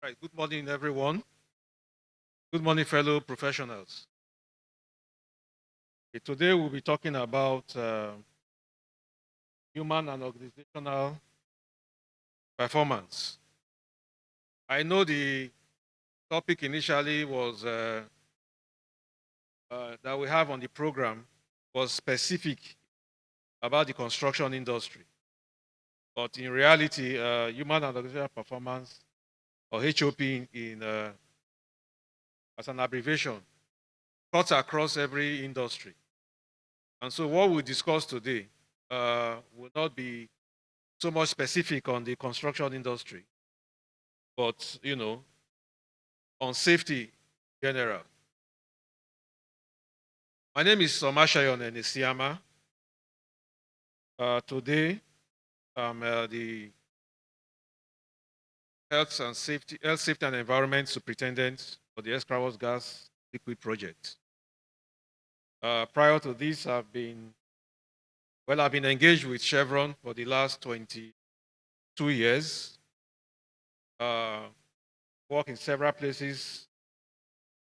Right. Good morning, everyone. Good morning, fellow professionals. Okay, today we'll be talking about human and organizational performance. I know the topic initially was that we have on the program was specific about the construction industry, but in reality, human and organizational performance, or HOP, as an abbreviation, cuts across every industry. And so, what we discuss today will not be so much specific on the construction industry, but on safety in general. My name is Somashayon Enisiama. Today, I'm the Health Safety and Environment Superintendent for the Escravos Gas Liquid Project. Prior to this, I've been engaged with Chevron for the last 22 years. Work in several places,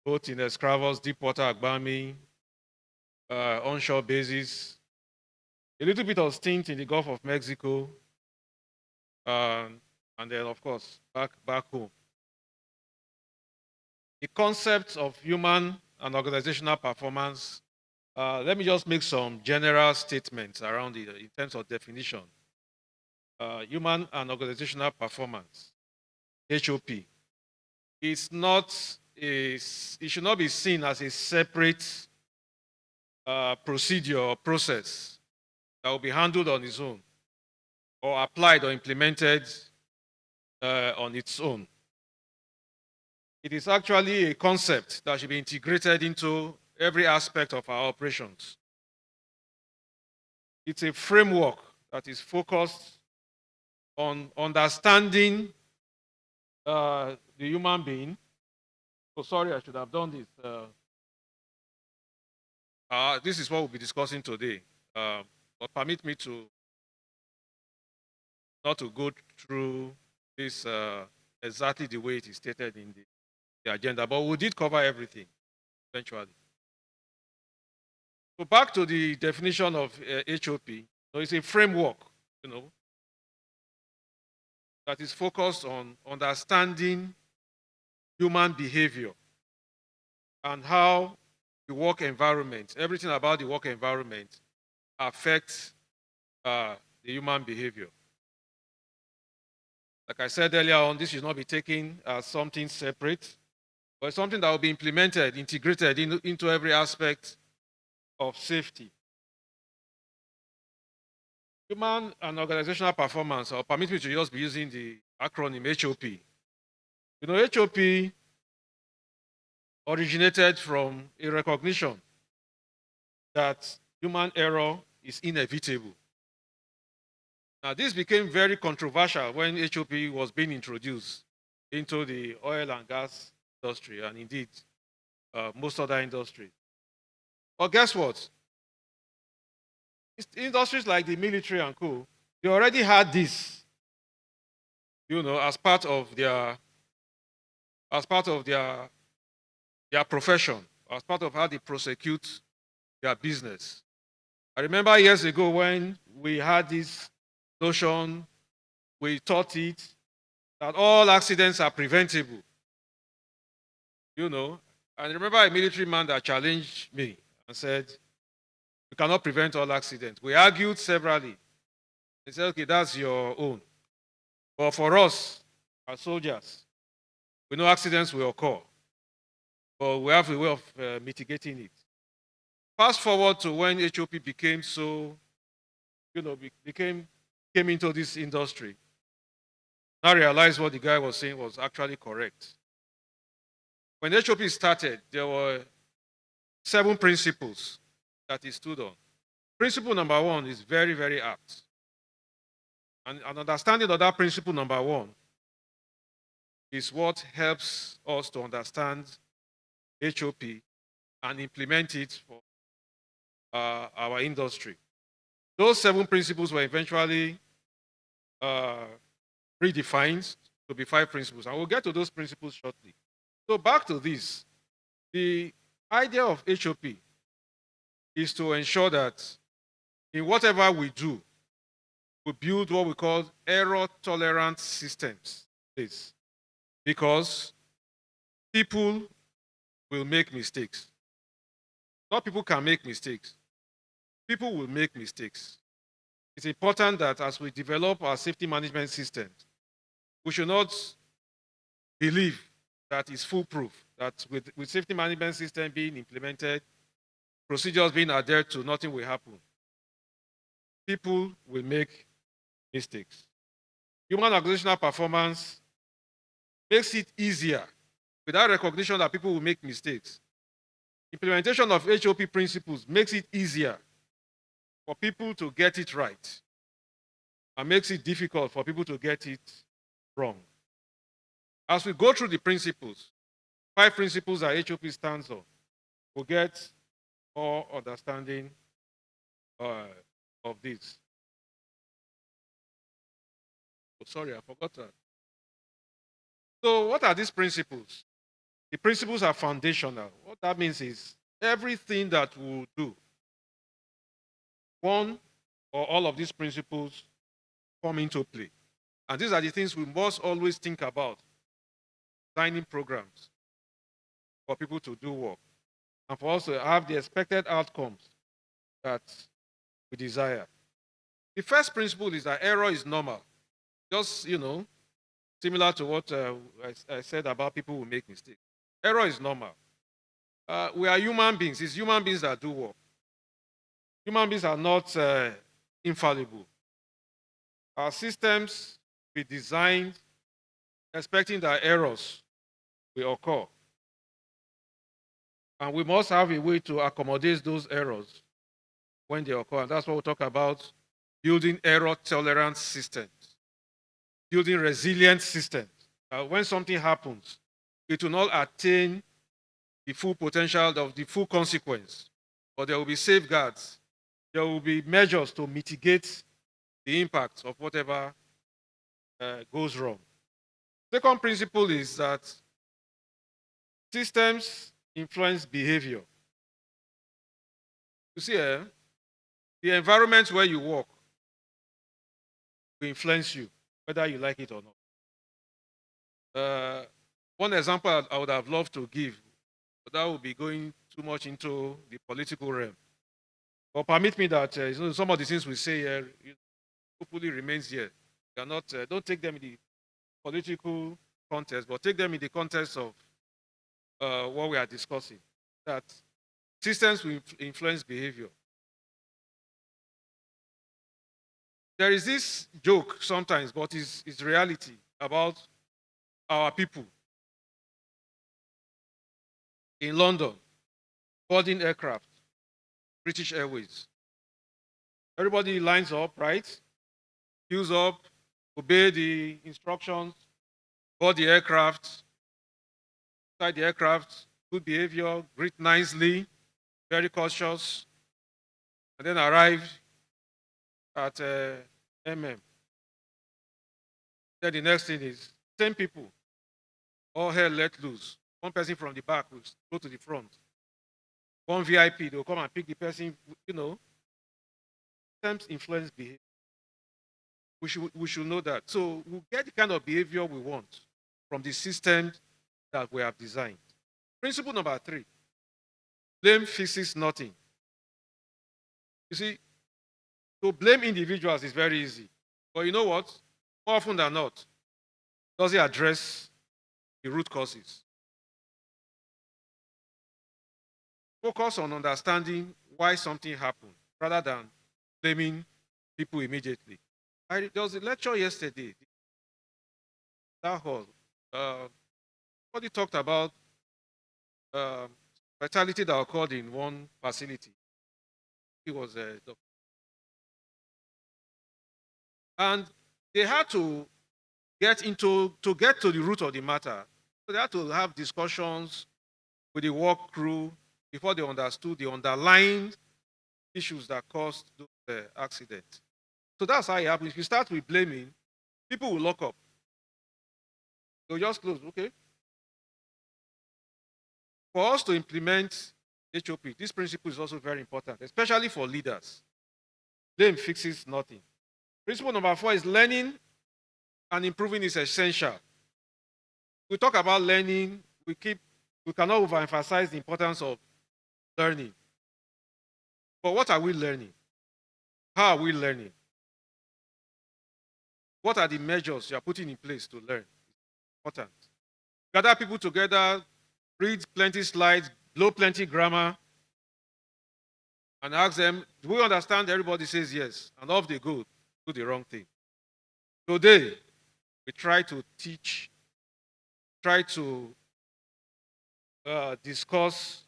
both in Escravos, Deepwater, Agbami, onshore bases, a little bit of stint in the Gulf of Mexico, and then, of course, back home. The concept of human and organizational performance, let me just make some general statements around it in terms of definition. Human and organizational performance, HOP, it should not be seen as a separate procedure or process that will be handled on its own or applied or implemented on its own. It is actually a concept that should be integrated into every aspect of our operations. It's a framework that is focused on understanding the human being. Oh, sorry, I should have done this. This is what we'll be discussing today. But permit me to not to go through this exactly the way it is stated in the agenda, but we did cover everything eventually. So back to the definition of HOP. So it's a framework, that is focused on understanding human behavior and how the work environment, everything about the work environment affects the human behavior. Like I said earlier on, this should not be taken as something separate, but something that will be implemented, integrated into every aspect of safety. Human and organizational performance, or permit me to just be using the acronym HOP. HOP originated from a recognition that human error is inevitable. Now, this became very controversial when HOP was being introduced into the oil and gas industry, and indeed most other industries. But guess what? Industries like the military and co, they already had this, as part of their profession, as part of how they prosecute their business. I remember years ago when we had this notion, we taught it, that all accidents are preventable. And remember a military man that challenged me and said, "You cannot prevent all accidents." We argued severally. He said, "Okay, that's your own. But for us, as soldiers, we know accidents will occur, but we have a way of mitigating it." Fast forward to when HOP became so, came into this industry. Now realize what the guy was saying was actually correct. When HOP started, there were 7 principles that he stood on. Principle number 1 is very, very apt. And an understanding of that principle number 1 is what helps us to understand HOP and implement it for our industry. Those 7 principles were eventually redefined to be 5 principles, and we'll get to those principles shortly. So back to this. The idea of HOP is to ensure that in whatever we do, we build what we call error-tolerant systems. This, because people will make mistakes. Not people can make mistakes. People will make mistakes. It's important that as we develop our safety management systems, we should not believe that it's foolproof, that with safety management system being implemented, procedures being adhered to, nothing will happen. People will make mistakes. Human organizational performance makes it easier without recognition that people will make mistakes. Implementation of HOP principles makes it easier for people to get it right and makes it difficult for people to get it wrong. As we go through the principles, 5 principles that HOP stands on, we'll get more understanding of this. Oh, sorry, I forgot that. So what are these principles? The principles are foundational. What that means is everything that we'll do, one or all of these principles come into play. And these are the things we must always think about designing programs for people to do work and for us to have the expected outcomes that we desire. The first principle is that error is normal. Just, similar to what I said about people who make mistakes. Error is normal. We are human beings. It's human beings that do work. Human beings are not infallible. Our systems be designed expecting that errors will occur. And we must have a way to accommodate those errors when they occur. And that's what we talk about, building error-tolerant systems, building resilient systems. When something happens, it will not attain the full potential of the full consequence, but there will be safeguards. There will be measures to mitigate the impact of whatever goes wrong. Second principle is that systems influence behavior. You see, the environment where you work will influence you, whether you like it or not. One example I would have loved to give, but that would be going too much into the political realm. But permit me that some of the things we say here hopefully remains here. You are not, don't take them in the political context, but take them in the context of what we are discussing. That systems will influence behavior. There is this joke sometimes, but it's reality about our people in London boarding aircraft, British Airways. Everybody lines up, right? Queues up, obey the instructions, board the aircraft, inside the aircraft, good behavior, greet nicely, very cautious, and then arrive at MM. Then the next thing is 10 people, all hell let loose. One person from the back will go to the front. One VIP, they'll come and pick the person, Systems influence behavior. We should know that. So we'll get the kind of behavior we want from the systems that we have designed. Principle number 3, blame fixes nothing. You see, to blame individuals is very easy. But you know what? More often than not, does it address the root causes? Focus on understanding why something happened rather than blaming people immediately. There was a lecture yesterday, that hall. Somebody talked about fatality that occurred in one facility. He was a doctor. And they had to get to the root of the matter. So they had to have discussions with the work crew before they understood the underlying issues that caused the accident. So that's how it happens. If you start with blaming, people will lock up. They'll just close. Okay. For us to implement HOP, this principle is also very important, especially for leaders. Blame fixes nothing. Principle number 4 is learning and improving is essential. We talk about learning, we cannot overemphasize the importance of learning. But what are we learning? How are we learning? What are the measures you are putting in place to learn? Important. Gather people together, read plenty slides, blow plenty grammar, and ask them, do we understand? Everybody says yes. And off they go, do the wrong thing. Today, we try to teach, try to discuss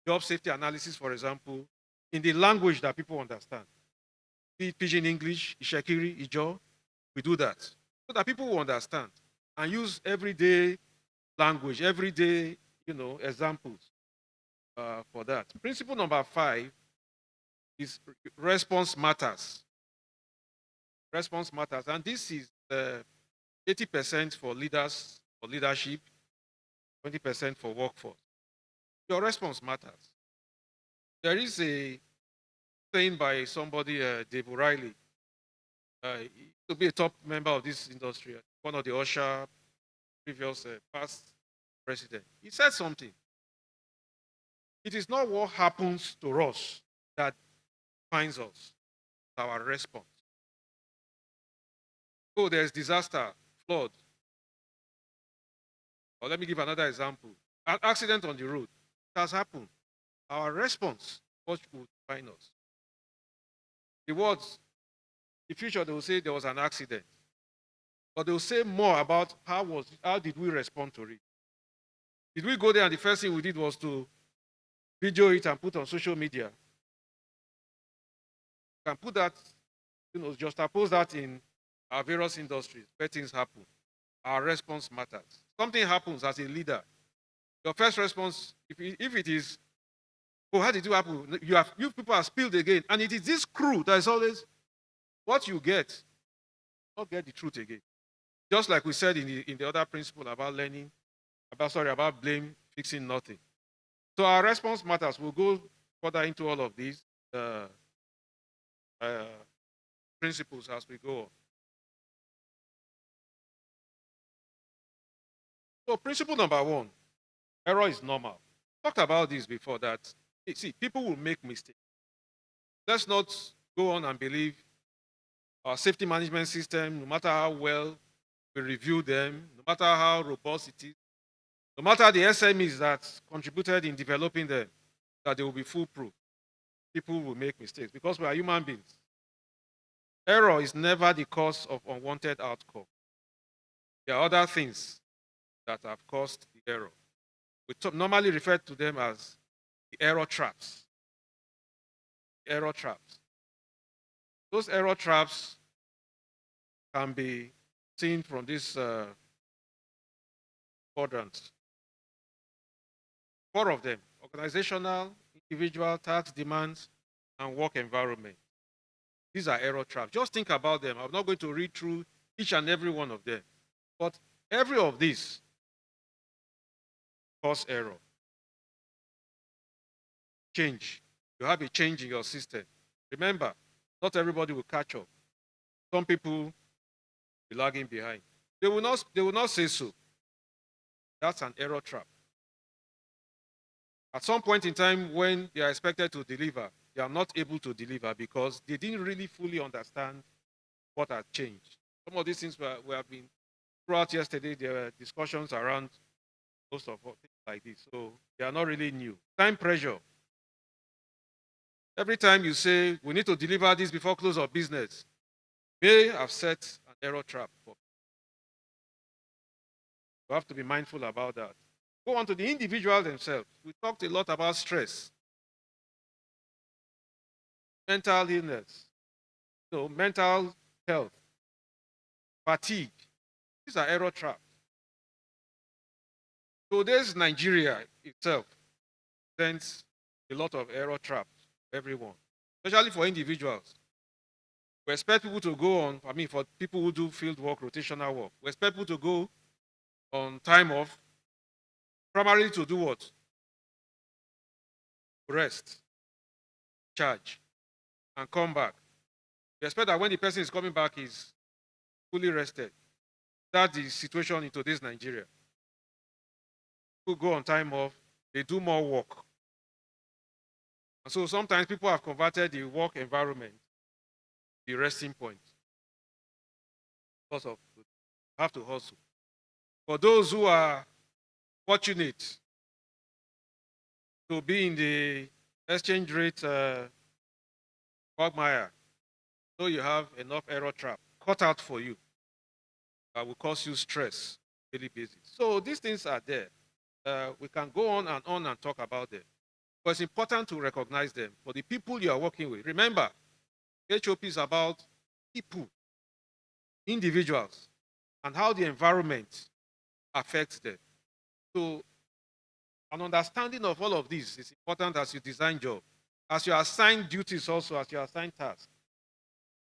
job safety analysis, for example, in the language that people understand. Be it Pidgin English, Ishekiri, Ijo, we do that. So that people will understand and use everyday language, everyday, examples for that. Principle number 5 is response matters. Response matters. And this is 80% for leaders, for leadership, 20% for workforce. Your response matters. There is a saying by somebody, Dave O'Reilly, to be a top member of this industry, one of the Usher previous past president. He said something. It is not what happens to us that defines us, our response. Oh, there's disaster, flood. Or let me give another example. An accident on the road. It has happened. Our response, what will define us? The words, in the future, they will say there was an accident. But they will say more about how did we respond to it. Did we go there and the first thing we did was to video it and put on social media? You can put that, just oppose that in our various industries where things happen. Our response matters. Something happens as a leader. Your first response, if it is, oh, how did it happen? You people are spilled again. And it is this crew that is always what you get, not get the truth again. Just like we said in the other principle about learning, about blame, fixing nothing. So our response matters. We'll go further into all of these principles as we go on. So principle number 1, error is normal. Talked about this before that, see, people will make mistakes. Let's not go on and believe our safety management system, no matter how well we review them, no matter how robust it is, no matter the SMEs that contributed in developing them, that they will be foolproof. People will make mistakes because we are human beings. Error is never the cause of unwanted outcome. There are other things that have caused the error. We normally refer to them as the error traps. Error traps. Those error traps can be seen from this quadrant. 4 of them: organizational, individual, tax demands, and work environment. These are error traps. Just think about them. I'm not going to read through each and every one of them. But every of these cause error. Change. You have a change in your system. Remember, not everybody will catch up. Some people will be lagging behind. They will not say so. That's an error trap. At some point in time when they are expected to deliver, they are not able to deliver because they didn't really fully understand what had changed. Some of these things we have been throughout yesterday. There were discussions around most of things like this. So they are not really new. Time pressure. Every time you say, we need to deliver this before close of business, may have set an error trap. You have to be mindful about that. Go on to the individuals themselves. We talked a lot about stress, mental illness, mental health, fatigue. These are error traps. Today's Nigeria itself presents a lot of error traps for everyone, especially for individuals. We expect people to go on, for people who do field work, rotational work, we expect people to go on time off, primarily to do what? Rest, charge, and come back. You expect that when the person is coming back, he's fully rested. That's the situation in today's Nigeria. People go on time off, they do more work. And so sometimes people have converted the work environment the resting point because of have to hustle. For those who are fortunate to be in the exchange rate quagmire, so you have enough error trap cut out for you that will cause you stress on a daily basis. So these things are there. We can go on and talk about them. But it's important to recognize them for the people you are working with. Remember, HOP is about people, individuals, and how the environment affects them. So an understanding of all of this is important as you design job. As you assign duties also, as you assign tasks.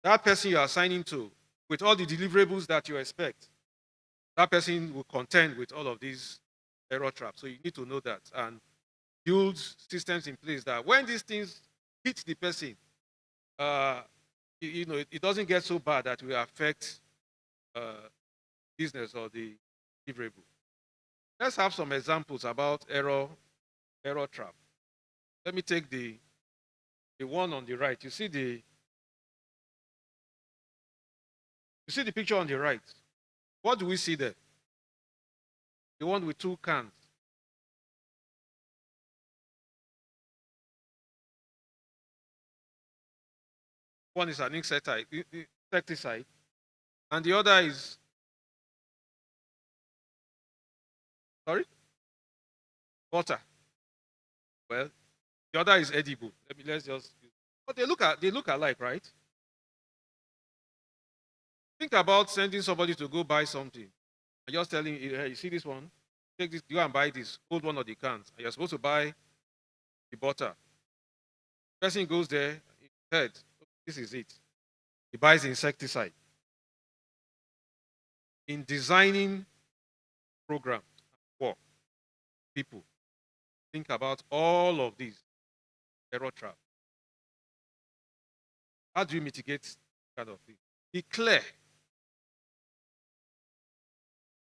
That person you are assigning to, with all the deliverables that you expect, that person will contend with all of these error traps. So you need to know that and build systems in place that when these things hit the person, it doesn't get so bad that will affect business or the deliverable. Let's have some examples about error trap. Let me take the one on the right. You see the picture on the right. What do we see there? The one with two cans. One is an insecticide, and the other is, sorry, butter. Well, the other is edible. Let's just. But they look alike, right? Think about sending somebody to go buy something. I'm just telling you, hey, you see this one? Take this, go and buy this. Hold one of the cans. And you're supposed to buy the butter. The person goes there, he said, this is it. He buys the insecticide. In designing programs for people, think about all of these error traps. How do you mitigate this kind of thing? Be clear.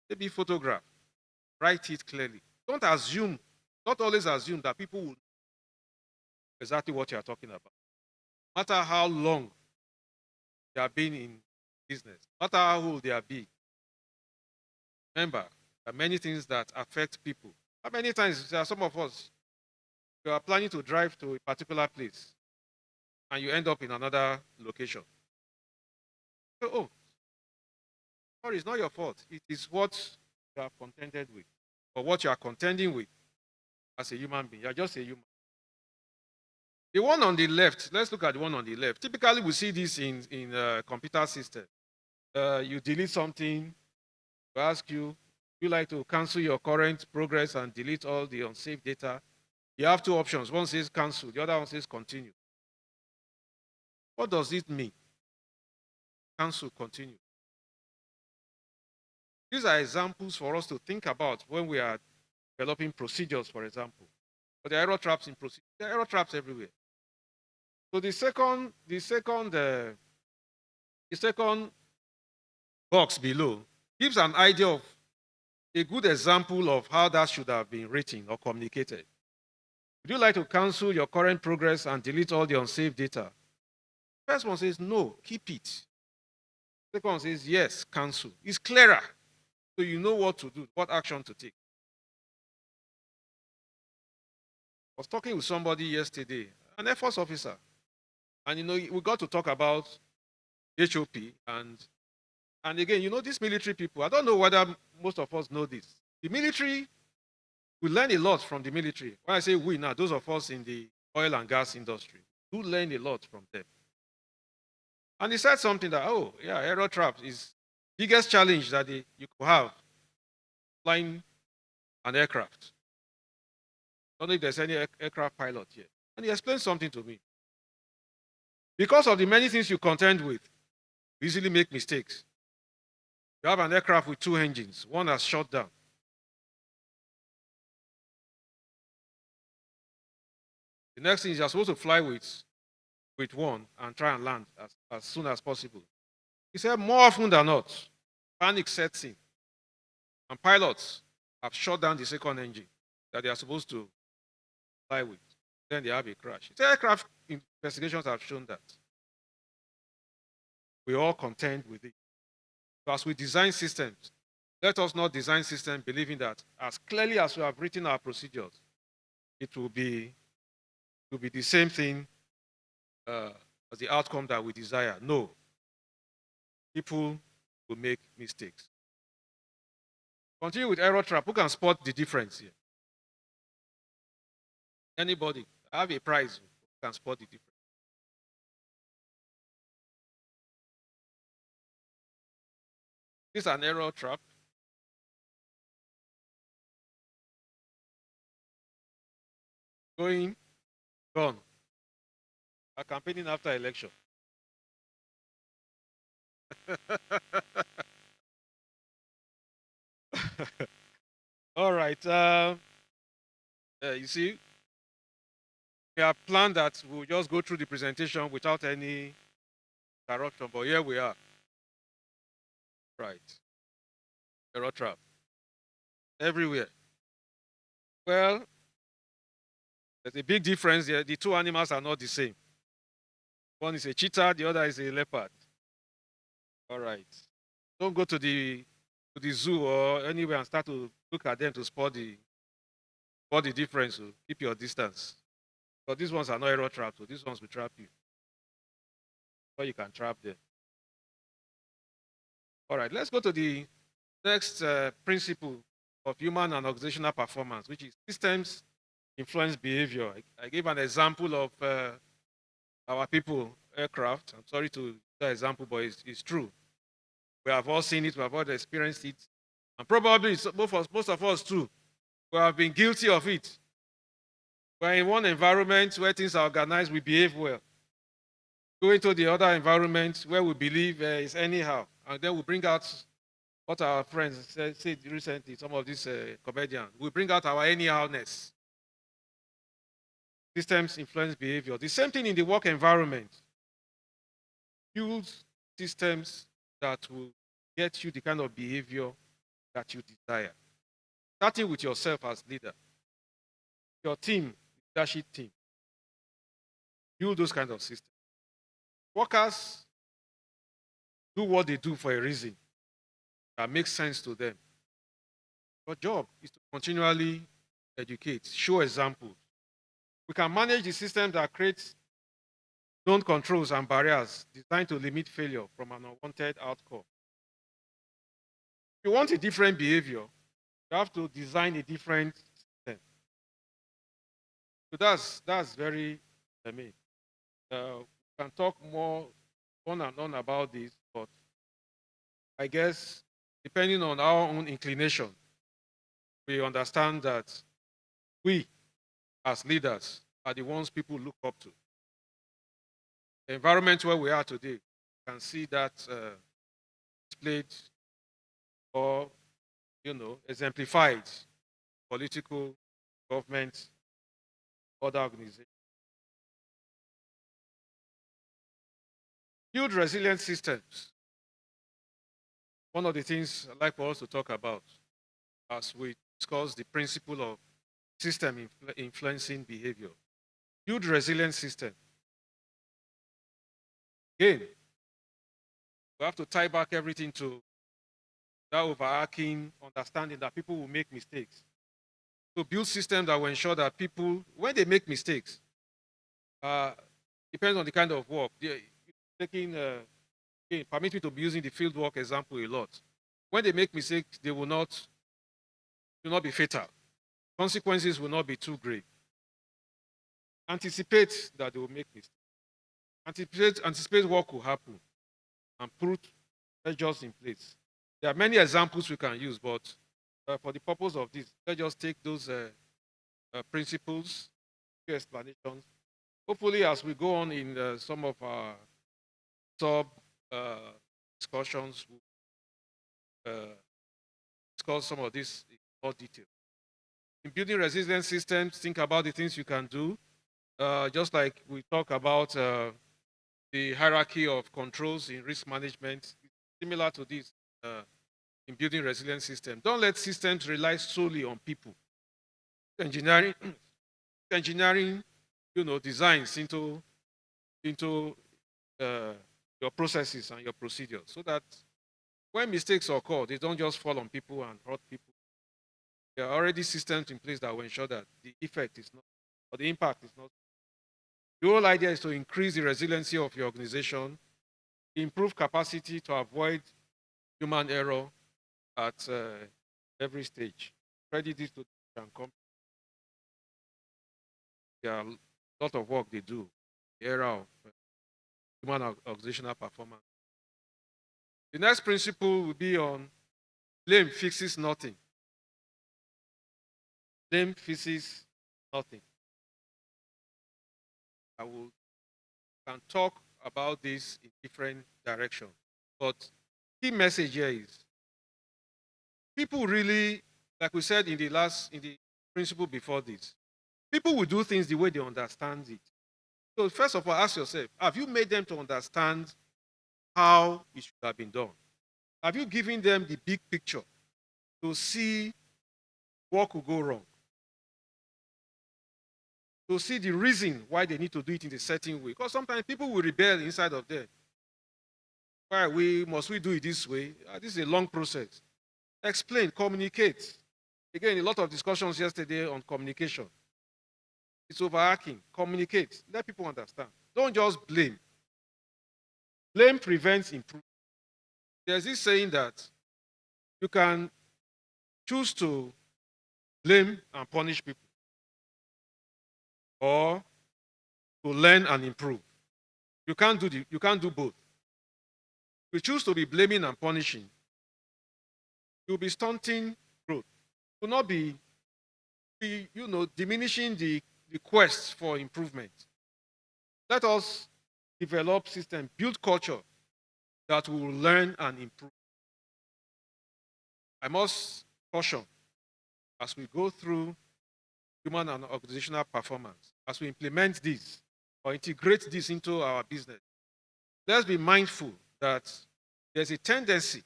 Maybe photograph. Write it clearly. Don't assume, not always assume that people will know exactly what you are talking about. No matter how long they have been in business, no matter how old they are big. Remember, there are many things that affect people. How many times there are some of us, you are planning to drive to a particular place and you end up in another location. So, oh, sorry, it's not your fault. It is what you have contended with, or what you are contending with as a human being. You are just a human. The one on the left, let's look at the one on the left. Typically, we see this in computer system. You delete something, we ask you, you like to cancel your current progress and delete all the unsafe data. You have two options. One says cancel, the other one says continue. What does it mean? Cancel, continue. These are examples for us to think about when we are developing procedures, for example. But there are error traps in procedures. There are error traps everywhere. So the second box below gives an idea of a good example of how that should have been written or communicated. Would you like to cancel your current progress and delete all the unsafe data? First one says no, keep it. Second one says yes, cancel. It's clearer. So you know what to do, what action to take. I was talking with somebody yesterday, an Air Force officer. And we got to talk about HOP and again, these military people, I don't know whether most of us know this. The military, we learn a lot from the military. When I say we now, those of us in the oil and gas industry, do learn a lot from them. And he said something that, oh, yeah, error traps is biggest challenge that you could have flying an aircraft. I don't know if there's any aircraft pilot here. And he explained something to me. Because of the many things you contend with, you easily make mistakes. You have an aircraft with two engines. One has shut down. The next thing is you're supposed to fly with one and try and land as soon as possible. He said more often than not, panic sets in, and pilots have shut down the second engine that they are supposed to fly with. Then they have a crash. The aircraft investigations have shown that. We all contend with it. So as we design systems, let us not design systems believing that as clearly as we have written our procedures, it will be the same thing as the outcome that we desire. No. People will make mistakes. Continue with error trap. Who can spot the difference here? Anybody? I have a prize. Who can spot the difference? This is an error trap. Going, gone. Are campaigning after election. All right. You see, we have planned that we'll just go through the presentation without any interruption, but here we are. Right. Error trap. Everywhere. Well, there's a big difference here. The two animals are not the same. One is a cheetah, the other is a leopard. All right. Don't go to the zoo or anywhere and start to look at them to spot the difference. So keep your distance. But these ones are not error traps, so these ones will trap you. Or you can trap them. All right, let's go to the next principle of human and organizational performance, which is systems influence behavior. I gave an example of our people, aircraft. I'm sorry to use that example, but it's true. We have all seen it, we have all experienced it. And probably most of us too, we have been guilty of it. We're in one environment where things are organized, we behave well. Go into the other environment where we believe it's anyhow. And then we bring out what our friends said recently, some of these comedians, we bring out our anyhowness. Systems influence behavior. The same thing in the work environment. Use systems that will get you the kind of behavior that you desire. Starting with yourself as leader. Your team, leadership team. Build those kind of systems. Workers do what they do for a reason that makes sense to them. Your job is to continually educate, show examples. We can manage the system that creates known controls and barriers designed to limit failure from an unwanted outcome. If you want a different behavior, you have to design a different system. So that's very, we can talk more on and on about this, but I guess depending on our own inclination, we understand that we as leaders are the ones people look up to. The environment where we are today, you can see that displayed or, exemplified political, government, other organizations. Build resilient systems. One of the things I'd like for us to talk about as we discuss the principle of system influencing behavior. Build resilient system. Again, we have to tie back everything to that overarching understanding that people will make mistakes. So build systems that will ensure that people, when they make mistakes, depends on the kind of work. Permit me to be using the field work example a lot. When they make mistakes, they will not be fatal. Consequences will not be too grave. Anticipate that they will make mistakes. Anticipate what could happen and put measures in place. There are many examples we can use, but for the purpose of this, let's just take those principles, few explanations. Hopefully, as we go on in some of our sub discussions, we'll discuss some of this in more detail. In building resilient systems, think about the things you can do. Just like we talk about the hierarchy of controls in risk management, it's similar to this in building resilient systems. Don't let systems rely solely on people. Engineering, engineering, designs into uh, your processes and your procedures, so that when mistakes occur, they don't just fall on people and hurt people. There are already systems in place that will ensure that the effect is not, or the impact is not. The whole idea is to increase the resiliency of your organization, improve capacity to avoid human error at every stage. Credit this to and come. There are a lot of work they do. The era of human organizational performance. The next principle will be on blame fixes nothing. Blame fixes nothing. I will can talk about this in different directions, but key message here is people really, like we said in the principle before this, people will do things the way they understand it. So first of all, ask yourself, have you made them to understand how it should have been done? Have you given them the big picture to see what could go wrong? To see the reason why they need to do it in a certain way. Because sometimes people will rebel inside of them. Why must we do it this way? This is a long process. Explain, communicate. Again, a lot of discussions yesterday on communication. It's overarching. Communicate. Let people understand. Don't just blame. Blame prevents improvement. There's this saying that you can choose to blame and punish people, or to learn and improve. You can't do both. If you choose to be blaming and punishing, you'll be stunting growth. Will not be diminishing the quest for improvement. Let us develop system, build culture that will learn and improve. I must caution as we go through human and organizational performance, as we implement this or integrate this into our business, let's be mindful that there's a tendency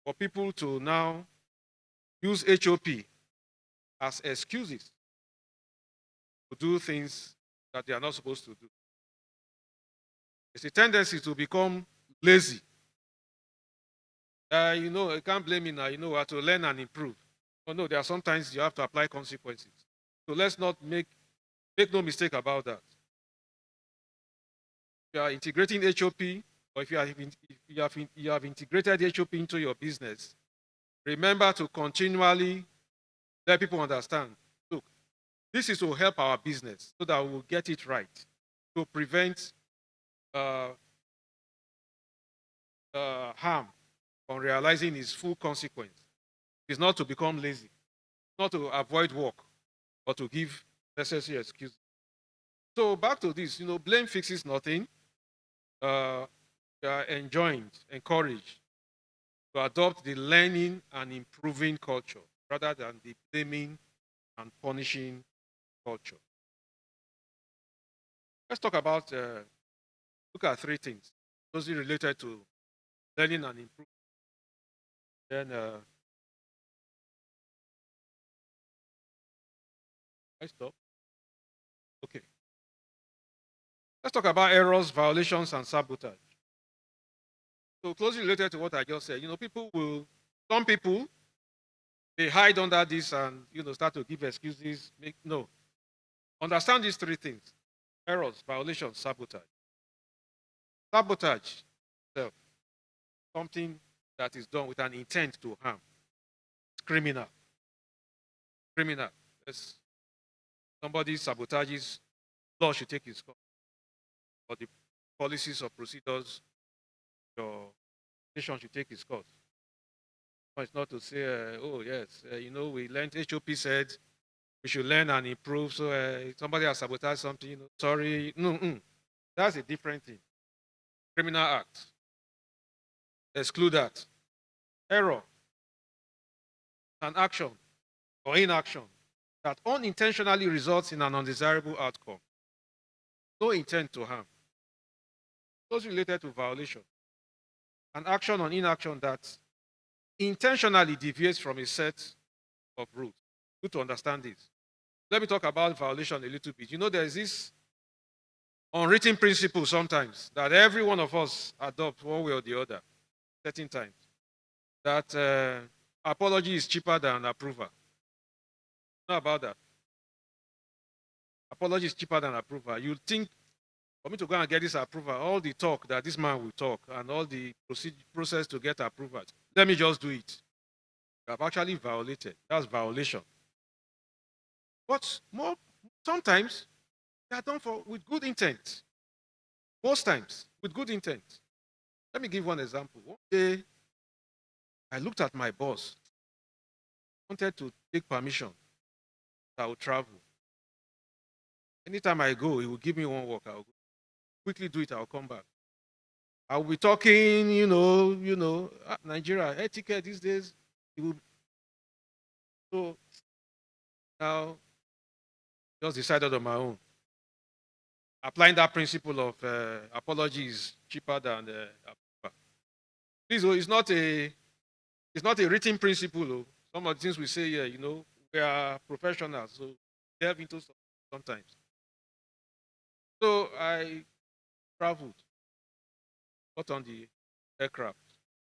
for people to now use HOP as excuses to do things that they are not supposed to do. There's a tendency to become lazy. You can't blame me now. You know how to learn and improve. Oh no, there are sometimes you have to apply consequences. So let's not make no mistake about that. If you are integrating HOP, or if you have integrated HOP into your business, remember to continually let people understand. Look, this is to help our business so that we will get it right, to prevent harm from realizing its full consequence. It's not to become lazy, not to avoid work, or to give necessary excuses. So back to this, blame fixes nothing. You are enjoined, encouraged to adopt the learning and improving culture rather than the blaming and punishing culture. Let's talk about, look at three things, mostly related to learning and improving. Then, I stop. Okay. Let's talk about errors, violations, and sabotage. So closely related to what I just said, some people, they hide under this and, start to give excuses. No. Understand these three things: errors, violations, sabotage. Sabotage itself, something that is done with an intent to harm. It's criminal. Criminal. Yes. Somebody sabotages, law should take its course. Or the policies or procedures, your nation should take its course. No, it's not to say, oh yes, we learned HOP said we should learn and improve. So somebody has sabotaged something. Sorry, no, that's a different thing. Criminal act. Exclude that. Error, an action or inaction that unintentionally results in an undesirable outcome. no intent to harm. Those related to violation. An action or inaction that intentionally deviates from a set of rules. Good to understand this. Let me talk about violation a little bit. You know, there's this unwritten principle sometimes that every one of us adopt one way or the other, certain times, that apology is cheaper than approval. Know about that? Apology is cheaper than approval. You think for me to go and get this approval, all the talk that this man will talk and all the process to get approval, let me just do it. You have actually violated. That's violation. But sometimes they are done with good intent. Most times with good intent. Let me give one example. One day, I looked at my boss, wanted to take permission that I would travel. Anytime I go, he will give me one work. I'll quickly do it. I'll come back. I'll be talking, Nigeria etiquette these days. So now, just decided on my own. Applying that principle of apology is cheaper than approval. Please, it's not a written principle. Oh. Some of the things we say here, we are professionals, so delve into sometimes. So I traveled, got on the aircraft,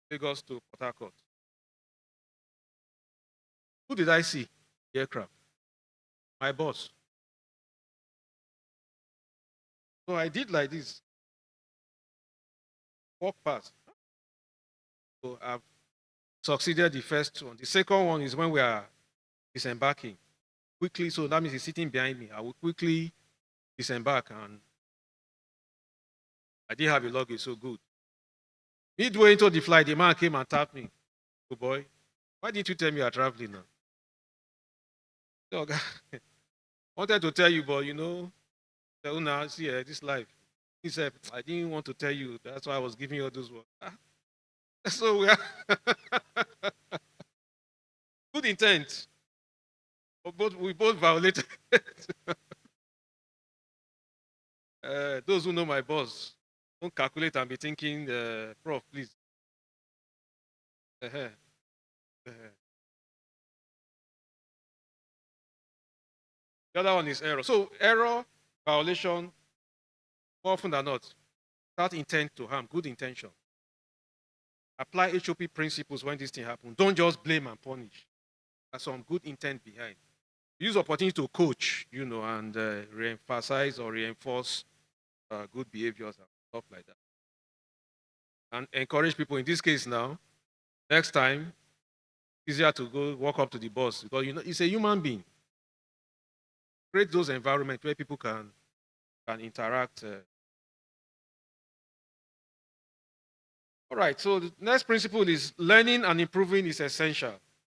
Lagos to Port Harcourt. Who did I see? The aircraft. My boss. So I did like this. Walk past. So I've succeeded the first one. The second one is when we are disembarking. Quickly, so that means he's sitting behind me. I will quickly disembark, and I didn't have a luggage, so good. Midway into the flight, the man came and tapped me. Oh boy, why didn't you tell me you are traveling now? So, wanted to tell you, but now see this life. He said, I didn't want to tell you. That's why I was giving you all those words. So we are good intent. We both violated. Those who know my boss, don't calculate and be thinking, Prof, please. The other one is error. So error, violation, more often than not, without intent to harm, good intention. Apply HOP principles when this thing happens. Don't just blame and punish. There's some good intent behind. Use opportunity to coach, and re-emphasize or reinforce good behaviors and stuff like that. And encourage people. In this case now, next time, easier to go walk up to the boss because it's a human being. Create those environments where people can interact. All right, so the next principle is learning and improving is essential.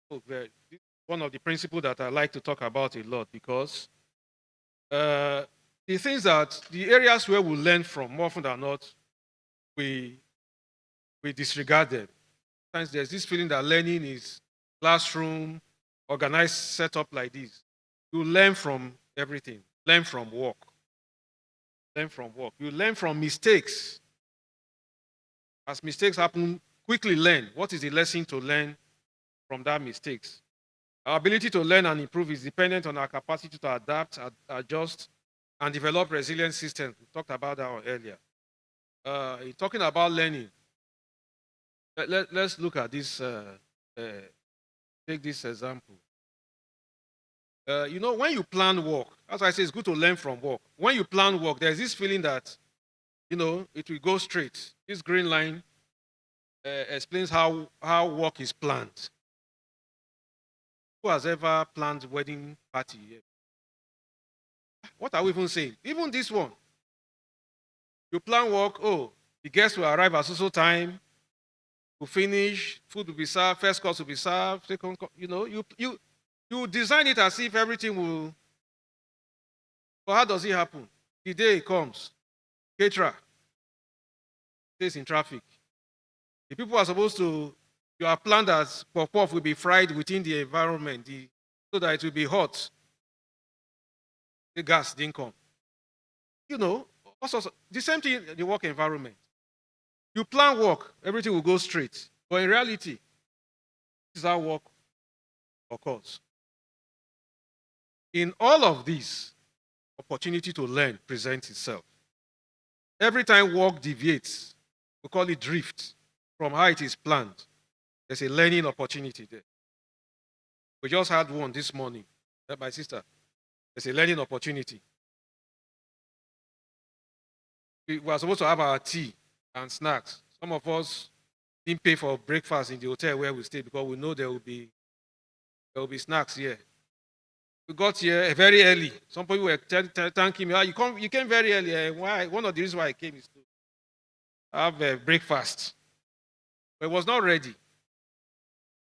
This is one of the principles that I like to talk about a lot because the areas where we learn from, more often than not, we disregard them. Sometimes there's this feeling that learning is classroom, organized setup like this. You learn from everything. Learn from work. Learn from work. You learn from mistakes. As mistakes happen, quickly learn. What is the lesson to learn from that mistakes? Our ability to learn and improve is dependent on our capacity to adapt, adjust, and develop resilient systems. We talked about that one earlier. Talking about learning, let's look at this. Take this example. When you plan work, as I say, it's good to learn from work. When you plan work, there's this feeling that, it will go straight. This green line explains how work is planned. Who has ever planned wedding party? What are we even saying? Even this one. You plan work, the guests will arrive at so time, will finish, food will be served, first course will be served, second course, you design it as if everything will. But how does it happen? The day it comes, caterer stays in traffic. The people are supposed to, you are planned as puff will be fried within the environment so that it will be hot. The gas didn't come. Also, the same thing in the work environment. You plan work, everything will go straight. But in reality, this is how work occurs. In all of this, opportunity to learn presents itself. Every time work deviates, we call it drift from how it is planned. There's a learning opportunity there. We just had one this morning. My sister, there's a learning opportunity. We were supposed to have our tea and snacks. Some of us didn't pay for breakfast in the hotel where we stayed because we know there will be snacks here. We got here very early. Some people were thanking me. You came very early. Why? One of the reasons why I came is to have breakfast. But it was not ready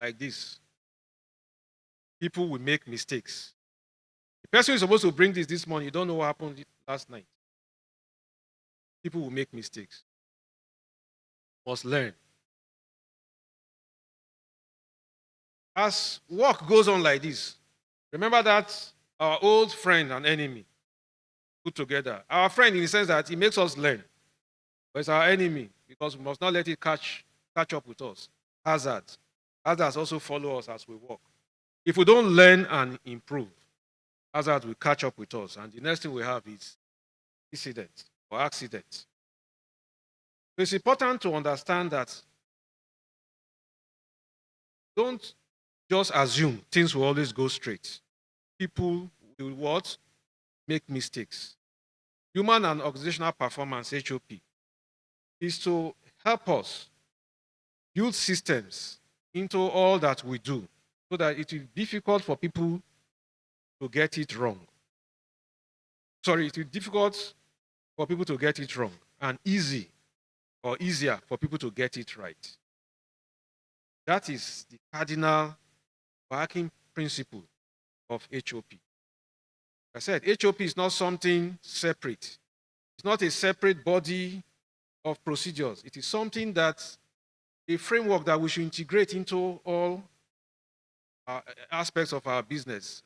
like this. People will make mistakes. The person who is supposed to bring this morning, you don't know what happened last night. People will make mistakes. Must learn. As work goes on like this, remember that our old friend and enemy put together. Our friend in the sense that he makes us learn. But it's our enemy because we must not let it catch up with us. Hazards. Hazards also follow us as we walk. If we don't learn and improve, hazards will catch up with us. And the next thing we have is incident or accident. So it's important to understand that don't just assume things will always go straight. People will what? Make mistakes. Human and organizational performance, HOP, is to help us build systems into all that we do so that it will be difficult for people to get it wrong. Sorry, it will be difficult for people to get it wrong and easy or easier for people to get it right. That is the cardinal working principle of HOP. Like I said, HOP is not something separate. It's not a separate body of procedures. It is something that a framework that we should integrate into all aspects of our business.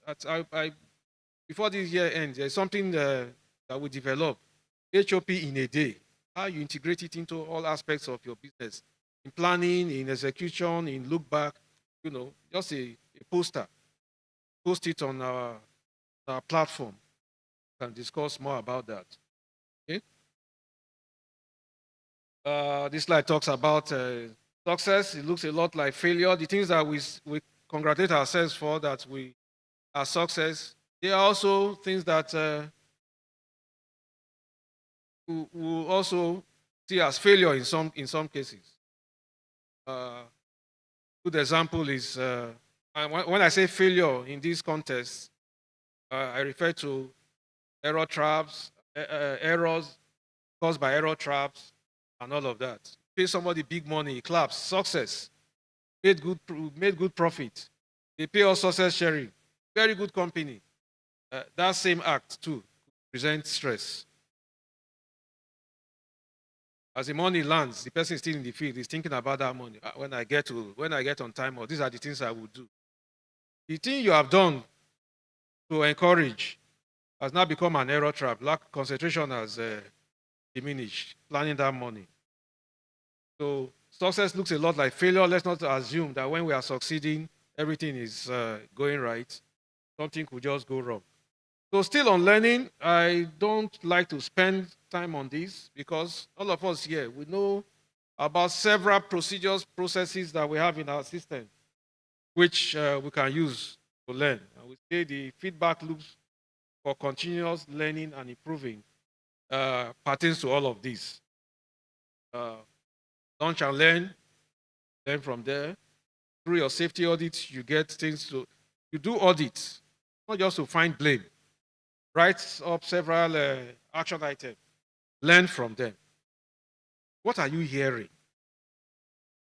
Before this year ends, there's something that we develop, HOP in a day. How you integrate it into all aspects of your business, in planning, in execution, in look back, just a poster. Post it on our platform. We can discuss more about that. Okay? This slide talks about success. It looks a lot like failure. The things that we congratulate ourselves for, that we are success, they are also things that we will also see as failure in some cases. Good example is when I say failure in this context, I refer to error traps, errors caused by error traps, and all of that. Pay somebody big money, he claps, success, made good profit. They pay us success sharing, very good company. That same act too presents stress. As the money lands, the person is still in the field, is thinking about that money. When I get on time, or these are the things I will do. The thing you have done to encourage has now become an error trap. Lack concentration has diminished, planning that money. So success looks a lot like failure. Let's not assume that when we are succeeding, everything is going right. Something could just go wrong. So still on learning, I don't like to spend time on this because all of us here, we know about several procedures, processes that we have in our system, which we can use to learn. And we say the feedback loops for continuous learning and improving pertains to all of these. Launch and learn from there. Through your safety audits, you get things you do audits, not just to find blame. Write up several action items. Learn from them. What are you hearing?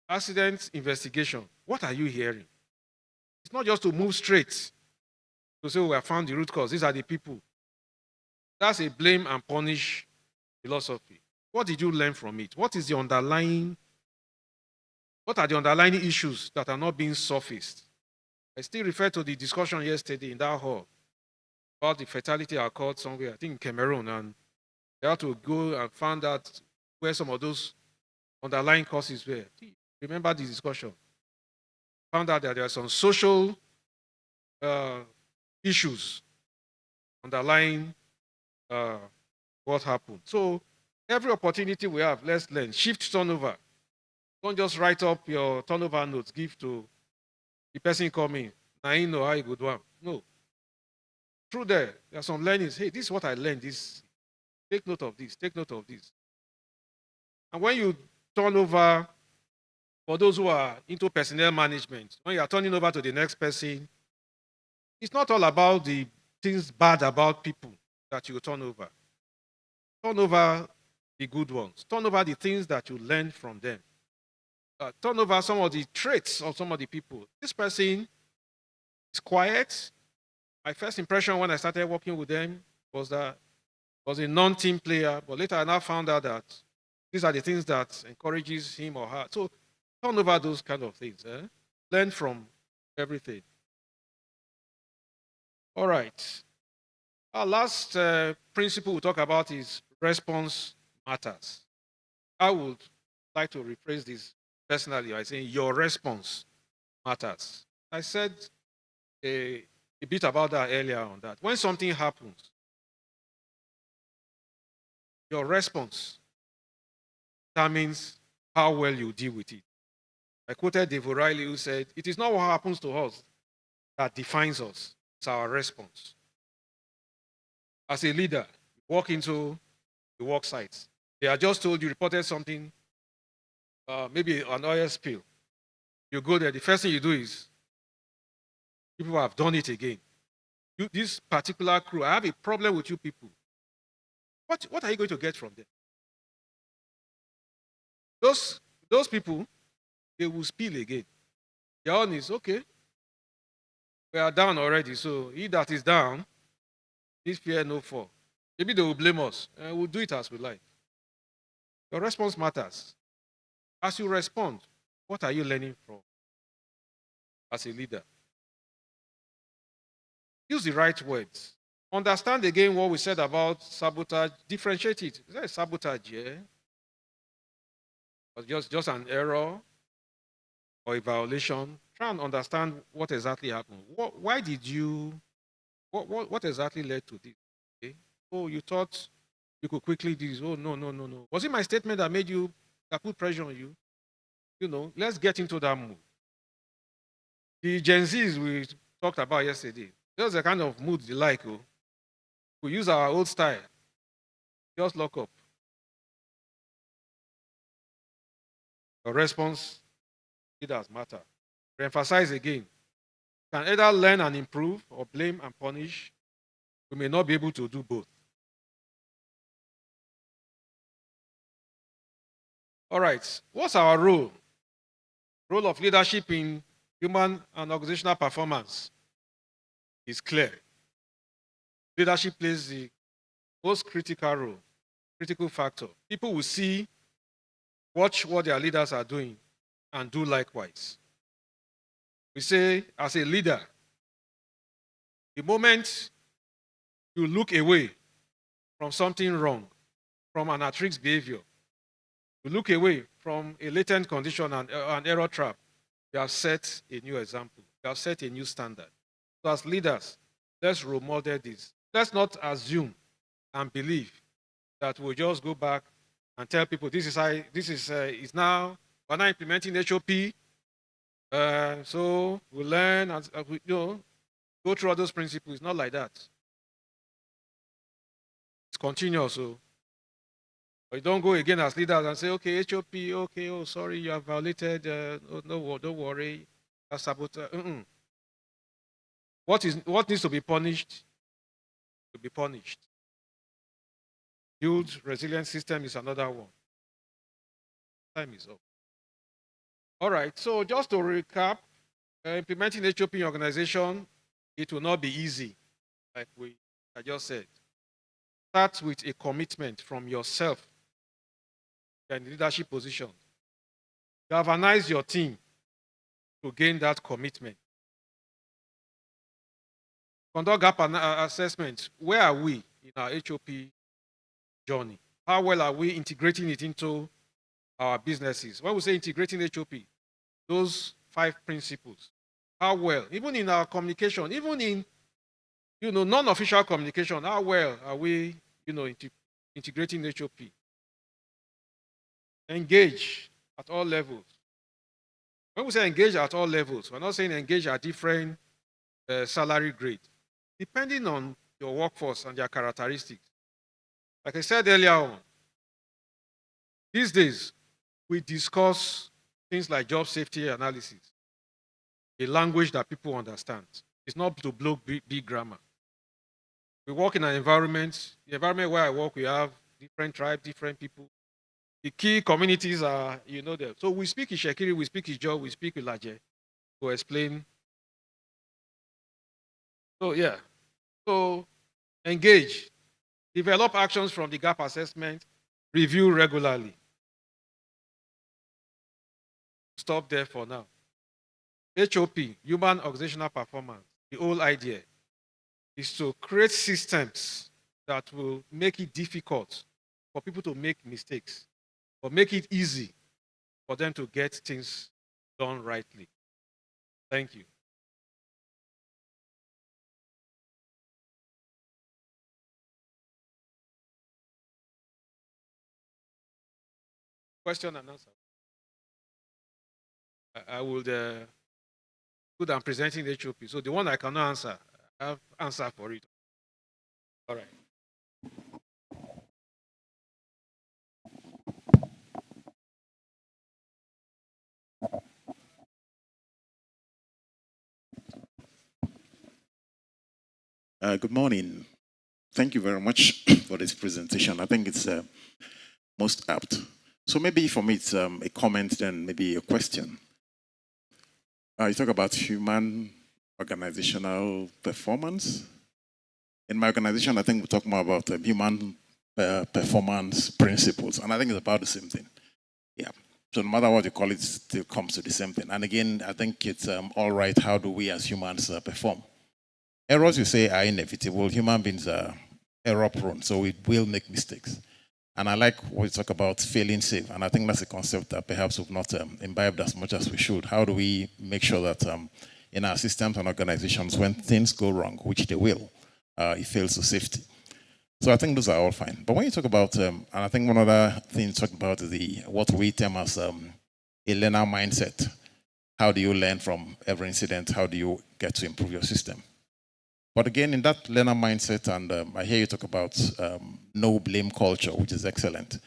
Accident investigation. What are you hearing? It's not just to move straight to say we have found the root cause. These are the people. That's a blame and punish philosophy. What did you learn from it? What are the underlying issues that are not being surfaced? I still refer to the discussion yesterday in that hall about the fatality occurred somewhere, I think in Cameroon, and They had to go and find out where some of those underlying causes were. Remember the discussion. Found out that there are some social uh, issues underlying what happened. So every opportunity we have, let's learn. Shift turnover. Don't just write up your turnover notes, give to the person coming. Now you know how you go do it. No. Through there are some learnings. Hey, this is what I learned. This, take note of this, take note of this. And when you turn over, for those who are into personnel management, when you are turning over to the next person, it's not all about the things bad about people that you turn over. Turn over the good ones. Turn over the things that you learn from them. Turn over some of the traits of some of the people. This person is quiet. My first impression when I started working with them was that was a non-team player, but later I now found out that these are the things that encourages him or her. So turn over those kind of things. Learn from everything. All right. Our last principle we'll talk about is response matters. I would like to rephrase this personally by saying your response matters. I said a bit about that earlier on that. When something happens, your response determines how well you deal with it. I quoted Dave O'Reilly who said, it is not what happens to us that defines us, it's our response. As a leader, you walk into the work site. They are just told you reported something, maybe an oil spill. You go there, the first thing you do is, people have done it again. This particular crew, I have a problem with you people. What are you going to get from them? Those people, they will spill again. Their own is, okay, we are down already, so he that is down, this fear no fall. Maybe they will blame us, and we'll do it as we like. Your response matters. As you respond, what are you learning from as a leader? Use the right words. Understand again what we said about sabotage. Differentiate it. Is that a sabotage, yeah? Or just an error or a violation? Try and understand what exactly happened. Why did you, what exactly led to this? Okay? Oh, you thought you could quickly do this. Oh, no, no, no, no. Was it my statement that made you, that put pressure on you? You know, let's get into that mood. The Gen Zs we talked about yesterday, there's a kind of mood they like. Oh. We use our old style. Just lock up. Your response, it does matter. Re-emphasize again. You can either learn and improve or blame and punish. We may not be able to do both. All right. What's our role? Role of leadership in human and organizational performance is clear. Leadership plays the most critical role, critical factor. People will see, watch what their leaders are doing, and do likewise. We say, as a leader, the moment you look away from something wrong, from an at-risk behavior, you look away from a latent condition and an error trap, you have set a new example. You have set a new standard. So as leaders, let's role model this. Let's not assume and believe that we'll just go back and tell people this is now, we're now implementing HOP. So we learn and go through all those principles. It's not like that. It's continuous. So you don't go again as leaders and say, okay, HOP, okay, oh, sorry, you have violated, no, don't worry, that's sabotage. What needs to be punished, to be punished. Build resilient system is another one. Time is up. All right, so just to recap, implementing HOP in your organization, it will not be easy, like I just said. Start with a commitment from yourself in the leadership position. Galvanize your team to gain that commitment. Conduct gap assessment. Where are we in our HOP journey? How well are we integrating it into our businesses? When we say integrating HOP, those 5 principles, how well, even in our communication, even in non-official communication, how well are we integrating HOP? Engage at all levels. When we say engage at all levels, we're not saying engage at different salary grades, depending on your workforce and their characteristics. Like I said earlier on, these days, we discuss things like job safety analysis, a language that people understand. It's not to blow big grammar. We work in an environment, the environment where I work, we have different tribes, different people. The key communities are, them. So we speak Ishekiri, we speak Ijo, we speak Ilaje to explain. So yeah, so engage, develop actions from the gap assessment, review regularly. Stop there for now. HOP, human organizational performance, the whole idea is to create systems that will make it difficult for people to make mistakes, or make it easy for them to get things done rightly. Thank you. Question and answer. I will good. I'm presenting the HOP. So the one I cannot answer, I have answer for it. All right. Good morning. Thank you very much for this presentation. I think it's most apt. So maybe for me it's a comment, then maybe a question. You talk about human organizational performance. In my organization, I think we talk more about human performance principles, and I think it's about the same thing. Yeah. So no matter what you call it, it still comes to the same thing. And again, I think it's all right. How do we as humans perform? Errors, you say, are inevitable. Human beings are error prone, so we will make mistakes. And I like what you talk about failing safe. And I think that's a concept that perhaps we've not imbibed as much as we should. How do we make sure that in our systems and organizations, when things go wrong, which they will, it fails to safety? So I think those are all fine. But when you talk about, and I think one other thing you talk about is what we term as a learner mindset. How do you learn from every incident? How do you get to improve your system? But again, in that learner mindset, and I hear you talk about no blame culture, which is excellent.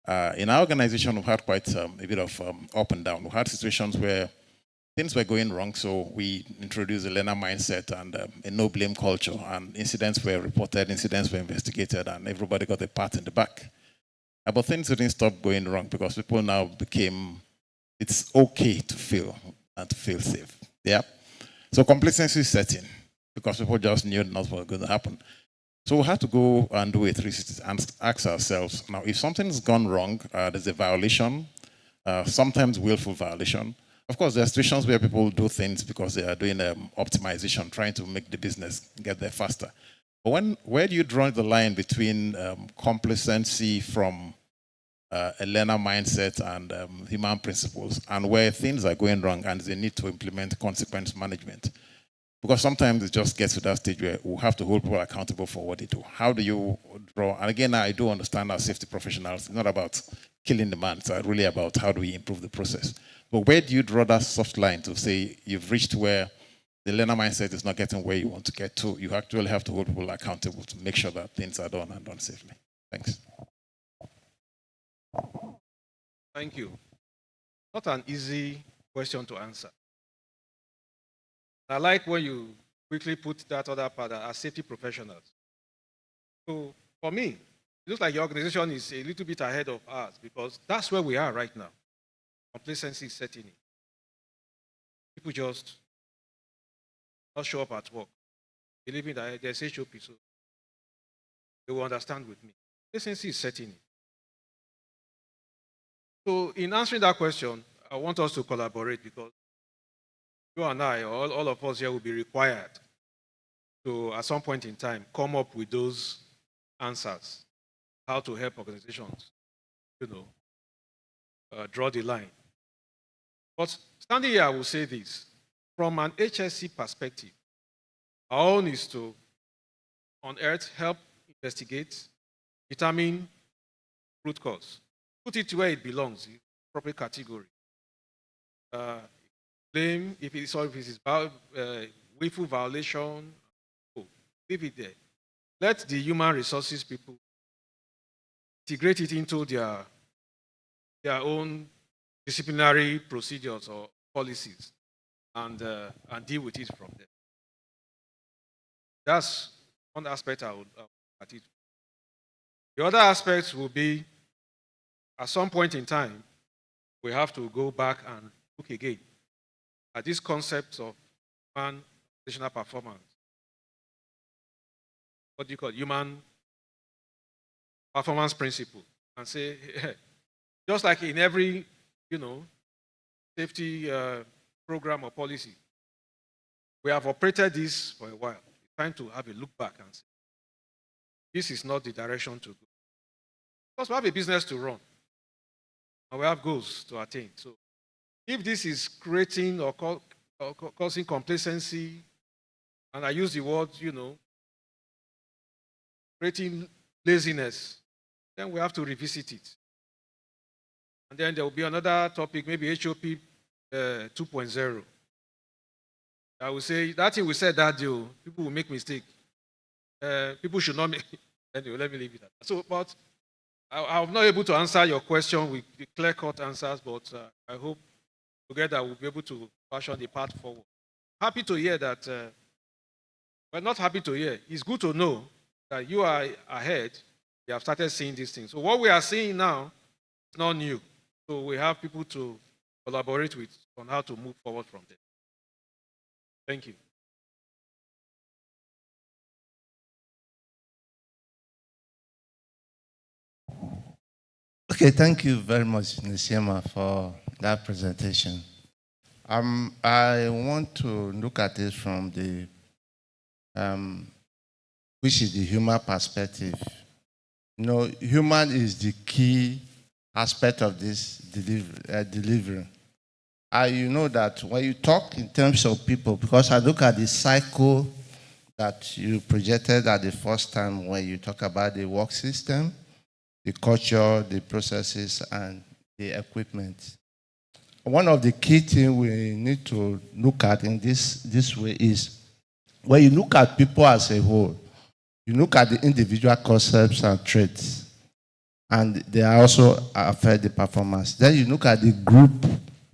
In our organization, we've had quite a bit of up and down. We had situations where things were going wrong, so we introduced a learner mindset and a no blame culture, and incidents were reported, incidents were investigated, and everybody got a pat in the back. But things didn't stop going wrong because people now became, it's okay to fail and to feel safe. Yeah. So complacency set in, because people just knew not what was going to happen. So we had to go and do a 360 and ask ourselves, now, if something's gone wrong, there's a violation, sometimes willful violation. Of course, there are situations where people do things because they are doing optimization, trying to make the business get there faster. But where do you draw the line between complacency from a learner mindset and human principles, and where things are going wrong and they need to implement consequence management? Because sometimes it just gets to that stage where we have to hold people accountable for what they do. How do you draw? And again, I do understand as safety professionals, it's not about killing the man. It's really about how do we improve the process. But where do you draw that soft line to say you've reached where the learner mindset is not getting where you want to get to? You actually have to hold people accountable to make sure that things are done and done safely. Thanks. Thank you. Not an easy question to answer. I like when you quickly put that other part as safety professionals. So for me, it looks like your organization is a little bit ahead of ours because that's where we are right now. Complacency is setting in. People just not show up at work, believing that there's HOP, so they will understand with me. Complacency is setting in. So in answering that question, I want us to collaborate because you and I, all of us here will be required to, at some point in time, come up with those answers. how to help organizations, draw the line. But standing here, I will say this. From an HSC perspective, our own is to unearth, help investigate, determine root cause, put it where it belongs, in appropriate category. Blame if it is willful violation, leave it there. Let the human resources people integrate it into their own disciplinary procedures or policies and deal with it from there. That's one aspect I would at it. The other aspects will be at some point in time, we have to go back and look again at these concepts of human organizational performance. What do you call it? Human performance principle, and say, just like in every, safety program or policy, we have operated this for a while. It's time to have a look back and say, this is not the direction to go. Because we have a business to run, and we have goals to attain. So if this is creating or causing complacency, and I use the word, creating laziness, then we have to revisit it. And then there will be another topic, maybe HOP 2.0. I will say, that thing we said that day, people will make mistake. People should not make, anyway, let me leave it at that. So, but I'm not able to answer your question with clear-cut answers, but I hope together we'll be able to fashion the path forward. Happy to hear that, well, not happy to hear. It's good to know that you are ahead. You have started seeing these things. So what we are seeing now is not new. So we have people to collaborate with on how to move forward from there. Thank you. Okay, thank you very much, Nisiema, for that presentation. I want to look at it from the, which is the human perspective. Human is the key aspect of this delivery. You know that when you talk in terms of people, because I look at the cycle that you projected at the first time when you talk about the work system, the culture, the processes, and the equipment. One of the key things we need to look at in this way is when you look at people as a whole, you look at the individual concepts and traits, and they also affect the performance. Then you look at the group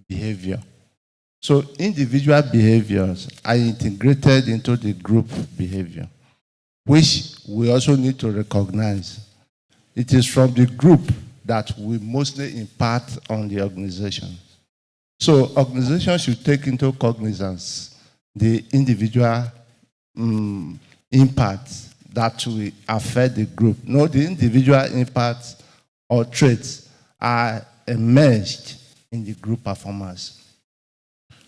behavior. So individual behaviors are integrated into the group behavior, which we also need to recognize. It is from the group that we mostly impart on the organization. So organizations should take into cognizance the individual impacts that will affect the group. The individual impacts or traits are emerged in the group performance.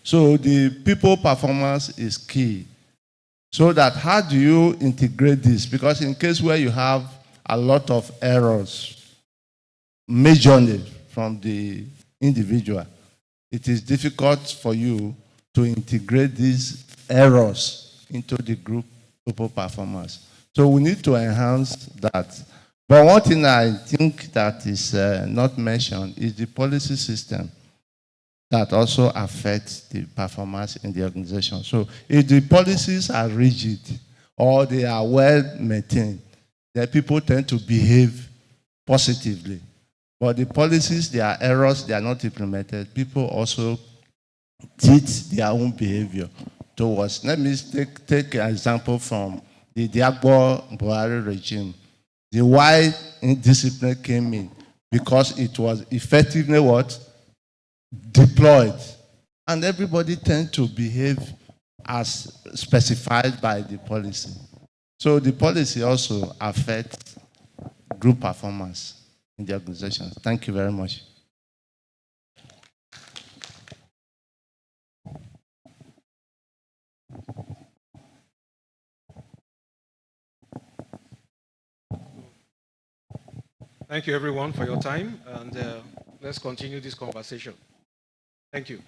So the people performance is key. So that how do you integrate this? Because in case where you have a lot of errors, majorly from the individual, it is difficult for you to integrate these errors into the group people performance. So we need to enhance that. But one thing I think that is not mentioned is the policy system that also affects the performance in the organization. So if the policies are rigid or they are well maintained, then people tend to behave positively. But the policies, there are errors, they are not implemented. People also teach their own behavior towards. Let me take an example from the Diagbo Buhari regime. The why discipline came in because it was effectively what? Deployed. And everybody tend to behave as specified by the policy. So the policy also affects group performance in the organization. Thank you very much. Thank you, everyone, for your time, and let's continue this conversation. Thank you.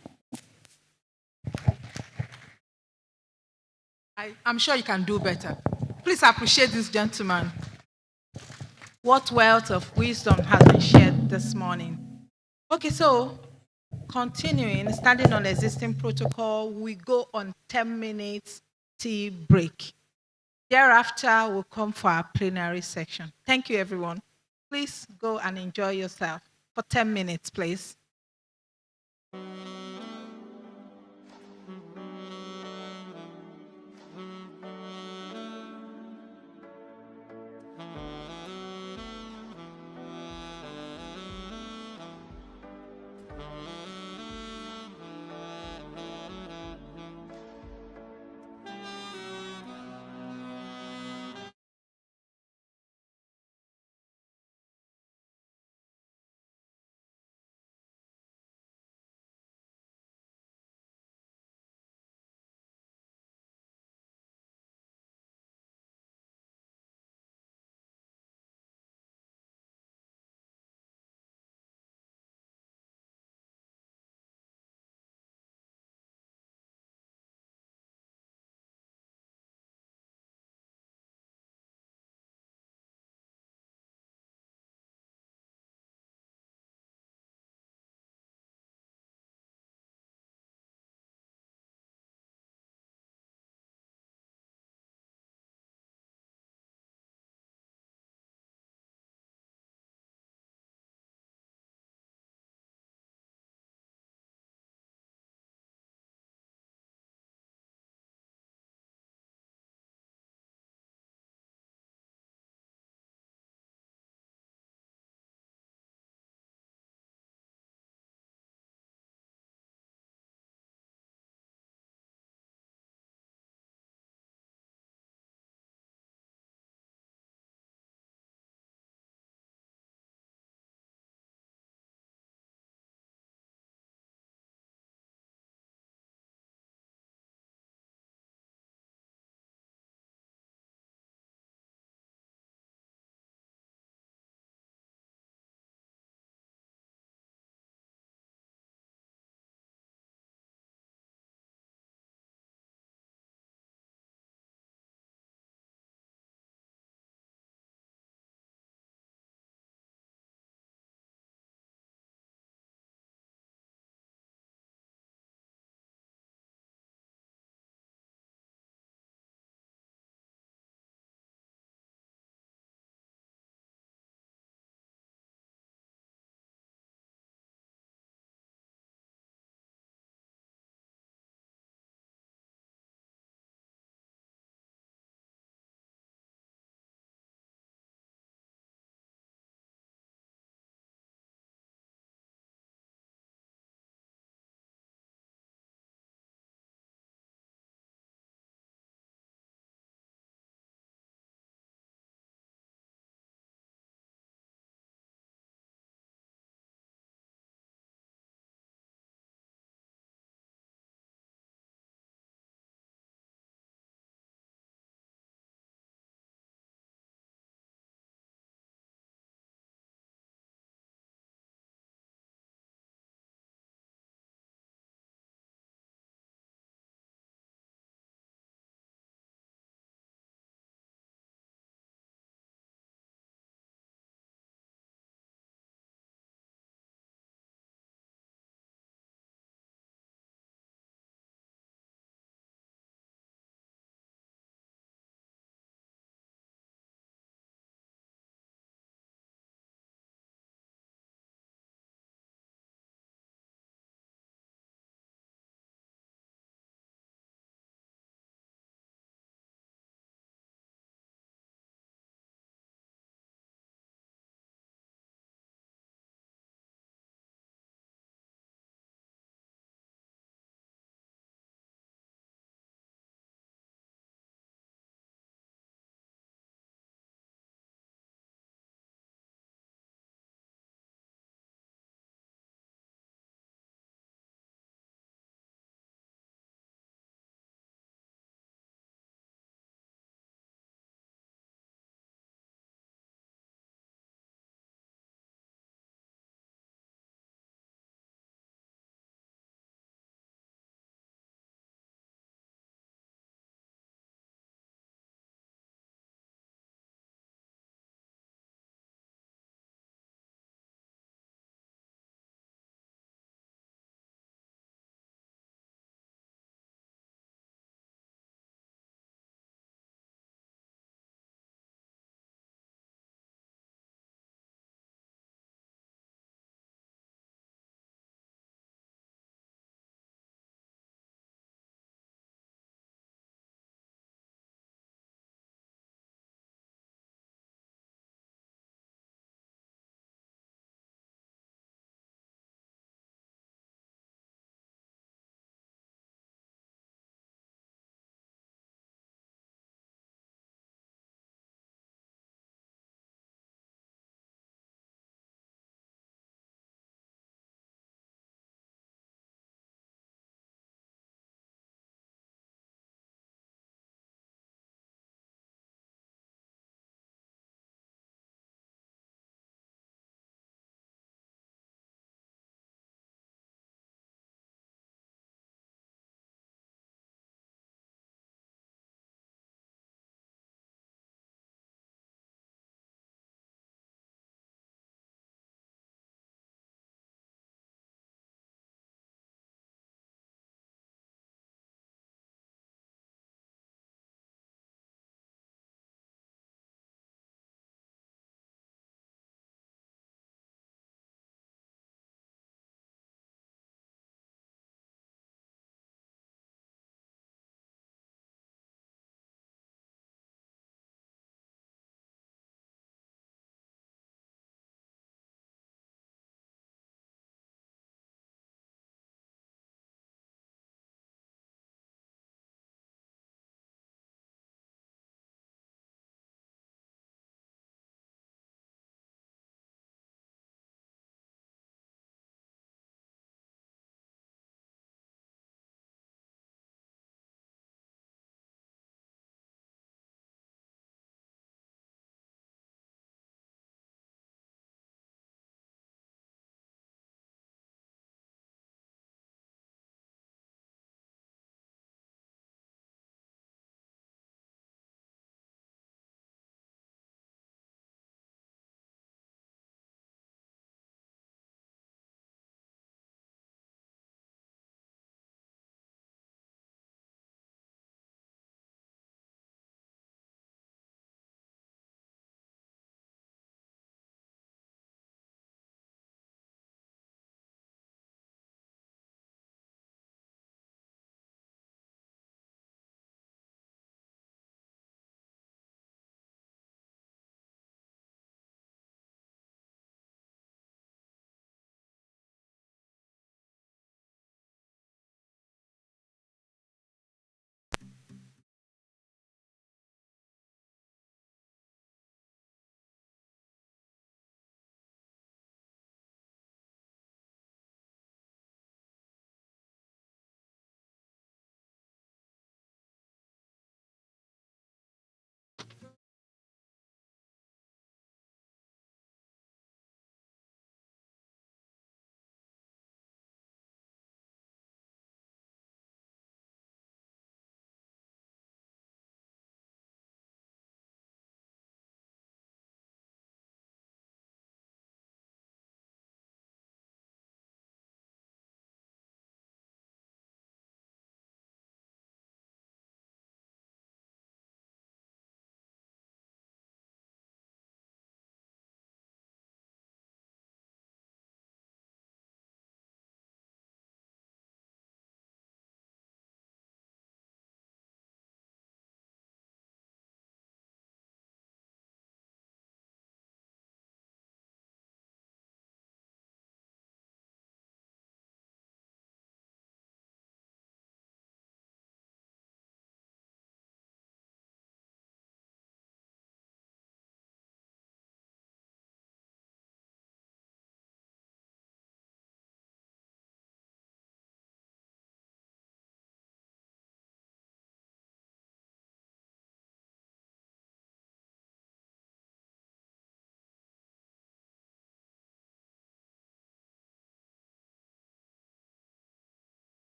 I'm sure you can do better. Please appreciate this gentleman. What wealth of wisdom has been shared this morning. Okay, so continuing, standing on existing protocol, we go on 10 minutes tea break. Thereafter, we'll come for our plenary section. Thank you, everyone. Please go and enjoy yourself for 10 minutes, please.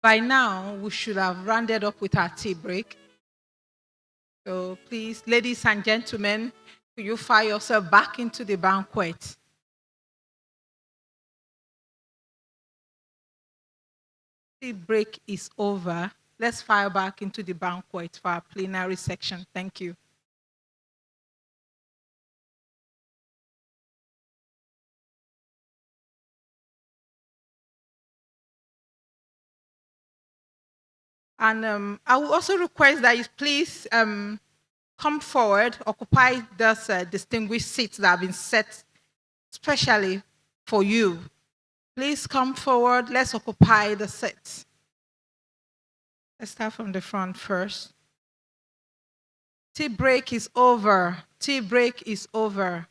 By now, we should have rounded up with our tea break. So please, ladies and gentlemen, could you file yourself back into the banquet? Tea break is over. Let's file back into the banquet for our plenary section. Thank you. And I will also request that you please come forward, occupy those distinguished seats that have been set specially for you. Please come forward. Let's occupy the seats. Let's start from the front first. Tea break is over. Tea break is over.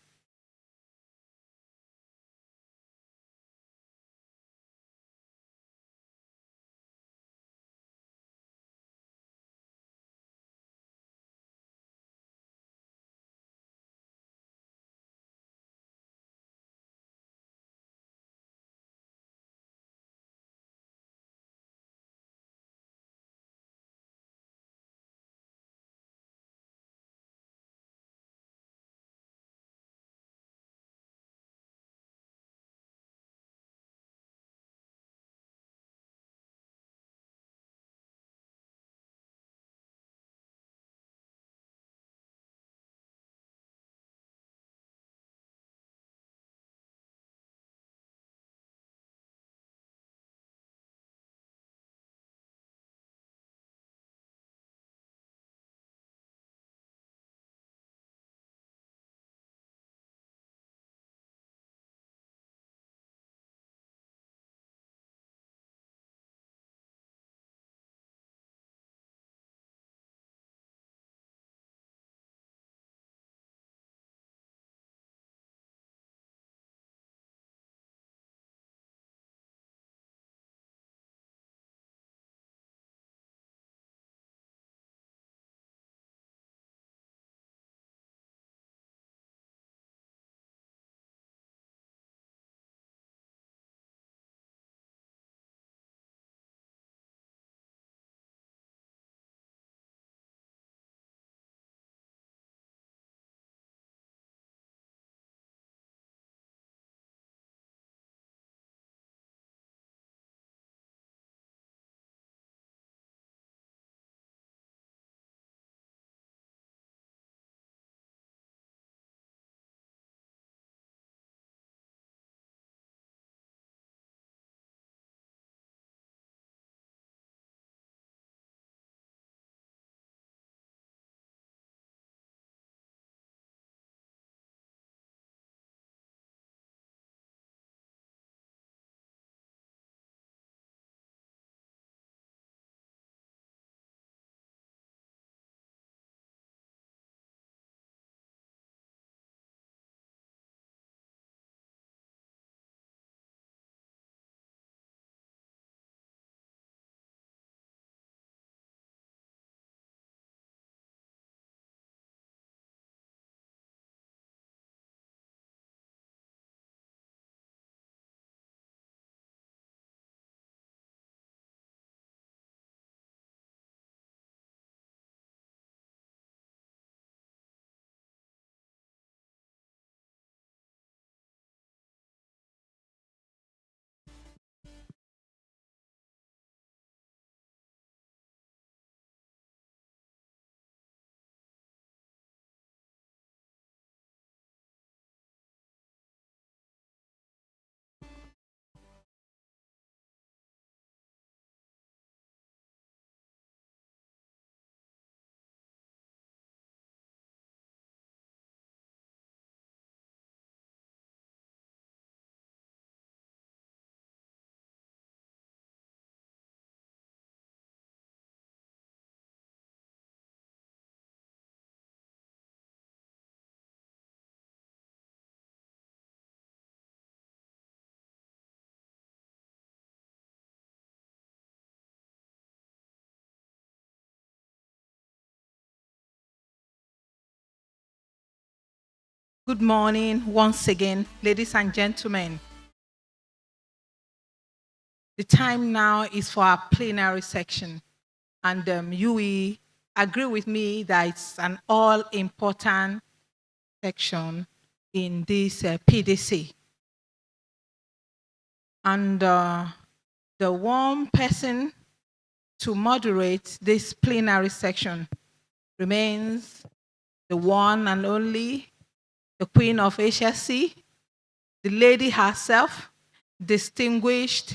Good morning once again, ladies and gentlemen. the time now is for our plenary section. And you will agree with me that it's an all-important section in this PDC. And the one person to moderate this plenary section remains the one and only, the Queen of HSC, the lady herself, distinguished,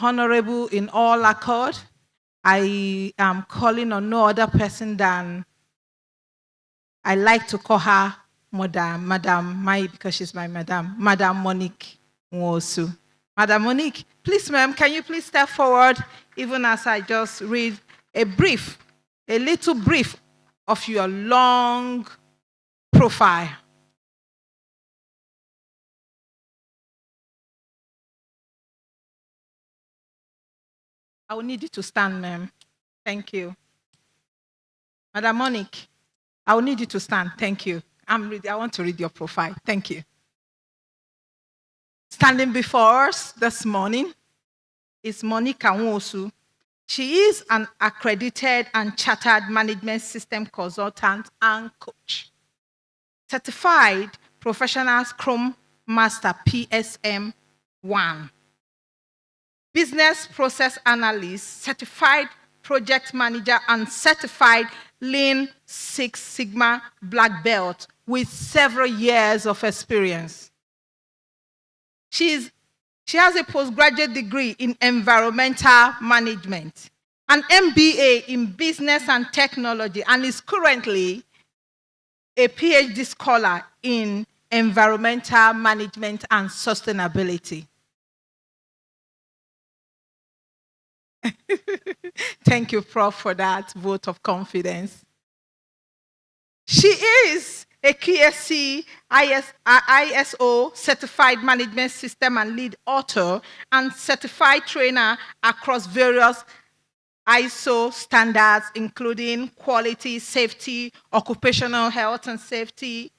honorable in all accord. I am calling on no other person than, I like to call her Madam Mai, because she's my Madam Monique Nwosu. Madam Monique, please, ma'am, can you please step forward, even as I just read a little brief of your long profile. I will need you to stand, ma'am. Thank you. Madam Monique, I will need you to stand. Thank you. I want to read your profile. Thank you. Standing before us this morning is Monique Nwosu. She is an accredited and chartered management system consultant and coach. Certified Professional Scrum Master PSM 1. Business Process Analyst, Certified Project Manager, and Certified Lean Six Sigma Black Belt with several years of experience. She has a postgraduate degree in environmental management, an MBA in business and technology, and is currently a PhD scholar in environmental management and sustainability. Thank you, Prof, for that vote of confidence. She is a QSC ISO certified management system and lead author and certified trainer across various ISO standards, including quality, safety, occupational health and safety,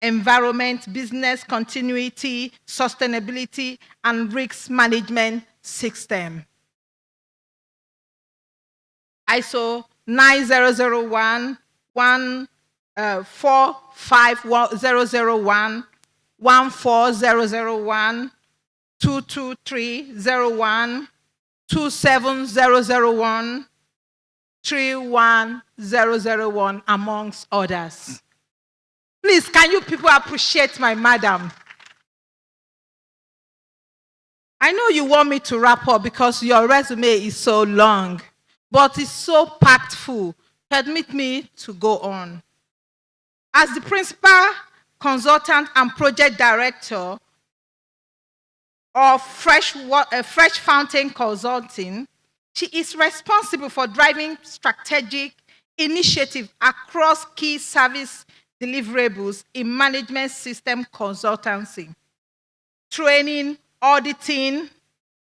environment, business continuity, sustainability, and risk management system. ISO 9001, 45001, 14001, 22301, 27001, 31001, amongst others. Please, can you people appreciate my madam? I know you want me to wrap up because your resume is so long, but it's so packed full. Permit me to go on. As the principal consultant and project director of Fresh Fountain Consulting, she is responsible for driving strategic initiatives across key service deliverables in management system consultancy, training, auditing,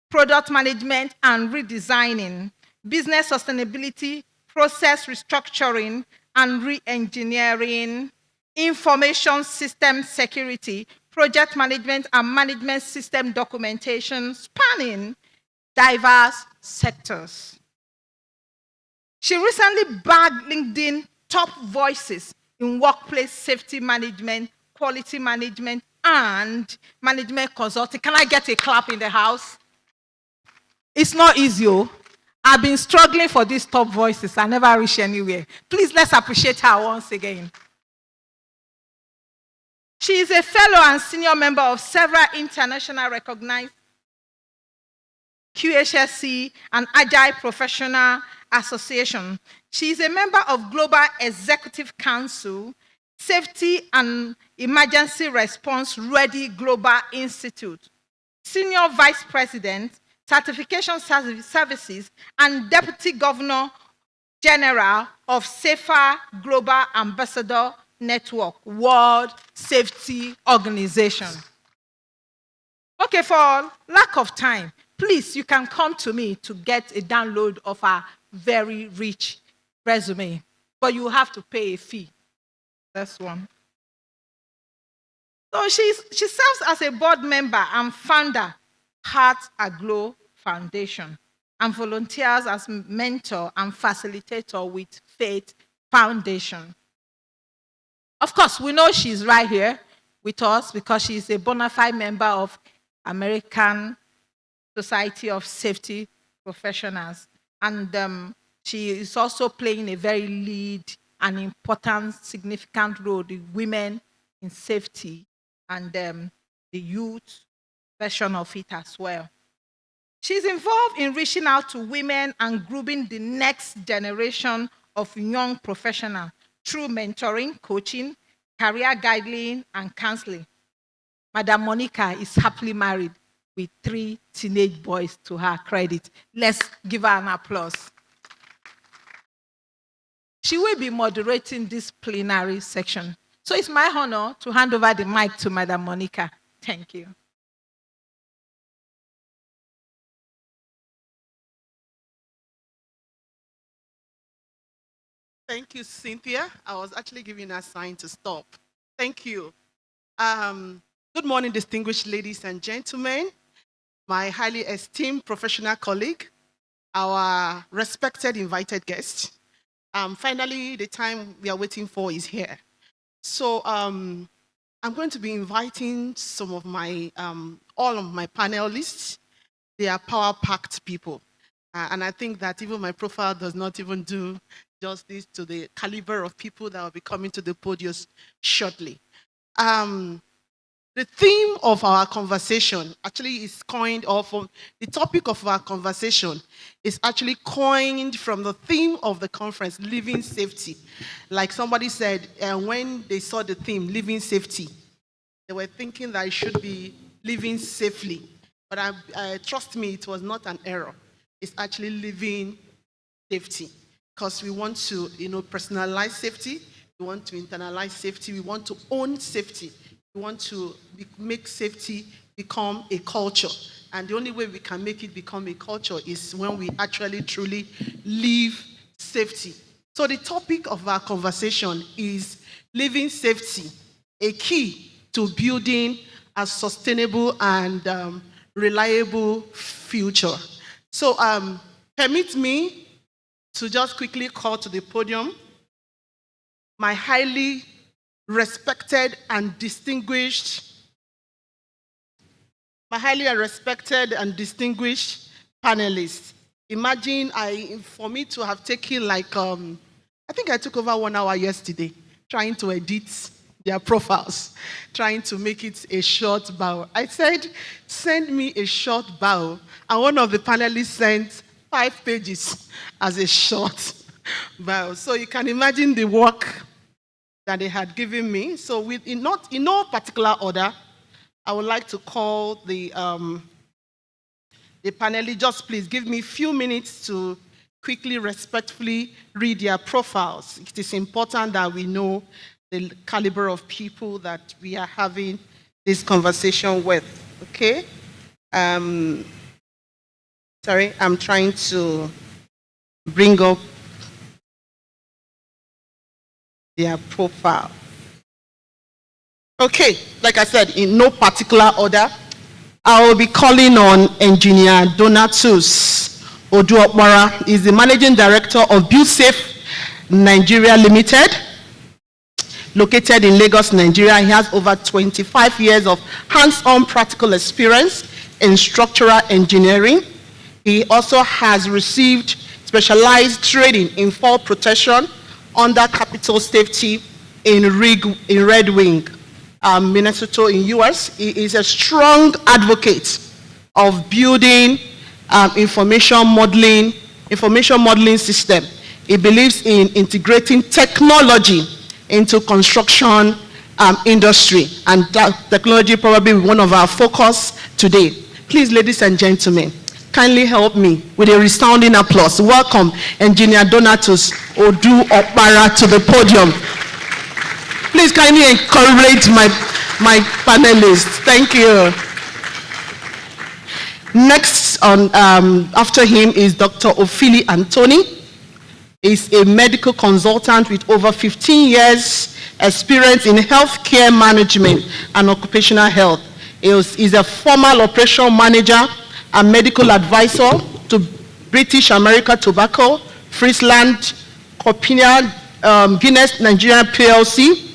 product management and redesigning, business sustainability, process restructuring and re-engineering, information system security, project management and management system documentation, spanning diverse sectors. She recently bagged LinkedIn top voices in workplace safety management, quality management, and management consulting. Can I get a clap in the house? It's not easy. I've been struggling for these top voices. I never reach anywhere. Please, let's appreciate her once again. She is a fellow and senior member of several international recognized QHSC and Agile Professional Association. She is a member of Global Executive Council, Safety and Emergency Response Ready Global Institute, Senior Vice President, Certification Services, and Deputy Governor General of Safer Global Ambassador Network, World Safety Organization. Okay, for lack of time, please, you can come to me to get a download of our very rich resume, but you have to pay a fee. That's one. So she serves as a board member and founder, Hearts Aglow Foundation, and volunteers as mentor and facilitator with Faith Foundation. Of course, we know she's right here with us because she's a bona fide member of American Society of Safety Professionals. And she is also playing a very lead and important, significant role in women in safety and the youth version of it as well. She's involved in reaching out to women and grooming the next generation of young professionals through mentoring, coaching, career guiding, and counseling. Madam Monica is happily married with 3 teenage boys to her credit. Let's give her an applause. She will be moderating this plenary section. So it's my honor to hand over the mic to Madam Monica. Thank you. Thank you, Cynthia. I was actually giving a sign to stop. Thank you. Good morning, distinguished ladies and gentlemen, my highly esteemed professional colleague, our respected invited guest. Finally, the time we are waiting for is here. So I'm going to be inviting some of my, all of my panelists. They are power-packed people. And I think that even my profile does not even do justice to the caliber of people that will be coming to the podium shortly. The theme of our conversation actually is coined, or from the topic of our conversation is actually coined from the theme of the conference, living safety. Like somebody said, when they saw the theme, living safety, they were thinking that it should be living safely. But trust me, it was not an error. It's actually living safety, because we want to, personalize safety. We want to internalize safety. We want to own safety. We want to make safety become a culture. And the only way we can make it become a culture is when we actually truly live safety. So the topic of our conversation is living safety, a key to building a sustainable and reliable future. So permit me to just quickly call to the podium my highly respected and distinguished panelists. Imagine for me to have taken I think I took over 1 hour yesterday trying to edit their profiles, trying to make it a short bio. I said, send me a short bio, and one of the panelists sent 5 pages as a short bio. So you can imagine the work that they had given me. So in no particular order, I would like to call the panelists. Just please give me a few minutes to quickly, respectfully read their profiles. It is important that we know the caliber of people that we are having this conversation with, okay? Sorry, I'm trying to bring up their profile. Okay, like I said, in no particular order, I will be calling on Engineer Donatus Oduokpara. He's the Managing Director of BuildSafe Nigeria Limited, located in Lagos, Nigeria. He has over 25 years of hands-on practical experience in structural engineering. He also has received specialized training in fall protection under Capital Safety in Red Wing, Minnesota in US. He is a strong advocate of building information modeling system. He believes in integrating technology into construction industry, and that technology probably one of our focus today. Please, ladies and gentlemen, kindly help me with a resounding applause. Welcome Engineer Donatus Oduokpara to the podium. Please kindly encourage my panelists. Thank you. Next after him is Dr. Ophili Anthony. He's a medical consultant with over 15 years experience in healthcare management and occupational health. Is a former operation manager and medical advisor to British America Tobacco, Friesland, Copina, Guinness Nigeria PLC,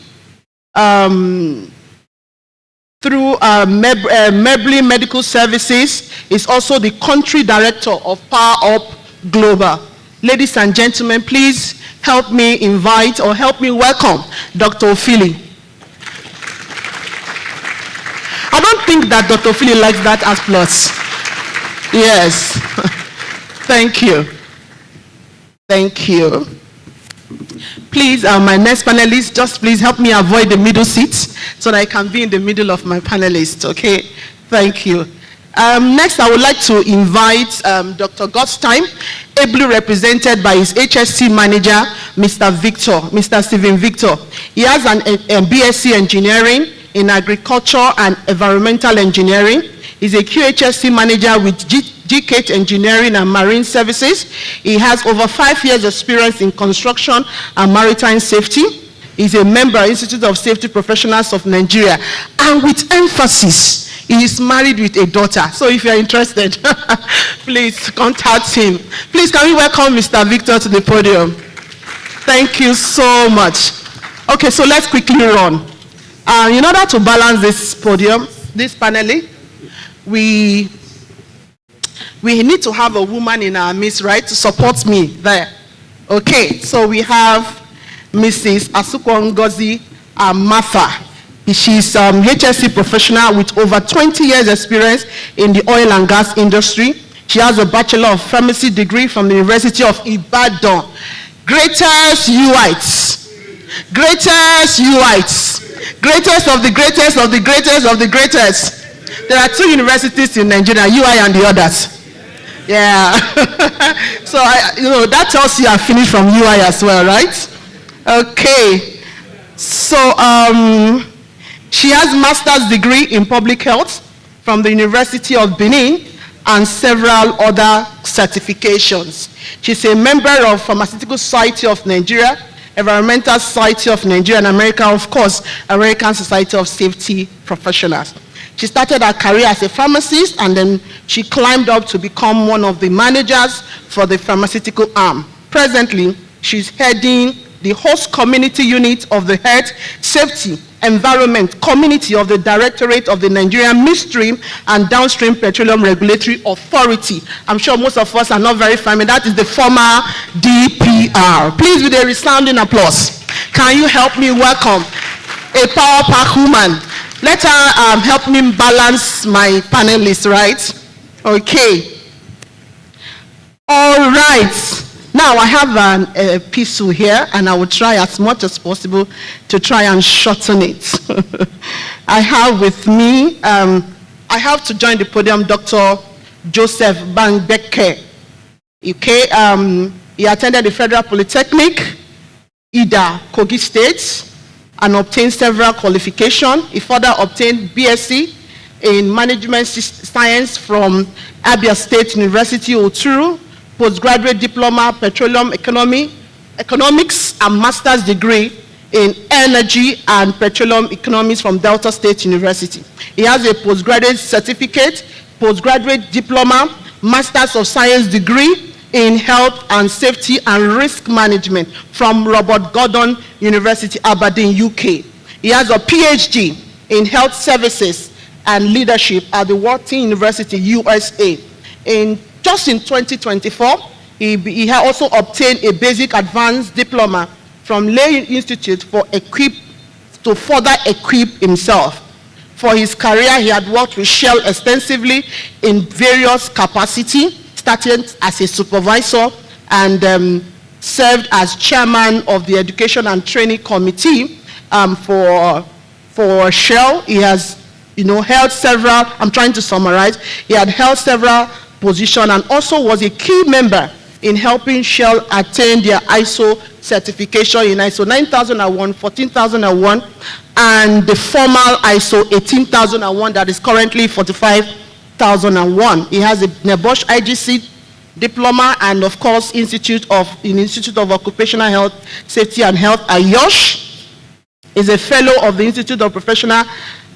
through Mebley Medical Services, is also the country director of Power Up Global. Ladies and gentlemen, please help me invite or help me welcome Dr. Ophili. I don't think that Dr. Ophili likes that applause. Yes. Thank you. Thank you. Please, my next panelist, just please help me avoid the middle seats so that I can be in the middle of my panelists, okay? Thank you. Next, I would like to invite Dr. Godstime, ably represented by his HSC manager, Mr. Stephen Victor. He has an BSc Engineering in Agriculture and Environmental Engineering. He's a QHSC manager with GKH Engineering and Marine Services. He has over 5 years experience in construction and maritime safety. He's a member of Institute of Safety Professionals of Nigeria. And with emphasis, he is married with a daughter. So if you're interested, please contact him. Please, can we welcome Mr. Victor to the podium? Thank you so much. Okay, so let's quickly run. In order to balance this podium, this panel, we need to have a woman in our midst, right, to support me there. Okay, so we have Mrs. Asukwa Ngozi Martha. She's HSC professional with over 20 years experience in the oil and gas industry. She has a Bachelor of Pharmacy degree from the University of Ibadan. Greatest UITs. Greatest UITs. Greatest of the greatest of the greatest of the greatest. There are 2 universities in Nigeria, UI and the others. Yeah. So, that tells you I finished from UI as well, right? Okay. So, she has master's degree in public health from the University of Benin and several other certifications. She's a member of Pharmaceutical Society of Nigeria, Environmental Society of Nigeria, and America, of course, American Society of Safety Professionals. She started her career as a pharmacist, and then she climbed up to become one of the managers for the pharmaceutical arm. Presently, she's heading the host community unit of the Health, Safety, Environment Community of the Directorate of the Nigerian Midstream and Downstream Petroleum Regulatory Authority. I'm sure most of us are not very familiar. That is the former DPR. Please, with a resounding applause, can you help me welcome a power pack woman? Let her help me balance my panelists, right? Okay. All right. Now I have a pistol here, and I will try as much as possible to try and shorten it. I have with me, I have to join the podium Dr. Joseph Bangbeke. Okay, he attended the Federal Polytechnic, Ida, Kogi State, and obtained several qualifications. He further obtained BSc in Management Science from Abia State University, Oturu, postgraduate diploma, petroleum economics, and master's degree in energy and petroleum economics from Delta State University. He has a postgraduate certificate, postgraduate diploma, master's of science degree in health and safety and risk management from Robert Gordon University, Aberdeen, UK. He has a PhD in health services and leadership at the Wharton University, USA. Just in 2024, he also obtained a basic advanced diploma from Lay Institute to further equip himself. For his career, he had worked with Shell extensively in various capacities, starting as a supervisor and served as chairman of the Education and Training Committee for Shell. He has held several, I'm trying to summarize, he had held several position and also was a key member in helping Shell attain their ISO certification in ISO 9001, 14001, and the formal ISO 18001 that is currently 45001. He has a NEBOSH IGC diploma and of course Institute of Occupational Health, Safety and Health, IOSH. Is a fellow of the Institute of Professional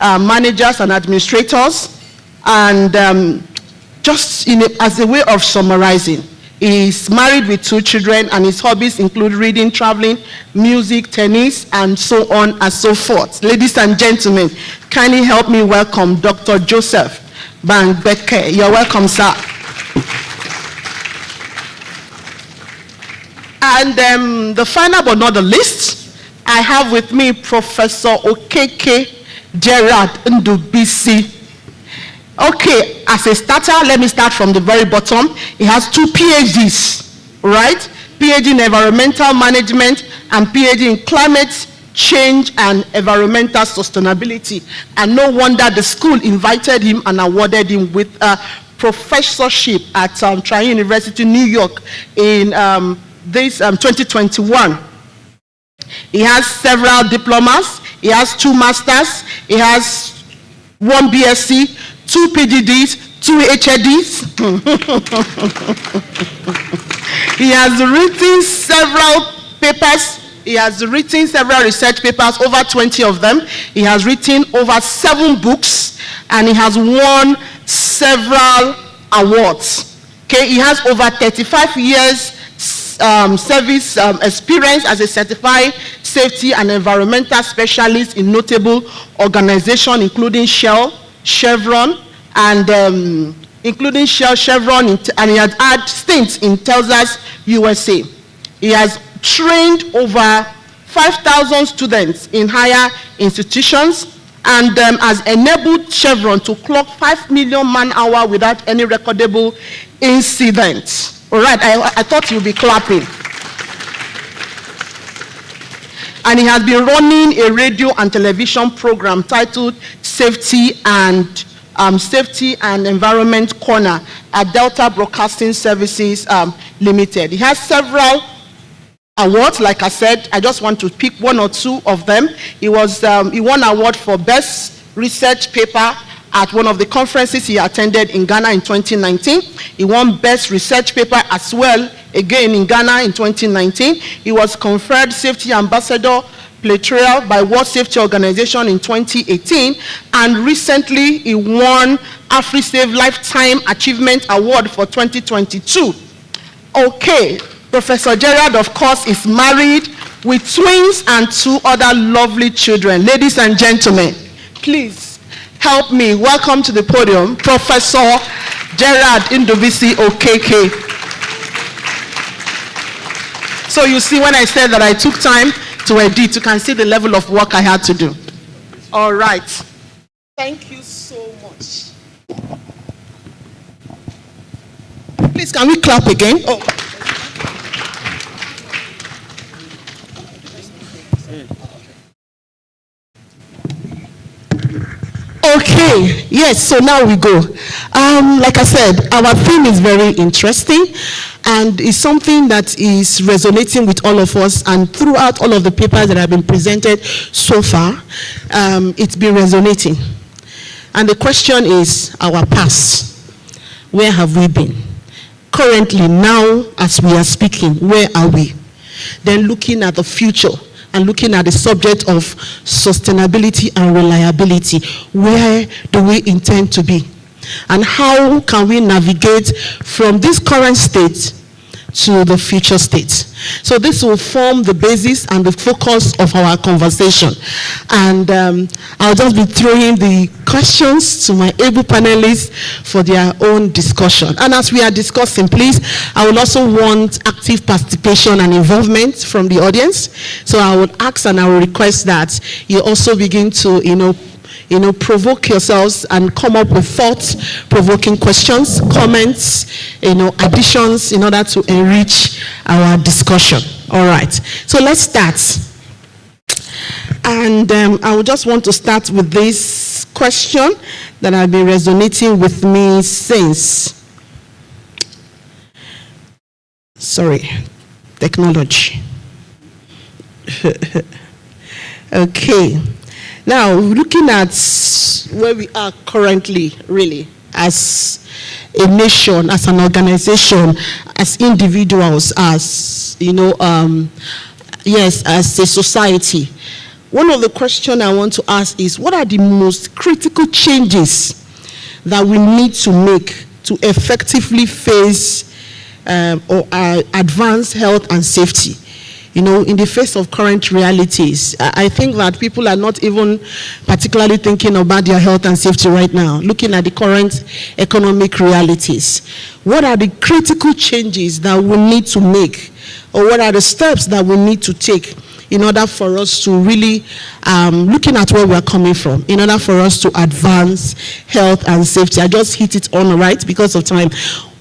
managers and administrators. And just as a way of summarizing, he's married with 2 children, and his hobbies include reading, traveling, music, tennis, and so on and so forth. Ladies and gentlemen, kindly help me welcome Dr. Joseph Bangbeke. You're welcome, sir. And the final but not the least, I have with me Professor Okeke Gerard Ndubisi. Okay, as a starter, let me start from the very bottom. He has 2 PhDs, right? PhD in environmental management and PhD in climate change and environmental sustainability. And no wonder the school invited him and awarded him with a professorship at Trine University, New York in 2021. He has several diplomas. He has 2 masters. He has 1 BSc, 2 PhDs, 2 HDs. He has written several papers. He has written several research papers, over 20 of them. He has written over 7 books, and he has won several awards. Okay, he has over 35 years service experience as a certified safety and environmental specialist in notable organizations, including Shell, Chevron, and and he has had stints in Texas, USA. He has trained over 5,000 students in higher institutions, and has enabled Chevron to clock 5 million man-hours without any recordable incidents. All right, I thought you'd be clapping. And he has been running a radio and television program titled Safety and Environment Corner at Delta Broadcasting Services Limited. He has several awards. Like I said, I just want to pick 1 or 2 of them. He won an award for Best Research Paper at one of the conferences he attended in Ghana in 2019. He won Best Research Paper as well, again in Ghana in 2019. He was conferred Safety Ambassador Plateau by World Safety Organization in 2018, and recently he won AfriSafe Lifetime Achievement Award for 2022. Okay, Professor Gerard, of course, is married with twins and 2 other lovely children. Ladies and gentlemen, please help me welcome to the podium Professor Gerard Ndubisi Okeke. So you see, when I said that I took time to edit, you can see the level of work I had to do. All right. Thank you so much. Please, can we clap again? Oh. Okay, yes, so now we go. Like I said, our theme is very interesting, and it's something that is resonating with all of us, and throughout all of the papers that have been presented so far, it's been resonating. And the question is our past. Where have we been? Currently, now, as we are speaking, where are we? Then looking at the future, and looking at the subject of sustainability and reliability, where do we intend to be? And how can we navigate from this current state to the future state? So this will form the basis and the focus of our conversation. And I'll just be throwing the questions to my able panelists for their own discussion. And as we are discussing, please, I will also want active participation and involvement from the audience. So I would ask and I will request that you also begin to, provoke yourselves and come up with thought-provoking questions, comments, additions in order to enrich our discussion. All right. So let's start. And I would just want to start with this question that has been resonating with me since. Sorry, technology. Okay. Now, looking at where we are currently, really, as a nation, as an organization, as individuals, as, as a society, one of the questions I want to ask is, what are the most critical changes that we need to make to effectively face or advance health and safety? You know, in the face of current realities, I think that people are not even particularly thinking about their health and safety right now, looking at the current economic realities. What are the critical changes that we need to make, or what are the steps that we need to take in order for us to really, looking at where we're coming from, in order for us to advance health and safety? I just hit it on right because of time.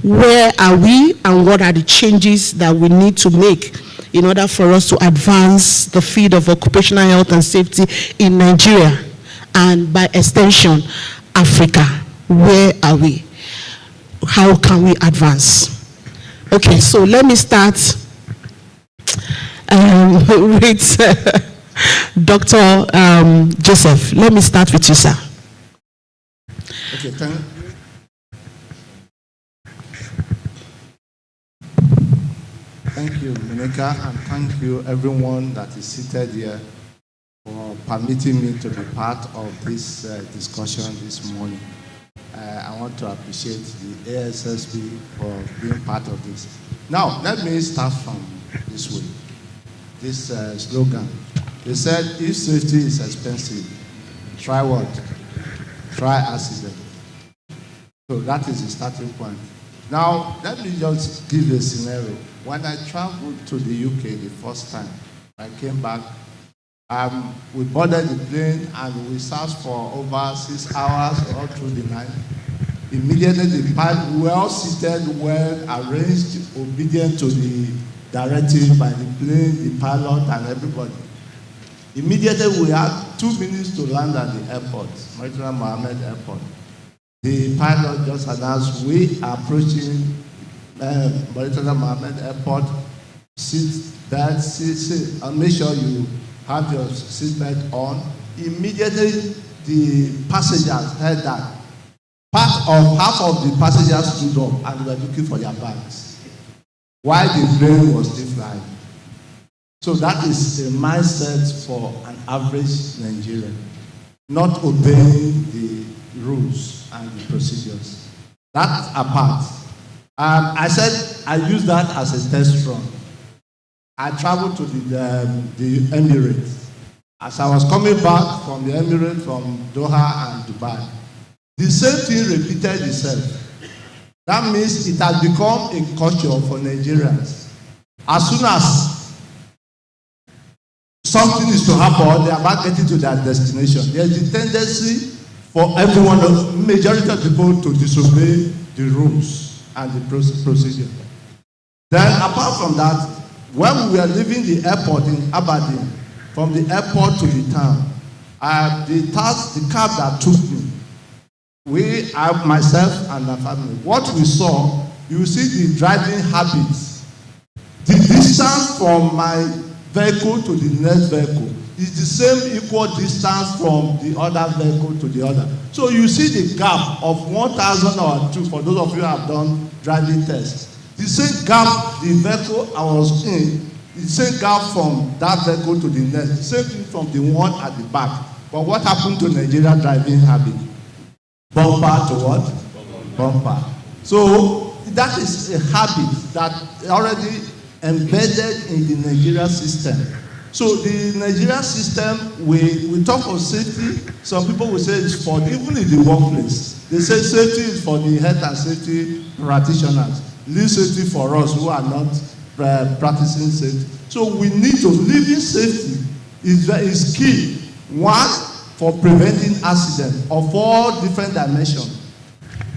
Where are we, and what are the changes that we need to make in order for us to advance the field of occupational health and safety in Nigeria and by extension, Africa? Where are we? How can we advance? Okay, so let me start with Dr. Joseph. Let me start with you, sir. Okay, thank you, Monica, and thank you everyone that is seated here for permitting me to be part of this discussion this morning. I want to appreciate the ASSB for being part of this. Now, let me start from this way. This slogan. They said, if safety is expensive, try what? Try accident. So that is the starting point. Now, let me just give a scenario. When I traveled to the UK the first time, I came back, we boarded the plane and we searched for over 6 hours all through the night. Immediately the pilot, well seated, well arranged, obedient to the directive by the plane, the pilot, and everybody. Immediately we had 2 minutes to land at the airport, Murtala Mohammed Airport. The pilot just announced, we are approaching Murtala Mohammed Airport. Seat belt, sit, and make sure you have your seatbelt on. Immediately the passengers heard that. Half of the passengers stood up and were looking for their bags while the plane was still flying. So that is a mindset for an average Nigerian, not obeying the rules and the procedures. That apart, I said I use that as a test run. I traveled to the Emirates. As I was coming back from the Emirates, from Doha and Dubai, the same thing repeated itself. That means it has become a culture for Nigerians. As soon as something is to happen, they are about getting to their destination. There is a tendency for everyone, the majority of people, to disobey the rules and the procedure. Then, apart from that, when we were leaving the airport in Aberdeen, from the airport to the town, the cab that took me, I, myself and my family, what we saw, you see the driving habits. The distance from my vehicle to the next vehicle is the same equal distance from the other vehicle to the other. So you see the gap of 1,000 or 2, for those of you who have done driving tests. The same gap the vehicle I was in, the same gap from that vehicle to the next, the same thing from the one at the back. But what happened to Nigerian driving habit? Bumper to what? Bumper. So that is a habit that already embedded in the Nigerian system. So the Nigerian system, we talk of safety. Some people will say it's for, even in the workplace, they say safety is for the health and safety practitioners. Leave safety for us who are not practicing safety. So we need to, living safety is key. One, for preventing accident of all different dimensions.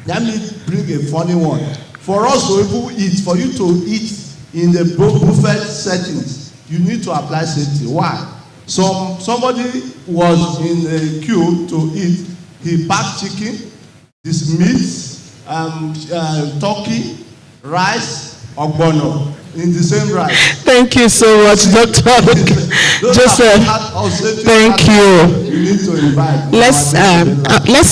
Let me bring a funny one. For us to even eat, for you to eat in the buffet settings, you need to apply safety. Why? Somebody was in a queue to eat. He packed chicken, this meat, turkey, rice, ogbono in the same rice. Thank you so much, Dr. Joseph. Thank you. You need to invite. Let's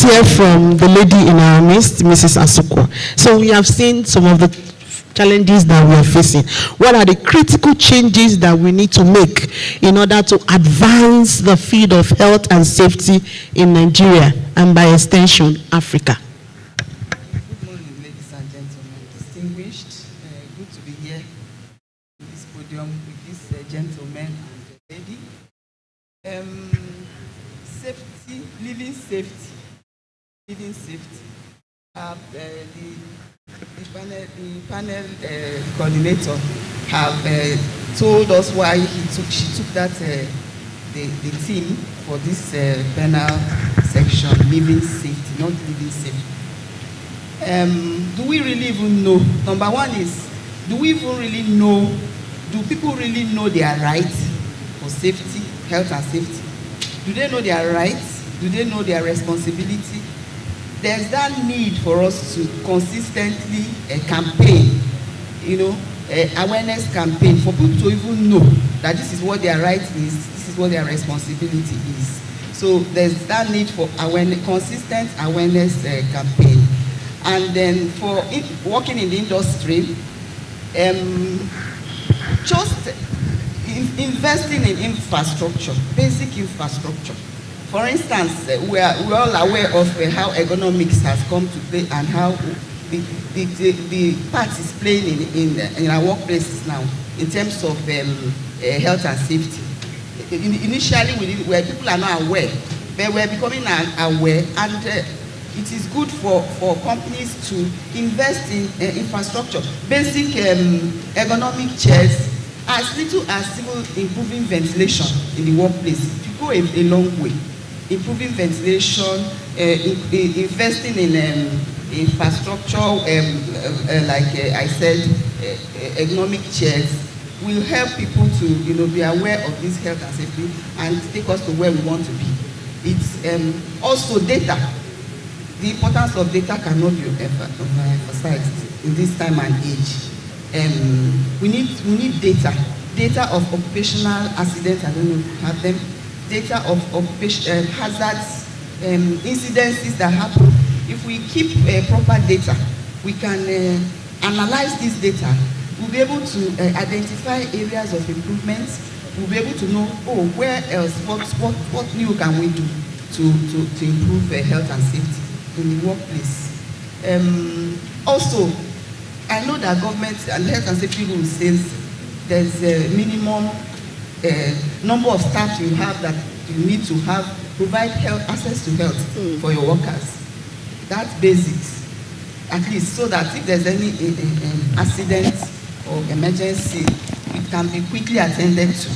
hear from the lady in our midst, Mrs. Asukwa. So we have seen some of the challenges that we are facing? What are the critical changes that we need to make in order to advance the field of health and safety in Nigeria and by extension, Africa? Good morning, ladies and gentlemen. Distinguished, good to be here in this podium with this gentleman and lady. Safety, living safety. The panel coordinator have told us why she took that the theme for this panel section, living safety, not living safety. Do we really even know? Number one is, do people really know their rights for safety, health and safety? Do they know their rights? Do they know their responsibility? There's that need for us to consistently campaign, awareness campaign for people to even know that this is what their right is, this is what their responsibility is. So there's that need for consistent awareness campaign. And then for working in the industry, just investing in infrastructure, basic infrastructure. For instance, we are all aware of how ergonomics has come to play and how the part is playing in our workplaces now in terms of health and safety. Initially, where people are not aware, but we're becoming aware, and it is good for companies to invest in infrastructure, basic ergonomic chairs, as little as even improving ventilation in the workplace. It will go a long way. Improving ventilation, investing in infrastructure, like I said, ergonomic chairs, will help people to be aware of this health and safety and take us to where we want to be. It's also data. The importance of data cannot be emphasized in this time and age. We need data of occupational accidents. I don't know if you have them. Data of occupational hazards, incidences that happen. If we keep proper data, we can analyze this data. We'll be able to identify areas of improvement. We'll be able to know, where else, what new can we do to improve health and safety in the workplace. Also, I know that government and health and safety rules says there's a minimum number of staff you have that you need to have, provide access to health for your workers. That's basics, at least, so that if there's any accident or emergency, it can be quickly attended to.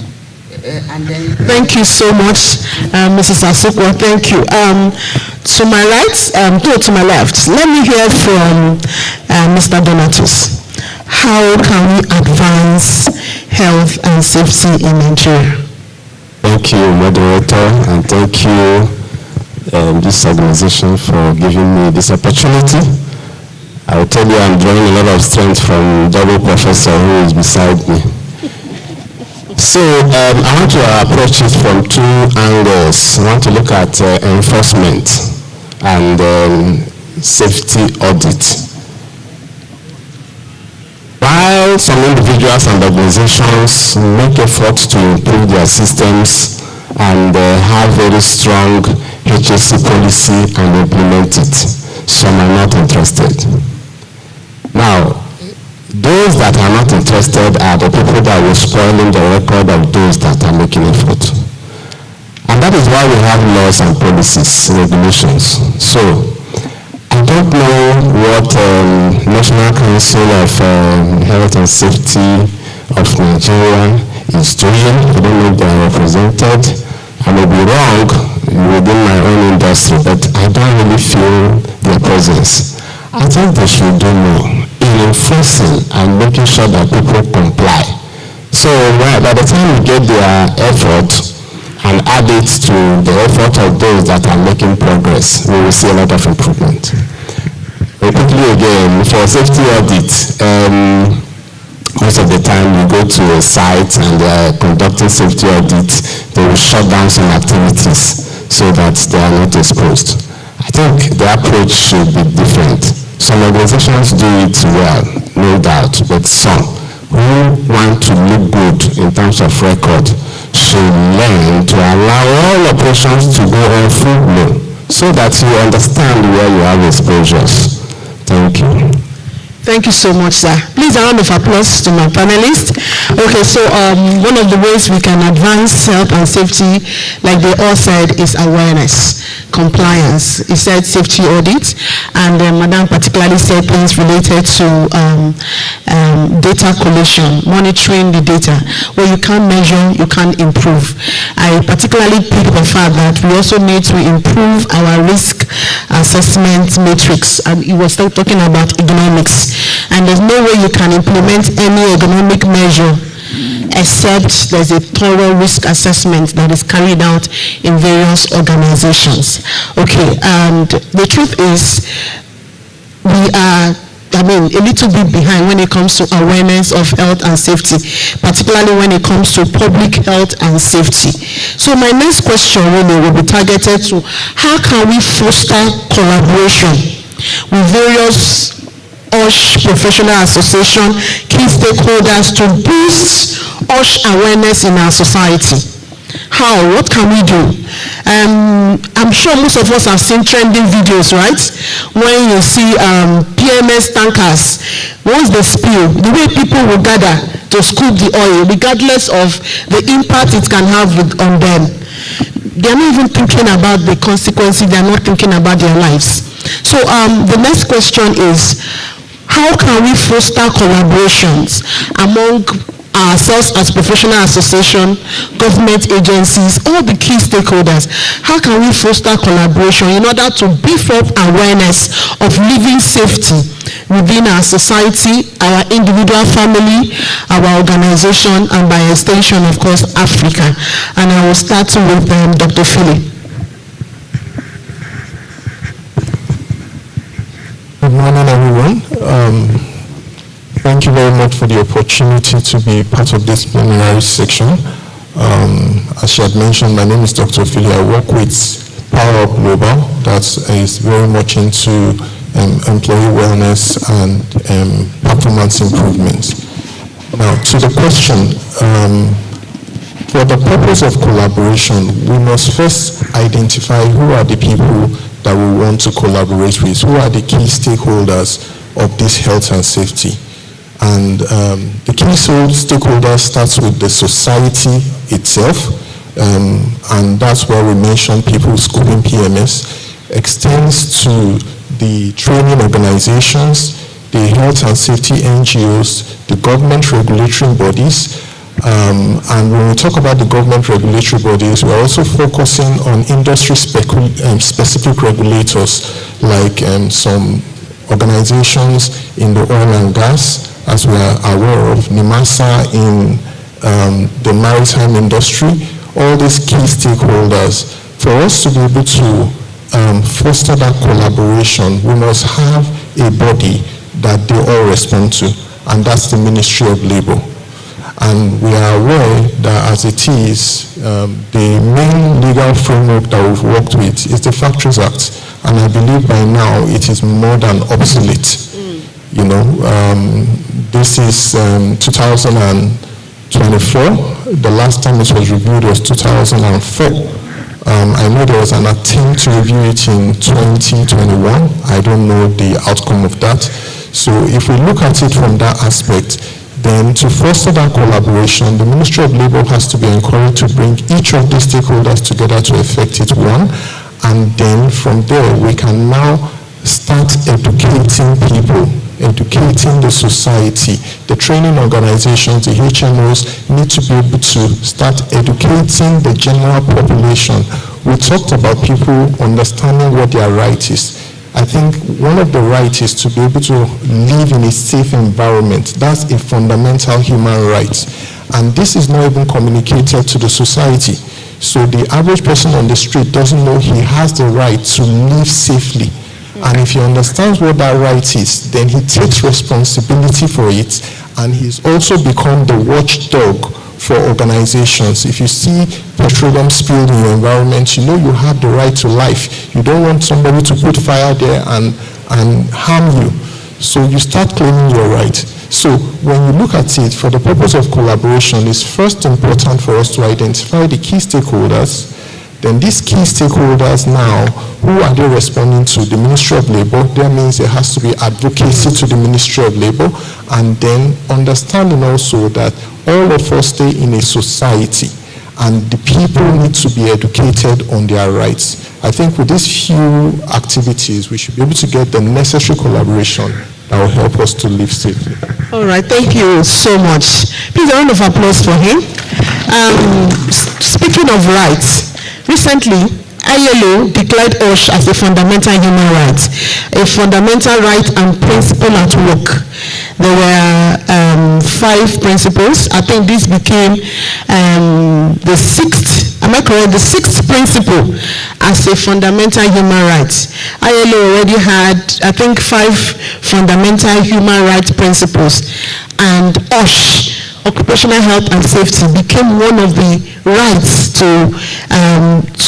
And then thank you so much, Mrs. Asukwa. Thank you. To my right, to my left, let me hear from Mr. Donatus. How can we advance health and safety in Nigeria? Thank you, moderator, and thank you, this organization, for giving me this opportunity. I will tell you, I'm drawing a lot of strength from double professor who is beside me. So I want to approach it from two angles. I want to look at enforcement and safety audit. While some individuals and organizations make efforts to improve their systems and have very strong HSC policy and implement it, some are not interested. Now, those that are not interested are the people that will spoiling the record of those that are making effort. And that is why we have laws and policies, regulations. So, I don't know what National Council of Health and Safety of Nigeria is doing. I don't know if they are represented. I may be wrong within my own industry, but I don't really feel their presence. I think they should do more in enforcing and making sure that people comply. So by the time we get their effort and add it to the effort of those that are making progress, we will see a lot of improvement. Quickly again, for safety audit, most of the time you go to a site and they are conducting safety audit, they will shut down some activities so that they are not exposed. I think the approach should be different. Some organizations do it well, no doubt, but but some who want to look good in terms of record should learn to allow all operations to go on full blown so that you understand where you have exposures. Thank you. Thank you so much, sir. Please, a round of applause to my panelists. Okay, so one of the ways we can advance health and safety, like they all said, is awareness, compliance. He said safety audit, and Madam particularly said things related to data collection, monitoring the data. What you can't measure, you can't improve. I particularly pick the fact that we also need to improve our risk assessment matrix, and he was talking about economics. And there's no way you can implement any economic measure except there's a thorough risk assessment that is carried out in various organizations. Okay, and the truth is we are a little bit behind when it comes to awareness of health and safety, particularly when it comes to public health and safety. So my next question really will be targeted to how can we foster collaboration with various OSH professional association, key stakeholders to boost OSH awareness in our society. How? What can we do? I'm sure most of us have seen trending videos, right? When you see PMS tankers, once they spill, the way people will gather to scoop the oil, regardless of the impact it can have on them. They're not even thinking about the consequences, they're not thinking about their lives. So the next question is, how can we foster collaborations among ourselves as professional association, government agencies, all the key stakeholders? How can we foster collaboration in order to beef up awareness of living safety within our society, our individual family, our organization, and by extension, of course, Africa? And I will start with Dr. Philip. Good morning, everyone. Thank you very much for the opportunity to be part of this plenary section. As she had mentioned, my name is Dr. Philly. I work with Power Up Global, that is very much into employee wellness and performance improvement. Now, to the question, for the purpose of collaboration, we must first identify who are the people that we want to collaborate with, who are the key stakeholders of this health and safety. And the key stakeholders starts with the society itself, and that's where we mention people scooping PMS, extends to the training organizations, the health and safety NGOs, the government regulatory bodies. And when we talk about the government regulatory bodies, we're also focusing on industry specific regulators, like some organizations in the oil and gas, as we are aware of, NIMASA in the maritime industry, all these key stakeholders. For us to be able to foster that collaboration, we must have a body that they all respond to, and that's the Ministry of Labor. And we are aware that as it is, the main legal framework that we've worked with is the Factories Act. And I believe by now it is more than obsolete. You know, this is 2024. The last time it was reviewed was 2004. I know there was an attempt to review it in 2021. I don't know the outcome of that. So if we look at it from that aspect, then to foster that collaboration, the Ministry of Labor has to be encouraged to bring each of these stakeholders together to effect it one. And then from there, we can now start educating people, educating the society. The training organizations, the HMOs, need to be able to start educating the general population. We talked about people understanding what their right is. I think one of the rights is to be able to live in a safe environment. That's a fundamental human right. And this is not even communicated to the society. So the average person on the street doesn't know he has the right to live safely. And if he understands what that right is, then he takes responsibility for it, and he's also become the watchdog for organizations. If you see petroleum spilled in your environment, you know you have the right to life. You don't want somebody to put fire there and harm you. So you start claiming your right. So when you look at it, for the purpose of collaboration, it's first important for us to identify the key stakeholders. Then these key stakeholders now, who are they responding to? The Ministry of Labor. That means there has to be advocacy to the Ministry of Labor, and then understanding also that all of us stay in a society and the people need to be educated on their rights. I think with these few activities, we should be able to get the necessary collaboration that will help us to live safely. All right, thank you so much. Please, a round of applause for him. Speaking of rights, recently, ILO declared OSH as a fundamental human right, a fundamental right and principle at work. There were 5 principles. I think this became the 6th, am I correct? The 6th principle as a fundamental human right. ILO already had, I think, 5 fundamental human rights principles, and OSH, occupational health and safety, became one of the rights to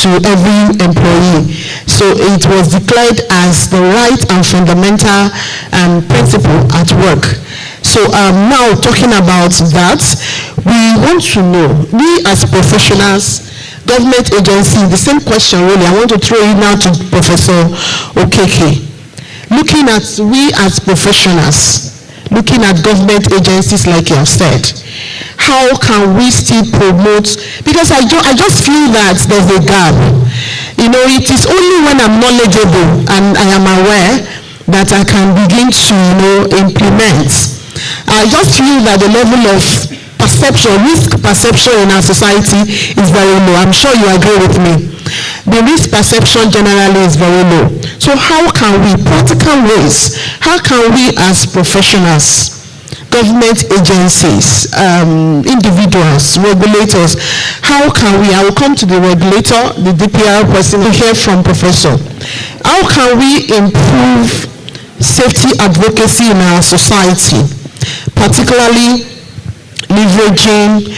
every employee. So it was declared as the right and fundamental principle at work. So now talking about that, we want to know, we as professionals, government agencies, the same question really, I want to throw it now to Professor Okeke. Looking at we as professionals, looking at government agencies like you have said, how can we still promote, because I just feel that there's a gap. You know, it is only when I'm knowledgeable and I am aware that I can begin to, implement. I just feel that the level of perception, risk perception in our society is very low. I'm sure you agree with me. The risk perception generally is very low. So how can we, practical ways, how can we as professionals, government agencies, individuals, regulators, how can we, I will come to the regulator, the DPR person, to hear from Professor. How can we improve safety advocacy in our society, particularly leveraging,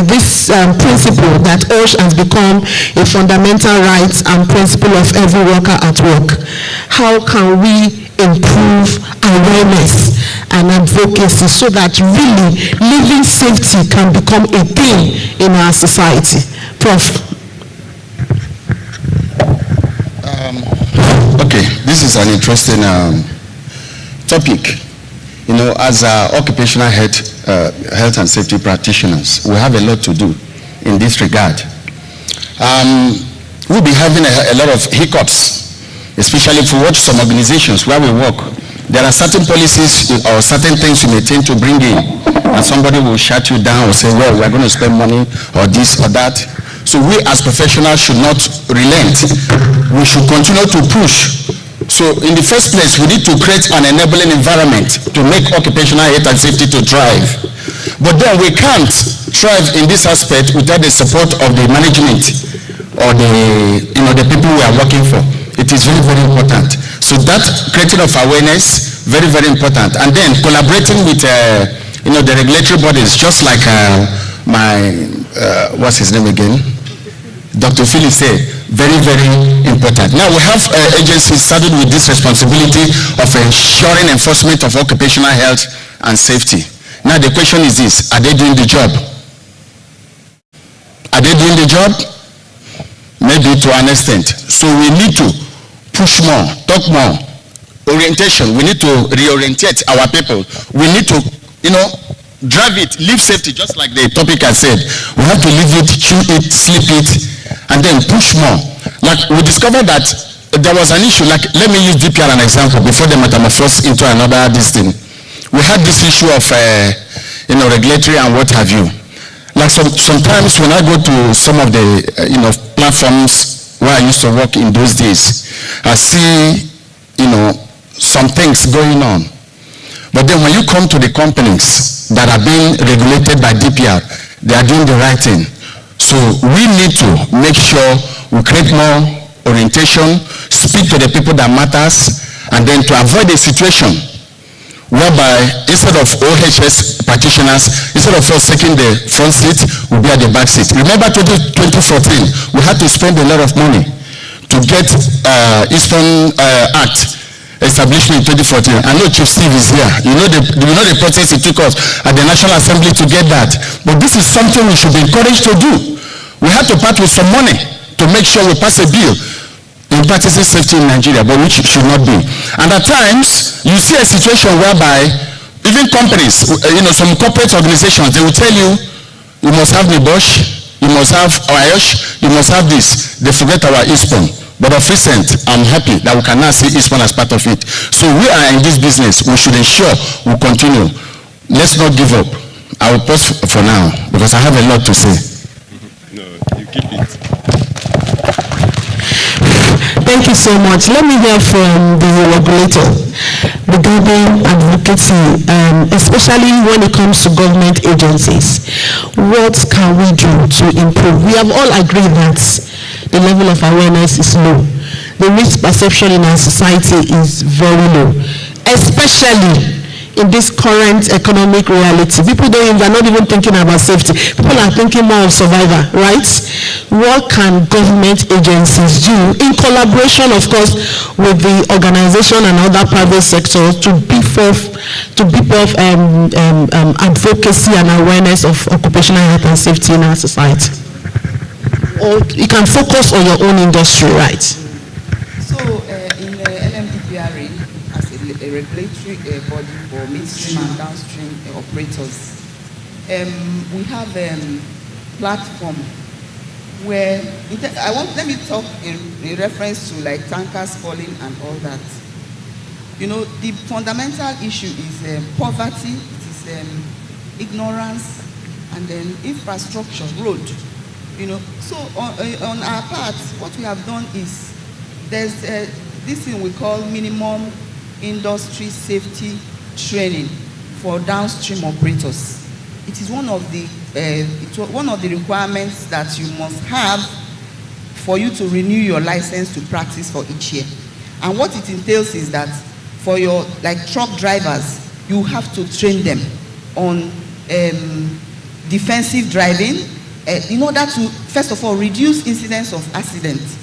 this principle that OSH has become a fundamental right and principle of every worker at work? How can we improve awareness and advocacy so that really living safety can become a thing in our society? Prof. Okay, this is an interesting topic. As occupational health and safety practitioners, we have a lot to do in this regard. We'll be having a lot of hiccups, especially if we watch some organizations where we work. There are certain policies or certain things you may tend to bring in, and somebody will shut you down or say, well, we're going to spend money or this or that. So we as professionals should not relent. We should continue to push. So in the first place, we need to create an enabling environment to make occupational health and safety to thrive. But then we can't thrive in this aspect without the support of the management or the people we are working for. It is very, very important. So that creating of awareness, very, very important. And then collaborating with the regulatory bodies, just like what's his name again? Dr. Philly said, very, very important. Now we have agencies started with this responsibility of ensuring enforcement of occupational health and safety. Now the question is this, are they doing the job? Are they doing the job? Maybe to an extent. So we need to push more, talk more. Orientation, we need to reorientate our people. We need to, drive it, live safety, just like the topic I said. We have to live it, chew it, sleep it, and then push more. Like we discovered that there was an issue, like let me use DPR an example before they metamorphose into another thing. We had this issue of regulatory and what have you. Like sometimes when I go to some of the platforms where I used to work in those days, I see some things going on. But then when you come to the companies that are being regulated by DPR, they are doing the right thing. So we need to make sure we create more orientation, speak to the people that matters, and then to avoid a situation whereby instead of OHS practitioners, instead of us taking the front seat, we'll be at the back seat. Remember 2014, we had to spend a lot of money to get Eastern Act establishment in 2014. I know Chief Steve is here. You know the process it took us at the National Assembly to get that. But this is something we should be encouraged to do. We have to part with some money to make sure we pass a bill in practicing safety in Nigeria, but which should not be. And at times, you see a situation whereby even companies, some corporate organizations, they will tell you, you must have Nibosh, you must have Oyosh, you must have this. They forget our EXPO. But of recent, I'm happy that we can now see EXPO as part of it. So we are in this business. We should ensure we continue. Let's not give up. I will pause for now because I have a lot to say. No, you keep it. Thank you so much. Let me hear from the regulator regarding advocacy, especially when it comes to government agencies. What can we do to improve? We have all agreed that the level of awareness is low. The risk perception in our society is very low, especially in this current economic reality. People they're not even thinking about safety. People are thinking more of survival, right? What can government agencies do in collaboration, of course, with the organization and other private sectors to beef up advocacy and awareness of occupational health and safety in our society? Or you can focus on your own industry, right? So in NMDPRA, as a regulatory body for midstream and downstream operators, we have a platform where let me talk in reference to like tankers falling and all that. The fundamental issue is poverty, it is ignorance, and then infrastructure, road. So on our part, what we have done is there's this thing we call minimum industry safety training for downstream operators. It is one of the requirements that you must have for you to renew your license to practice for each year. And what it entails is that for your truck drivers, you have to train them on defensive driving, in order to, first of all, reduce incidents of accidents,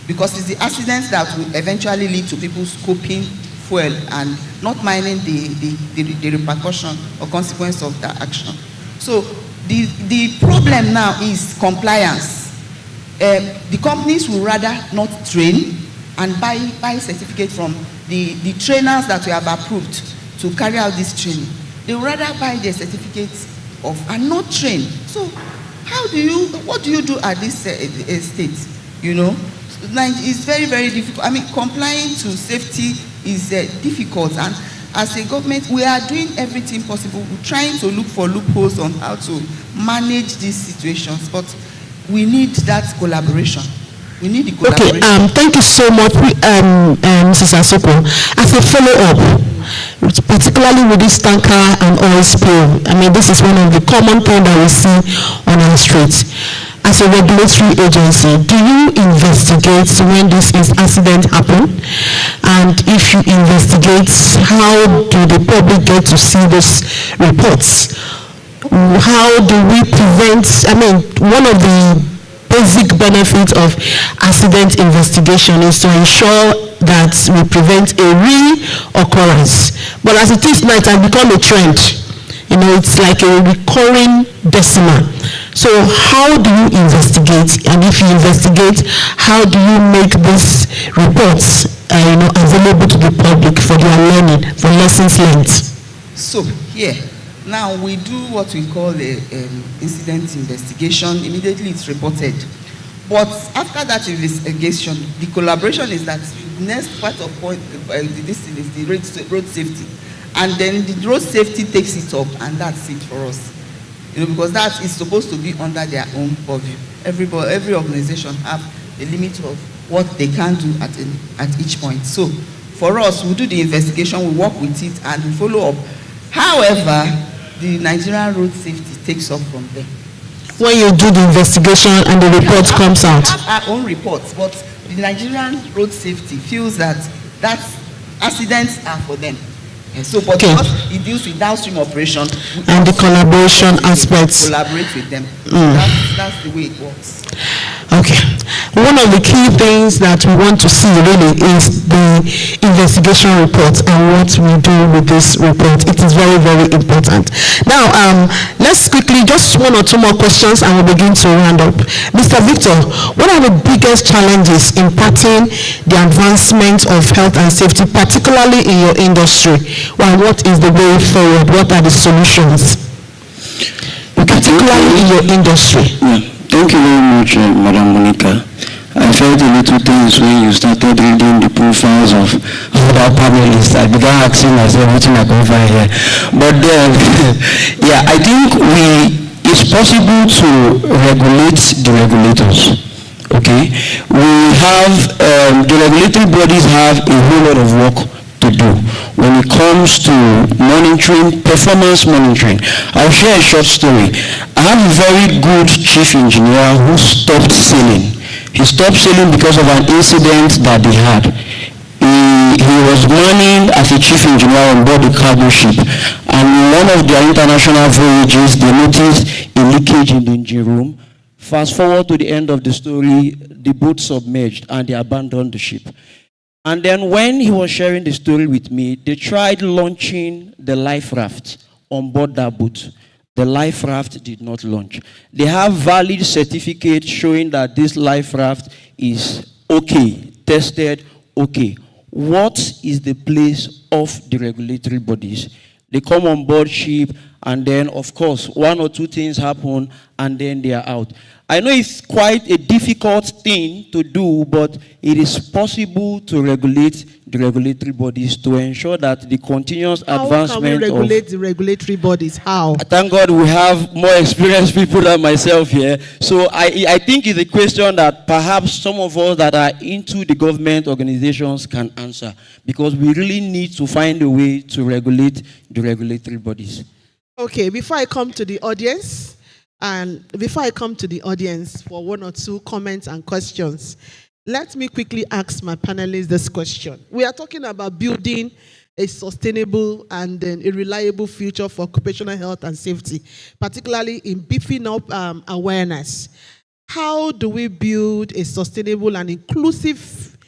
because it's the accidents that will eventually lead to people scoping fuel and not minding the repercussion or consequence of that action. So the problem now is compliance. The companies will rather not train and buy certificate from the trainers that we have approved to carry out this training. They will rather buy their certificates and not train. So what do you do at this state? It's very, very difficult. I mean, complying to safety is difficult, and as a government, we are doing everything possible. We're trying to look for loopholes on how to manage these situations, but we need that collaboration. We need the collaboration. Okay, thank you so much, Mrs. Asoko. As a follow-up, particularly with this tanker and oil spill, I mean, this is one of the common things that we see on our streets. As a regulatory agency, do you investigate when this accident happen? And if you investigate, how do the public get to see those reports? How do we prevent, one of the basic benefits of accident investigation is to ensure that we prevent a reoccurrence. But as it is now, it has become a trend. It's like a recurring decimal. So how do you investigate? And if you investigate, how do you make these reports available to the public for their learning, for lessons learned? So here, now we do what we call the incident investigation. Immediately it's reported. But after that investigation, the collaboration is that the next part of this is the road safety. And then the road safety takes it up, and that's it for us. Because that is supposed to be under their own purview. Every organization have a limit of what they can do at each point. So for us, we do the investigation, we work with it, and we follow up. However, the Nigerian road safety takes off from there. When you do the investigation and the report comes out? We have our own reports, but the Nigerian road safety feels that accidents are for them. So, but because it deals with downstream operation and the collaboration aspects, collaborate with them. That's the way it works. Okay. One of the key things that we want to see really is the investigation report and what we do with this report. It is very, very important. Now, let's quickly, just one or two more questions and we'll begin to round up. Mr. Victor, what are the biggest challenges impacting the advancement of health and safety, particularly in your industry? Well, what is the way forward? What are the solutions? Particularly in your industry. Yeah. Thank you very much, Madam Monica. I felt a little things when you started reading the profiles of other panelists. I began asking myself, what am I going to find here? But then, yeah, I think it's possible to regulate the regulators. Okay? We have, the regulatory bodies have a whole lot of work to do when it comes to monitoring, performance monitoring. I'll share a short story. I have a very good chief engineer who stopped sailing. He stopped sailing because of an incident that they had. He was manning as a chief engineer on board a cargo ship, and in one of their international voyages, they noticed a leakage in the engine room. Fast forward to the end of the story, the boat submerged and they abandoned the ship. And then when he was sharing the story with me, they tried launching the life raft on board that boat. The life raft did not launch. They have valid certificates showing that this life raft is okay, tested, okay. What is the place of the regulatory bodies? They come on board ship, and then, of course, one or two things happen, and then they are out. I know it's quite a difficult thing to do, but it is possible to regulate the regulatory bodies to ensure that the continuous advancement How can we regulate the regulatory bodies? How? Thank God we have more experienced people than myself here. So I think it's a question that perhaps some of us that are into the government organizations can answer, because we really need to find a way to regulate the regulatory bodies. Okay, before I come to the audience, for one or two comments and questions, let me quickly ask my panelists this question. We are talking about building a sustainable and a reliable future for occupational health and safety, particularly in beefing up awareness. How do we build a sustainable and inclusive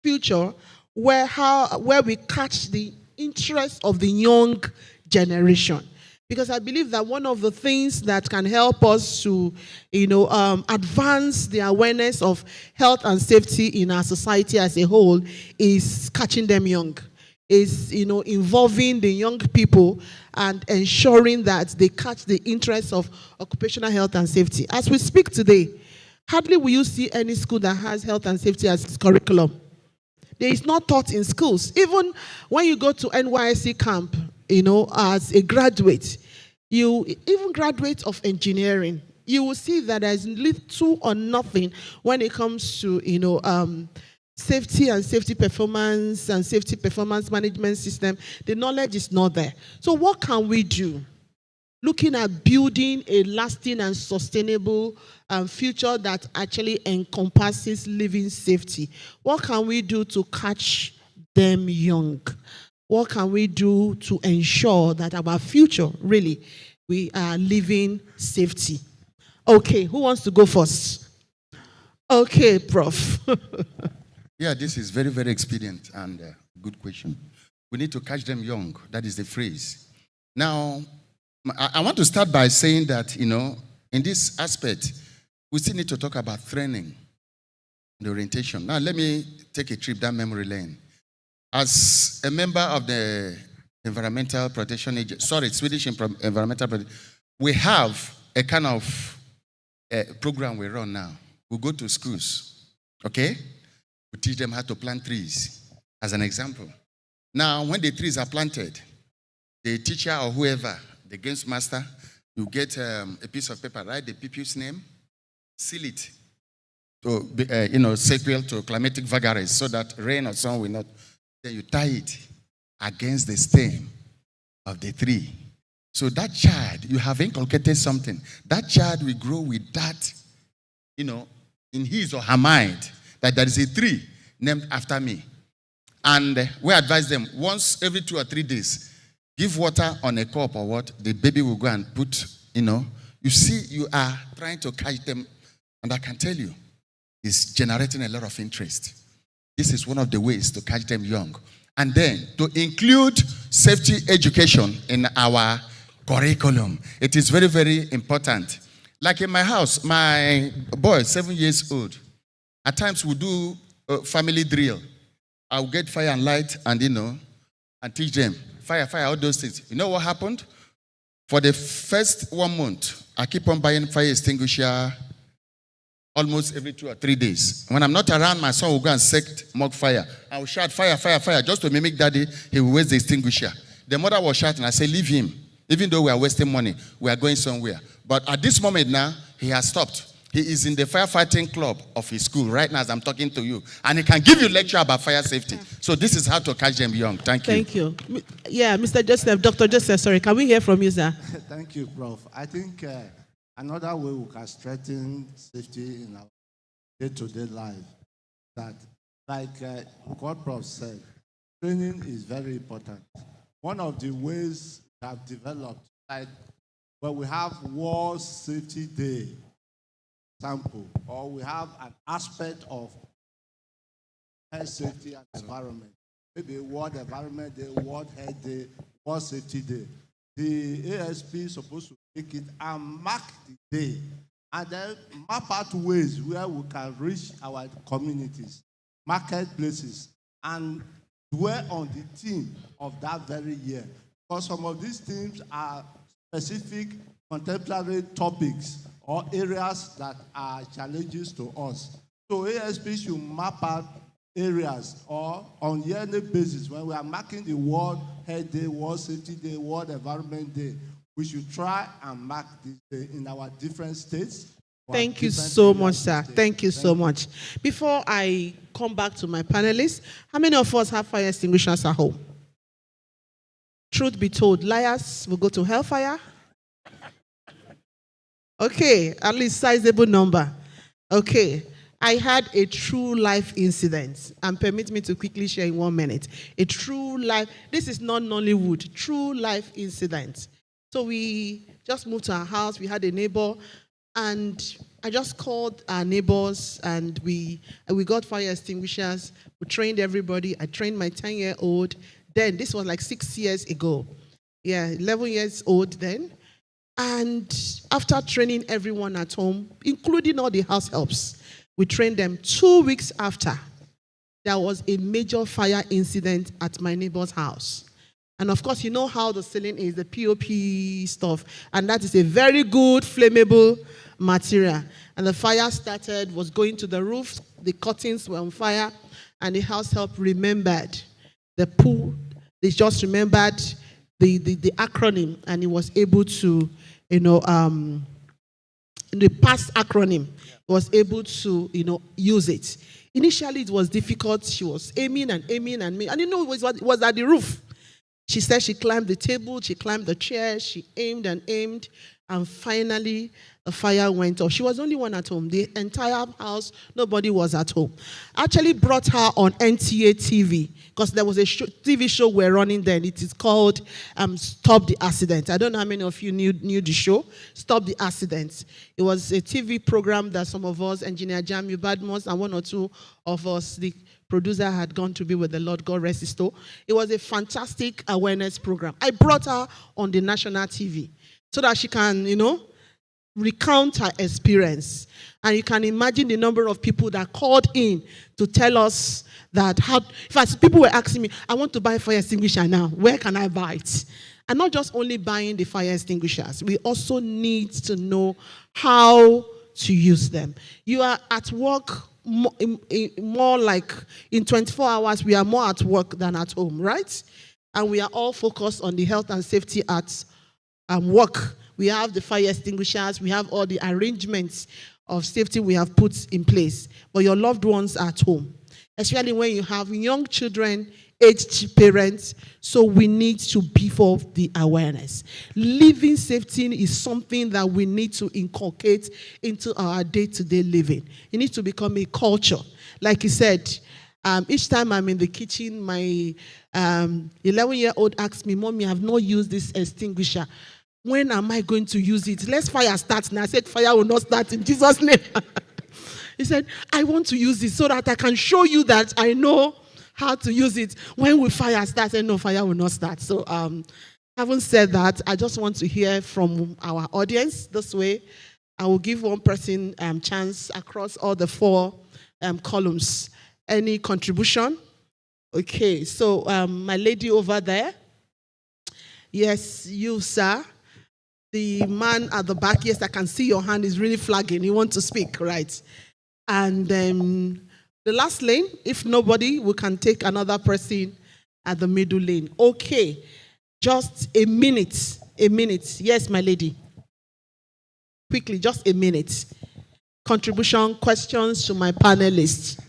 future where we catch the interest of the young generation? Because I believe that one of the things that can help us to, advance the awareness of health and safety in our society as a whole is catching them young, is, involving the young people and ensuring that they catch the interest of occupational health and safety. As we speak today, hardly will you see any school that has health and safety as its curriculum. There is not taught in schools. Even when you go to NYSC camp, as a graduate, even graduate of engineering, you will see that there's little or nothing when it comes to, safety and safety performance and safety performance management system. The knowledge is not there. So what can we do? Looking at building a lasting and sustainable future that actually encompasses living safety. What can we do to catch them young? What can we do to ensure that our future, really, we are living safety? Okay, who wants to go first? Okay, Prof. Yeah, this is very, very expedient and good question. We need to catch them young. That is the phrase. Now, I want to start by saying that, in this aspect, we still need to talk about training and orientation. Now, let me take a trip down memory lane. As a member of the Environmental Protection Agency, Swedish Environmental Protection, we have a kind of program we run now. We go to schools, okay? We teach them how to plant trees, as an example. Now, when the trees are planted, the teacher or whoever, the games master, you get a piece of paper, write the pupil's name, seal it, to sequel to climatic vagaries, so that rain or sun will not. Then you tie it against the stem of the tree. So that child, you have inculcated something. That child will grow with that, in his or her mind, that there is a tree named after me. And we advise them, once every 2 or 3 days, give water on a cup or what, the baby will go and put, You see, you are trying to catch them. And I can tell you, is generating a lot of interest. This is one of the ways to catch them young. And then to include safety education in our curriculum. It is very, very important. Like in my house, my boy, 7 years old, at times we do family drill. I'll get fire and light and, and teach them. Fire, all those things. You know what happened? For the first 1 month, I keep on buying fire extinguisher almost every 2 or 3 days. When I'm not around, my son will go and set mug fire. I will shout, fire, just to mimic daddy. He will waste the extinguisher. The mother was shouting. I said, leave him. Even though we are wasting money, we are going somewhere. But at this moment now, he has stopped. He is in the firefighting club of his school right now as I'm talking to you. And he can give you lecture about fire safety. So this is how to catch them young. Thank you. Thank you. Yeah, Mr. Joseph, Dr. Joseph, sorry. Can we hear from you, sir? Thank you, Prof. I think another way we can strengthen safety in our day-to-day life, that, like what Prof said, training is very important. One of the ways we have developed, like when we have World Safety Day sample, or we have an aspect of health safety and environment, maybe World Environment Day, World Health Day, World Safety Day. The ASP is supposed to take it and mark the day, and then map out ways where we can reach our communities, marketplaces, and dwell on the theme of that very year. Because some of these themes are specific contemporary topics or areas that are challenges to us. So ASP should map out areas or on yearly basis when we are marking the World Health Day, World Safety Day, World Environment Day, we should try and mark this day in our different states. Thank you so much, sir. Thank you so much. Before I come back to my panelists, how many of us have fire extinguishers at home? Truth be told, liars will go to hellfire. Okay, at least sizable number. Okay, I had a true life incident, and permit me to quickly share in 1 minute. A true life, this is not Nollywood, true life incident. So we just moved to our house, we had a neighbor, and I just called our neighbors, and we got fire extinguishers. We trained everybody. I trained my 10-year-old. Then, this was like 6 years ago. Yeah, 11 years old then. And after training everyone at home, including all the house helps, we trained them. 2 weeks after, there was a major fire incident at my neighbor's house. And of course, you know how the ceiling is, the POP stuff. And that is a very good flammable material. And the fire started, was going to the roof, the curtains were on fire, and the house help remembered the pool. They just remembered the acronym, and he was able to, the past acronym, was able to, use it. Initially, it was difficult. She was aiming, and it was at the roof. She said she climbed the table, she climbed the chair, she aimed, and finally the fire went off. She was the only one at home. The entire house, nobody was at home. I actually brought her on NTA TV because there was a TV show we're running then. It is called Stop the Accident. I don't know how many of you knew the show, Stop the Accident. It was a TV program that some of us, Engineer Jamu Badmos, and 1 or 2 of us, the producer, had gone to be with the Lord, God rest his soul. It was a fantastic awareness program. I brought her on the national TV so that she can, recount her experience. And you can imagine the number of people that called in to tell us that in fact, people were asking me, I want to buy a fire extinguisher now. Where can I buy it? And not just only buying the fire extinguishers, we also need to know how to use them. You are at work more like in 24 hours, we are more at work than at home, right? And we are all focused on the health and safety at work. We have the fire extinguishers, we have all the arrangements of safety we have put in place. But your loved ones are at home, especially when you have young children, aged parents. So we need to beef up the awareness. Living safety is something that we need to inculcate into our day-to-day living. It needs to become a culture. Like you said, each time I'm in the kitchen, my 11-year-old asks me, Mommy, I have not used this extinguisher. When am I going to use it? Let's fire start. And I said, fire will not start in Jesus' name. He said, I want to use it so that I can show you that I know how to use it. When will fire start? I said, no, fire will not start. So having said that, I just want to hear from our audience this way. I will give one person chance across all the 4 columns. Any contribution? Okay, so my lady over there. Yes, you, sir. The man at the back, yes, I can see your hand is really flagging. You want to speak, right? And the last lane, if nobody, we can take another person at the middle lane. Okay, just a minute, a minute. Yes, my lady. Quickly, just a minute. Contribution, questions to my panelists.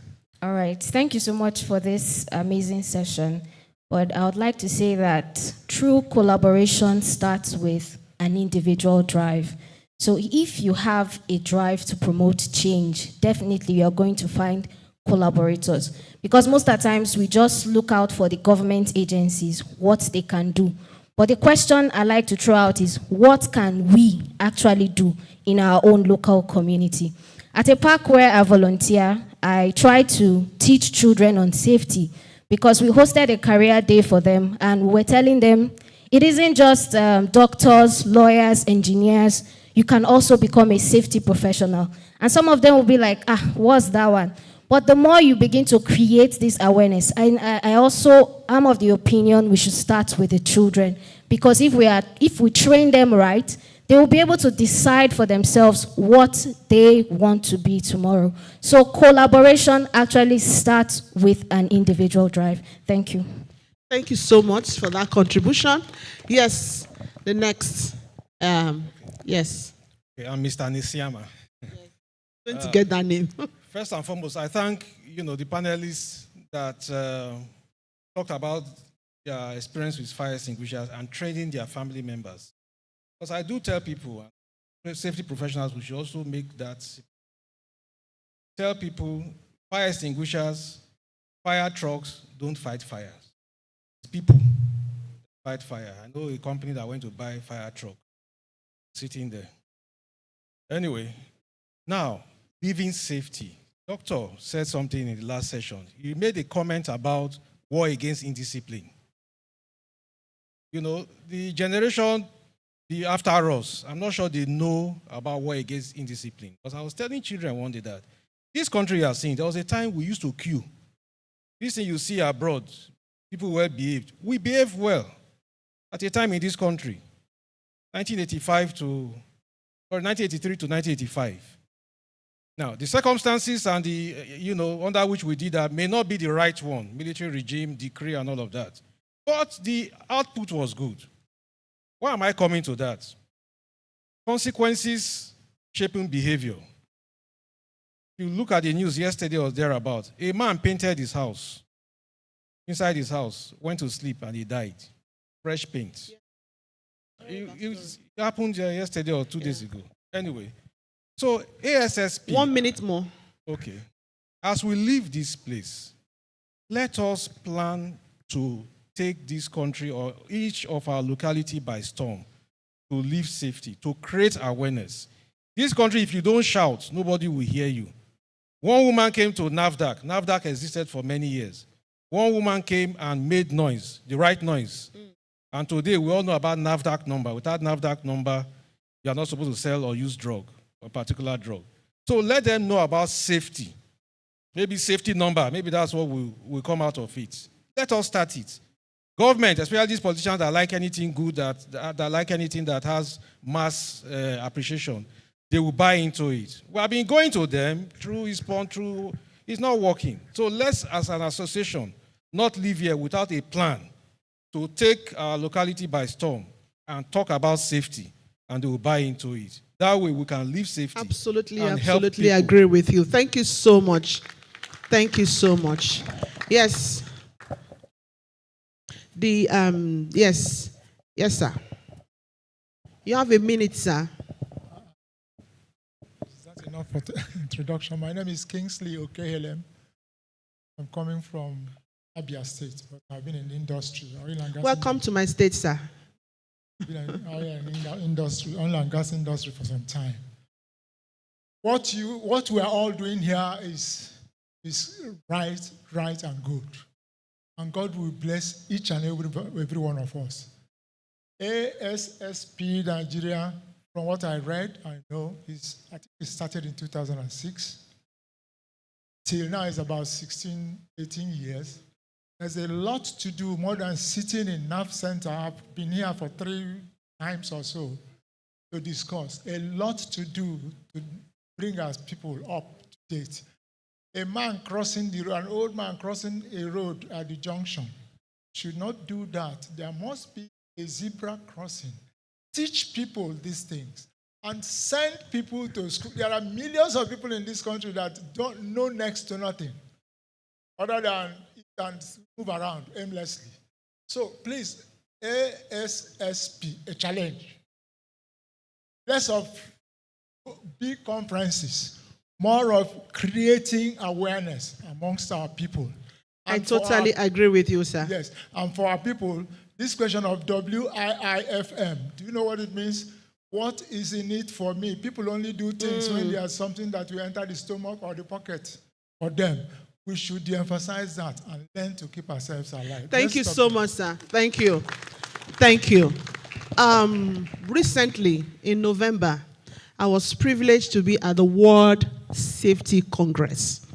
All right, thank you so much for this amazing session. But I would like to say that true collaboration starts with an individual drive. So if you have a drive to promote change, definitely you are going to find collaborators. Because most of the times we just look out for the government agencies, what they can do. But the question I like to throw out is, what can we actually do in our own local community? At a park where I volunteer, I try to teach children on safety because we hosted a career day for them and we were telling them it isn't just doctors, lawyers, engineers. You can also become a safety professional. And some of them will be like, what's that one? But the more you begin to create this awareness, I also am of the opinion we should start with the children, because if we train them right, they will be able to decide for themselves what they want to be tomorrow. So collaboration actually starts with an individual drive. Thank you. Thank you so much for that contribution. Yes, the next. Yes. Okay, I'm Mr. Nisiama. Going to get that name. First and foremost, I thank the panelists that talked about their experience with fire extinguishers and training their family members. Because I do tell people, safety professionals, we should also make that. Tell people, fire extinguishers, fire trucks don't fight fires. It's people that fight fire. I know a company that went to buy a fire truck sitting there. Anyway, now, living safety. Doctor said something in the last session. He made a comment about war against indiscipline. The generation after us, I'm not sure they know about war against indiscipline. Because I was telling children one day that this country you are seeing, there was a time we used to queue. This thing you see abroad, people well behaved. We behave well at a time in this country, 1983 to 1985. Now, the circumstances and the, under which we did that may not be the right one, military regime, decree, and all of that. But the output was good. Why am I coming to that? Consequences shaping behavior. If you look at the news yesterday or thereabout, a man painted his house, inside his house, went to sleep, and he died. Fresh paint. It happened yesterday or 2 days ago. Anyway, so ASSP. 1 minute more. Okay. As we leave this place, let us plan to take this country or each of our locality by storm to live safety, to create awareness. This country, if you don't shout, nobody will hear you. One woman came to NAFDAC. NAFDAC existed for many years. One woman came and made noise, the right noise. And today, we all know about NAFDAC number. Without NAFDAC number, you are not supposed to sell or use drug, a particular drug. So let them know about safety. Maybe safety number, maybe that's what will come out of it. Let us start it. Government, especially these politicians that like anything good, that like anything that has mass appreciation, they will buy into it. We have been going to them through EXPO, it's not working. So let's, as an association, not live here without a plan to take our locality by storm and talk about safety, and they will buy into it. That way we can live safety. Absolutely, and absolutely agree with you. Thank you so much. Thank you so much. Yes. Yes, sir. You have a minute, sir. Is that enough for the introduction? My name is Kingsley Okehelem. I'm coming from Abia State, but I've been in the industry. Welcome to my state, sir. I've been in the oil and gas industry for some time. what we are all doing here is right and good. And God will bless each and every one of us. ASSP Nigeria, from what I read, I know, I think it started in 2006. Till now it's about 16, 18 years. There's a lot to do more than sitting in NAF Center. I've been here for 3 times or so to discuss. A lot to do to bring us people up to date. A man crossing the road, an old man crossing a road at the junction should not do that. There must be a zebra crossing. Teach people these things and send people to school. There are millions of people in this country that don't know next to nothing other than it can move around aimlessly. So please, ASSP, a challenge. Less of big conferences, more of creating awareness amongst our people. I totally agree with you, sir. Yes, and for our people, this question of WIIFM, do you know what it means? What is in it for me? People only do things when there's something that will enter the stomach or the pocket for them. We should de-emphasize that and learn to keep ourselves alive. Thank you so much, sir. Thank you. Thank you. Recently, in November, I was privileged to be at the World Safety Congress.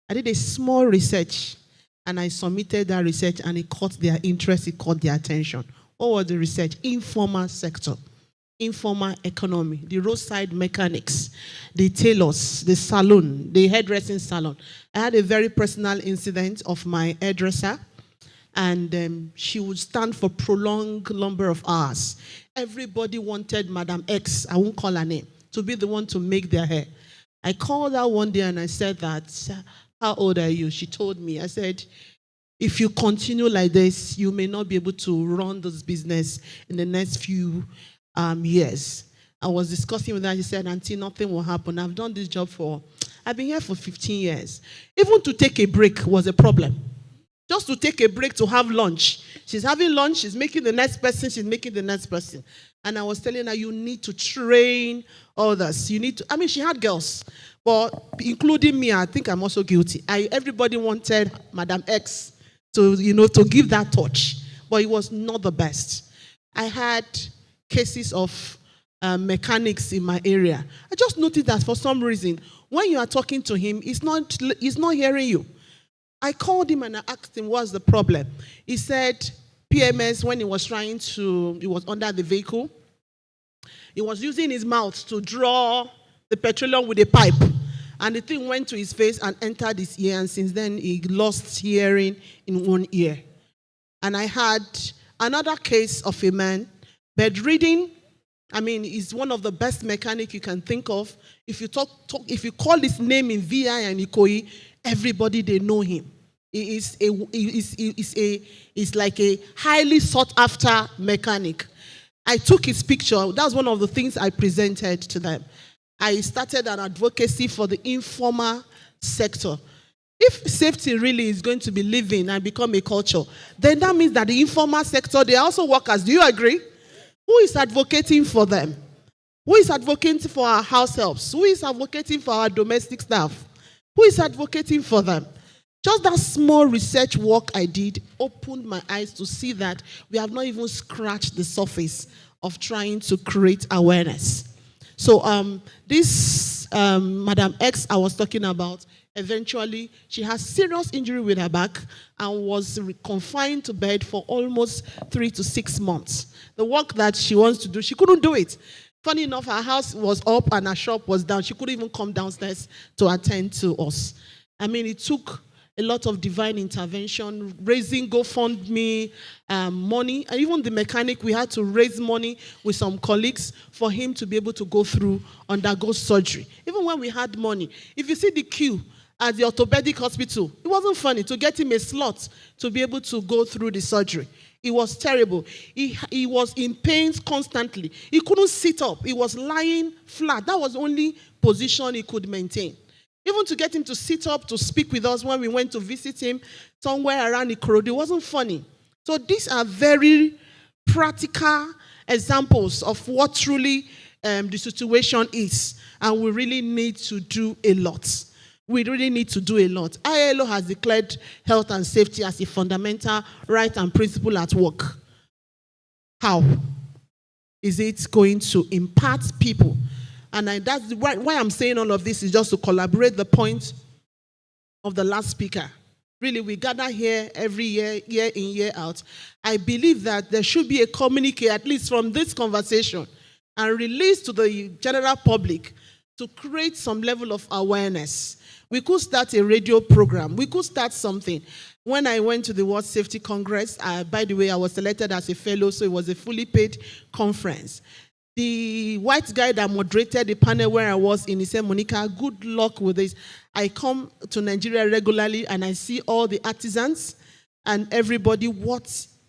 I did a small research, and I submitted that research, and it caught their interest, it caught their attention. What was the research? Informal sector, informal economy, the roadside mechanics, the tailors, the salon, the hairdressing salon. I had a very personal incident of my hairdresser, and she would stand for prolonged number of hours. Everybody wanted Madam X, I won't call her name, to be the one to make their hair. I called her one day and I said that, how old are you? She told me. I said, if you continue like this, you may not be able to run this business in the next few years. I was discussing with her. She said, Auntie, nothing will happen. I've done this job I've been here for 15 years. Even to take a break was a problem. Just to take a break to have lunch. She's having lunch, she's making the next person, she's making the next person. And I was telling her, you need to train others. You need to, she had girls, but including me, I think I'm also guilty. Everybody wanted Madam X to give that touch, but it was not the best. I had cases of mechanics in my area. I just noticed that for some reason, when you are talking to him, he's not hearing you. I called him and I asked him, what's the problem? He said, PMS, when he was under the vehicle, he was using his mouth to draw the petroleum with a pipe. And the thing went to his face and entered his ear, and since then he lost hearing in one ear. And I had another case of a man, bedridden. He's one of the best mechanics you can think of. If you call his name in VI and Ikoyi, everybody, they know him. He's like a highly sought after mechanic. I took his picture. That's one of the things I presented to them. I started an advocacy for the informal sector. If safety really is going to be living and become a culture, then that means that the informal sector, they are also workers. Do you agree? Who is advocating for them? Who is advocating for our house helps? Who is advocating for our domestic staff? Who is advocating for them? Just that small research work I did opened my eyes to see that we have not even scratched the surface of trying to create awareness. So this Madam X I was talking about, eventually she has serious injury with her back and was confined to bed for almost 3 to 6 months. The work that she wants to do, she couldn't do it. Funny enough, her house was up and her shop was down. She couldn't even come downstairs to attend to us. It took a lot of divine intervention, raising GoFundMe money, and even the mechanic, we had to raise money with some colleagues for him to be able to undergo surgery. Even when we had money, if you see the queue at the orthopedic hospital, it wasn't funny to get him a slot to be able to go through the surgery. It was terrible. He was in pains constantly. He couldn't sit up. He was lying flat. That was the only position he could maintain. Even to get him to sit up to speak with us when we went to visit him somewhere around Ikorodu, it wasn't funny. So these are very practical examples of what truly the situation is, and we really need to do a lot. We really need to do a lot. ILO has declared health and safety as a fundamental right and principle at work. How is it going to impact people? And that's why I'm saying all of this is just to collaborate the point of the last speaker. Really, we gather here every year, year in, year out. I believe that there should be a communique, at least from this conversation, and released to the general public to create some level of awareness. We could start a radio program. We could start something. When I went to the World Safety Congress, by the way, I was selected as a fellow, so it was a fully paid conference. The white guy that moderated the panel where I was in, he said, Monica, good luck with this. I come to Nigeria regularly and I see all the artisans and everybody,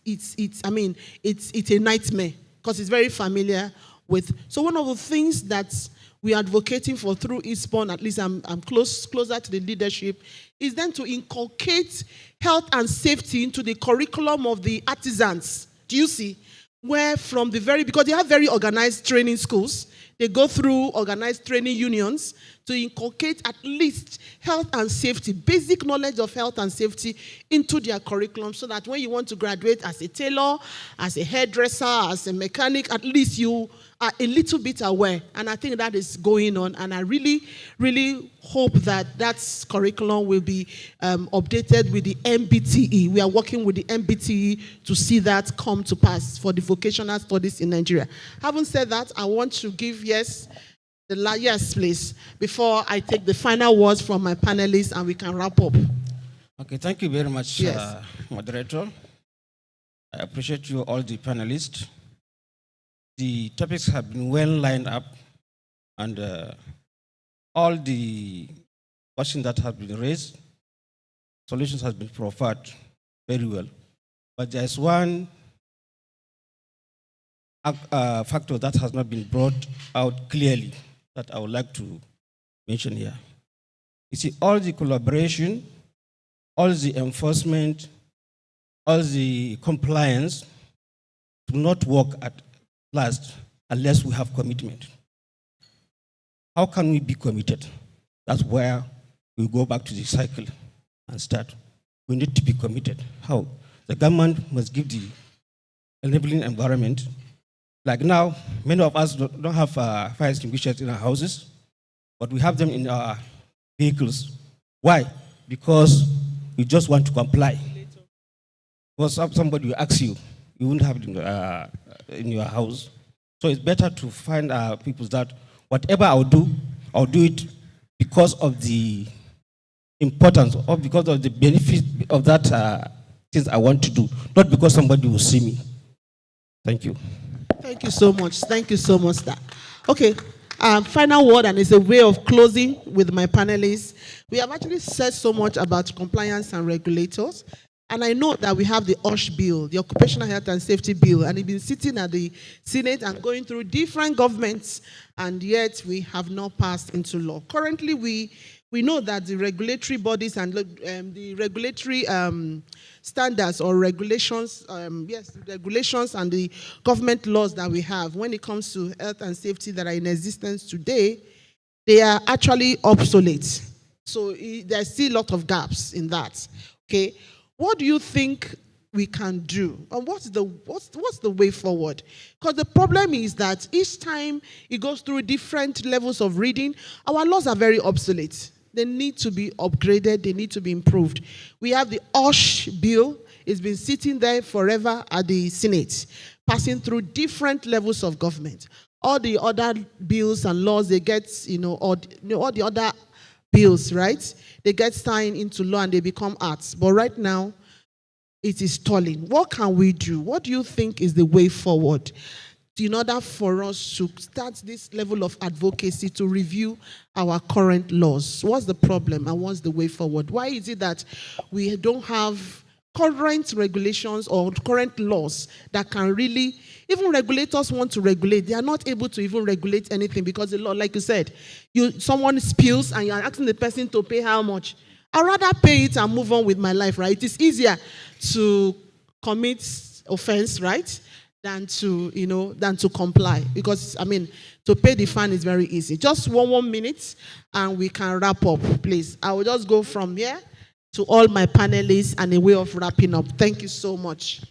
it's a nightmare because it's very familiar with. So one of the things that we are advocating for through EXPO, at least I'm closer to the leadership, is then to inculcate health and safety into the curriculum of the artisans. Do you see? Where from the because they have very organized training schools, they go through organized training unions to inculcate at least health and safety, basic knowledge of health and safety into their curriculum so that when you want to graduate as a tailor, as a hairdresser, as a mechanic, at least you are a little bit aware. And I think that is going on. And I really, really hope that that curriculum will be updated with the MBTE. We are working with the MBTE to see that come to pass for the vocational studies in Nigeria. Having said that, I want to give yes, please, before I take the final words from my panelists and we can wrap up. Okay, thank you very much, Yes. moderator. I appreciate you all the panelists. The topics have been well lined up and all the questions that have been raised, solutions have been provided very well. But there is one factor that has not been brought out clearly that I would like to mention here. You see, all the collaboration, all the enforcement, all the compliance do not work at last unless we have commitment. How can we be committed? That's where we go back to the cycle and start. We need to be committed. How? The government must give the enabling environment. Like now, many of us don't have fire extinguishers in our houses, but we have them in our vehicles. Why? Because we just want to comply. Because somebody will ask you, you won't have it in your house. So it's better to find people that whatever I'll do it because of the importance or because of the benefit of that things I want to do, not because somebody will see me. Thank you. Thank you so much. Thank you so much, sir. Okay, final word, and it's a way of closing with my panelists. We have actually said so much about compliance and regulators. And I know that we have the OSH bill, the Occupational Health and Safety Bill, and it's been sitting at the Senate and going through different governments, and yet we have not passed into law. Currently, we know that the regulatory bodies and the regulatory standards or regulations, regulations and the government laws that we have when it comes to health and safety that are in existence today, they are actually obsolete. So there's still a lot of gaps in that. Okay. What do you think we can do? And what's the way forward? Because the problem is that each time it goes through different levels of reading, our laws are very obsolete. They need to be upgraded. They need to be improved. We have the OSH bill. It's been sitting there forever at the Senate, passing through different levels of government. All the other bills and laws, they get, all the other bills, right? They get signed into law and they become acts. But right now, it is stalling. What can we do? What do you think is the way forward in order for us to start this level of advocacy to review our current laws? What's the problem and what's the way forward? Why is it that we don't have current regulations or current laws that can really, even regulators want to regulate, they are not able to even regulate anything because the law, like you said, someone spills and you're asking the person to pay how much? I'd rather pay it and move on with my life, right? It is easier to commit offense, right? Than to comply. Because, To pay the fine is very easy. Just one minute and we can wrap up, please. I will just go from here to all my panelists and a way of wrapping up. Thank you so much.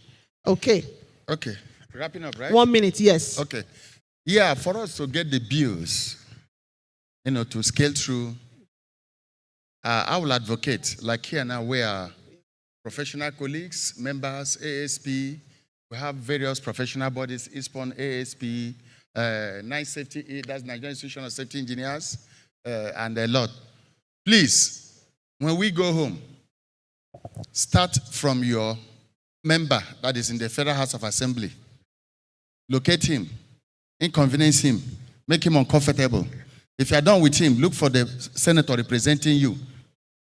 Okay. Okay, wrapping up, right? 1 minute, yes. Okay. Yeah, for us to get the bills, to scale through, I will advocate, like here now, we are professional colleagues, members, ASP, we have various professional bodies, EXPO, ASP, Nice Safety, that's Nigerian Institution of Safety Engineers, and a lot. Please, when we go home, start from your member that is in the Federal House of Assembly. Locate him, inconvenience him, make him uncomfortable. If you are done with him, look for the senator representing you.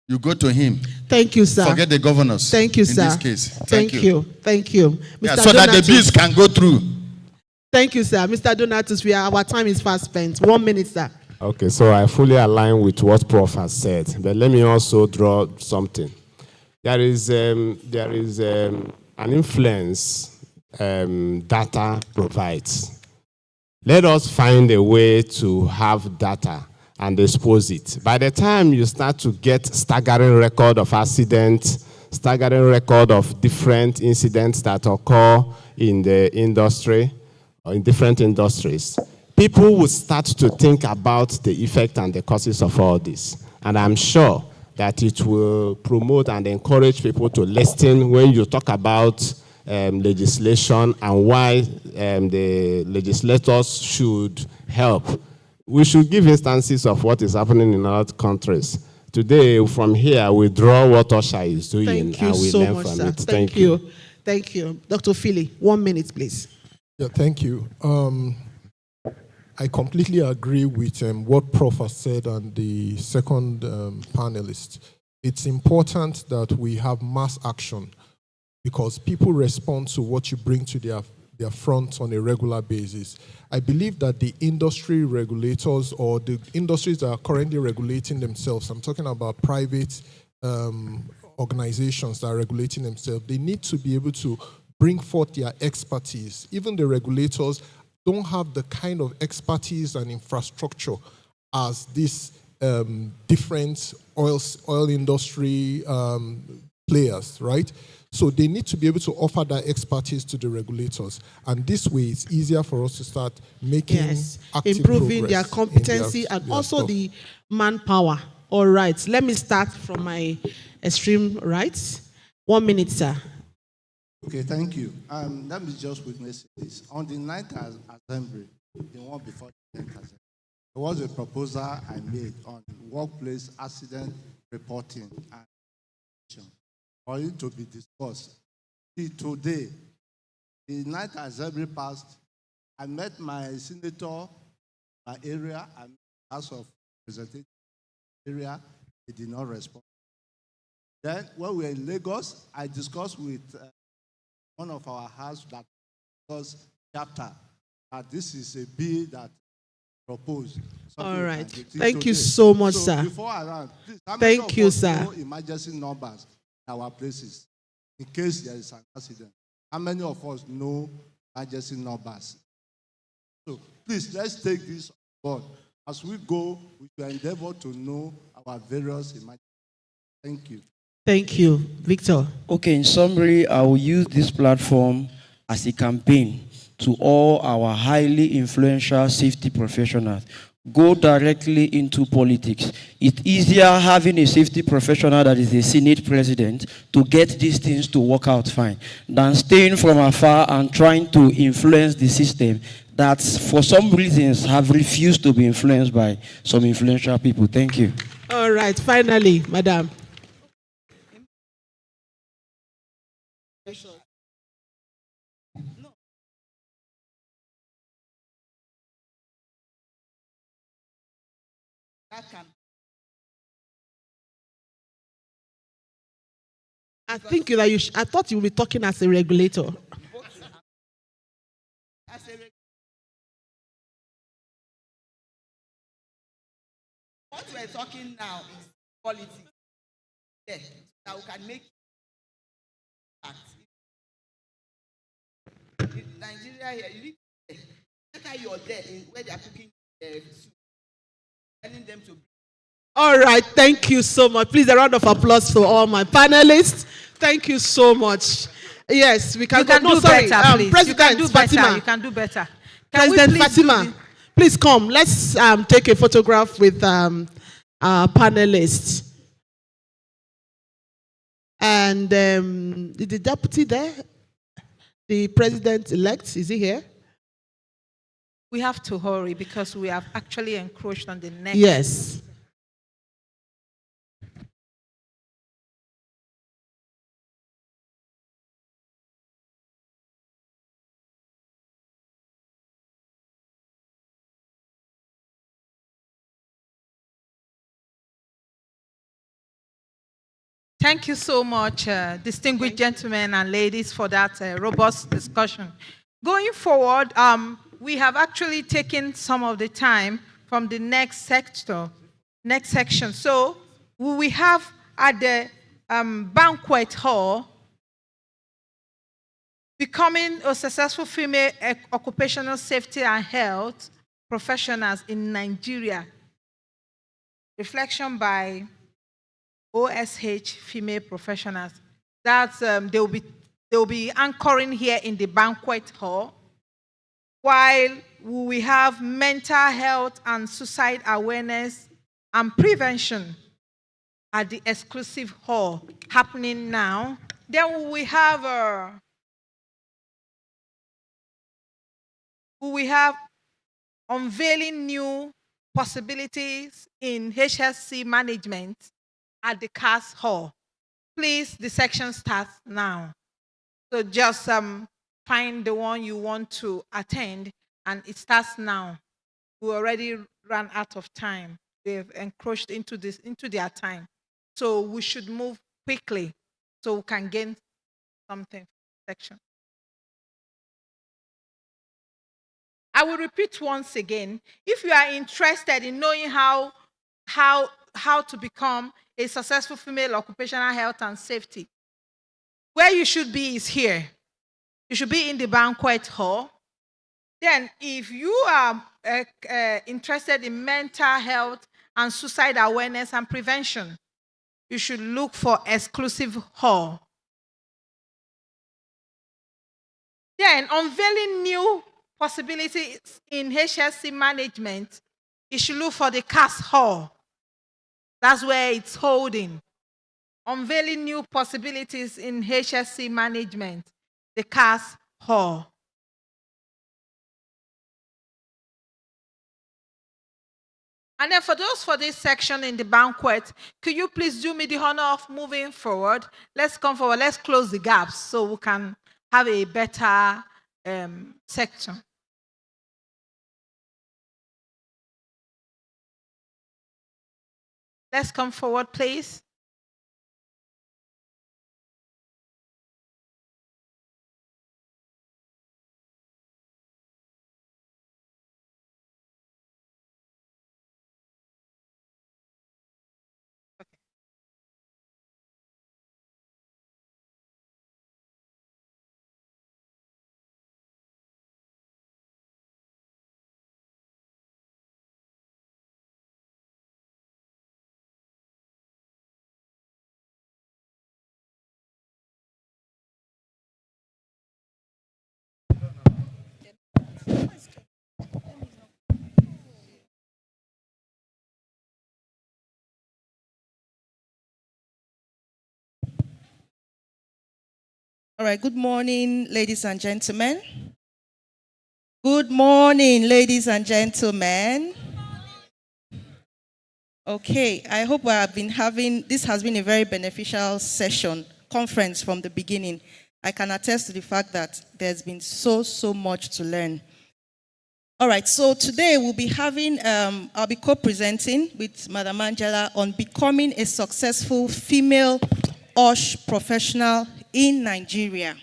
You go to him. Thank you, sir. Forget the governors. Thank you, sir. In this case. Thank you. Thank you. Yeah, so that the bills can go through. Thank you, sir. Mr. Donatus, our time is fast spent. 1 minute, sir. Okay, so I fully align with what Prof has said, but let me also draw something. There is an influence data provides. Let us find a way to have data and expose it. By the time you start to get staggering record of accidents, staggering record of different incidents that occur in the industry or in different industries, people will start to think about the effect and the causes of all this. And I'm sure that it will promote and encourage people to listen when you talk about legislation and why the legislators should help. We should give instances of what is happening in other countries. Today, from here, we draw what OSHA is doing Thank you and we so learn much, from sir. it. Thank you. Thank you. Dr. Philly, 1 minute, please. Yeah, thank you. I completely agree with what Prof has said and the second panelist. It's important that we have mass action because people respond to what you bring to their front on a regular basis. I believe that the industry regulators or the industries that are currently regulating themselves, I'm talking about private organizations that are regulating themselves, they need to be able to bring forth their expertise. Even the regulators don't have the kind of expertise and infrastructure as these different oil industry players, right? So they need to be able to offer that expertise to the regulators. And this way, it's easier for us to start making active improving progress their competency in and their also stuff. the manpower. All right, let me start from my extreme right. 1 minute, sir. Okay, thank you. Let me just witness this. On the 9th Assembly, the one before the 10th Assembly, there was a proposal I made on workplace accident reporting and for it to be discussed. See, today, the 9th Assembly passed. I met my senator, my area, and House of Representatives area. He did not respond. Then, when we were in Lagos, I discussed with one of our house that was chapter that this is a bill that proposed. All right. Thank you so much, sir. Before I run, please, how many Thank of you, us sir. know emergency numbers in our places in case there is an accident? How many of us know emergency numbers? So please, let's take this on board. As we go, we should endeavor to know our various emergencies. Thank you. Thank you. Victor. Okay, in summary, I will use this platform as a campaign to all our highly influential safety professionals. Go directly into politics. It's easier having a safety professional that is a Senate president to get these things to work out fine than staying from afar and trying to influence the system that for some reasons have refused to be influenced by some influential people. Thank you. All right, finally, madam. I think that I thought you would be talking as a regulator. What we're talking now is politics. Yeah, that we can make impact. In Nigeria here, you need to check out your there where they are cooking telling them to. All right, thank you so much. Please, a round of applause for all my panelists. Thank you so much. Yes, we can You go. can No, do sorry, better, please. President You can do better. Fatima. You can do better. Can we President please do Fatima, please come. Let's take a photograph with our panelists. And is the deputy there? The president-elect, is he here? We have to hurry because we have actually encroached on the next. Yes. Thank you so much, distinguished gentlemen and ladies, for that robust discussion. Going forward, we have actually taken some of the time from the next section. So we have at the banquet hall, becoming a successful female occupational safety and health professionals in Nigeria. Reflection by OSH female professionals. That's they will be anchoring here in the banquet hall, while we have mental health and suicide awareness and prevention at the exclusive hall happening now. Then we have unveiling new possibilities in HSC management at the CAS hall. Please, the section starts now. So just find the one you want to attend, and it starts now. We already ran out of time. They've encroached into their time. So we should move quickly so we can gain something from the section. I will repeat once again. If you are interested in knowing how to become a successful female occupational health and safety, where you should be is here. You should be in the banquet hall. Then, if you are interested in mental health and suicide awareness and prevention, you should look for exclusive hall. Then, unveiling new possibilities in HSC management, you should look for the CAS hall. That's where it's holding. Unveiling new possibilities in HSC management, the CAS hall. And then for those for this section in the banquet, could you please do me the honor of moving forward? Let's come forward. Let's close the gaps so we can have a better section. Let's come forward, please. All right, good morning, ladies and gentlemen. Good morning, ladies and gentlemen. Okay, I hope we have been this has been a very beneficial conference from the beginning. I can attest to the fact that there's been so much to learn. All right, so today we'll be having, I'll be co-presenting with Madam Angela on becoming a successful female OSH professional in Nigeria.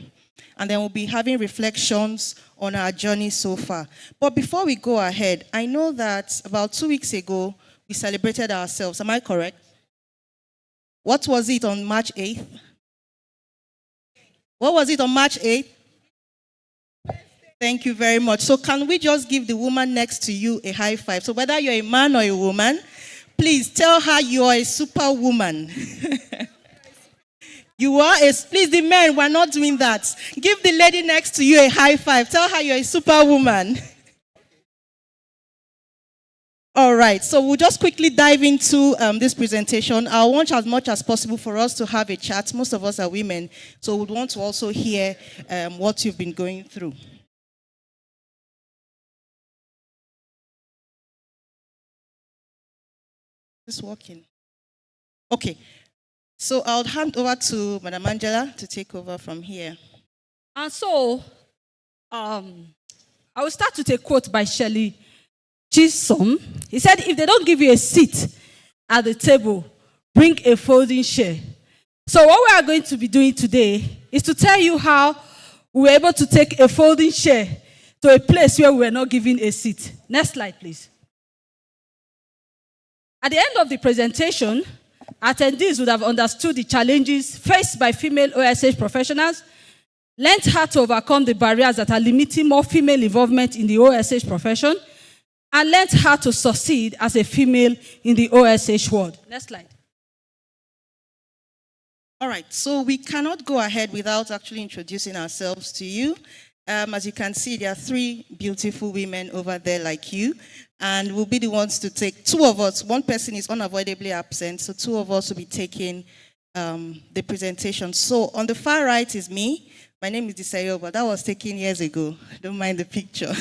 And then we'll be having reflections on our journey so far. But before we go ahead, I know that about 2 weeks ago, we celebrated ourselves. Am I correct? What was it on March 8th? What was it on March 8th? Thank you very much. So can we just give the woman next to you a high five? So whether you're a man or a woman, please tell her you are a superwoman. You are please, the men, we're not doing that. Give the lady next to you a high five. Tell her you're a superwoman. All right, so we'll just quickly dive into this presentation. I want as much as possible for us to have a chat. Most of us are women, so we'd want to also hear what you've been going through. Is this working? Okay, so I'll hand over to Madam Angela to take over from here. And so, I will start with a quote by Shelley Chisholm. He said, if they don't give you a seat at the table, bring a folding chair. So what we are going to be doing today is to tell you how we were able to take a folding chair to a place where we were not given a seat. Next slide, please. At the end of the presentation, attendees would have understood the challenges faced by female OSH professionals, learned how to overcome the barriers that are limiting more female involvement in the OSH profession, and learned how to succeed as a female in the OSH world. Next slide. All right, so we cannot go ahead without actually introducing ourselves to you. As you can see, there are 3 beautiful women over there like you, and we'll be the ones to take 2 of us. One person is unavoidably absent, so 2 of us will be taking the presentation. So on the far right is me. My name is Disayoba. That was taken years ago. Don't mind the picture.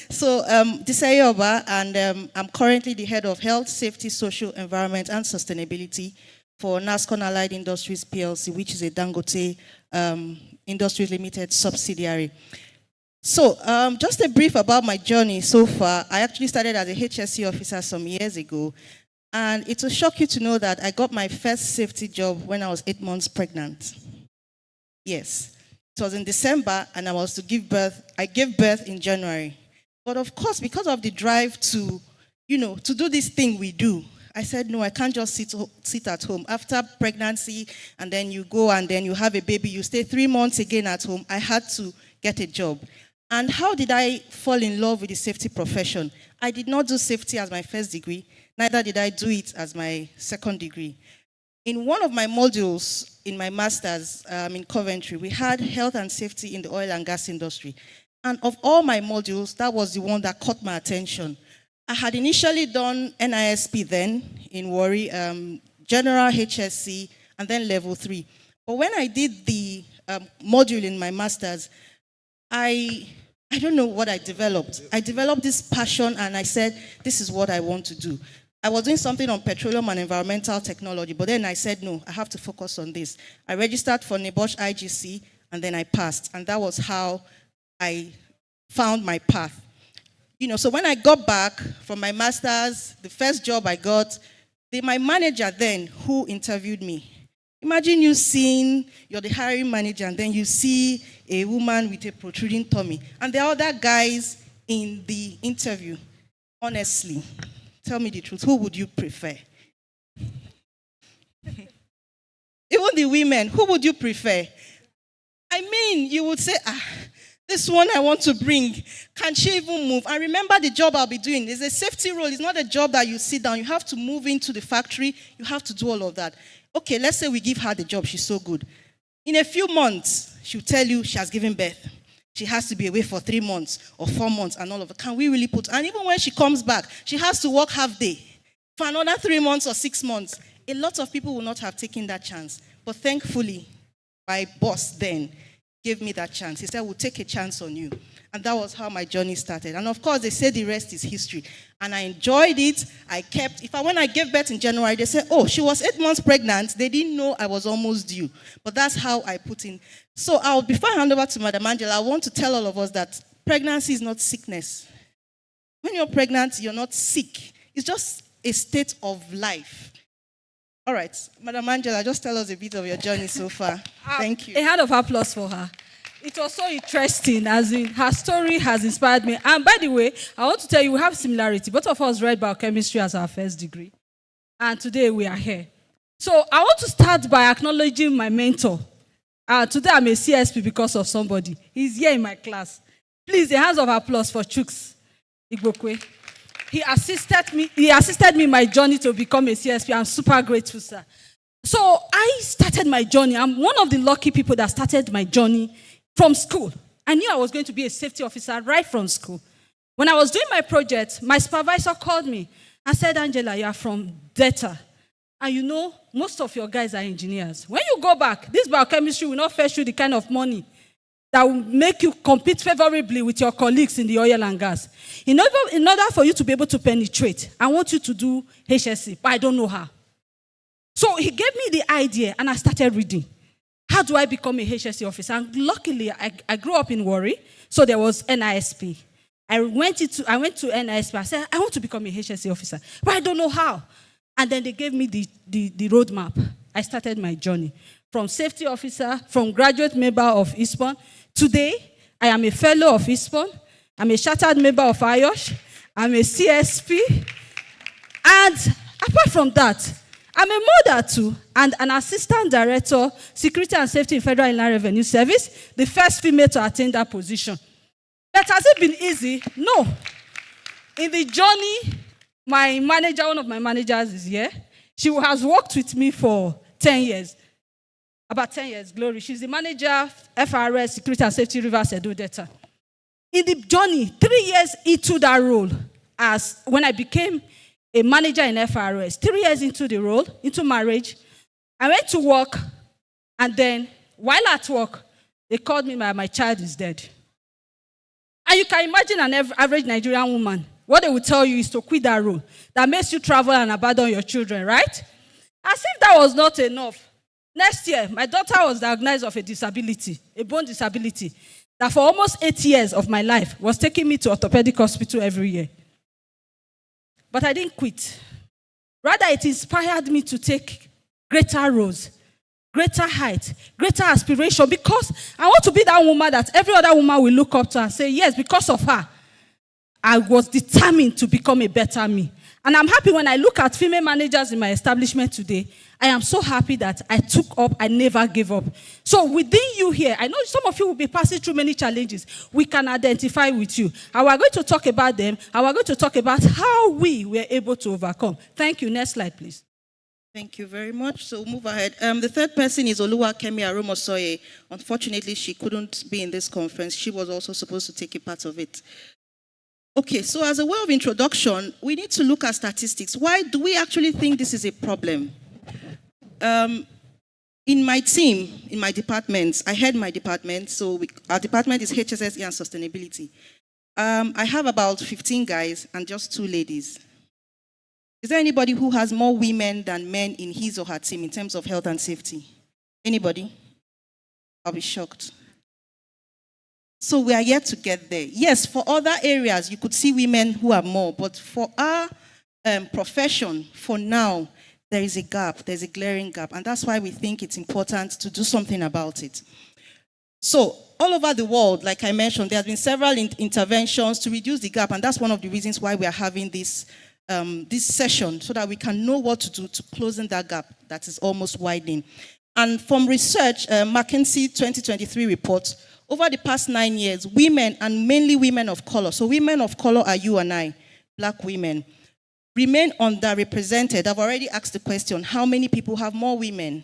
So Disayoba, and I'm currently the head of Health, Safety, Social, Environment, and Sustainability for NASCON Allied Industries PLC, which is a Dangote Industries Limited subsidiary. So just a brief about my journey so far. I actually started as a HSC officer some years ago, and it will shock you to know that I got my first safety job when I was 8 months pregnant. Yes. It was in December, and I was to give birth. I gave birth in January. But of course, because of the drive to, to do this thing we do, I said, no, I can't just sit at home. After pregnancy, and then you go and then you have a baby, you stay 3 months again at home. I had to get a job. And how did I fall in love with the safety profession? I did not do safety as my first degree, neither did I do it as my second degree. In one of my modules in my master's in Coventry, we had health and safety in the oil and gas industry. And of all my modules, that was the one that caught my attention. I had initially done NISP then in Warri, General HSC, and then Level 3. But when I did the module in my master's, I don't know what I developed. I developed this passion, and I said, this is what I want to do. I was doing something on petroleum and environmental technology, but then I said, no, I have to focus on this. I registered for NEBOSH IGC, and then I passed. And that was how I found my path. So when I got back from my master's, the first job I got, my manager then, who interviewed me, imagine you seeing, you're the hiring manager, and then you see a woman with a protruding tummy. And there are other guys in the interview. Honestly, tell me the truth, who would you prefer? Even the women, who would you prefer? I mean, you would say, this one I want to bring, can she even move? And remember the job I'll be doing. It's a safety role. It's not a job that you sit down. You have to move into the factory. You have to do all of that. Okay, let's say we give her the job. She's so good. In a few months, she'll tell you she has given birth. She has to be away for 3 months or 4 months and all of it. Can we really put, and even when she comes back, she has to work half day for another 3 months or 6 months. A lot of people will not have taken that chance. But thankfully, my boss then gave me that chance. He said, we'll take a chance on you. And that was how my journey started. And of course, they say the rest is history. And I enjoyed it. When I gave birth in January, they said, oh, she was 8 months pregnant. They didn't know I was almost due. But that's how I put in. So before I hand over to Madam Angela, I want to tell all of us that pregnancy is not sickness. When you're pregnant, you're not sick. It's just a state of life. All right, Madam Angela, just tell us a bit of your journey so far. Thank you. A hand of applause for her. It was so interesting, as in her story has inspired me. And by the way, I want to tell you, we have similarity. Both of us read biochemistry as our first degree. And today we are here. So I want to start by acknowledging my mentor. Today I'm a CSP because of somebody. He's here in my class. Please, a hands of applause for Chuks Igbokwe. He assisted me in my journey to become a CSP. I'm super grateful, sir. So I started my journey. I'm one of the lucky people that started my journey from school. I knew I was going to be a safety officer right from school. When I was doing my project, my supervisor called me and said, Angela, you are from Delta. And you know, most of your guys are engineers. When you go back, this biochemistry will not fetch you the kind of money that will make you compete favorably with your colleagues in the oil and gas. In order for you to be able to penetrate, I want you to do HSC, but I don't know how. So he gave me the idea, and I started reading. How do I become a HSC officer? And luckily, I grew up in Warri, so there was NISP. I went to NISP. I said, I want to become a HSC officer, but I don't know how. And then they gave me the roadmap. I started my journey from safety officer, from graduate member of EXPO. Today, I am a fellow of EXPO. I'm a chartered member of IOSH. I'm a CSP. And apart from that, I'm a mother too, and an assistant director, security and safety in Federal Inland Revenue Service, the first female to attain that position. But has it been easy? No. In the journey, my manager, one of my managers is here. She has worked with me for 10 years. About 10 years, Glory. She's the manager, FRS, Security and Safety Rivers Edo Delta. In the journey, 3 years into that role, as when I became a manager in FRS, 3 years into the role, into marriage, I went to work, and then while at work, they called me, my child is dead. And you can imagine an average Nigerian woman, what they will tell you is to quit that role, that makes you travel and abandon your children, right? As if that was not enough. Next year, my daughter was diagnosed of a disability, a bone disability, that for almost 8 years of my life was taking me to orthopedic hospital every year. But I didn't quit. Rather, it inspired me to take greater roles, greater height, greater aspiration, because I want to be that woman that every other woman will look up to and say, yes, because of her, I was determined to become a better me. And I'm happy when I look at female managers in my establishment today, I am so happy that I took up, I never gave up. So within you here, I know some of you will be passing through many challenges. We can identify with you. And we're going to talk about them, and we're going to talk about how we were able to overcome. Thank you. Next slide, please. Thank you very much. So move ahead. The third person is Oluwakemi Aromosoye. Unfortunately, she couldn't be in this conference. She was also supposed to take a part of it. Okay, so as a way of introduction, we need to look at statistics. Why do we actually think this is a problem? In my team, in my departments, I head my department, so our department is HSSE and Sustainability. I have about 15 guys and just 2 ladies. Is there anybody who has more women than men in his or her team in terms of health and safety? Anybody? I'll be shocked. So we are yet to get there. Yes, for other areas, you could see women who are more, but for our profession, for now, there is a gap, there's a glaring gap, and that's why we think it's important to do something about it. So all over the world, like I mentioned, there have been several interventions to reduce the gap, and that's one of the reasons why we are having this session, so that we can know what to do to closing that gap that is almost widening. And from research, McKinsey 2023 report, over the past 9 years, women, and mainly women of color, so women of color are you and I, black women, remain underrepresented. I've already asked the question, how many people have more women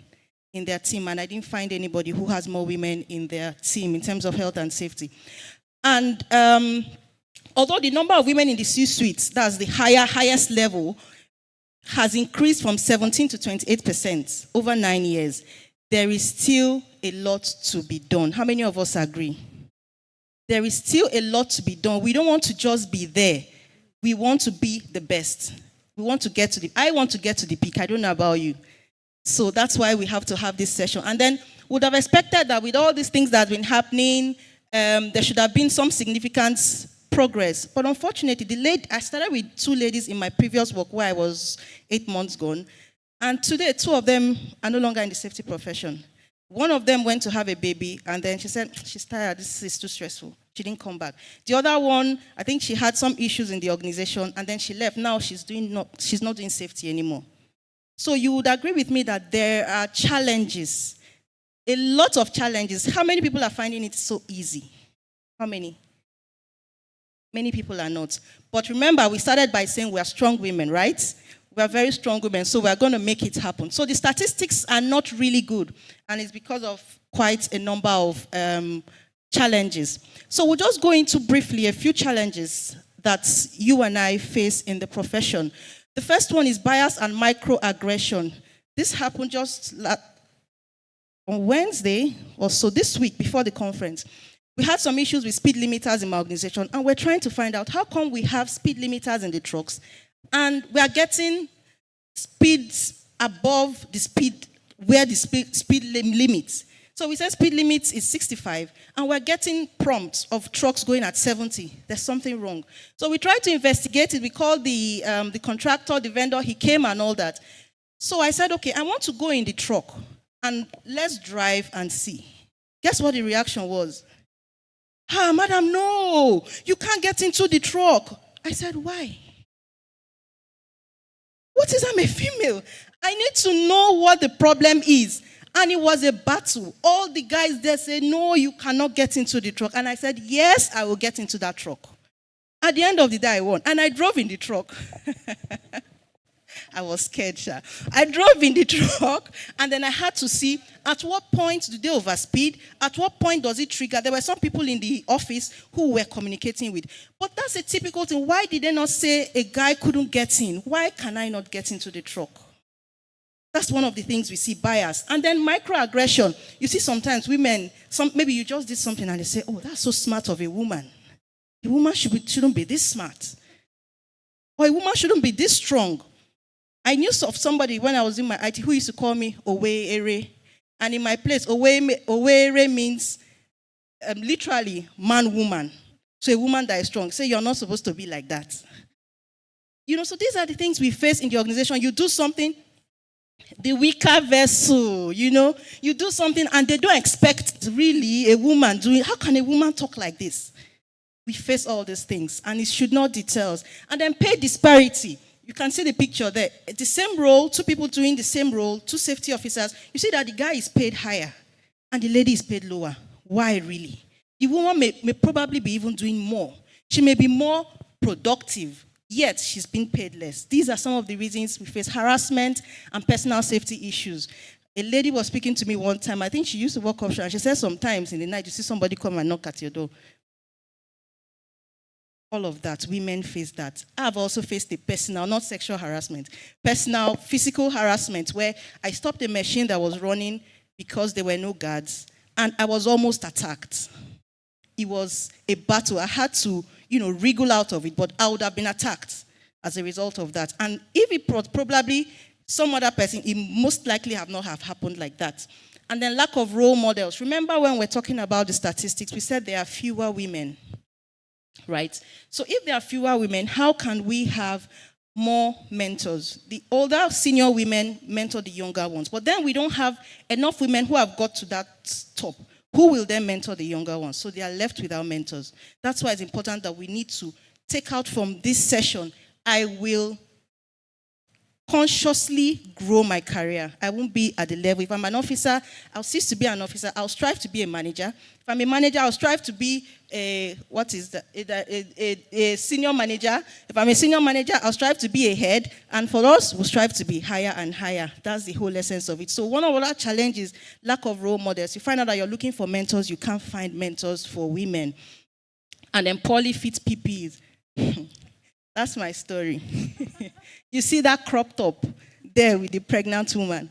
in their team? And I didn't find anybody who has more women in their team in terms of health and safety. And although the number of women in the C-suite, that's the highest level, has increased from 17 to 28% over 9 years, there is still a lot to be done. How many of us agree? There is still a lot to be done. We don't want to just be there. We want to be the best. We want to get to I want to get to the peak. I don't know about you. So that's why we have to have this session. And then would have expected that with all these things that have been happening, there should have been some significant progress. But unfortunately, I started with 2 ladies in my previous work where I was 8 months gone. And today, 2 of them are no longer in the safety profession. One of them went to have a baby, and then she said, she's tired, this is too stressful. She didn't come back. The other one, I think she had some issues in the organization, and then she left. Now she's not doing safety anymore. So you would agree with me that there are challenges, a lot of challenges. How many people are finding it so easy? How many? Many people are not. But remember, we started by saying we are strong women, right? We are very strong women, so we are going to make it happen. So the statistics are not really good, and it's because of quite a number of challenges. So we'll just go into briefly a few challenges that you and I face in the profession. The first one is bias and microaggression. This happened just on Wednesday, or so this week before the conference. We had some issues with speed limiters in my organization, and we're trying to find out how come we have speed limiters in the trucks, and we are getting speeds above the speed, where the speed limit. So we said speed limit is 65, and we're getting prompts of trucks going at 70. There's something wrong. So we tried to investigate it. We called the contractor, the vendor, he came and all that. So I said, okay, I want to go in the truck, and let's drive and see. Guess what the reaction was? Madam, no, you can't get into the truck. I said, why? What is, I'm a female? I need to know what the problem is. And it was a battle. All the guys there said, no, you cannot get into the truck. And I said, yes, I will get into that truck. At the end of the day, I won. And I drove in the truck. I was scared, Sha. I drove in the truck, and then I had to see at what point do they overspeed, at what point does it trigger. There were some people in the office who were communicating with. But that's a typical thing. Why did they not say a guy couldn't get in? Why can I not get into the truck? That's one of the things we see, bias. And then microaggression. You see sometimes women, maybe you just did something and they say, oh, that's so smart of a woman. A woman shouldn't be this smart. Or a woman shouldn't be this strong. I knew of somebody when I was in my IT who used to call me Owe-ere. And in my place, Owe-ere means literally man-woman. So a woman that is strong. Say you're not supposed to be like that. So these are the things we face in the organization. You do something, the weaker vessel, you do something and they don't expect really a woman doing. How can a woman talk like this? We face all these things and it should not deter us. And then pay disparity. You can see the picture there. The same role, two people doing the same role, two safety officers. You see that the guy is paid higher and the lady is paid lower. Why really? The woman may probably be even doing more. She may be more productive, yet she's being paid less. These are some of the reasons we face harassment and personal safety issues. A lady was speaking to me one time. I think she used to work offshore, and she said sometimes in the night you see somebody come and knock at your door. All of that, women face that. I've also faced the personal, not sexual harassment, personal, physical harassment where I stopped a machine that was running because there were no guards and I was almost attacked. It was a battle. I had to, wriggle out of it, but I would have been attacked as a result of that. And if it probably some other person, it most likely have not have happened like that. And then lack of role models. Remember when we're talking about the statistics, we said there are fewer women. Right? So if there are fewer women, how can we have more mentors? The older senior women mentor the younger ones. But then we don't have enough women who have got to that top. Who will then mentor the younger ones? So they are left without mentors. That's why it's important that we need to take out from this session, I will consciously grow my career. I won't be at the level. If I'm an officer, I'll cease to be an officer. I'll strive to be a manager. If I'm a manager, I'll strive to be a senior manager. If I'm a senior manager, I'll strive to be a head. And for us, we'll strive to be higher and higher. That's the whole essence of it. So one of our challenges, lack of role models. You find out that you're looking for mentors, you can't find mentors for women. And then poorly fit PPs. That's my story. You see that crop top there with the pregnant woman.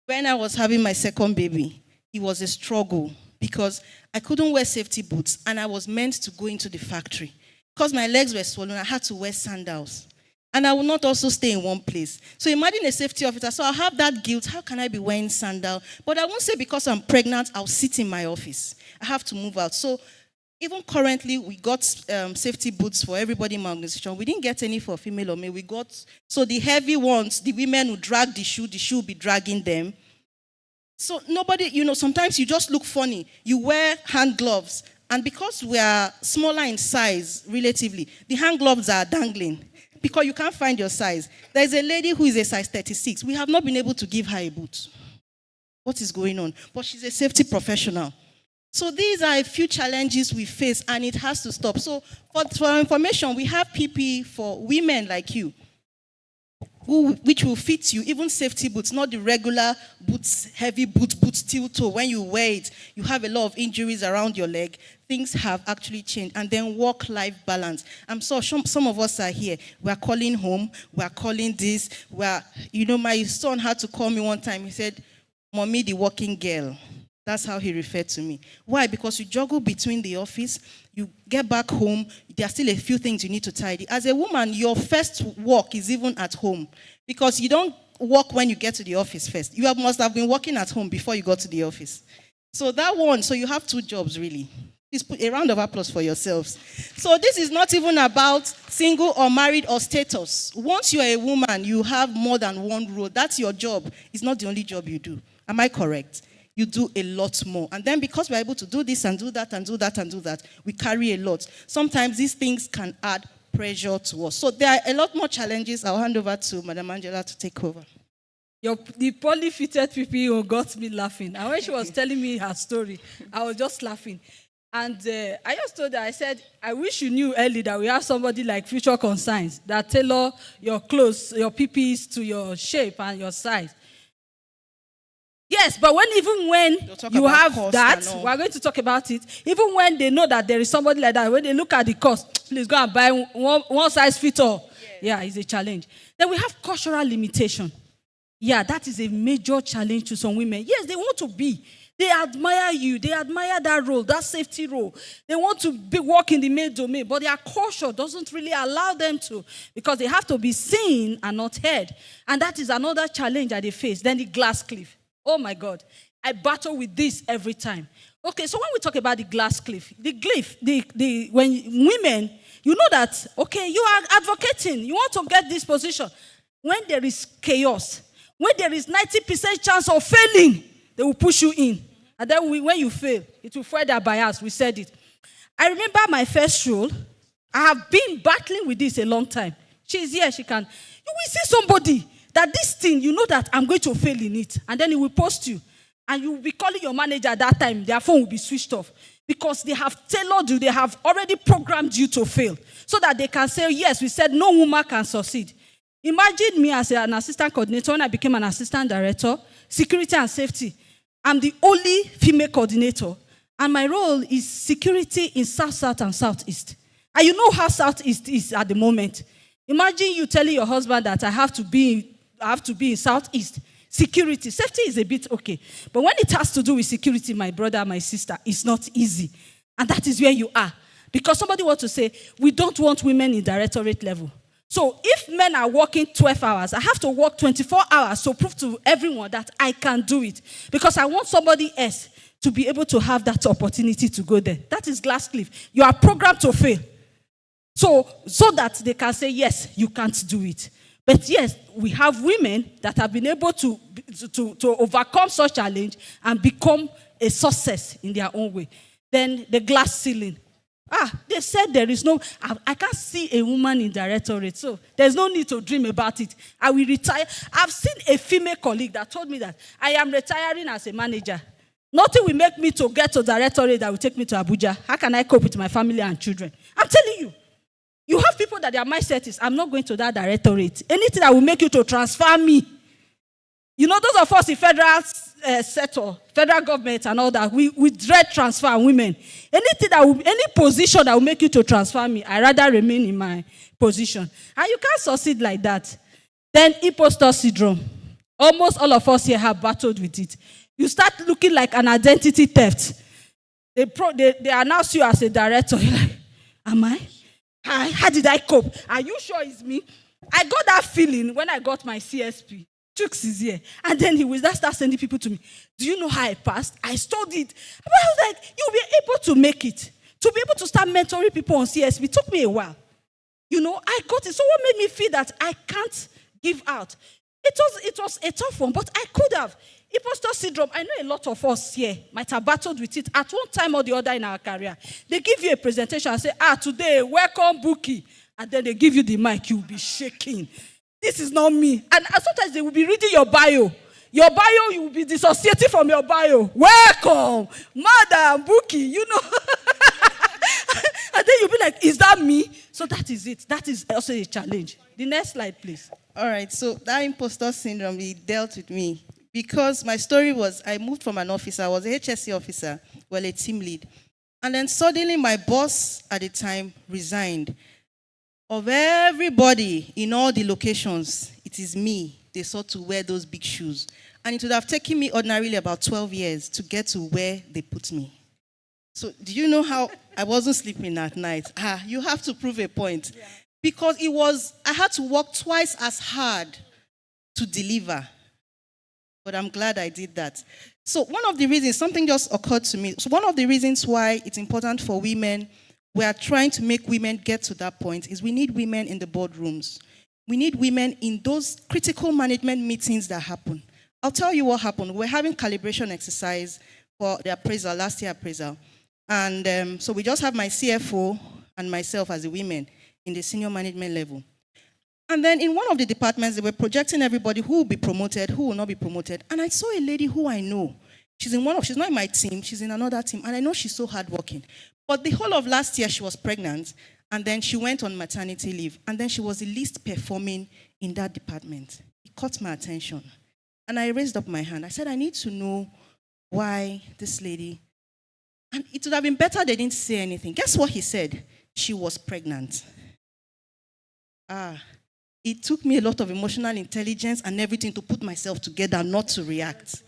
When I was having my second baby, it was a struggle because I couldn't wear safety boots and I was meant to go into the factory. Because my legs were swollen, I had to wear sandals. And I will not also stay in one place. So imagine a safety officer. So I'll have that guilt. How can I be wearing sandals? But I won't say because I'm pregnant, I'll sit in my office. I have to move out. So even currently, we got safety boots for everybody in my organization. We didn't get any for female or male. We got, so the heavy ones, the women who drag the shoe will be dragging them. So nobody, sometimes you just look funny. You wear hand gloves. And because we are smaller in size, relatively, the hand gloves are dangling. Because you can't find your size. There's a lady who is a size 36. We have not been able to give her a boot. What is going on? But she's a safety professional. So these are a few challenges we face, and it has to stop. So for information, we have PPE for women like you, which will fit you, even safety boots, not the regular boots, heavy boots, steel toe. When you wear it, you have a lot of injuries around your leg. Things have actually changed. And then work-life balance. I'm sure some of us are here. We're calling home. We're calling this. My son had to call me one time. He said, "Mommy, the working girl." That's how he referred to me. Why? Because you juggle between the office, you get back home, there are still a few things you need to tidy. As a woman, your first work is even at home, because you don't work when you get to the office first. You must have been working at home before you got to the office. So you have 2 jobs really. Please put a round of applause for yourselves. So this is not even about single or married or status. Once you're a woman, you have more than one role. That's your job. It's not the only job you do. Am I correct? You do a lot more. And then because we're able to do this and do that and do that and do that, we carry a lot. Sometimes these things can add pressure to us. So there are a lot more challenges. I'll hand over to Madam Angela to take over. The poorly fitted PPE got me laughing. And when she was telling me her story, I was just laughing. And I just told her, I said, I wish you knew early that we have somebody like Future Consigns that tailor your clothes, your PPEs to your shape and your size. Yes, but even when you have that, we're going to talk about it. Even when they know that there is somebody like that, when they look at the cost, please go and buy one size fit all. Yeah, it's a challenge. Then we have cultural limitation. Yeah, that is a major challenge to some women. Yes, they want to be. They admire you. They admire that role, that safety role. They want to work in the male domain, but their culture doesn't really allow them to, because they have to be seen and not heard. And that is another challenge that they face. Then the glass cliff. Oh my God, I battle with this every time. Okay, so when we talk about the glass cliff, when women, you know that, okay, you are advocating, you want to get this position. When there is chaos, when there is 90% chance of failing, they will push you in. And then when you fail, it will further bias. We said it. I remember my first role. I have been battling with this a long time. She's here, she can. You will see somebody that this thing, you know that I'm going to fail in it. And then it will post you. And you will be calling your manager at that time. Their phone will be switched off. Because they have tailored you. They have already programmed you to fail. So that they can say, yes, we said no woman can succeed. Imagine me as an assistant coordinator. When I became an assistant director, security and safety, I'm the only female coordinator. And my role is security in South, South, and Southeast. And you know how Southeast is at the moment. Imagine you telling your husband that I have to be in Southeast. Security. Safety is a bit okay. But when it has to do with security, my brother, my sister, it's not easy. And that is where you are. Because somebody wants to say, we don't want women in directorate level. So if men are working 12 hours, I have to work 24 hours to prove to everyone that I can do it. Because I want somebody else to be able to have that opportunity to go there. That is glass cliff. You are programmed to fail. So that they can say, yes, you can't do it. But yes, we have women that have been able to overcome such challenge and become a success in their own way. Then the glass ceiling. They said there is no, I can't see a woman in directorate, so there's no need to dream about it. I will retire. I've seen a female colleague that told me that I am retiring as a manager. Nothing will make me to get to directorate that will take me to Abuja. How can I cope with my family and children? I'm telling you. You have people that their mindset is, I'm not going to that directorate. Anything that will make you to transfer me. You know, those of us in federal sector, federal government and all that, we dread transfer women. Any position that will make you to transfer me, I rather remain in my position. And you can't succeed like that. Then imposter syndrome. Almost all of us here have battled with it. You start looking like an identity theft. They announce you as a director. You're like, am I? How did I cope? Are you sure it's me? I got that feeling when I got my CSP. Chooks is here. And then he will start sending people to me. Do you know how I passed? I studied. But I was like, you'll be able to make it. To be able to start mentoring people on CSP took me a while. You know, I got it. So what made me feel that I can't give out? It was a tough one, but I could have. Imposter syndrome, I know a lot of us here might have battled with it at one time or the other in our career. They give you a presentation and say, today, welcome, Bookie. And then they give you the mic, you'll be shaking. This is not me. And sometimes they will be reading your bio. Your bio, you will be dissociating from your bio. Welcome, Madam Buki, you know. And then you'll be like, is that me? So that is it. That is also a challenge. The next slide, please. All right, so that imposter syndrome, it dealt with me. Because my story was, I moved from an officer, I was a HSC officer, well, a team lead. And then suddenly my boss at the time resigned. Of everybody in all the locations, it is me they sought to wear those big shoes. And it would have taken me ordinarily about 12 years to get to where they put me. So do you know how I wasn't sleeping at night? You have to prove a point. Yeah. Because I had to work twice as hard to deliver. But I'm glad I did that. So one of the reasons, something just occurred to me. So one of the reasons why it's important for women, we are trying to make women get to that point, is we need women in the boardrooms. We need women in those critical management meetings that happen. I'll tell you what happened. We're having calibration exercise for the appraisal, last year appraisal. And so we just have my CFO and myself as the women in the senior management level. And then in one of the departments, they were projecting everybody who will be promoted, who will not be promoted. And I saw a lady who I know. She's not in my team, she's in another team. And I know she's so hardworking. But the whole of last year, she was pregnant. And then she went on maternity leave. And then she was the least performing in that department. It caught my attention. And I raised up my hand. I said, I need to know why this lady... And it would have been better they didn't say anything. Guess what he said? She was pregnant. It took me a lot of emotional intelligence and everything to put myself together, not to react.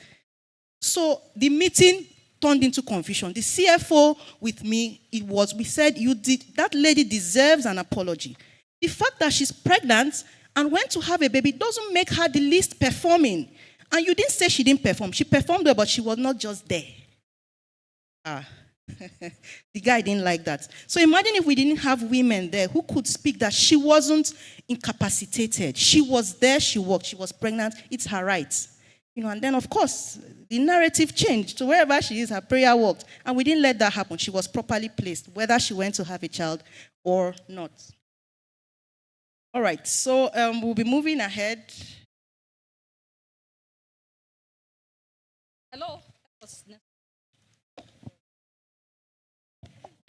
So the meeting turned into confusion. The CFO with me, we said, that lady deserves an apology. The fact that she's pregnant and went to have a baby doesn't make her the least performing. And you didn't say she didn't perform. She performed well, but she was not just there. The guy didn't like that. So imagine if we didn't have women there who could speak that she wasn't incapacitated. She was there, she worked, she was pregnant, it's her right. And then of course, the narrative changed to wherever she is, her prayer worked. And we didn't let that happen. She was properly placed, whether she went to have a child or not. All right, so we'll be moving ahead. Hello?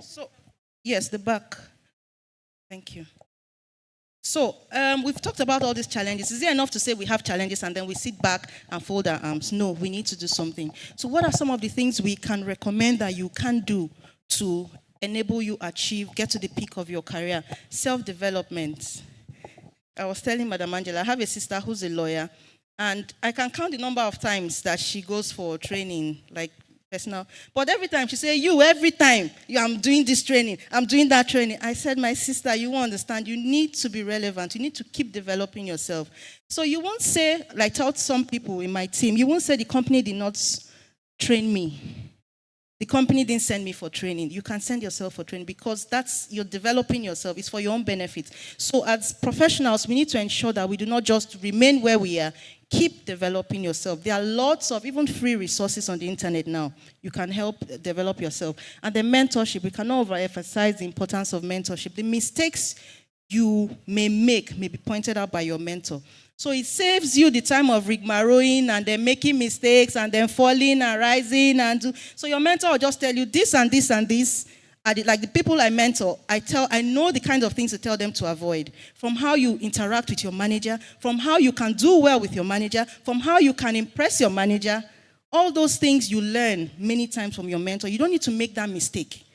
So, yes, the back. Thank you. So, we've talked about all these challenges. Is it enough to say we have challenges and then we sit back and fold our arms? No, we need to do something. So what are some of the things we can recommend that you can do to enable you get to the peak of your career? Self-development. I was telling Madam Angela, I have a sister who's a lawyer, and I can count the number of times that she goes for training, like personal. But every time she say, every time I'm doing this training, I'm doing that training. I said, my sister, you won't understand. You need to be relevant. You need to keep developing yourself. So you won't say, like I told some people in my team, you won't say the company did not train me. The company didn't send me for training. You can send yourself for training because you're developing yourself. It's for your own benefit. So as professionals, we need to ensure that we do not just remain where we are. Keep developing yourself. There are lots of even free resources on the internet now. You can help develop yourself. And the mentorship, we cannot overemphasize the importance of mentorship. The mistakes you may make may be pointed out by your mentor. So it saves you the time of rigmaroling and then making mistakes and then falling and rising. So your mentor will just tell you this and this and this. Like the people I mentor, I know the kind of things to tell them to avoid. From how you interact with your manager, from how you can do well with your manager, from how you can impress your manager. All those things you learn many times from your mentor. You don't need to make that mistake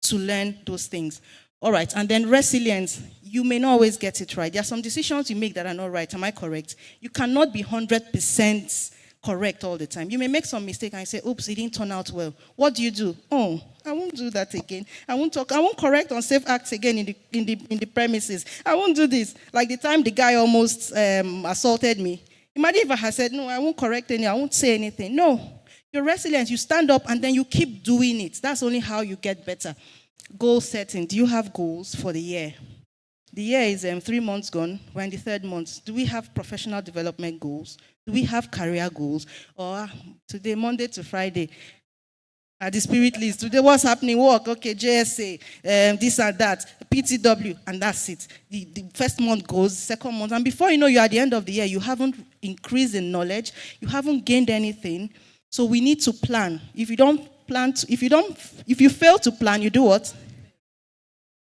to learn those things. All right, and then resilience. You may not always get it right. There are some decisions you make that are not right. Am I correct? You cannot be 100% correct all the time. You may make some mistake and say, oops, it didn't turn out well. What do? Oh, I won't do that again. I won't correct unsafe acts again in the premises. I won't do this. Like the time the guy almost assaulted me. Imagine if I had said, no, I won't correct anything. I won't say anything. No. You're resilient. You stand up and then you keep doing it. That's only how you get better. Goal setting. Do you have goals for the year? The year is 3 months gone. We're in the 3rd month. Do we have professional development goals? Do we have career goals? Or today, Monday to Friday, At the spirit list. Today, what's happening? Work, okay, JSA, this and that, PTW, and that's it. The first month goes, second month, and before you know, you're at the end of the year, you haven't increased in knowledge, you haven't gained anything. So we need to plan. If you fail to plan, you do what?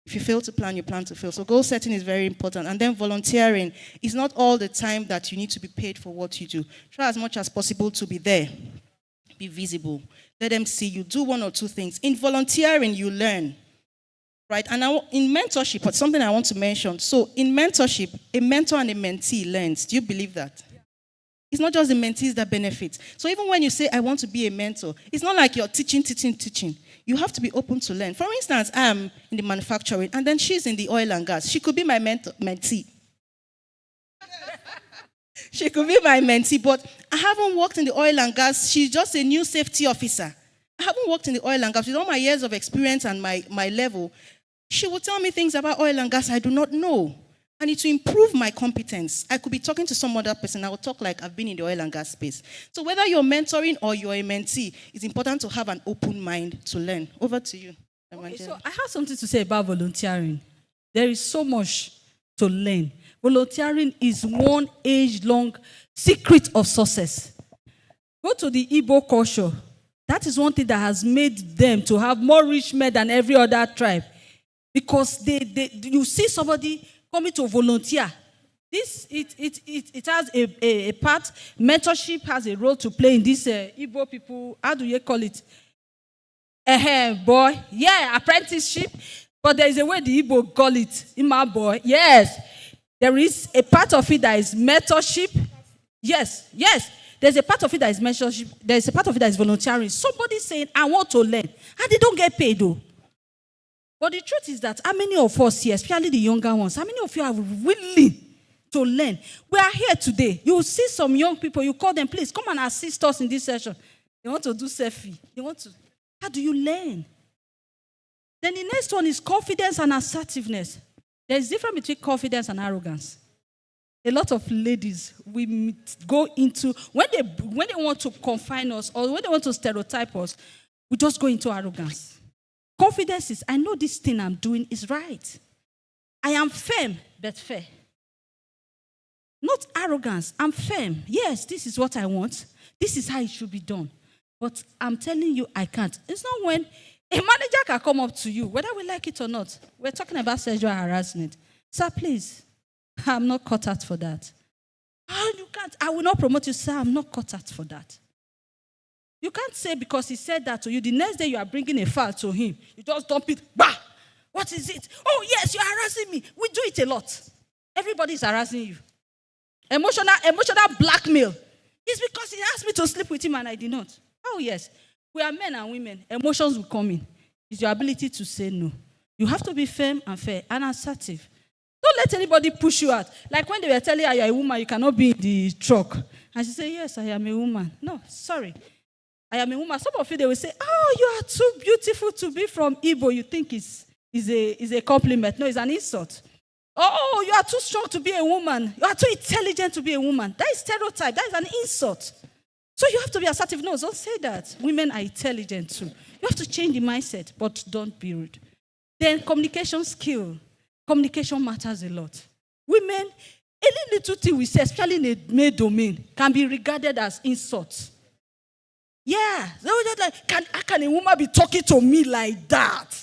If you fail to plan, you plan to fail. So goal setting is very important. And then volunteering is not all the time that you need to be paid for what you do. Try as much as possible to be there. Be visible. Let them see you. Do one or two things. In volunteering, you learn. Right? And in mentorship, it's something I want to mention. So in mentorship, a mentor and a mentee learns. Do you believe that? It's not just the mentees that benefit. So even when you say, I want to be a mentor, it's not like you're teaching. You have to be open to learn. For instance, I'm in the manufacturing, and then she's in the oil and gas. She could be my mentee. She could be my mentee, but I haven't worked in the oil and gas. She's just a new safety officer. I haven't worked in the oil and gas. With all my years of experience and my level, she will tell me things about oil and gas I do not know. I need to improve my competence. I could be talking to some other person. I will talk like I've been in the oil and gas space. So whether you're mentoring or you're a mentee, it's important to have an open mind to learn. Over to you. Okay, so I have something to say about volunteering. There is so much to learn. Volunteering is one age-long secret of success. Go to the Igbo culture. That is one thing that has made them to have more rich men than every other tribe. Because you see somebody coming to volunteer. It has a part. Mentorship has a role to play in this Igbo people. How do you call it? Boy. Yeah, apprenticeship. But there is a way the Igbo call it. My boy. Yes. There is a part of it that is mentorship. Yes. There's a part of it that is mentorship. There's a part of it that is volunteering. Somebody saying, I want to learn. And they don't get paid though. But the truth is that how many of us here, especially the younger ones, how many of you are willing to learn? We are here today. You will see some young people, you call them, please come and assist us in this session. They want to do selfie. How do you learn? Then the next one is confidence and assertiveness. There is a difference between confidence and arrogance. A lot of ladies, we go into, when they want to confine us or when they want to stereotype us, we just go into arrogance. Confidence is, I know this thing I'm doing is right. I am firm, but fair. Not arrogance. I'm firm. Yes, this is what I want. This is how it should be done. But I'm telling you, I can't. It's not when a manager can come up to you, whether we like it or not. We're talking about sexual harassment. Sir, please, I'm not cut out for that. Oh, you can't. I will not promote you, sir. I'm not cut out for that. You can't say because he said that to you, the next day you are bringing a file to him. You just dump it. Bah! What is it? Oh, yes, you're harassing me. We do it a lot. Everybody's harassing you. Emotional blackmail. It's because he asked me to sleep with him and I did not. Oh, yes. We are men and women. Emotions will come in. It's your ability to say no. You have to be firm and fair and assertive. Don't let anybody push you out. Like when they were telling her you're a woman, you cannot be in the truck. And she said, yes, I am a woman. No, sorry. I am a woman. Some of you, they will say, oh, you are too beautiful to be from Igbo. You think is a compliment. No, it's an insult. Oh, you are too strong to be a woman. You are too intelligent to be a woman. That is stereotype. That is an insult. So you have to be assertive. No, don't say that. Women are intelligent too. You have to change the mindset, but don't be rude. Then communication skill. Communication matters a lot. Women, any little thing we say, especially in a male domain, can be regarded as insult. Yeah. How can a woman be talking to me like that?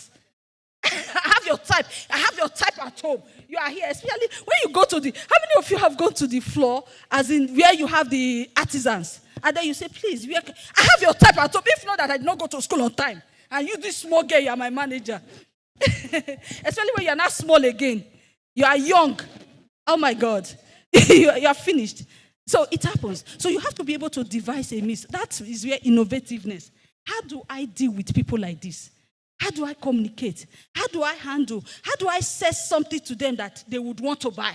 I have your type. I have your type at home. You are here, especially when you go to how many of you have gone to the floor, as in where you have the artisans? And then you say, please, I have your type at home. If not that I did not go to school on time. And you, this small girl, you are my manager. Especially when you are not small again. You are young. Oh my God. You are finished. So it happens. So you have to be able to devise a means. That is where innovativeness. How do I deal with people like this? How do I communicate? How do I handle? How do I say something to them that they would want to buy?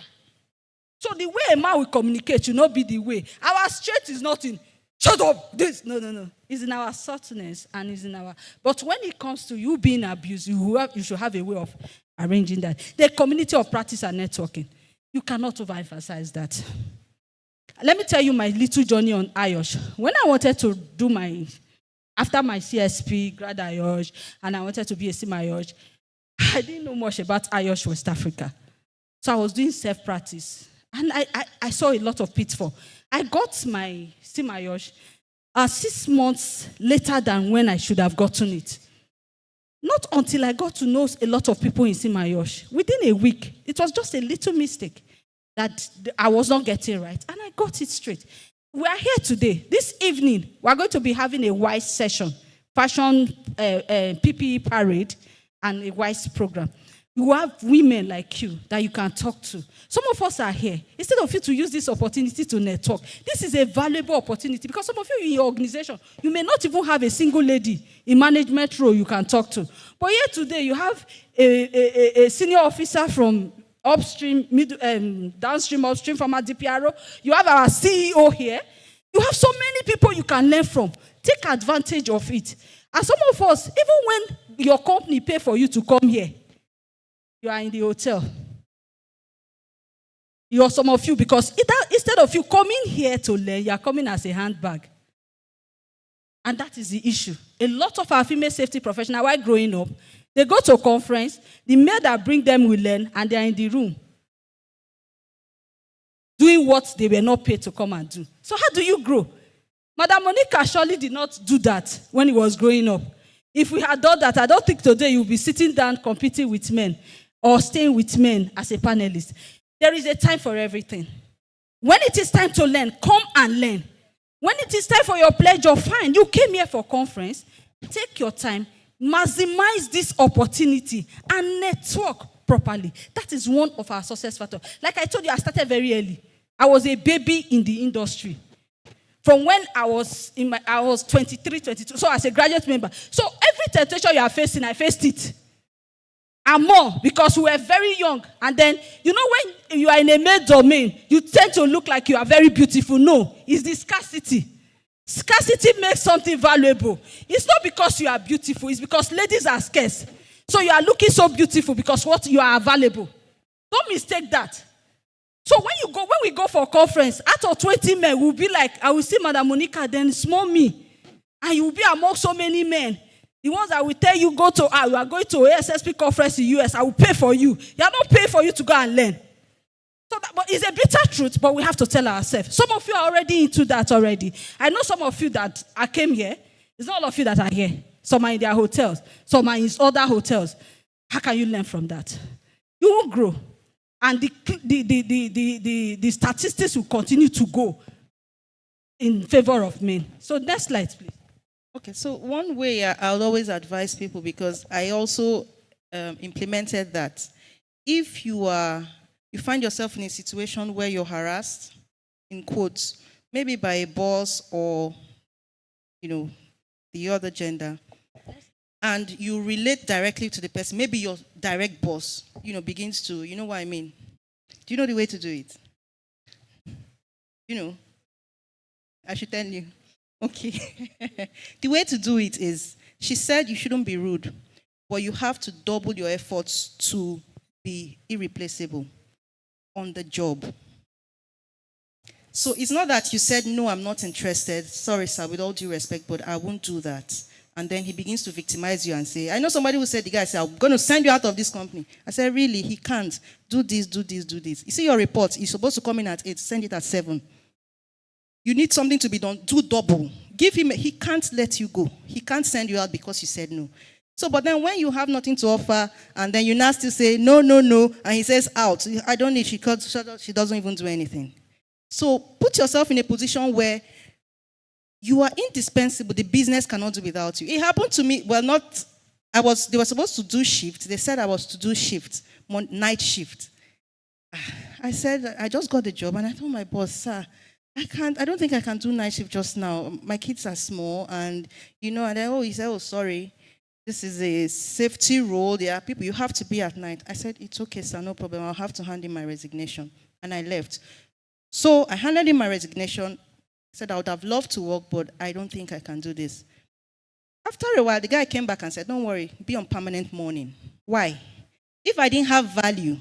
So the way a man will communicate should not be the way. Our strength is not in, shut up, this. No. It's in our subtleness and it's in our... But when it comes to you being abused, you should have a way of arranging that. The community of practice and networking. You cannot overemphasize that. Let me tell you my little journey on IOSH. When I wanted to do my After my CSP, grad IOSH, and I wanted to be a SIM IOSH, I didn't know much about IOSH West Africa. So I was doing self-practice. And I saw a lot of pitfall. I got my SIM IOSH 6 months later than when I should have gotten it. Not until I got to know a lot of people in SIM IOSH. Within a week, it was just a little mistake that I was not getting right. And I got it straight. We are here today. This evening, we are going to be having a WISE session, fashion PPE parade, and a WISE program. You have women like you that you can talk to. Some of us are here. Instead of you to use this opportunity to network, this is a valuable opportunity because some of you in your organization, you may not even have a single lady in management role you can talk to. But here today, you have a senior officer from upstream, downstream, upstream from our DPRO. You have our CEO here. You have so many people you can learn from. Take advantage of it. And some of us, even when your company pay for you to come here, you are in the hotel. You are some of you, because instead of you coming here to learn, you are coming as a handbag. And that is the issue. A lot of our female safety professionals, while growing up, they go to a conference, the male that bring them will learn, and they are in the room doing what they were not paid to come and do. So how do you grow? Madam Monica surely did not do that when he was growing up. If we had done that, I don't think today you'll be sitting down competing with men or staying with men as a panelist. There is a time for everything. When it is time to learn, come and learn. When it is time for your pleasure, fine. You came here for conference. Take your time. Maximize this opportunity and network properly. That is one of our success factors. Like I told you, I started very early. I was a baby in the industry. From when I was 23, 22, so as a graduate member. So every temptation you are facing, I faced it. And more, because we were very young. And then, you know, when you are in a male domain, you tend to look like you are very beautiful. No, it's the scarcity. Scarcity makes something valuable. It's not because you are beautiful, it's because ladies are scarce. So you are looking so beautiful because what you are available. Don't mistake that. So when we go for a conference, out of 20 men, we'll be like, I will see Madam Monica, then small me. And you will be among so many men. The ones that will tell you, you are going to ASSP conference in US, I will pay for you. You are not paying for you to go and learn. So but it's a bitter truth, but we have to tell ourselves. Some of you are already into that already. I know some of you that I came here. It's not all of you that are here. Some are in their hotels. Some are in other hotels. How can you learn from that? You won't grow. And the statistics will continue to go in favor of men. So next slide, please. Okay, so one way I'll always advise people, because I also implemented that. If you find yourself in a situation where you're harassed, in quotes, maybe by a boss or, the other gender, and you relate directly to the person, maybe your direct boss, begins to, you know what I mean? Do you know the way to do it? I should tell you. Okay. The way to do it is, she said you shouldn't be rude, but you have to double your efforts to be irreplaceable on the job. So it's not that you said, no, I'm not interested. Sorry, sir, with all due respect, but I won't do that. And then he begins to victimize you and say, I know somebody who said, the guy said, I'm going to send you out of this company. I said, really? He can't. Do this, do this, do this. You see your report, you're supposed to come in at 8, send it at 7. You need something to be done. Do double. Give him, he can't let you go. He can't send you out because you said no. So, but then when you have nothing to offer, and then you now still say, no, and he says out, I don't need, she doesn't even do anything. So put yourself in a position where you are indispensable. The business cannot do without you. It happened to me. Well, they were supposed to do shift. They said I was to do shift, night shift. I said, I just got the job, and I told my boss, sir, I don't think I can do night shift just now. My kids are small, and and then, he said, sorry, this is a safety role. There are people, you have to be at night. I said, it's okay, sir, no problem. I'll have to hand in my resignation. And I left. So I handed in my resignation. I said, I would have loved to work, but I don't think I can do this. After a while, the guy came back and said, don't worry, be on permanent mourning. Why? If I didn't have value,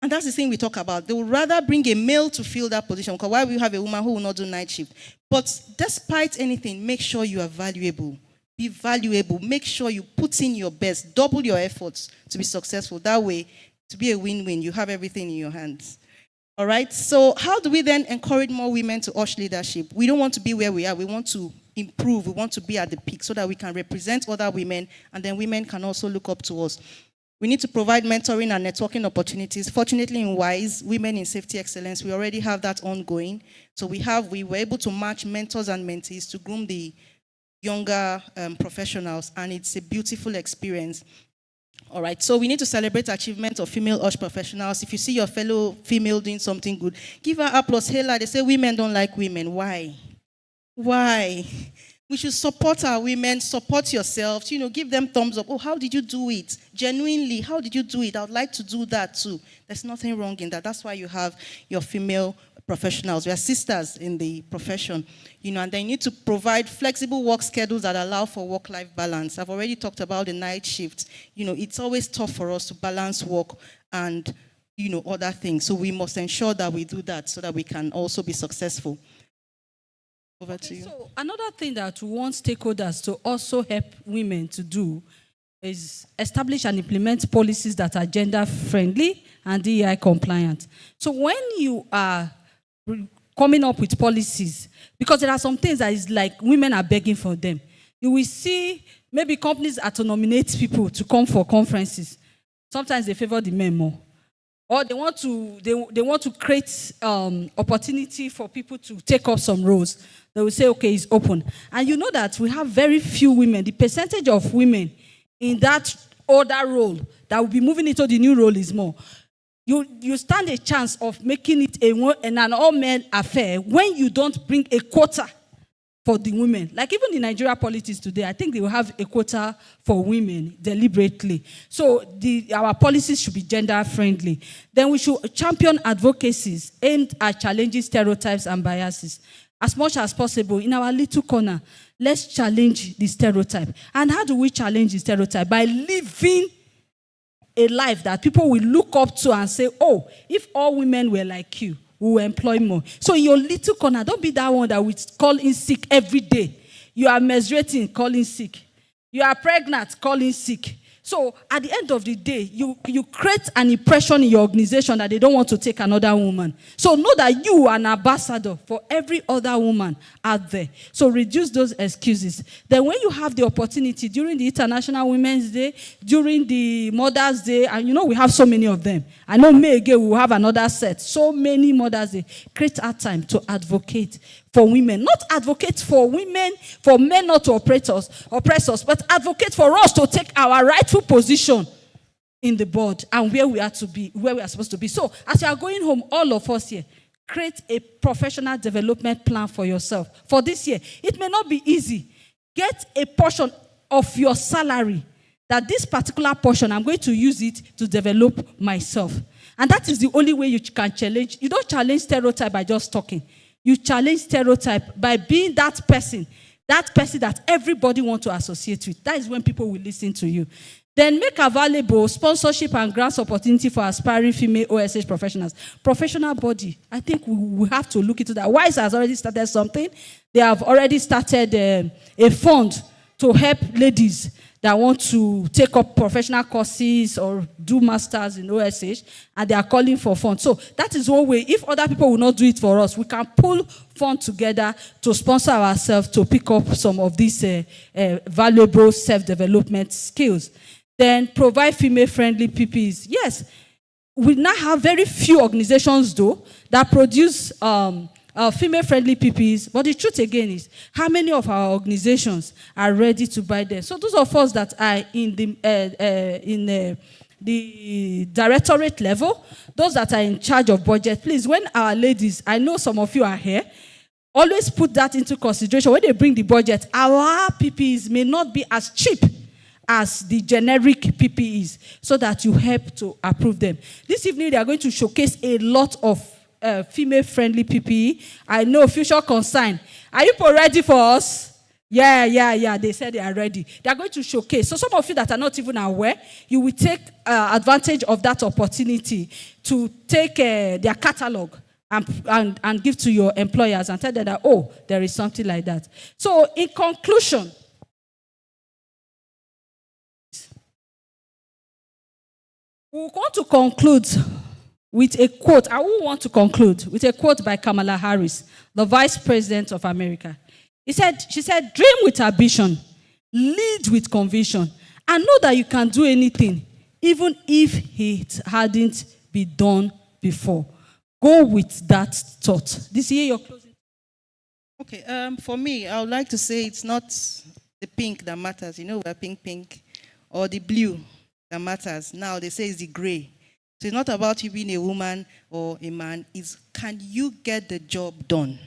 And that's the thing we talk about. They would rather bring a male to fill that position, because why we have a woman who will not do night shift? But despite anything, make sure you are valuable. Be valuable. Make sure you put in your best. Double your efforts to be successful. That way, to be a win-win, you have everything in your hands. All right? So how do we then encourage more women to USH leadership? We don't want to be where we are. We want to improve. We want to be at the peak so that we can represent other women, and then women can also look up to us. We need to provide mentoring and networking opportunities. Fortunately, in WISE, Women in Safety Excellence, we already have that ongoing. So we were able to match mentors and mentees to groom the younger professionals, and it's a beautiful experience. All right, so we need to celebrate achievement of female USH professionals. If you see your fellow female doing something good, give her applause. Hela, they say women don't like women. Why? Why? We should support our women, support yourselves, give them thumbs up. Oh, how did you do it? Genuinely, how did you do it? I would like to do that too. There's nothing wrong in that. That's why you have your female professionals. We are sisters in the profession, and they need to provide flexible work schedules that allow for work-life balance. I've already talked about the night shift. It's always tough for us to balance work and, other things. So we must ensure that we do that so that we can also be successful. Over to you. So another thing that we want stakeholders to also help women to do is establish and implement policies that are gender-friendly and DEI compliant. So when you are coming up with policies, because there are some things that is like women are begging for them. You will see maybe companies are to nominate people to come for conferences. Sometimes they favor the men more. Or they want to create opportunity for people to take up some roles. They will say, okay, it's open. And you know that we have very few women. The percentage of women in that older role that will be moving into the new role is more. You stand a chance of making it an all-men affair when you don't bring a quota for the women. Like even in Nigeria politics today, I think they will have a quota for women deliberately. So our policies should be gender-friendly. Then we should champion advocacies aimed at challenging stereotypes and biases. As much as possible, in our little corner, let's challenge the stereotype. And how do we challenge the stereotype? By living a life that people will look up to and say, oh, if all women were like you, we will employ more. So in your little corner, don't be that one that will call in sick every day. You are menstruating, call in sick. You are pregnant, call in sick. So at the end of the day, you create an impression in your organization that they don't want to take another woman. So know that you are an ambassador for every other woman out there. So reduce those excuses. Then when you have the opportunity during the International Women's Day, during the Mother's Day, and we have so many of them. I know May again we will have another set. So many Mother's Day. Create our time to advocate for women. Not advocate for women, for men not to oppress us, but advocate for us to take our rightful position in the board and where we are supposed to be. So as you are going home, all of us here, create a professional development plan for yourself. For this year, it may not be easy. Get a portion of your salary, that this particular portion, I'm going to use it to develop myself. And that is the only way you can challenge. You don't challenge stereotype by just talking. You challenge stereotype by being that person that everybody wants to associate with. That is when people will listen to you. Then make available sponsorship and grants opportunity for aspiring female OSH professionals. Professional body, I think we have to look into that. WISE has already started something. They have already started a fund to help ladies that want to take up professional courses or do masters in OSH, and they are calling for funds. So that is one way. If other people will not do it for us, we can pull funds together to sponsor ourselves to pick up some of these valuable self-development skills. Then provide female-friendly PPEs. Yes, we now have very few organizations, though, that produce female-friendly PPEs, but the truth again is, how many of our organizations are ready to buy them? So those of us that are in the directorate level, those that are in charge of budget, please, when our ladies, I know some of you are here, always put that into consideration. When they bring the budget, our PPEs may not be as cheap as the generic PPEs, so that you help to approve them. This evening, they are going to showcase a lot of female-friendly PPE. I know Future Consign. Are you ready for us? Yeah. They said they are ready. They are going to showcase. So some of you that are not even aware, you will take advantage of that opportunity to take their catalog and give to your employers and tell them that, oh, there is something like that. So in conclusion, we want to conclude with a quote. I will want to conclude with a quote by Kamala Harris, the Vice President of America. She said, dream with ambition, lead with conviction, and know that you can do anything, even if it hadn't been done before. Go with that thought. This year you're closing. Okay, for me, I would like to say it's not the pink that matters. You know, we're pink, or the blue that matters. Now they say it's the gray. So it's not about you being a woman or a man. It's can you get the job done?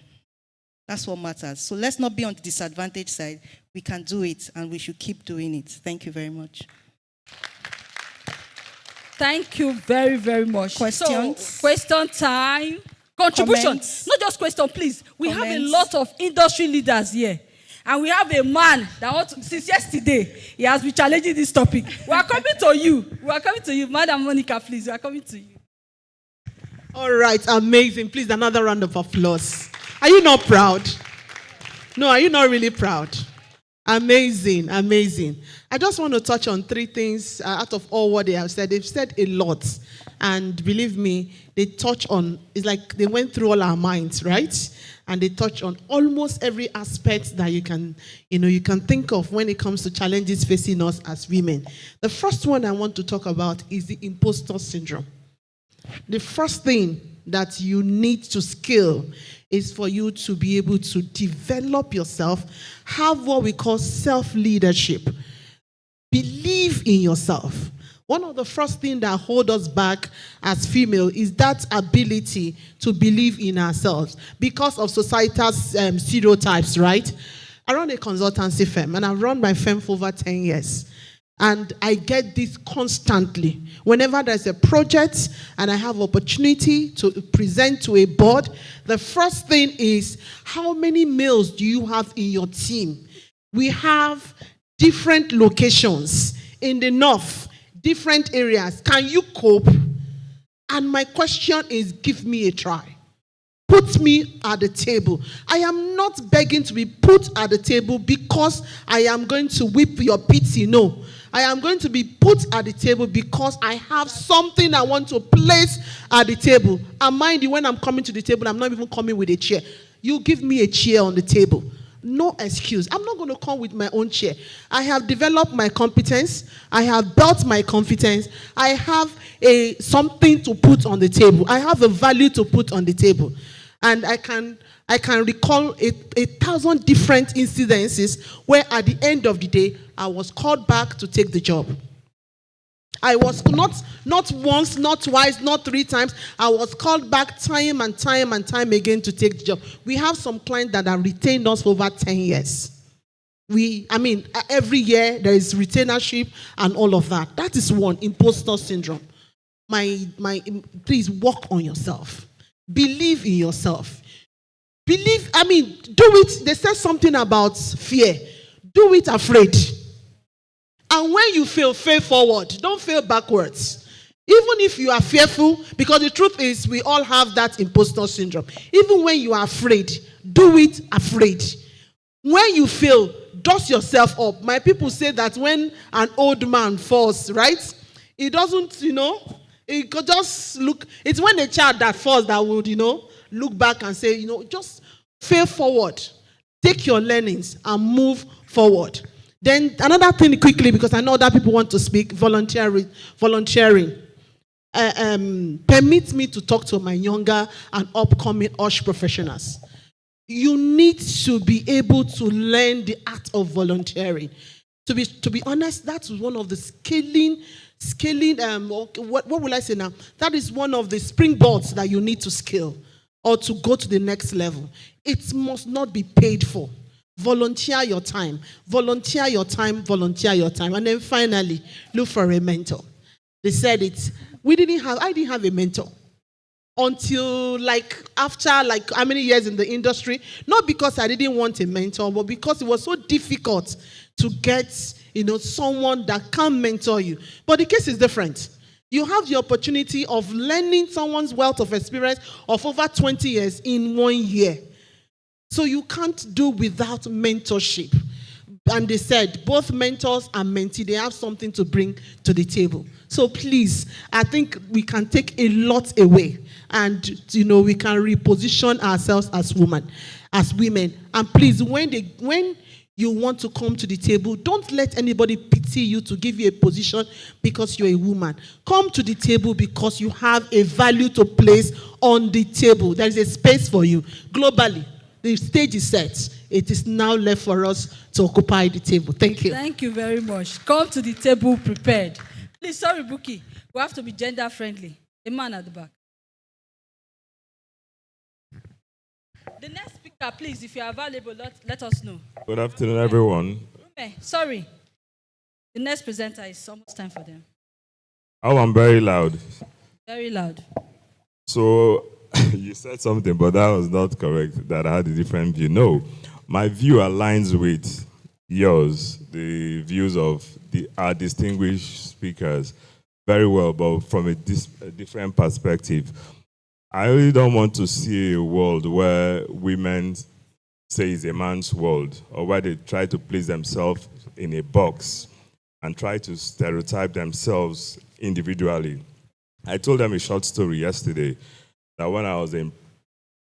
That's what matters. So let's not be on the disadvantaged side. We can do it, and we should keep doing it. Thank you very much. Thank you very, very much. Questions? So, question time. Contribution. Comments? Not just question, please. We have a Comments? lot of industry leaders here. And we have a man that since yesterday, he has been challenging this topic. We are coming to you. Madam Monica, please. We are coming to you. All right, amazing. Please, another round of applause. Are you not proud? No, are you not really proud? Amazing. I just want to touch on three things out of all what they have said. They've said a lot. And believe me, they touch on, it's like they went through all our minds, right? And they touch on almost every aspect that you can think of when it comes to challenges facing us as women. The first one I want to talk about is the imposter syndrome. The first thing that you need to skill is for you to be able to develop yourself, have what we call self-leadership. Believe in yourself. One of the first things that hold us back as female is that ability to believe in ourselves because of societal stereotypes, right? I run a consultancy firm, and I've run my firm for over 10 years. And I get this constantly. Whenever there's a project and I have opportunity to present to a board, the first thing is, how many males do you have in your team? We have different locations in the north, different areas. Can you cope? And my question is, give me a try. Put me at the table. I am not begging to be put at the table because I am going to whip your pity. No. I am going to be put at the table because I have something I want to place at the table. And mind you, when I'm coming to the table, I'm not even coming with a chair. You give me a chair on the table. No excuse. I'm not going to come with my own chair. I have developed my competence. I have built my confidence. I have something to put on the table. I have a value to put on the table. And I can recall 1,000 different incidences where at the end of the day, I was called back to take the job. I was not once, not twice, not 3 times. I was called back time and time again to take the job. We have some clients that have retained us for over 10 years. Every year there is retainership and all of that. That is one, imposter syndrome. Please work on yourself. Believe in yourself. Do it. They said something about fear. Do it afraid. And when you fail forward. Don't fail backwards. Even if you are fearful, because the truth is we all have that imposter syndrome. Even when you are afraid, do it afraid. When you fail, dust yourself up. My people say that when an old man falls, right? It doesn't, it could just look. It's when a child that falls that would, look back and say, just fail forward. Take your learnings and move forward. Then another thing quickly, because I know that people want to speak, volunteering. Permit me to talk to my younger and upcoming USH professionals. You need to be able to learn the art of volunteering. To be honest, that's one of the scaling, what will I say now? That is one of the springboards that you need to scale or to go to the next level. It must not be paid for. Volunteer your time. Volunteer your time. Volunteer your time. And then finally, look for a mentor. They said it. I didn't have a mentor. until like after like how many years in the industry, not because I didn't want a mentor, but because it was so difficult to get, someone that can mentor you. But the case is different. You have the opportunity of learning someone's wealth of experience of over 20 years in 1 year. So you can't do without mentorship. And they said both mentors and mentee, they have something to bring to the table. So please, I think we can take a lot away, and we can reposition ourselves as women. And please, when you want to come to the table, don't let anybody pity you to give you a position because you're a woman. Come to the table because you have a value to place on the table. There is a space for you globally. The stage is set. It is now left for us to occupy the table. Thank you. Thank you very much. Come to the table prepared. Please, sorry, Buki. We have to be gender friendly. A man at the back. The next speaker, please, if you are available, let us know. Good afternoon, everyone. Sorry. The next presenter is almost time for them. Oh, I'm very loud. Very loud. So, you said something, but that was not correct, that I had a different view. No, my view aligns with yours, the views of our distinguished speakers, very well, but from a different perspective. I really don't want to see a world where women say it's a man's world, or where they try to place themselves in a box and try to stereotype themselves individually. I told them a short story yesterday that when I was in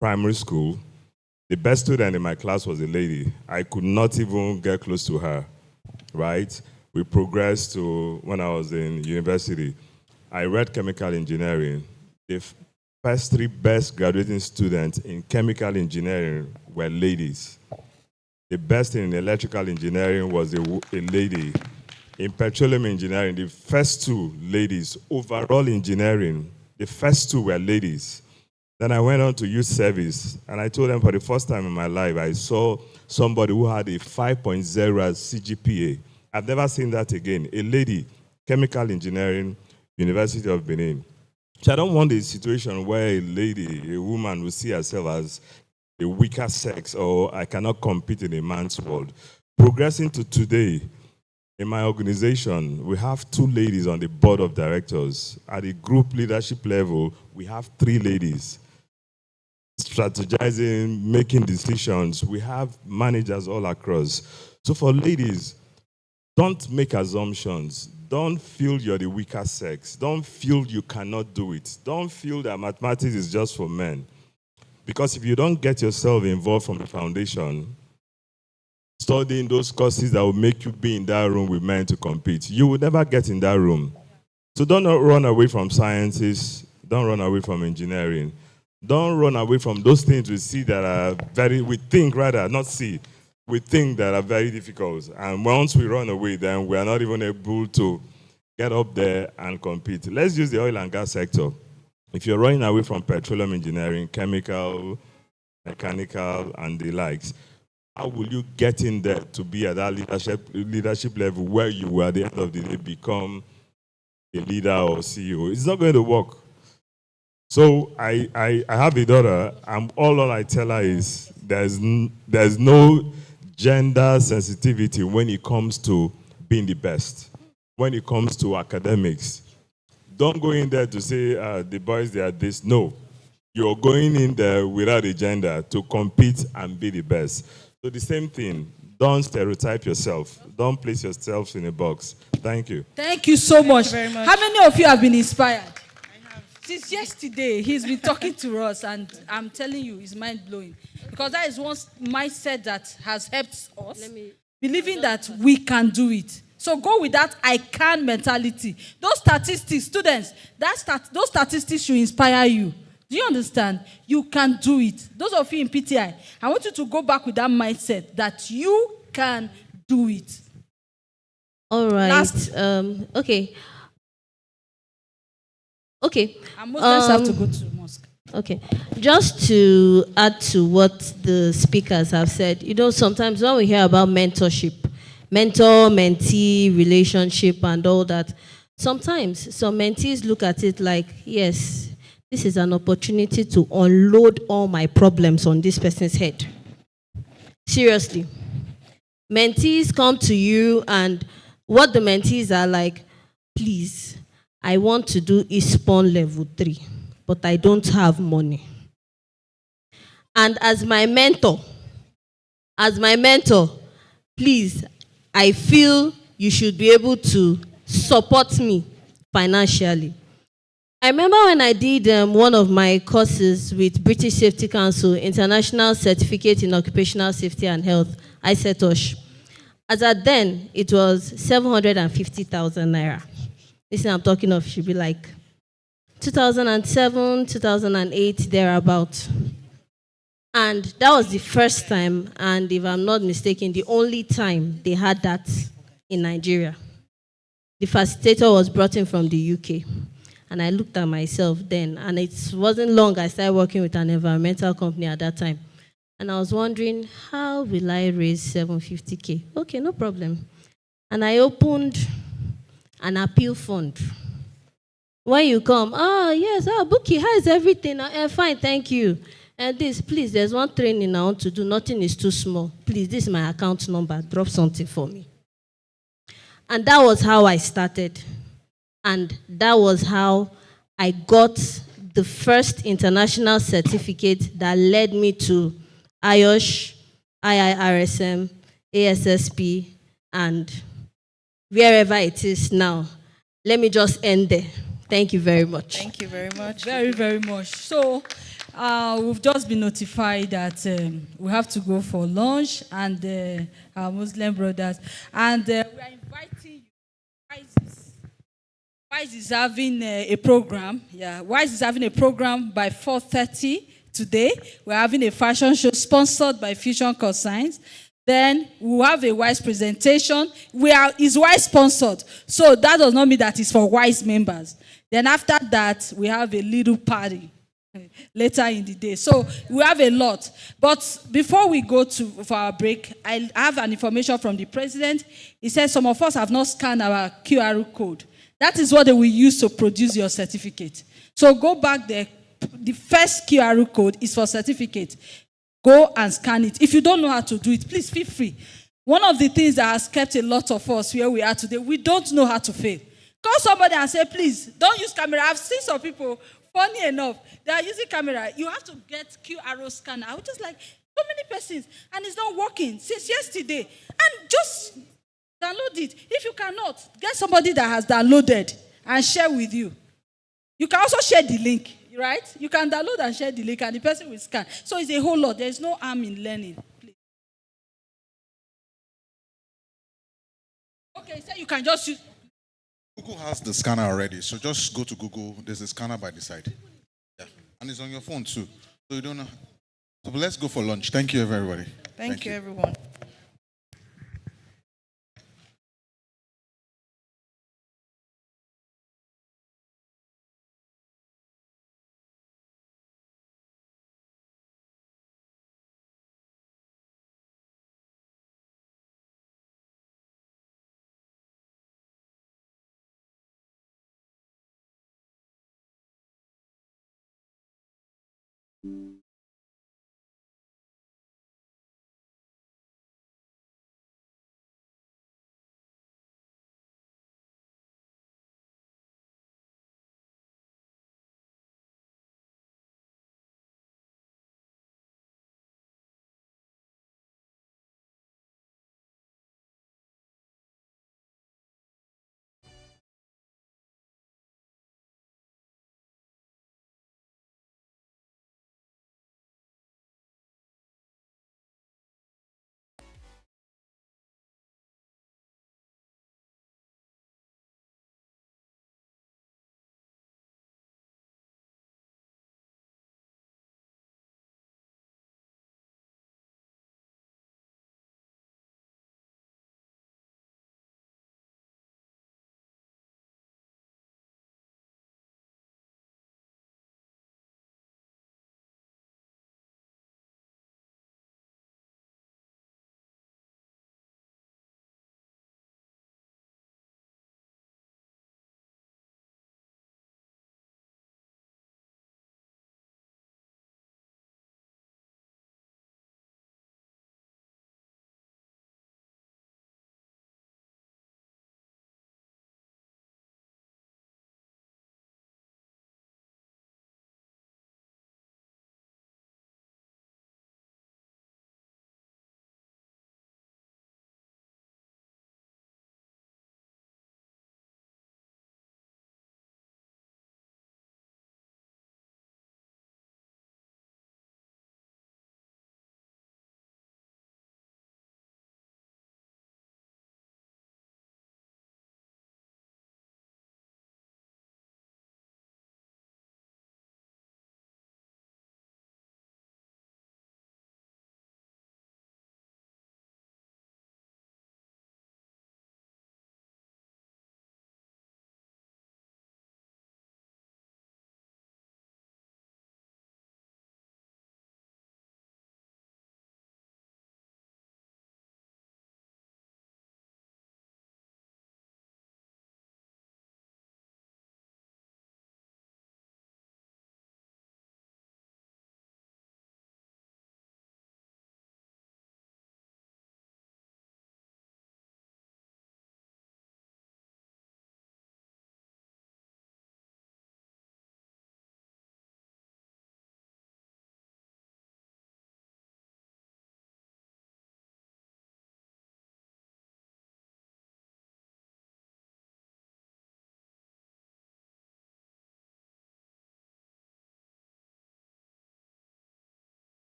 primary school, the best student in my class was a lady. I could not even get close to her, right? We progressed to when I was in university. I read chemical engineering. The first 3 best graduating students in chemical engineering were ladies. The best in electrical engineering was a lady. In petroleum engineering, the first 2 ladies. Overall engineering, the first 2 were ladies. Then I went on to youth service, and I told them for the first time in my life, I saw somebody who had a 5.0 as CGPA. I've never seen that again. A lady, chemical engineering, University of Benin. So I don't want a situation where a lady, a woman, will see herself as a weaker sex, or I cannot compete in a man's world. Progressing to today, in my organization, we have 2 ladies on the board of directors. At the group leadership level, we have 3 ladies. Strategizing, making decisions, we have managers all across. So for ladies, don't make assumptions. Don't feel you're the weaker sex. Don't feel you cannot do it. Don't feel that mathematics is just for men. Because if you don't get yourself involved from the foundation, studying those courses that will make you be in that room with men to compete, you will never get in that room. So don't run away from sciences. Don't run away from engineering. Don't run away from those things we see that are we think that are very difficult. And once we run away, then we are not even able to get up there and compete. Let's use the oil and gas sector. If you're running away from petroleum engineering, chemical, mechanical, and the likes, how will you get in there to be at that leadership level where you will at the end of the day become a leader or CEO? It's not going to work. So I have a daughter, and all I tell her is there's no gender sensitivity when it comes to being the best, when it comes to academics. Don't go in there to say the boys, they are this. No. You're going in there without a gender to compete and be the best. So the same thing. Don't stereotype yourself. Don't place yourself in a box. Thank you. Thank you so much. Very much. How many of you have been inspired? I have. Since yesterday, he's been talking to us, and I'm telling you, it's mind-blowing. Because that is one mindset that has helped us, believing that we can do it. So go with that I can mentality. Those statistics, students, those statistics should inspire you. Do you understand? You can do it. Those of you in PTI, I want you to go back with that mindset that you can do it. All right. Last. Okay. Okay. And Muslims have to go to mosque. Okay. Just to add to what the speakers have said, sometimes when we hear about mentorship, mentor-mentee relationship and all that, sometimes some mentees look at it like, yes, this is an opportunity to unload all my problems on this person's head. Seriously. Mentees come to you, and what the mentees are like, please, I want to do EXPO level 3, but I don't have money. And as my mentor, please, I feel you should be able to support me financially. I remember when I did one of my courses with British Safety Council, International Certificate in Occupational Safety and Health, ICETOSH. As at then, it was 750,000 naira. This thing I'm talking of should be like 2007, 2008, thereabout. And that was the first time, and if I'm not mistaken, the only time they had that in Nigeria. The facilitator was brought in from the UK. And I looked at myself then, and it wasn't long I started working with an environmental company at that time. And I was wondering, how will I raise 750K? Okay, no problem. And I opened an appeal fund. When you come, yes, Buki, how is everything? Fine, thank you. And this, please, there's one training I want to do. Nothing is too small. Please, this is my account number. Drop something for me. And that was how I started. And that was how I got the first international certificate that led me to IOSH, IIRSM, ASSP, and wherever it is now. Let me just end there. Thank you very much. Thank you very much. Very, very much. So we've just been notified that we have to go for lunch, and our Muslim brothers. And we are inviting you. WISE is having a program. Yeah, WISE is having a program by 4:30 today. We're having a fashion show sponsored by Fusion Consigns. Then we'll have a WISE presentation. It's WISE sponsored. So that does not mean that it's for WISE members. Then after that, we have a little party later in the day. So we have a lot. But before we go for our break, I have an information from the president. He says some of us have not scanned our QR code. That is what they will use to produce your certificate. So go back there. The first QR code is for certificate. Go and scan it. If you don't know how to do it, please feel free. One of the things that has kept a lot of us where we are today, we don't know how to fail. Call somebody and say, please, don't use camera. I've seen some people, funny enough, they are using camera. You have to get QR scanner. I was just like, so many persons, and it's not working since yesterday. And just download it. If you cannot, get somebody that has downloaded and share with you. You can also share the link, right? You can download and share the link, and the person will scan. So it's a whole lot. There's no harm in learning. Please. Okay, so you can just use. Google has the scanner already, so just go to Google. There's a scanner by the side. Yeah, and it's on your phone too. So you don't know. So let's go for lunch. Thank you, everybody. Thank you, everyone.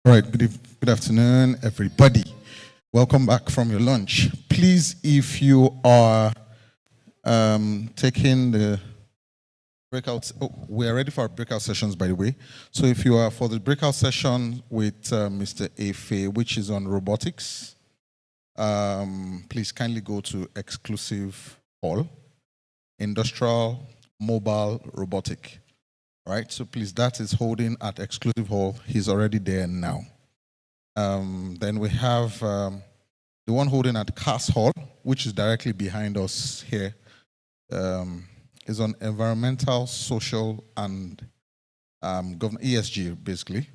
All right, good afternoon, everybody. Welcome back from your lunch. Please, if you are taking the breakouts, we are ready for our breakout sessions, by the way. So if you are for the breakout session with Mr. Efe, which is on robotics, please kindly go to exclusive hall, industrial mobile robotic. All right, so please, that is holding at exclusive hall. He's already there now. Then we have the one holding at CAS Hall, which is directly behind us here, is on environmental, social, and ESG, basically.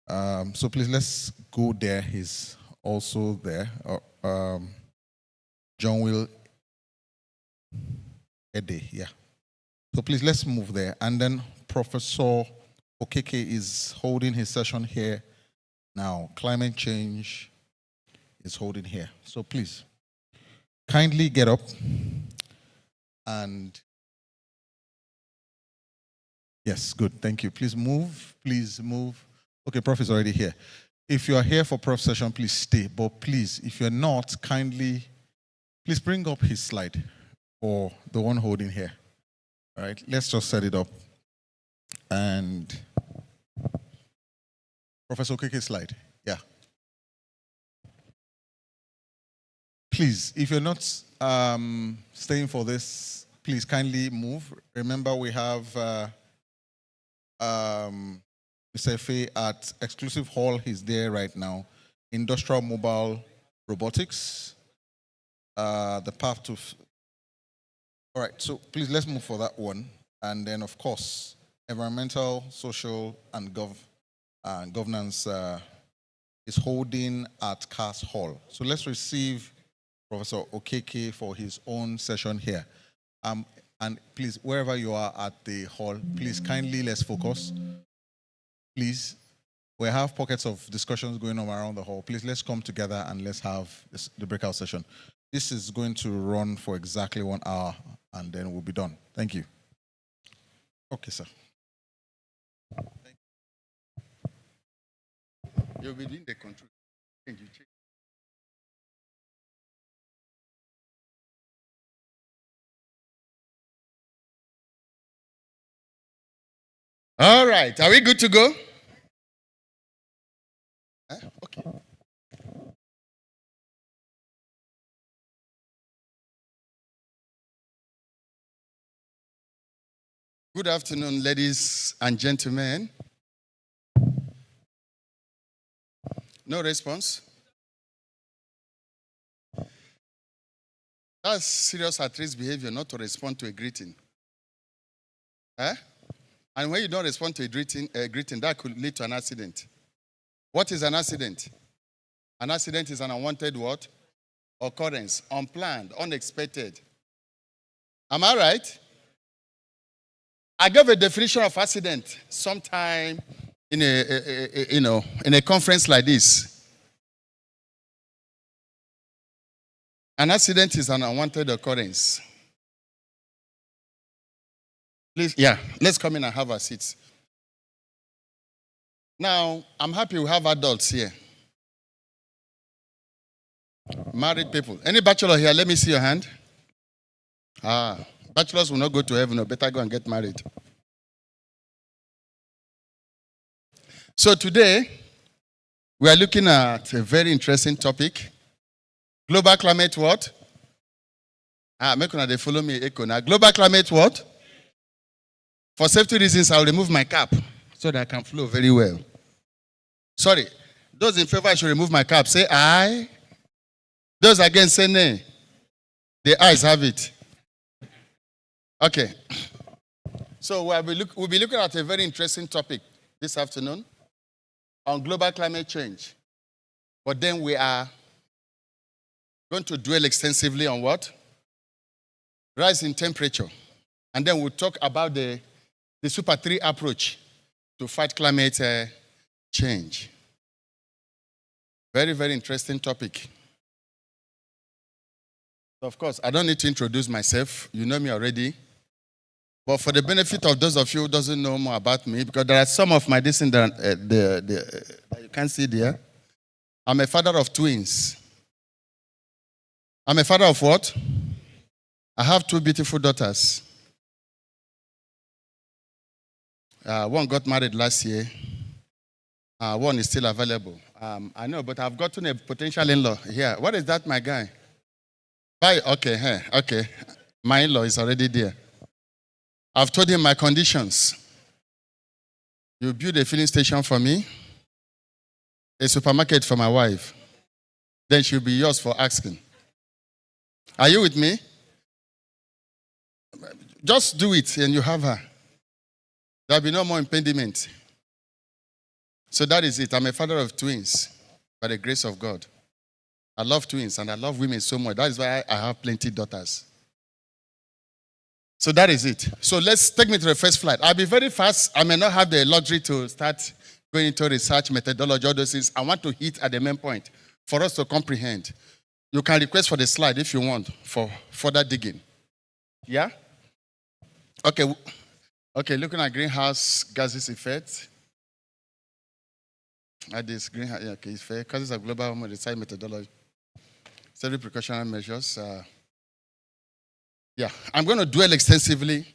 So please, let's go there. He's also there. John Will Ede, yeah. So please, let's move there. And then Professor Okeke is holding his session here now. Climate change is holding here. So please, kindly get up and yes, good, thank you. Please move, please move. Okay, Prof is already here. If you are here for Prof session, please stay. But please, if you're not, kindly, please bring up his slide or the one holding here. All right, let's just set it up. And Professor Okeke's slide, yeah. Please, if you're not staying for this, please kindly move. Remember, we have Mr. Efe at exclusive hall. He's there right now. Industrial mobile robotics. The path to. All right, so please let's move for that one. And then, of course, environmental, social, and governance is holding at CAS Hall. So let's receive Professor Okeke for his own session here. And please, wherever you are at the hall, please kindly let's focus. Please, we have pockets of discussions going on around the hall. Please, let's come together and let's have the breakout session. This is going to run for exactly 1 hour, and then we'll be done. Thank you. Okay, sir. Thank you. You'll be doing the control. Thank you. All right, are we good to go? Okay. Good afternoon, ladies and gentlemen. No response? That's serious at-risk behavior not to respond to a greeting. And when you don't respond to a greeting, that could lead to an accident. What is an accident? An accident is an unwanted what? Occurrence, unplanned, unexpected. Am I right? I gave a definition of accident sometime in a conference like this. An accident is an unwanted occurrence. Please, yeah, let's come in and have our seats. Now, I'm happy we have adults here. Married people. Any bachelor here? Let me see your hand. Bachelors will not go to heaven, or better go and get married. So today, we are looking at a very interesting topic. Global climate what? Make sure they follow me, echo now. Global climate what? For safety reasons, I'll remove my cap so that I can flow very well. Sorry. Those in favor I should remove my cap, say aye. Those against, say nay. The ayes have it. Okay. So we'll be looking at a very interesting topic this afternoon on global climate change. But then we are going to dwell extensively on what? Rise in temperature. And then we'll talk about the Super 3 approach to fight climate change. Very, very interesting topic. Of course, I don't need to introduce myself. You know me already. But for the benefit of those of you who doesn't know more about me, because there are some of my descendants that you can't see there. I'm a father of twins. I'm a father of what? I have 2 beautiful daughters. One got married last year. One is still available. I know, but I've gotten a potential in-law here. What is that, my guy? Bye. Okay, okay. My in-law is already there. I've told him my conditions. You build a filling station for me, a supermarket for my wife. Then she'll be yours for asking. Are you with me? Just do it and you have her. There'll be no more impediment. So that is it. I'm a father of twins by the grace of God. I love twins and I love women so much. That is why I have plenty of daughters. So that is it. So let's take me to the first flight. I'll be very fast. I may not have the luxury to start going into research, methodology, all those things. I want to hit at the main point for us to comprehend. You can request for the slide if you want for further digging. Yeah? Okay. Okay, looking at greenhouse gases effect. At this greenhouse, yeah, okay, effect, causes of global warming, design methodology. Several precautionary measures. Yeah, I'm going to dwell extensively.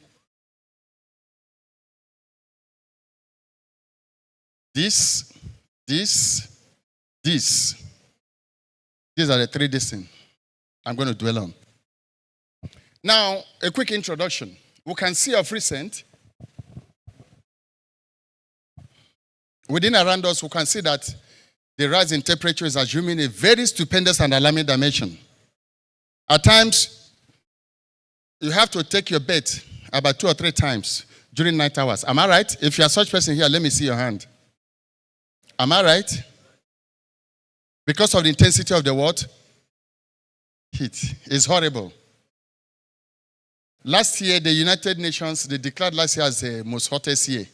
These are the 3 things I'm going to dwell on. Now, a quick introduction. We can see of recent, within around us, we can see that the rise in temperature is assuming a very stupendous and alarming dimension. At times, you have to take your bet about 2 or 3 times during night hours. Am I right? If you are such person here, let me see your hand. Am I right? Because of the intensity of the what? Heat. It's horrible. Last year, the United Nations, they declared last year as the most hottest year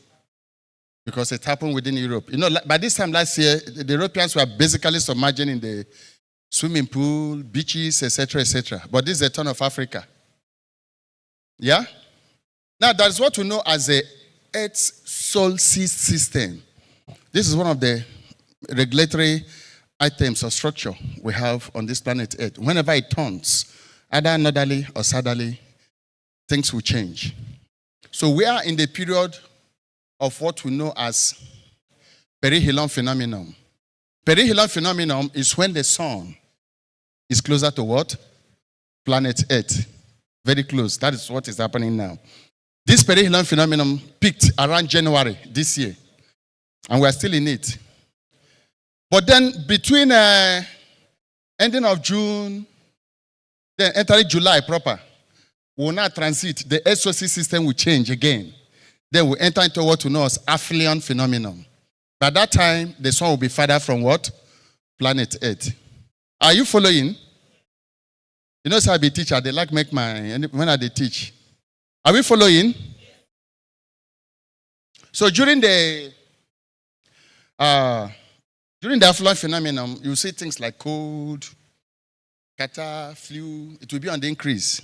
because it happened within Europe. You know, by this time last year, the Europeans were basically submerging in the swimming pool, beaches, etc., etc. But this is the turn of Africa. Yeah? Now, that's what we know as the Earth's solstice system. This is one of the regulatory items or structure we have on this planet Earth. Whenever it turns, either northerly or southerly, things will change. So we are in the period of what we know as perihelion phenomenon. Perihelion phenomenon is when the sun is closer to what? Planet Earth. Very close. That is what is happening now. This perihelion phenomenon peaked around January this year. And we are still in it. But then between ending of June, then entering July proper, we will now transit. The SOC system will change again. Then we enter into what we know as aphelion phenomenon. By that time, the sun will be farther from what? Planet Earth. Are you following? You know, so I be teacher. They like make when I teach. Are we following? So during the aphelion phenomenon, you see things like cold, catarrh, flu. It will be on the increase.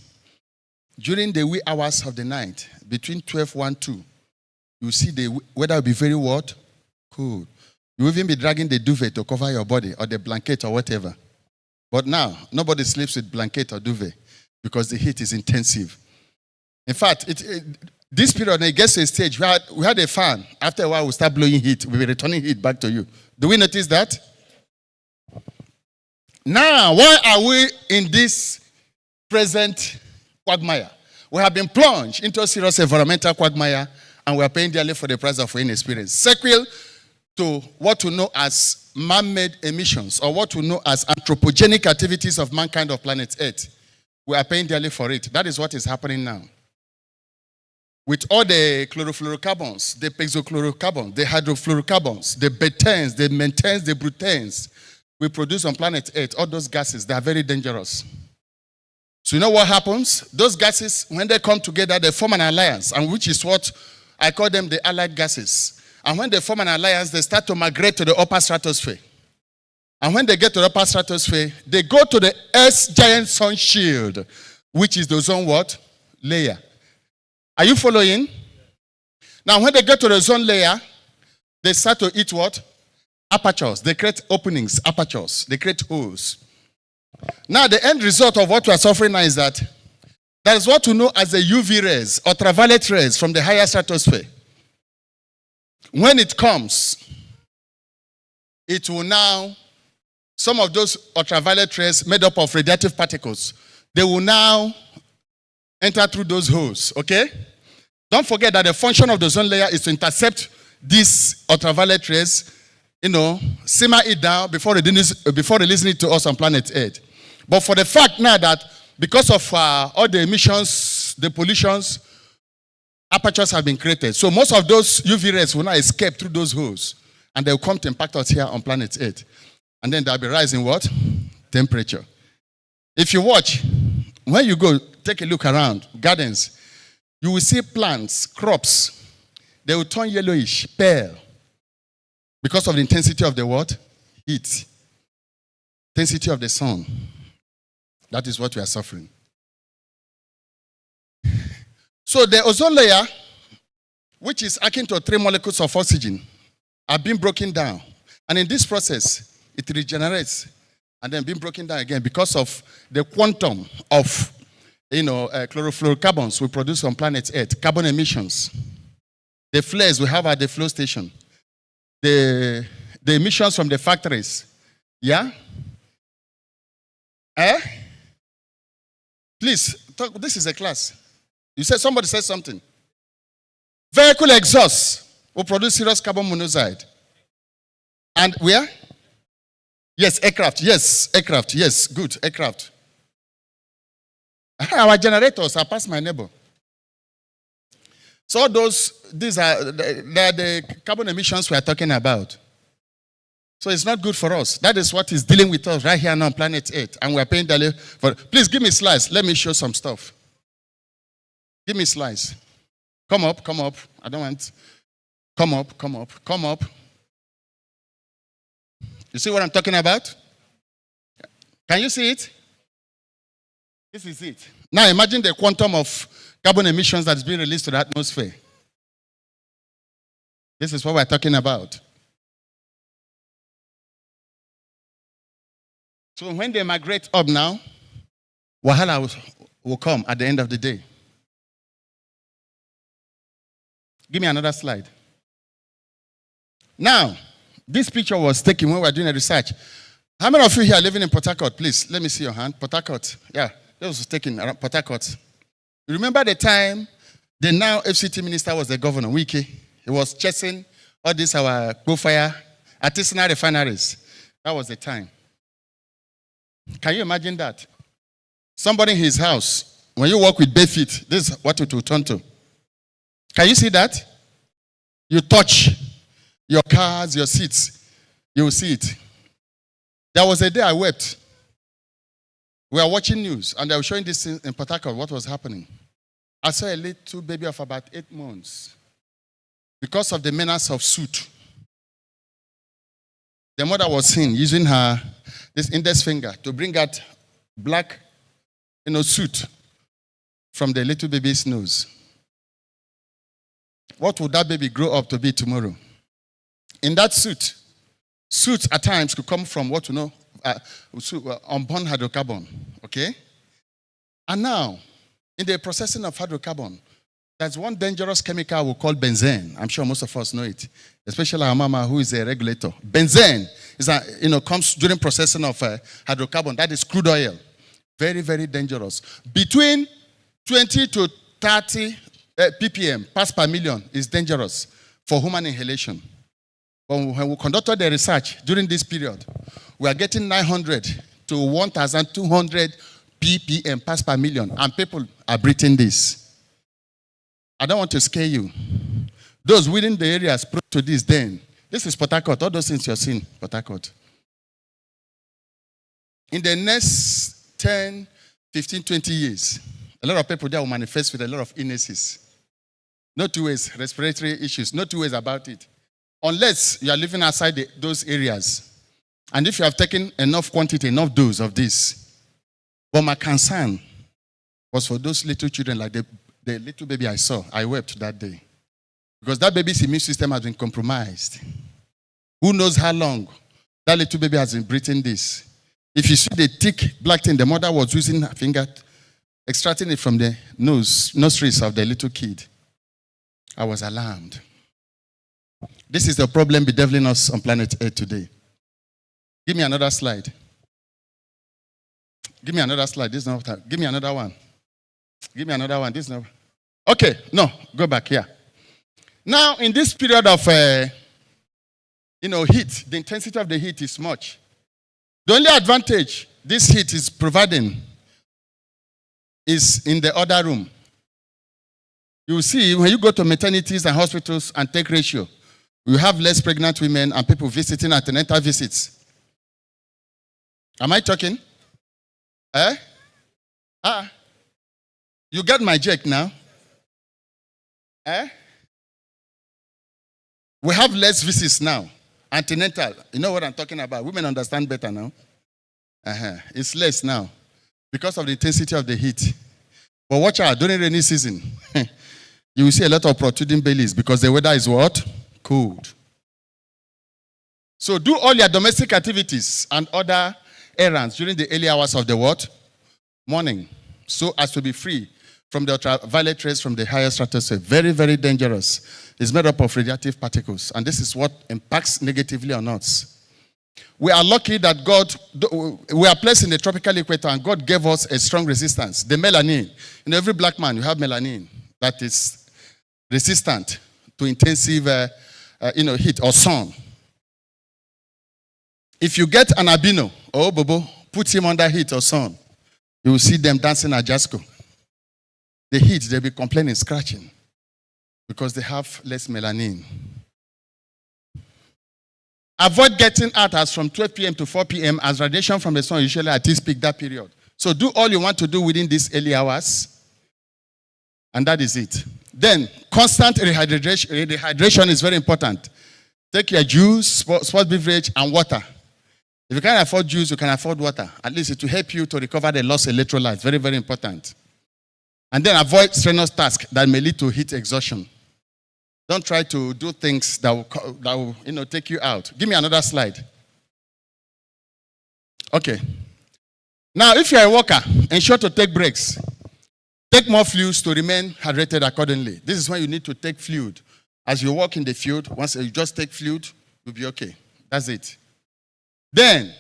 During the wee hours of the night, between 12, 1, 2, you see the weather will be very what? Cold. You will even be dragging the duvet to cover your body or the blanket or whatever. But now, nobody sleeps with blanket or duvet because the heat is intensive. In fact, this period, it gets to a stage where we had a fan. After a while, we start blowing heat. We'll be returning heat back to you. Do we notice that? Now, why are we in this present quagmire? We have been plunged into a serious environmental quagmire and we are paying dearly for the price of inexperience. Sequel to what we know as man-made emissions or what we know as anthropogenic activities of mankind of planet Earth. We are paying dearly for it. That is what is happening now. With all the chlorofluorocarbons, the pexochlorocarbons, the hydrofluorocarbons, the betanes, the metanes, the brutanes we produce on planet Earth, all those gases, they are very dangerous. So you know what happens? Those gases, when they come together, they form an alliance, and which is what I call them the allied gases. And when they form an alliance, they start to migrate to the upper stratosphere. And when they get to the upper stratosphere, they go to the Earth's giant sun shield, which is the ozone what? Layer. Are you following? Now, when they get to the ozone layer, they start to eat what? Apertures. They create openings, apertures. They create holes. Now, the end result of what we are suffering now is that there is what we know as the UV rays, ultraviolet rays from the higher stratosphere. When it comes, it will now, some of those ultraviolet rays made up of radioactive particles, they will now enter through those holes, okay? Don't forget that the function of the ozone layer is to intercept these ultraviolet rays, simmer it down before releasing it to us on planet Earth. But for the fact now that because of all the emissions, the pollutions, apertures have been created. So most of those UV rays will now escape through those holes, and they will come to impact us here on planet Earth. And then there will be rising what? Temperature. If you watch, when you go take a look around gardens, you will see plants, crops, they will turn yellowish, pale, because of the intensity of the what? Heat. Intensity of the sun. That is what we are suffering. So the ozone layer, which is akin to 3 molecules of oxygen, are being broken down. And in this process, it regenerates and then being broken down again because of the quantum of chlorofluorocarbons we produce on planet Earth, carbon emissions. The flares we have at the flow station. The emissions from the factories. Yeah? Please, talk, this is a class. You said somebody said something. Vehicle exhaust will produce serious carbon monoxide. And where? Yes, aircraft. Yes, aircraft. Yes, good, aircraft. Our generators are past my neighbor. So these are the carbon emissions we are talking about. So it's not good for us. That is what is dealing with us right here now on planet Earth. And we are paying daily for. Please give me slides. Let me show some stuff. Give me slides. Come up. I don't want. Come up. You see what I'm talking about? Can you see it? This is it. Now imagine the quantum of carbon emissions that is being released to the atmosphere. This is what we're talking about. So when they migrate up now, wahala will come at the end of the day. Give me another slide. Now, this picture was taken when we were doing a research. How many of you here are living in Port Harcourt? Please, let me see your hand. Port Harcourt. Yeah, this was taken around Port Harcourt. You remember the time the now FCT minister was the governor, Wiki? He was chasing all these our fire artisanal refineries. That was the time. Can you imagine that? Somebody in his house, when you walk with bare feet, this is what it will turn to. Can you see that? You touch your cars, your seats, you will see it. There was a day I wept. We were watching news, and they were showing this in Port Harcourt, what was happening. I saw a little baby of about 8 months. Because of the menace of soot, the mother was seen using this index finger to bring out black, soot from the little baby's nose. What would that baby grow up to be tomorrow? In that soot at times could come from what unborn hydrocarbon, okay? And now, in the processing of hydrocarbon, there's one dangerous chemical we call benzene. I'm sure most of us know it, especially our mama who is a regulator. Benzene is comes during processing of hydrocarbon. That is crude oil. Very, very dangerous. Between 20 to 30 ppm, parts per million, is dangerous for human inhalation. But when we conducted the research during this period, we are getting 900 to 1,200 ppm, parts per million, and people are breathing this. I don't want to scare you. Those within the areas prone to this, then, this is Port Harcourt, all those things you're seeing, Port Harcourt. In the next 10, 15, 20 years, a lot of people there will manifest with a lot of illnesses. No two ways, respiratory issues, no two ways about it. Unless you are living outside those areas. And if you have taken enough quantity, enough dose of this. But my concern was for those little children, like the the little baby I saw, I wept that day. Because that baby's immune system has been compromised. Who knows how long that little baby has been breathing this. If you see the thick black thing, the mother was using her finger, extracting it from the nostrils of the little kid. I was alarmed. This is the problem bedeviling us on planet Earth today. Give me another slide. Give me another slide. This is not time. Give me another one. Give me another one. This is not. Okay, no, go back here. Now, in this period of, heat, the intensity of the heat is much. The only advantage this heat is providing is in the other room. You will see when you go to maternities and hospitals and take ratio, you have less pregnant women and people visiting antenatal visits. Am I talking? You got my check now? We have less visits now. Antenatal. You know what I'm talking about. Women understand better now. It's less now because of the intensity of the heat. But watch out, during rainy season, you will see a lot of protruding bellies because the weather is what? Cold. So do all your domestic activities and other errands during the early hours of the what? Morning. So as to be free from the ultraviolet rays from the higher stratosphere. Very, very dangerous. It's made up of radioactive particles. And this is what impacts negatively on us. We are lucky that we are placed in the tropical equator and God gave us a strong resistance. The melanin. In every black man, you have melanin that is resistant to intensive heat or sun. If you get an albino, bobo, put him under heat or sun, you will see them dancing at Jasco. The heat, they'll be complaining, scratching, because they have less melanin. Avoid getting out as from 12 p.m. to 4 p.m. as radiation from the sun usually at its peak that period. So do all you want to do within these early hours, and that is it. Then, constant rehydration is very important. Take your juice, sports beverage, and water. If you can't afford juice, you can afford water. At least it will help you to recover the lost electrolytes. Very, very important. And then avoid strenuous tasks that may lead to heat exhaustion. Don't try to do things that will take you out. Give me another slide. Okay. Now, if you're a worker, ensure to take breaks. Take more fluids to remain hydrated accordingly. This is when you need to take fluid. As you walk in the field, once you just take fluid, you'll be okay. That's it. Then,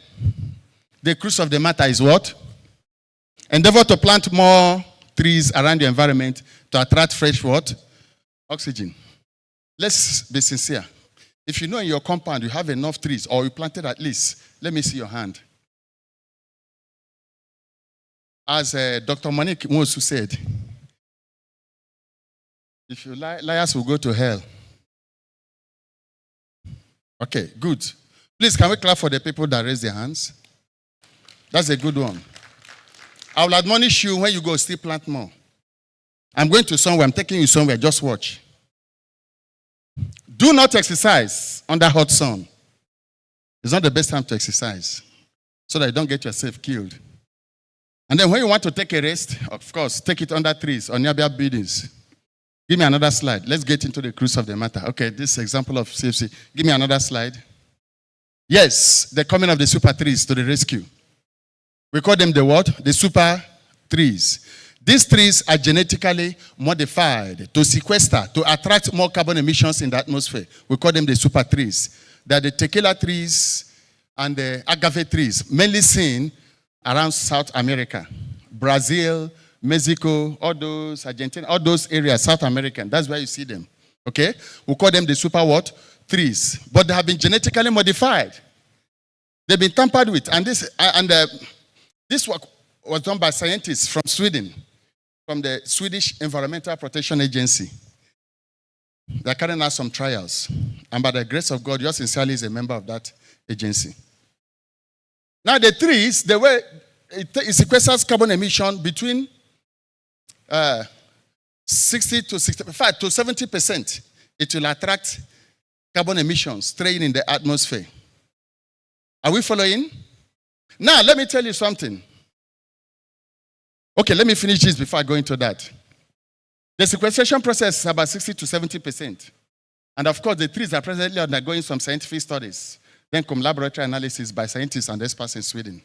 the crux of the matter is what? Endeavor to plant more trees around the environment to attract fresh what? Oxygen. Let's be sincere. If you know in your compound you have enough trees, or you planted at least, let me see your hand. As Dr. Monique Mosu said, if you lie, liars will go to hell. Okay, good. Please, can we clap for the people that raise their hands? That's a good one. I will admonish you when you go, still plant more. I'm going to somewhere, I'm taking you somewhere, just watch. Do not exercise under hot sun. It's not the best time to exercise, so that you don't get yourself killed. And then when you want to take a rest, of course, take it under trees or nearby buildings. Give me another slide. Let's get into the crux of the matter. Okay, this example of CFC. Give me another slide. Yes, the coming of the super trees to the rescue. We call them the what? The super trees. These trees are genetically modified to sequester, to attract more carbon emissions in the atmosphere. We call them the super trees. They are the tequila trees and the agave trees, mainly seen around South America, Brazil, Mexico, all those, Argentina, all those areas, South American. That's where you see them. Okay? We call them the super what? Trees. But they have been genetically modified. They've been tampered with. And this work was done by scientists from Sweden, from the Swedish Environmental Protection Agency. They're carrying out some trials. And by the grace of God, yours sincerely is a member of that agency. Now, the trees, the way it sequesters carbon emission between 60 to 65 to 70%. It will attract carbon emissions straying in the atmosphere. Are we following? Now, let me tell you something. Okay, let me finish this before I go into that. The sequestration process is about 60 to 70%. And of course, the trees are presently undergoing some scientific studies, then come laboratory analysis by scientists and experts in Sweden.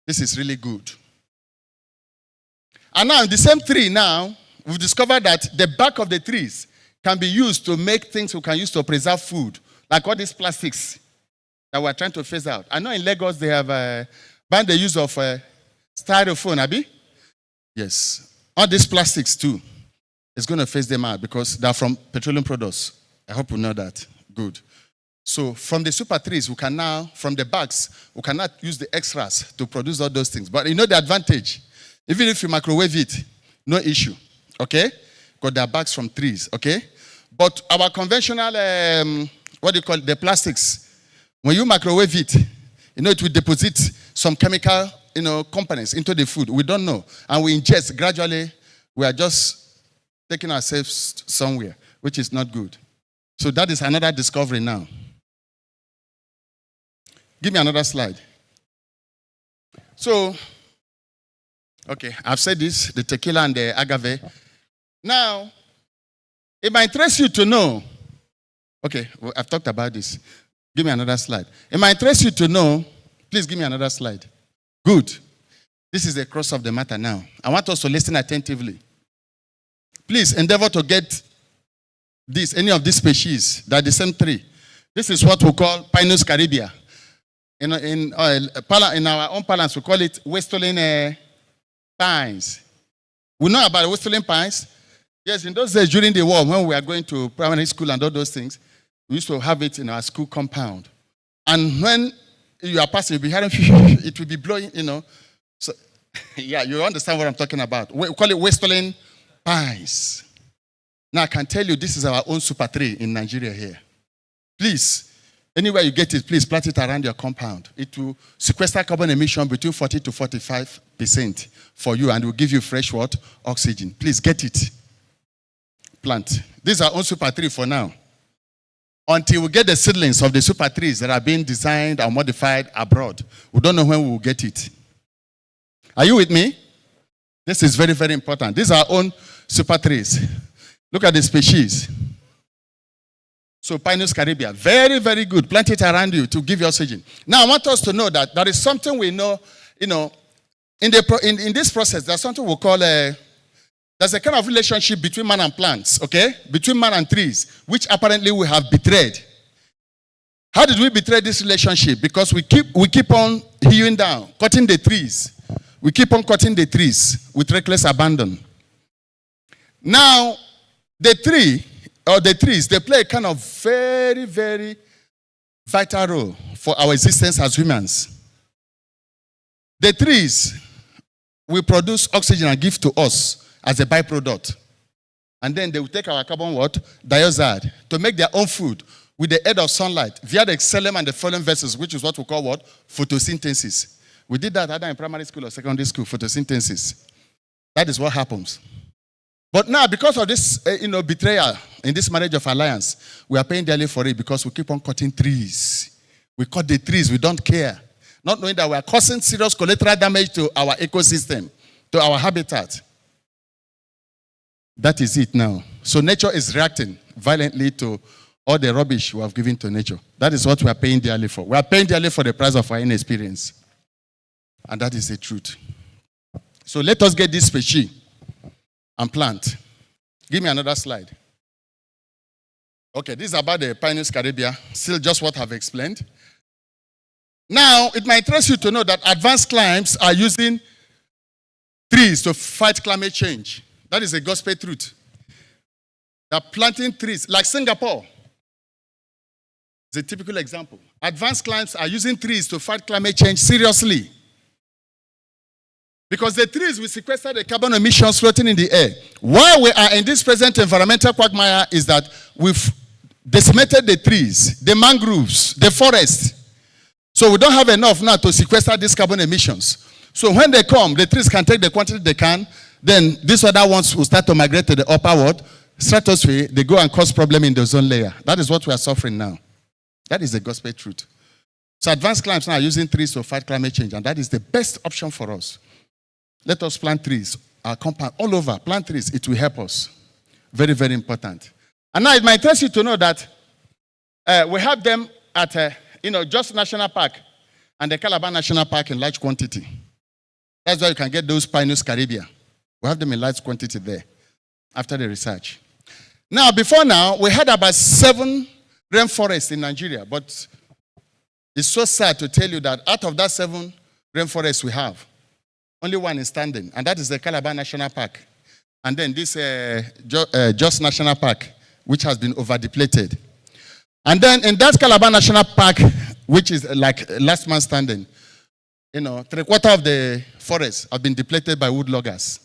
This is really good. And now, in the same tree now, we've discovered that the back of the trees can be used to make things we can use to preserve food, like all these plastics that we're trying to phase out. I know in Lagos they have banned the use of styrofoam, Abi? Yes. All these plastics too. It's going to phase them out because they're from petroleum products. I hope you know that. Good. So from the super trees, we can now, from the bags, we cannot use the extras to produce all those things. But you know the advantage. Even if you microwave it, no issue. Okay? Because they are bags from trees. Okay? But our conventional, what do you call it, the plastics, when you microwave it, you know, it will deposit some chemical, components into the food. We don't know. And we ingest gradually. We are just taking ourselves somewhere, which is not good. So that is another discovery now. Give me another slide. So, okay, I've said this, the tequila and the agave. Now, it might interest you to know, okay, well, I've talked about this. Give me another slide. It might interest you to know, please give me another slide. Good. This is the crux of the matter now. I want us to listen attentively. Please endeavor to get this, any of these species that are the same tree. This is what we call Pinus caribia. In our own parlance, we call it Westerling pines. We know about Westerling pines. Yes, in those days during the war, when we were going to primary school and all those things, we used to have it in our school compound. And when you are passing, you'll be hearing, it will be blowing, So, yeah, you understand what I'm talking about. We call it Westerling pines. Now, I can tell you this is our own super tree in Nigeria here. Please, anywhere you get it, please plant it around your compound. It will sequester carbon emission between 40 to 45% for you and will give you fresh water, oxygen. Please get it. Plant. This is our own super tree for now. Until we get the seedlings of the super trees that are being designed or modified abroad. We don't know when we will get it. Are you with me? This is very, very important. These are our own super trees. Look at the species. So Pinus caribia, very, very good. Plant it around you to give you oxygen. Now I want us to know that there is something we know, in this process, there's something we call there's a kind of relationship between man and plants, okay? Between man and trees, which apparently we have betrayed. How did we betray this relationship? Because we keep on hewing down, cutting the trees. We keep on cutting the trees with reckless abandon. Now, the tree, or the trees, they play a kind of very, very vital role for our existence as humans. The trees will produce oxygen and give to us as a byproduct. And then they will take our carbon dioxide to make their own food with the aid of sunlight via the xylem and the phloem vessels, which is what we call photosynthesis. We did that either in primary school or secondary school, photosynthesis. That is what happens. But now, because of this betrayal in this marriage of alliance, we are paying dearly for it because we keep on cutting trees. We cut the trees, we don't care. Not knowing that we are causing serious collateral damage to our ecosystem, to our habitat. That is it now. So nature is reacting violently to all the rubbish we have given to nature. That is what we are paying dearly for. We are paying dearly for the price of our inexperience. And that is the truth. So let us get this species and plant. Give me another slide. Okay, this is about the Pinus caribia. Still just what I've explained. Now, it might interest you to know that advanced climes are using trees to fight climate change. That is a gospel truth. They're planting trees, like Singapore. It's a typical example. Advanced climes are using trees to fight climate change seriously. Because the trees will sequester the carbon emissions floating in the air. Why we are in this present environmental quagmire is that we've decimated the trees, the mangroves, the forest. So we don't have enough now to sequester these carbon emissions. So when they come, the trees can take the quantity they can. Then these other ones will start to migrate to the upper world, stratosphere. They go and cause problem in the ozone layer. That is what we are suffering now. That is the gospel truth. So advanced climes now are using trees to fight climate change, and that is the best option for us. Let us plant trees, our compound all over. Plant trees, it will help us. Very, very important. And now it might interest you to know that we have them at, Jos National Park and the Calabar National Park in large quantity. That's why you can get those Pinus Caribbean. We have them in large quantity there after the research. Now, before now, we had about 7 rainforests in Nigeria, but it's so sad to tell you that out of that 7 rainforests we have, only one is standing, and that is the Calabar National Park. And then this Jos National Park, which has been over-depleted. And then in that Calabar National Park, which is like last man standing, 3/4 of the forests have been depleted by woodloggers.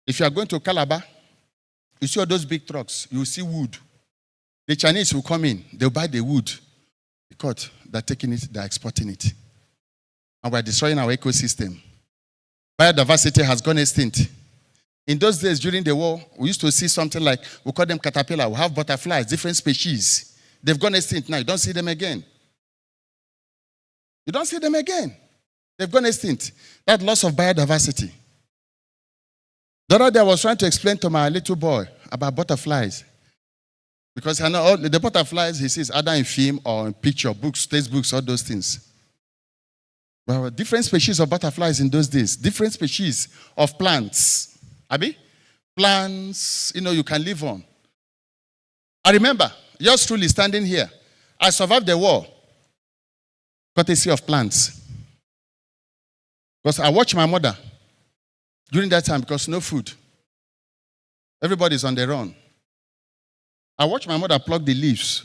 If you are going to Calabar, you see all those big trucks, you will see wood. The Chinese will come in, they'll buy the wood. Because they're taking it, they're exporting it. And we're destroying our ecosystem. Biodiversity has gone extinct. In those days, during the war, we used to see something like, we call them caterpillar, we have butterflies, different species. They've gone extinct now, you don't see them again. You don't see them again. They've gone extinct. That loss of biodiversity. The other day I was trying to explain to my little boy about butterflies. Because I know all the butterflies he sees either in film or in picture, books, textbooks, all those things. Well, different species of butterflies in those days, different species of plants. Abi? Plants, you can live on. I remember, yours truly standing here. I survived the war, courtesy of plants. Because I watched my mother during that time because no food. Everybody's on their own. I watched my mother pluck the leaves,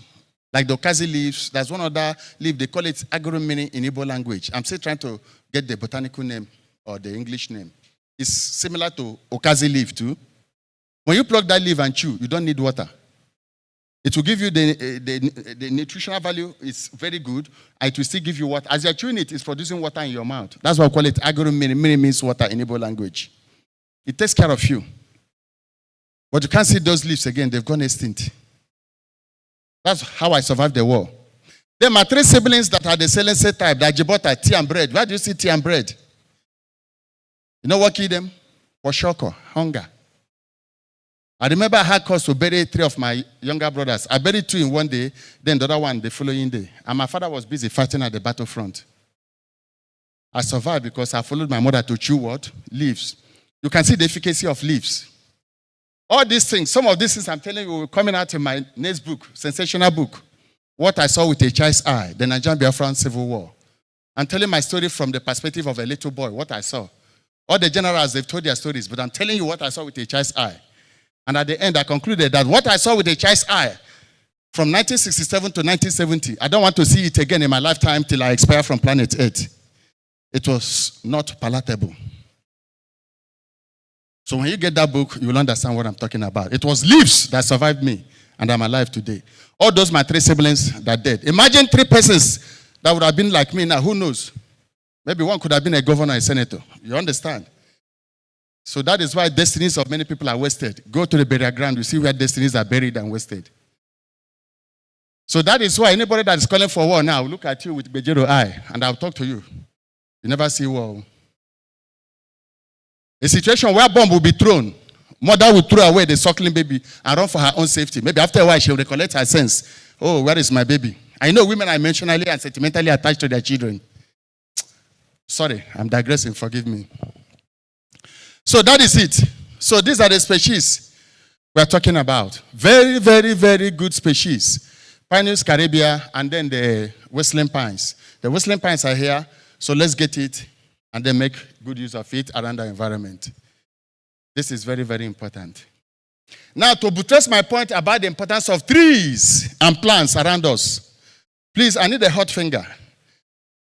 like the okazi leaves. There's one other leaf, they call it agromini in Igbo language. I'm still trying to get the botanical name or the English name. It's similar to okazi leaf too. When you pluck that leaf and chew, you don't need water. It will give you the nutritional value is very good. It will still give you water. As you're chewing it, it's producing water in your mouth. That's why we call it agromini. Mini means water in Igbo language. It takes care of you. But you can't see those leaves again. They've gone extinct. That's how I survived the war. Then my 3 siblings that are the Selense type, the Ajibota, tea and bread. Where do you see tea and bread? You know what killed them? Kwashiorkor, hunger. I remember I had cause to bury 3 of my younger brothers. I buried 2 in one day, then the other one the following day. And my father was busy fighting at the battlefront. I survived because I followed my mother to chew what? Leaves. You can see the efficacy of leaves. All these things, some of these things I'm telling you, coming out in my next book, sensational book, What I Saw with a Child's Eye, the Nigerian Biafran Civil War. I'm telling my story from the perspective of a little boy, what I saw. All the generals, they've told their stories, but I'm telling you what I saw with a child's eye. And at the end, I concluded that what I saw with a child's eye from 1967 to 1970, I don't want to see it again in my lifetime till I expire from planet Earth. It was not palatable. So when you get that book, you will understand what I'm talking about. It was leaves that survived me, and I'm alive today. All those my 3 siblings that dead. Imagine 3 persons that would have been like me now. Who knows? Maybe one could have been a governor, a senator. You understand? So that is why destinies of many people are wasted. Go to the burial ground, you see where destinies are buried and wasted. So that is why anybody that is calling for war now, look at you with Bejero eye, and I'll talk to you. You never see war. A situation where a bomb will be thrown, mother will throw away the suckling baby and run for her own safety. Maybe after a while, she will recollect her sense. Oh, where is my baby? I know women are emotionally and sentimentally attached to their children. Sorry, I'm digressing, forgive me. So that is it. So these are the species we are talking about. Very, very, very good species. Pinus caribia and then the whistling pines. The whistling pines are here, so let's get it and then make good use of it around our environment. This is very, very important. Now, to buttress my point about the importance of trees and plants around us, please, I need a hot finger.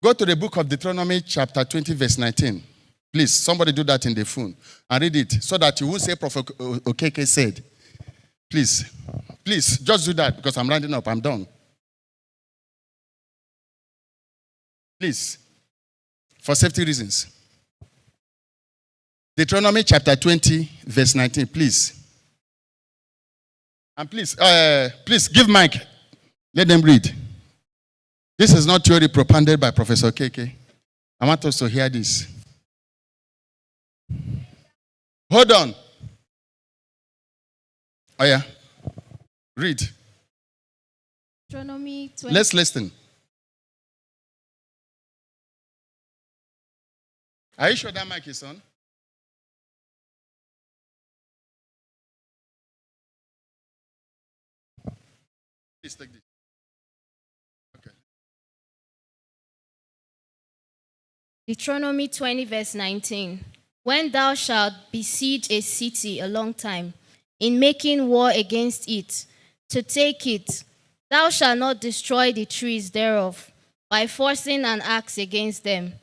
Go to the book of Deuteronomy chapter 20, verse 19. Please, somebody do that in the phone and read it so that you won't say Prophet Okeke said. Please, please, just do that because I'm rounding up. I'm done. Please, for safety reasons. Deuteronomy chapter 20, verse 19, please. And please, please give mic. Let them read. This is not theory propounded by Professor Okeke. I want us to hear this. Hold on. Oh yeah. Read. Deuteronomy 20. Let's listen. Are you sure that mic is on? Please take this. Okay. Deuteronomy 20, verse 19. When thou shalt besiege a city a long time, in making war against it, to take it, thou shalt not destroy the trees thereof, by forcing an axe against them,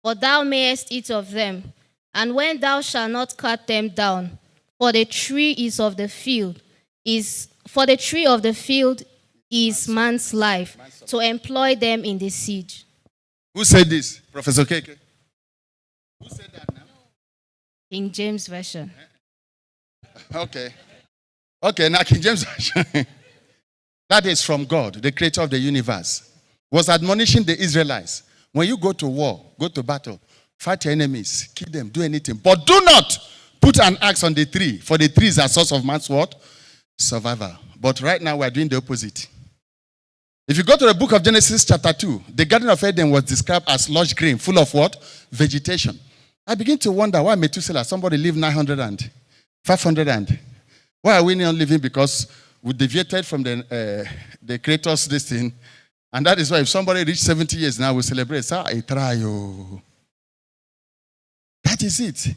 but thou mayest eat of them. And when thou shalt not cut them down, for the tree of the field is man's life, to employ them in the siege. Who said this? Professor Keke? Who said that now? King James Version. Okay. Okay, now King James Version. That is from God, the creator of the universe. Was admonishing the Israelites. When you go to war, go to battle, fight your enemies, kill them, do anything. But do not put an axe on the tree, for the tree is a source of man's what? Survival. But right now we are doing the opposite. If you go to the book of Genesis chapter 2, the Garden of Eden was described as lush green, full of what? Vegetation. I begin to wonder why Methuselah, somebody lived 900 and 500 and. Why are we not living? Because we deviated from the creator's this thing. And that is why if somebody reached 70 years now, we celebrate. That is it.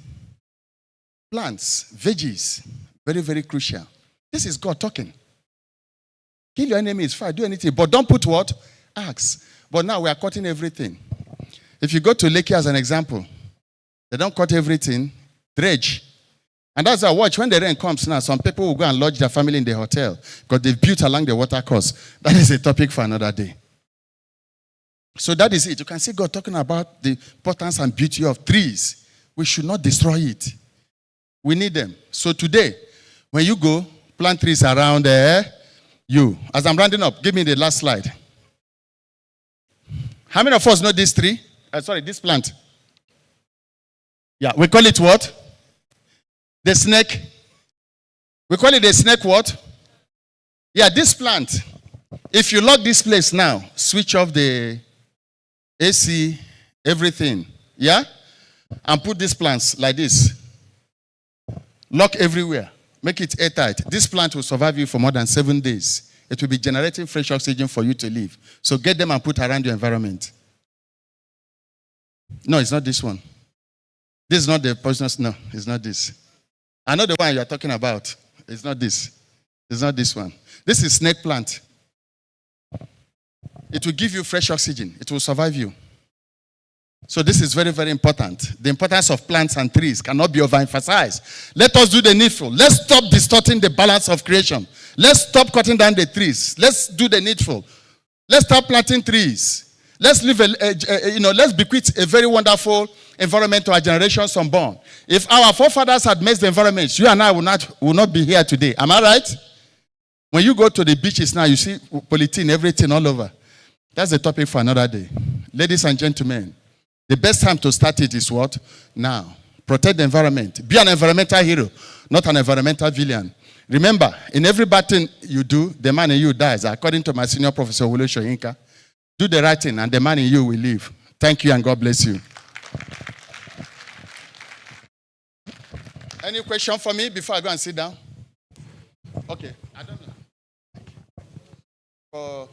Plants, veggies, very, very crucial. This is God talking. Kill your enemies, fine, do anything. But don't put what? Axe. But now we are cutting everything. If you go to Lekki as an example, they don't cut everything, dredge. And that's why watch, when the rain comes now, some people will go and lodge their family in the hotel because they've built along the water course. That is a topic for another day. So that is it. You can see God talking about the importance and beauty of trees. We should not destroy it. We need them. So today, when you go, plant trees around you. As I'm rounding up, give me the last slide. How many of us know this tree? This plant. Yeah, we call it what? The snake. We call it the snake what? Yeah, this plant. If you lock this place now, switch off the AC, everything. Yeah? And put these plants like this. Lock everywhere. Make it airtight. This plant will survive you for more than 7 days. It will be generating fresh oxygen for you to live. So get them and put around your environment. No, it's not this one. This is not the poisonous. No, it's not this. I know the one you are talking about. It's not this. It's not this one. This is snake plant. It will give you fresh oxygen. It will survive you. So this is very, very important. The importance of plants and trees cannot be overemphasized. Let us do the needful. Let's stop distorting the balance of creation. Let's stop cutting down the trees. Let's do the needful. Let's start planting trees. Let's live let's bequeath a very wonderful environment to our generations unborn. If our forefathers had messed the environment, you and I will not be here today. Am I right? When you go to the beaches now, you see polythene, everything all over. That's the topic for another day. Ladies and gentlemen, the best time to start it is what? Now. Protect the environment. Be an environmental hero, not an environmental villain. Remember, in every bad thing you do, the man in you dies. According to my senior professor, Wole Soyinka, do the right thing and the man in you will live. Thank you and God bless you. Any question for me before I go and sit down? Okay, I don't know.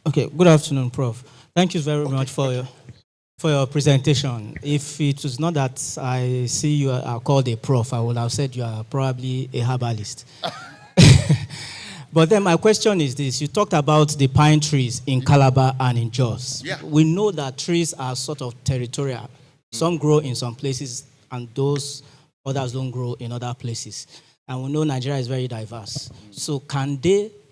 Okay, good afternoon, Prof. Thank you very much for your presentation. If it was not that I see you are called a prof, I would have said you are probably a herbalist. But then my question is this. You talked about the pine trees in Calabar and in Jos. Yeah. We know that trees are sort of territorial. Some grow in some places and those others don't grow in other places. And we know Nigeria is very diverse. So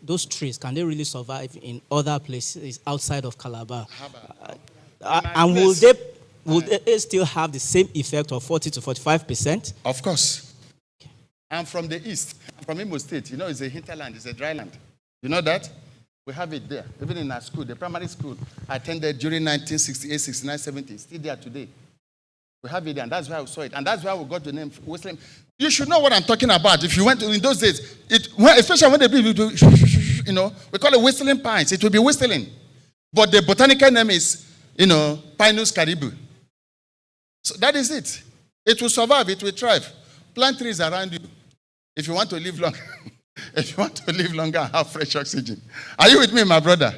those trees, can they really survive in other places outside of Calabar? And will they still have the same effect of 40 to 45%? Of course. I'm from the east. I'm from Imo State. You know, it's a hinterland. It's a dry land. You know that? We have it there. Even in our school, the primary school I attended during 1968, 69, 70. Still there today. We have it, and that's why we saw it. And that's why we got the name whistling. You should know what I'm talking about. If you went in those days, especially when the people do, we call it whistling pines. It will be whistling. But the botanical name is, Pinus caribou. So that is it. It will survive. It will thrive. Plant trees around you if you want to live long. If you want to live longer and have fresh oxygen. Are you with me, my brother?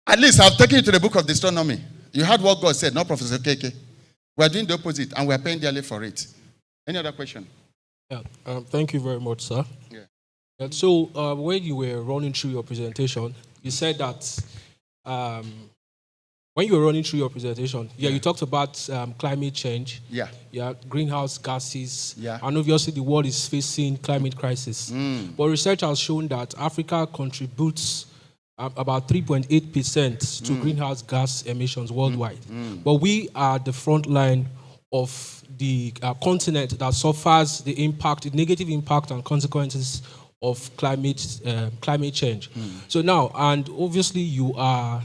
At least I've taken you to the book of Deuteronomy. You heard what God said, not Professor KK. We are doing the opposite, and we are paying dearly for it. Any other question? Yeah, thank you very much, sir. Yeah. And so, when you were running through your presentation, you said that when you were running through your presentation, you talked about climate change, greenhouse gases, and obviously the world is facing climate crisis. But research has shown that Africa contributes about 3.8% to greenhouse gas emissions worldwide. But we are the front line of the continent that suffers the negative impact and consequences of climate change. So now, and obviously you are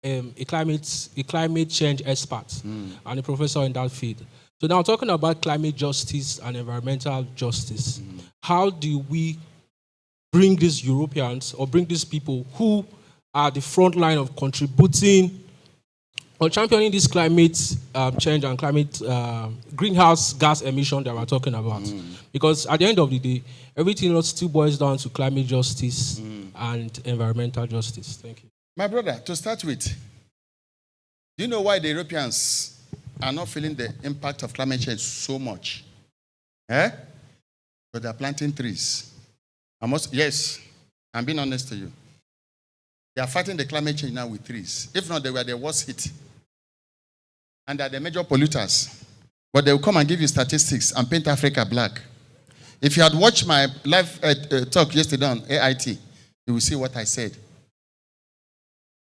a climate change expert and a professor in that field. So now, talking about climate justice and environmental justice, how do we bring these Europeans or bring these people who are the front line of contributing or championing this climate change and climate greenhouse gas emission that we're talking about? Because at the end of the day, everything else still boils down to climate justice and environmental justice. Thank you. My brother, to start with, do you know why the Europeans are not feeling the impact of climate change so much? Because they're planting trees. Yes, I'm being honest to you. They are fighting the climate change now with trees. If not, they were the worst hit. And they're the major polluters. But they will come and give you statistics and paint Africa black. If you had watched my live talk yesterday on AIT, you will see what I said.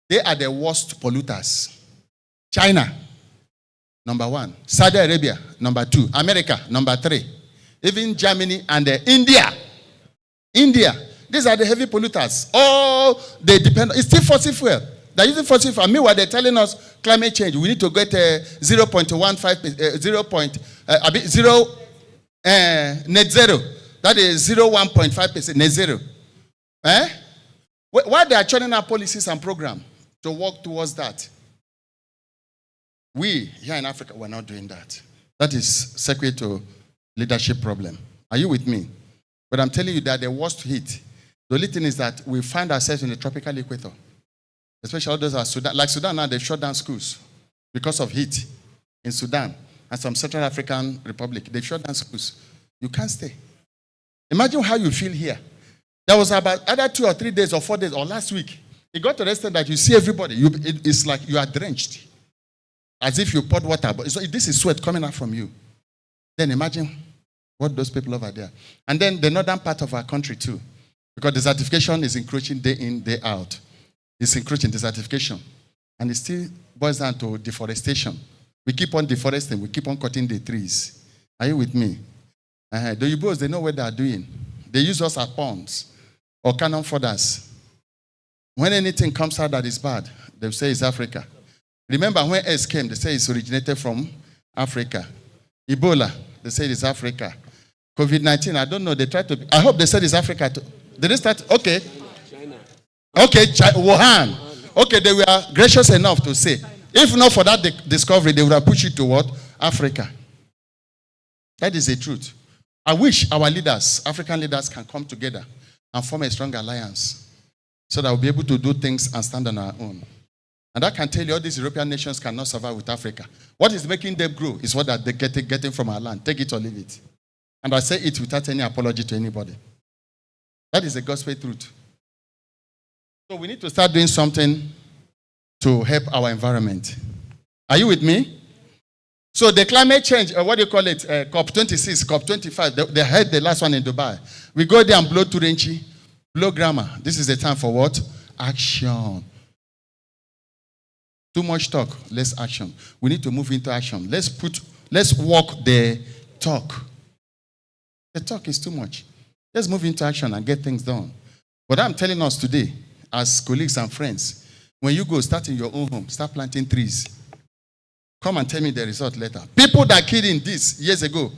They are the worst polluters. China, number 1. Saudi Arabia, number 2. America, number 3. Even Germany and India. These are the heavy polluters. Oh, they depend. It's still fossil fuel. They're using fossil fuel. Meanwhile, they're telling us climate change. We need to get 0.15, net zero. That is 0.15% net zero. Why they are churning our policies and programs to work towards that? We here in Africa, we're not doing that. That is secret to leadership problem. Are you with me? But I'm telling you that the worst hit. The only thing is that we find ourselves in the tropical equator. Especially those are Sudan. Like Sudan now, they've shut down schools because of heat in Sudan and some Central African Republic. They've shut down schools. You can't stay. Imagine how you feel here. There was about either 2 or 3 days or 4 days or last week. It got to the extent that you see everybody. It's like you are drenched. As if you poured water. But this is sweat coming out from you. Then imagine what those people over there. And then the northern part of our country too. Because desertification is encroaching day in, day out. It's encroaching desertification. And it still boils down to deforestation. We keep on deforesting. We keep on cutting the trees. Are you with me? The Ubos, they know what they are doing. They use us as pawns or cannon fodders. When anything comes out that is bad, they say it's Africa. Remember when AIDS came, they say it's originated from Africa. Ebola, they say it's Africa. COVID-19, I don't know. They tried to. I hope they said it's Africa too. Did they start? Okay. China. Okay, Wuhan. Okay, they were gracious enough to say, if not for that discovery, they would have pushed it to what? Africa. That is the truth. I wish our leaders, African leaders, can come together and form a strong alliance so that we'll be able to do things and stand on our own. And I can tell you all these European nations cannot survive with Africa. What is making them grow is what they're getting from our land. Take it or leave it. And I say it without any apology to anybody. That is the gospel truth. So we need to start doing something to help our environment. Are you with me? So the climate change, what do you call it? COP26, COP25, they had the last one in Dubai. We go there and blow Turenchi, blow grammar. This is the time for what? Action. Too much talk, less action. We need to move into action. Let's walk the talk. The talk is too much. Let's move into action and get things done. But I'm telling us today, as colleagues and friends, when you go start in your own home, start planting trees. Come and tell me the result later. People that killed in this years ago,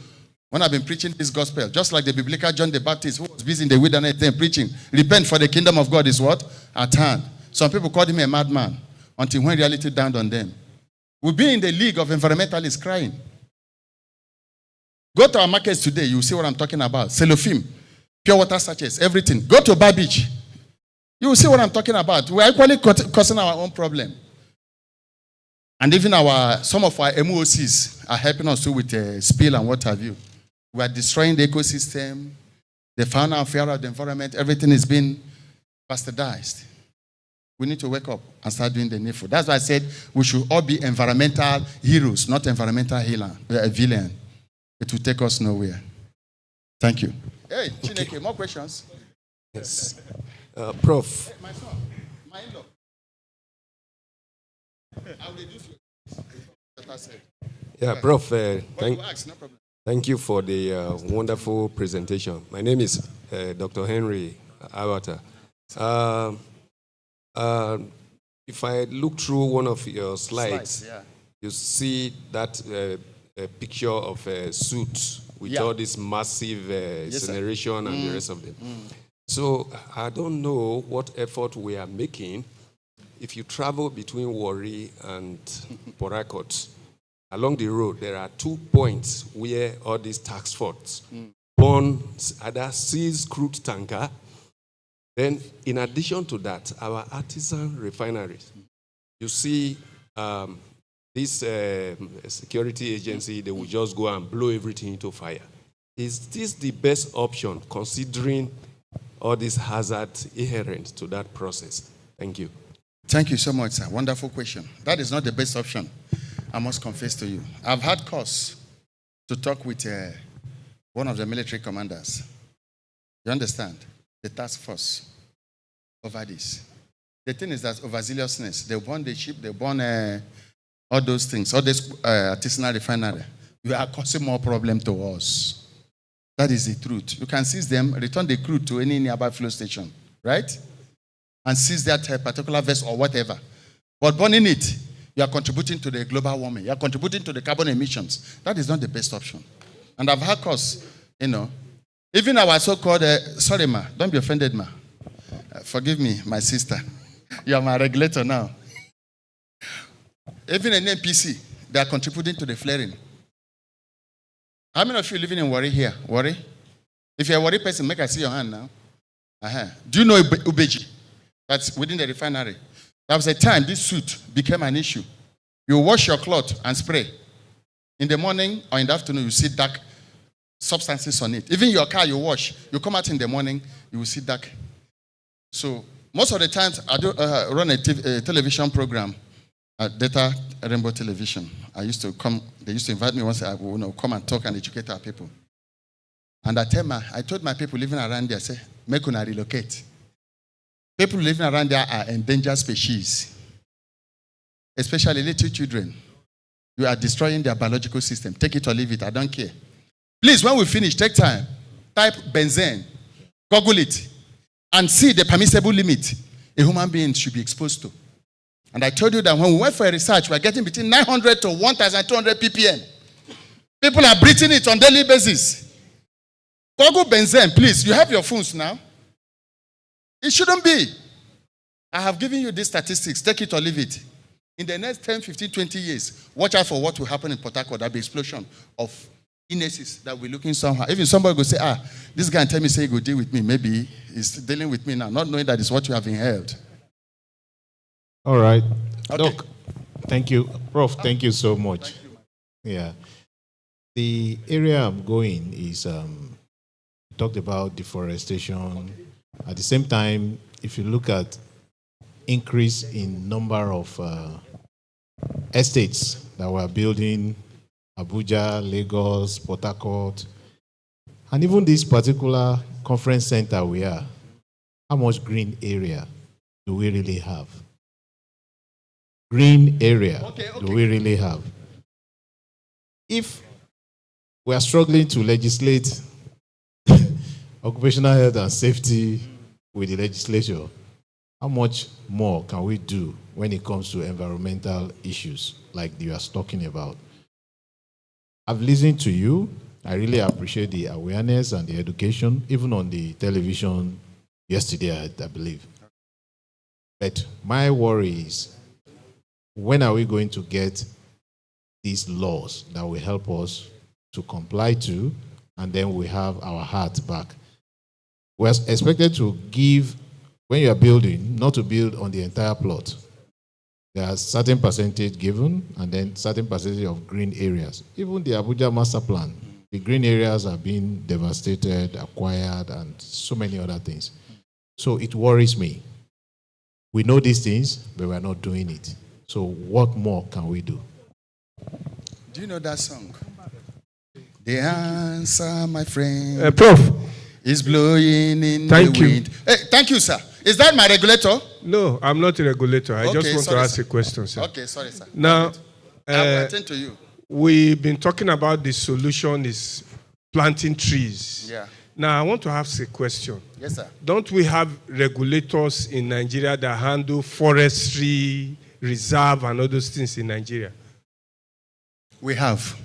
when I've been preaching this gospel, just like the biblical John the Baptist, who was busy in the wilderness then preaching, repent for the kingdom of God is what? At hand. Some people called him a madman until when reality dawned on them. We'll be in the league of environmentalists crying. Go to our markets today, you'll see what I'm talking about. Cellophane, pure water sachets, everything. Go to Bar Beach. You will see what I'm talking about. We're equally causing our own problem. And even some of our MOCs are helping us too with spill and what have you. We are destroying the ecosystem, the fauna and flora of the environment. Everything is being bastardized. We need to wake up and start doing the needful. That's why I said we should all be environmental heroes, not environmental villain. It will take us nowhere. Thank you. Hey, Chineke, more questions? Yes. Prof. Hey, my son, my in-law. I'll reduce you. Yeah, Prof. Thank you for the wonderful presentation. My name is Dr. Henry Awata. If I look through one of your slides, you see that picture of a suit with all this massive incineration and the rest of them. So I don't know what effort we are making. If you travel between Warri and Port Harcourt, along the road, there are 2 points where all these task force burn either seized crude tanker. Then, in addition to that, our artisan refineries, you see this security agency, they will just go and blow everything into fire. Is this the best option, considering all this hazard inherent to that process? Thank you. Thank you so much, sir. Wonderful question. That is not the best option, I must confess to you. I've had cause to talk with one of the military commanders. You understand? The task force over this. The thing is that overzealousness, they burn the ship, they burn all those things, all this artisanal refinery. You are causing more problem to us. That is the truth. You can seize them, return the crude to any nearby fuel station, right? And seize that particular vessel or whatever. But burning it, you are contributing to the global warming. You are contributing to the carbon emissions. That is not the best option. And I've had cause, even our so-called, sorry ma, don't be offended ma. Forgive me, my sister. You are my regulator now. Even an NPC, they are contributing to the flaring. How many of you living in Warri here? Warri? If you're a Warri person, make I see your hand now. Do you know Ubeji? That's within the refinery. There was a time this suit became an issue. You wash your cloth and spray. In the morning or in the afternoon, you see dark substances on it. Even your car you wash, you come out in the morning, you will see dark. So most of the times I do run a television program at Data Rainbow Television. They used to invite me once, I come and talk and educate our people. And I told my people living around there, I say, make una relocate. People living around there are endangered species, especially little children. You are destroying their biological system. Take it or leave it, I don't care. Please, when we finish, take time, type benzene, Google it, and see the permissible limit a human being should be exposed to. And I told you that when we went for a research, we are getting between 900 to 1,200 ppm. People are breathing it on a daily basis. Google benzene, please. You have your phones now. It shouldn't be. I have given you these statistics. Take it or leave it. In the next 10, 15, 20 years, watch out for what will happen in Port Harcourt. There'll be explosion of illnesses that we're looking somehow. Even somebody will say, this guy tell me, say he will deal with me. Maybe he's dealing with me now, not knowing that it's what you have inhaled. All right. Okay. Doc, thank you. Prof, thank you so much. Yeah. The area I'm going is, talked about deforestation. At the same time, if you look at increase in number of estates that we're building, Abuja, Lagos, Port Harcourt, and even this particular conference center we are, how much green area do we really have? Green area do we really have? If we are struggling to legislate occupational health and safety with the legislature, how much more can we do when it comes to environmental issues like you are talking about? I've listened to you. I really appreciate the awareness and the education, even on the television yesterday, I believe. But my worry is, when are we going to get these laws that will help us to comply to, and then we have our heart back? We're expected to give, when you are building, not to build on the entire plot. There are certain percentage given, and then certain percentage of green areas. Even the Abuja master plan, the green areas are being devastated, acquired, and so many other things. So it worries me. We know these things, but we're not doing it. So what more can we do? Do you know that song? The answer, my friend, Prof, is blowing in thank the you. wind. Hey, thank you, sir. Is that my regulator? No, I'm not a regulator. I Okay, just want sorry, to ask sir. a question, sir. Okay, sorry, sir. Now, I will attend to you. we've been talking about the solution is planting trees. Yeah. Now, I want to ask a question. Yes, sir. Don't we have regulators in Nigeria that handle forestry, reserve, and all those things in Nigeria? We have.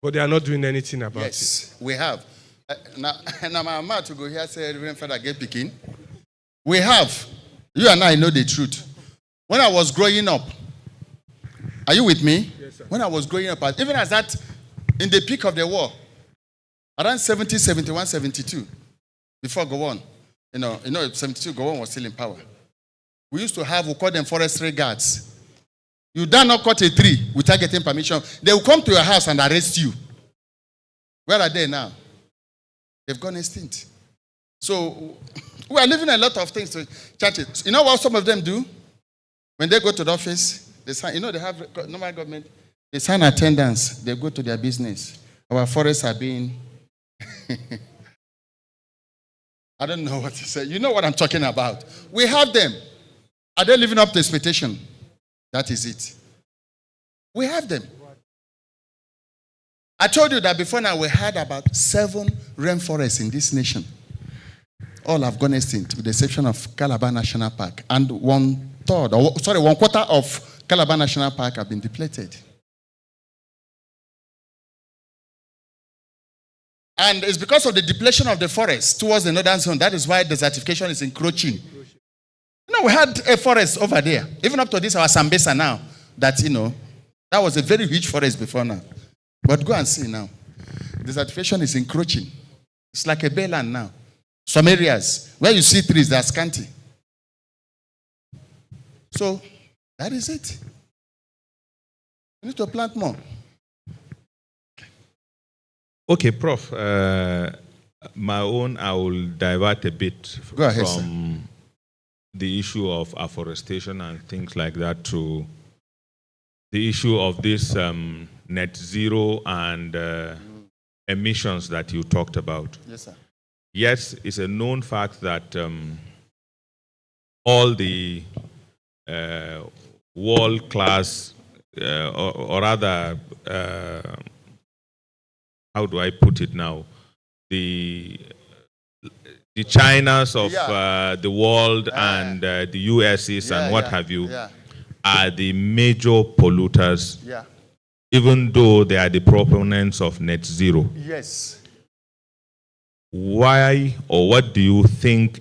But they are not doing anything about it. Yes, we have. Now my mouth to go here say, Reverend Father, get picking. We have. You and I know the truth. When I was growing up, are you with me? Yes, sir. When I was growing up, even as that, in the peak of the war, around 70, 71, 72, before Gowon, you know, 72, Gowon was still in power. We used to have, we call them forestry guards. You dare not cut a tree without getting permission. They will come to your house and arrest you. Where are they now? They've gone extinct. So we are leaving a lot of things to churches. You know what some of them do? When they go to the office, they sign, they have normal government, they sign attendance, they go to their business. Our forests are being I don't know what to say. You know what I'm talking about. We have them. Are they living up to expectation? That is it. We have them. I told you that before now we had about 7 rainforests in this nation. All have gone extinct with the exception of Calabar National Park. And 1/4 of Calabar National Park have been depleted. And it's because of the depletion of the forest towards the northern zone. That is why desertification is encroaching. We had a forest over there. Even up to this, our Sambesa now, that, that was a very huge forest before now. But go and see now. Desertification is encroaching. It's like a bare land now. Some areas where you see trees, they are scanty. So, that is it. We need to plant more. Okay, Prof. My own, I will divert a bit Go ahead, from the issue of afforestation and things like that to the issue of this net zero and emissions that you talked about. Yes, sir. Yes, it's a known fact that all the world-class, or rather, how do I put it now? The Chinas of the world and the USs and what have you are the major polluters, even though they are the proponents of net zero. Yes. Why or what do you think,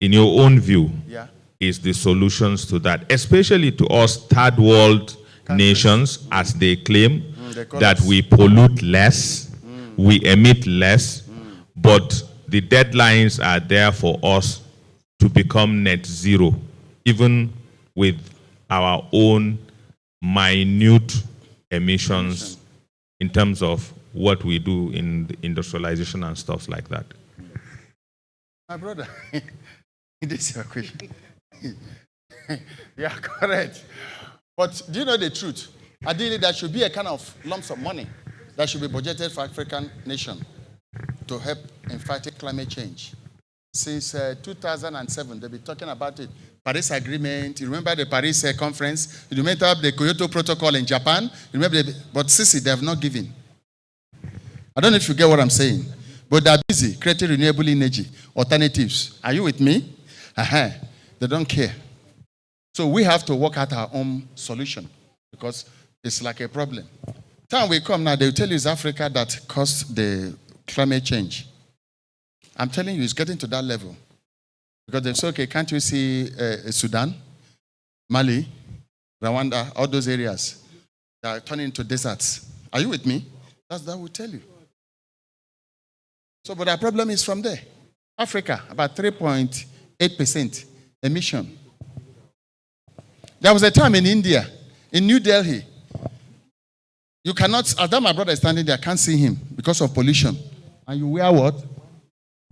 in your own view, is the solutions to that, especially to us third world nations, as they claim, that we pollute less, we emit less, but the deadlines are there for us to become net zero, even with our own minute emissions in terms of what we do in the industrialization and stuff like that. My brother, this is your question. Yeah, correct. But do you know the truth? Ideally, there should be a kind of lump of money that should be budgeted for African nation to help in fighting climate change. Since 2007, they've been talking about it. Paris Agreement, you remember the Paris conference? You remember the Kyoto Protocol in Japan? You remember but Sisi, they have not given. I don't know if you get what I'm saying. But they're busy creating renewable energy alternatives. Are you with me? They don't care. So we have to work out our own solution because it's like a problem. Time we come now, they will tell you it's Africa that caused the climate change. I'm telling you, it's getting to that level. Because they say, okay, can't you see Sudan, Mali, Rwanda, all those areas that are turning into deserts? Are you with me? That will tell you. So, but our problem is from there. Africa, about 3.8% emission. There was a time in India, in New Delhi, you cannot, although my brother is standing there, I can't see him because of pollution. And you wear what?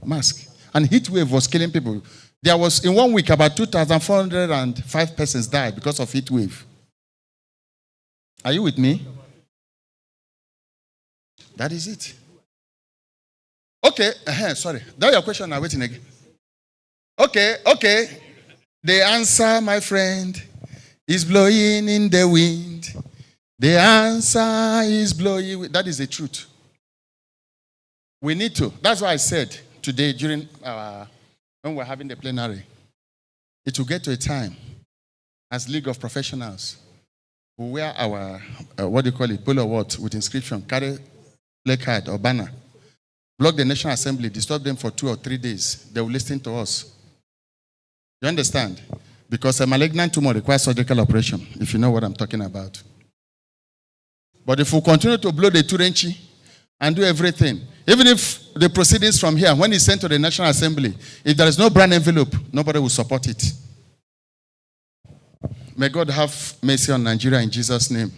Mask. And heat wave was killing people. There was, in 1 week, about 2,405 persons died because of heat wave. Are you with me? That is it. Okay, sorry. That's your question. I'm waiting again. Okay. The answer, my friend, is blowing in the wind. The answer is blowing. That is the truth. We need to. That's why I said today during when we're having the plenary, it will get to a time as League of Professionals who wear our, polo what with inscription, carry placard or banner, block the National Assembly, disturb them for 2 or 3 days. They will listen to us. You understand? Because a malignant tumor requires surgical operation, if you know what I'm talking about. But if we continue to blow the Turenchi and do everything, even if the proceedings from here, when it's sent to the National Assembly, if there is no brown envelope, nobody will support it. May God have mercy on Nigeria in Jesus' name.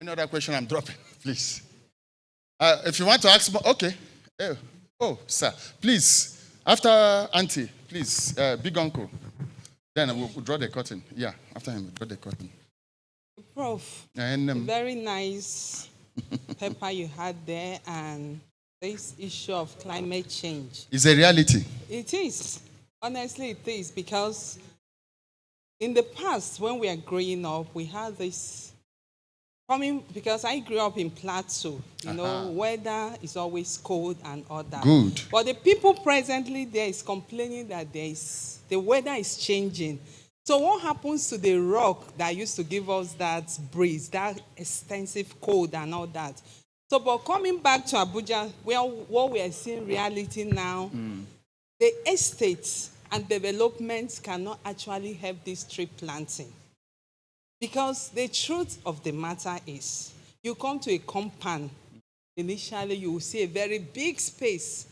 Any other question I'm dropping, please? If you want to ask more, okay. Oh, sir, please, after auntie, please, big uncle. Then we'll draw the curtain. Yeah, after him, we'll draw the curtain. Prof, very nice paper you had there, and this issue of climate change. It's a reality. It is. Honestly, it is, because in the past, when we are growing up, we had this because I grew up in Plateau, weather is always cold and all that. Good. But the people presently there is complaining that the weather is changing. So what happens to the rock that used to give us that breeze, that extensive cold and all that? So, but coming back to Abuja, what we are seeing reality now, the estates and developments cannot actually help this tree planting. Because the truth of the matter is, you come to a compound, initially you will see a very big space.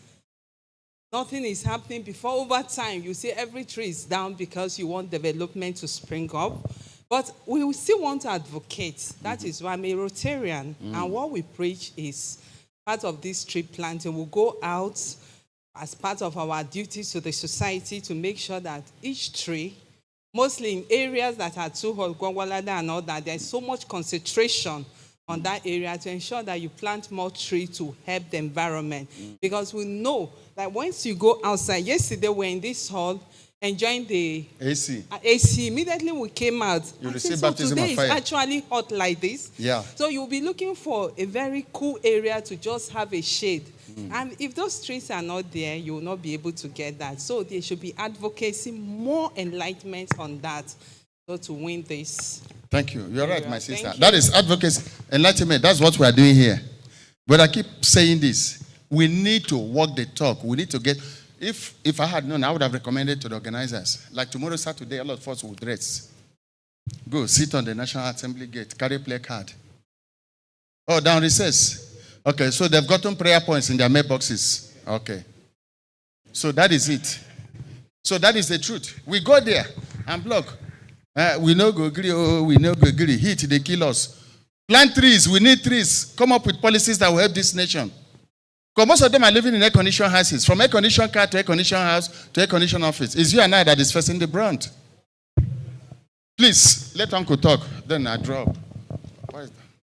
Nothing is happening. Before, over time, you see every tree is down because you want development to spring up. But we still want to advocate. That is why I'm a Rotarian. And what we preach is part of this tree planting. We'll go out as part of our duties to the society to make sure that each tree, mostly in areas that are too hot, Gwagwalada and all that, there's so much concentration on that area to ensure that you plant more trees to help the environment. Because we know that once you go outside, yesterday we were in this hall enjoying the AC. Immediately we came out. You receive baptism today of fire. It's actually hot like this. Yeah. So you'll be looking for a very cool area to just have a shade. And if those trees are not there, you will not be able to get that. So there should be advocacy, more enlightenment on that, so to win this. Thank you. You're right, my sister. That is advocacy, enlightenment. That's what we are doing here. But I keep saying this. We need to walk the talk. We need to get... If I had known, I would have recommended to the organizers. Like tomorrow, Saturday, a lot of us will dress. Go sit on the National Assembly gate, carry placard. Oh, down recess. Okay, so they've gotten prayer points in their mailboxes. Okay. So that is it. So that is the truth. We go there and block. We no go agree. Oh, we no go agree. Heat, they kill us. Plant trees. We need trees. Come up with policies that will help this nation. Because most of them are living in air-conditioned houses. From air-conditioned car to air-conditioned house to air-conditioned office. It's you and I that is facing the brunt. Please, let Uncle talk. Then I drop.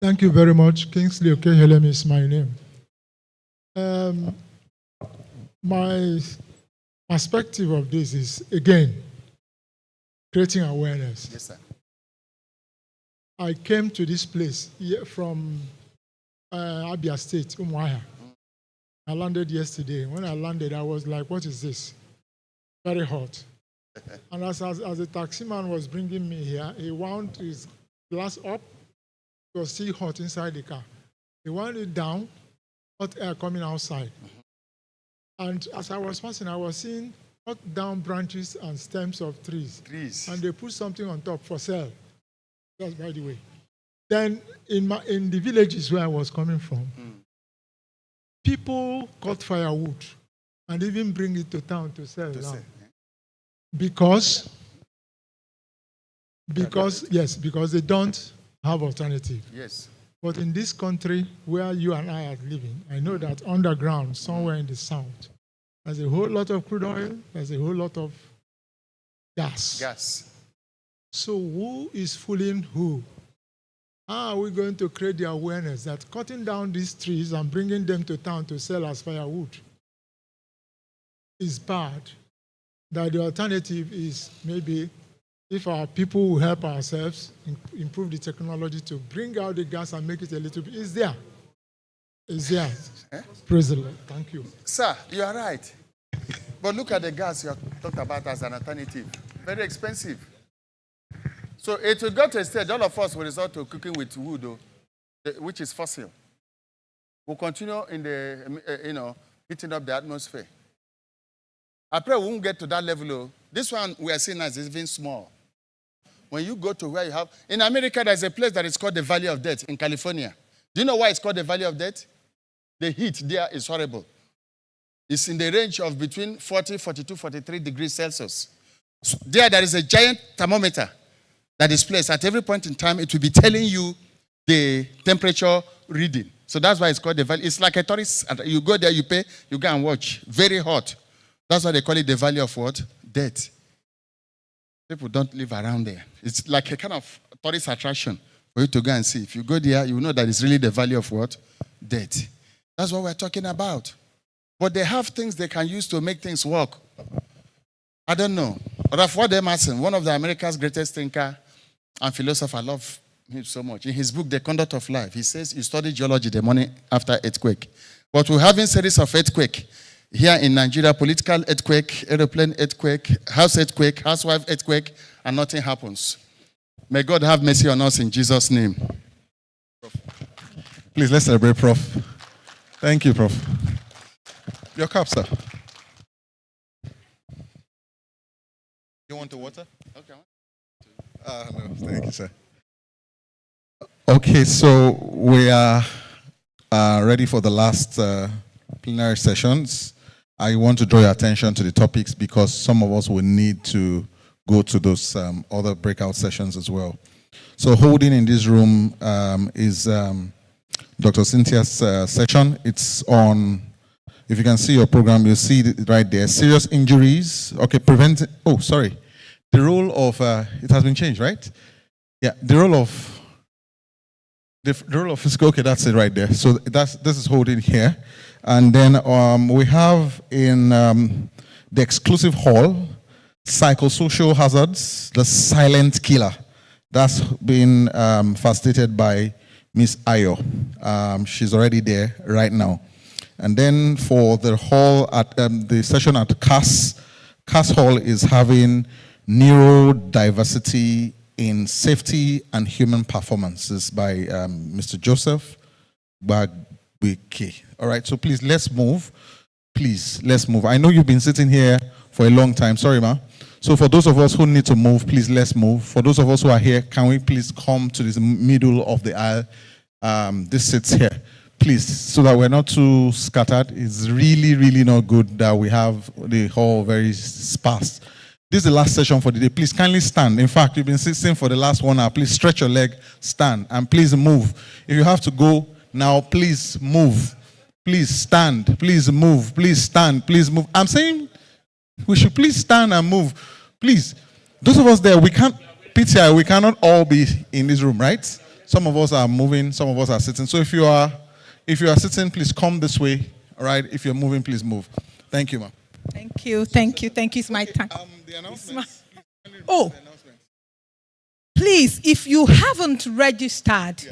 Thank you very much. Kingsley Okehelem is my name. My perspective of this is, again, creating awareness. Yes, sir. I came to this place from Abia State, Umuahia. I landed yesterday. When I landed, I was like, what is this? very hot. And as the taximan was bringing me here, he wound his glass up. It was still hot inside the car. He wound it down, hot air coming outside. And as I was passing, I was seeing cut down branches and stems of trees. And they put something on top for sale. Just by the way. Then in the villages where I was coming from, people cut firewood and even bring it to town to sell now. Because they don't have alternative. Yes. But in this country where you and I are living, I know that underground, somewhere in the south, there's a whole lot of crude oil, there's a whole lot of gas. So who is fooling who? How are we going to create the awareness that cutting down these trees and bringing them to town to sell as firewood is bad? That the alternative is maybe if our people will help ourselves, improve the technology to bring out the gas and make it a little bit, it's there. It's there. Praise the Lord. Thank you. Sir, you are right. But look at the gas you talked about as an alternative. Very expensive. So it will go to a stage, all of us will resort to cooking with wood, though, which is fossil. We'll continue in the, heating up the atmosphere. I pray we won't get to that level, though. This one we are seeing as even small. When you go to where you have, in America, there's a place that is called the Valley of Death in California. Do you know why it's called the Valley of Death? The heat there is horrible. It's in the range of between 40, 42, 43 degrees Celsius. So there is a giant thermometer that is placed. At every point in time, it will be telling you the temperature reading. So that's why it's called the Valley. It's like a tourist. You go there, you pay, you go and watch. Very hot. That's why they call it the Valley of what? Death. People don't live around there. It's like a kind of tourist attraction for you to go and see. If you go there, you know that it's really the Valley of what? Death. That's what we're talking about. But they have things they can use to make things work. I don't know. But Ralph Emerson, one of the America's greatest thinker and philosopher, I love him so much. In his book, The Conduct of Life, he says you study geology the morning after earthquake. But we're having series of earthquake. Here in Nigeria, political earthquake, aeroplane earthquake, house earthquake, housewife earthquake, and nothing happens. May God have mercy on us in Jesus' name. Please, let's celebrate, Prof. Thank you, Prof. Your cup, sir. You want the water? Okay. No, thank you, sir. Okay, so we are ready for the last plenary sessions. I want to draw your attention to the topics because some of us will need to go to those other breakout sessions as well. So holding in this room is Dr. Cynthia's session. It's on, if you can see your program, you'll see it right there. Serious injuries. Okay, preventing, oh, sorry. The role of, it has been changed, right? Yeah, the role of physical, okay, that's it right there. So this is holding here. And then we have in the exclusive hall, psychosocial hazards, the silent killer. That's been facilitated by Miss Ayo. She's already there right now. And then for the hall, at the session at CAS Hall is having neurodiversity in safety and human performances by Mr. Joseph Bagbeke. All right, so please, let's move. Please, let's move. I know you've been sitting here for a long time. Sorry, ma. So for those of us who need to move, please, let's move. For those of us who are here, can we please come to this middle of the aisle? This sits here. Please, so that we're not too scattered. It's really, really not good that we have the hall very sparse. This is the last session for the day. Please kindly stand. In fact, you've been sitting for the last 1 hour. Please stretch your leg, stand, and please move. If you have to go now, please move. Please stand. Please move. Please stand. Please move. I'm saying we should please stand and move. Please. Those of us there, we can't, PTI, we cannot all be in this room, right? Some of us are moving. Some of us are sitting. So if you are sitting, please come this way. All right. If you're moving, please move. Thank you, ma'am. Thank you. Thank you. Thank you. It's my time. The announcements. Oh, please, if you haven't registered,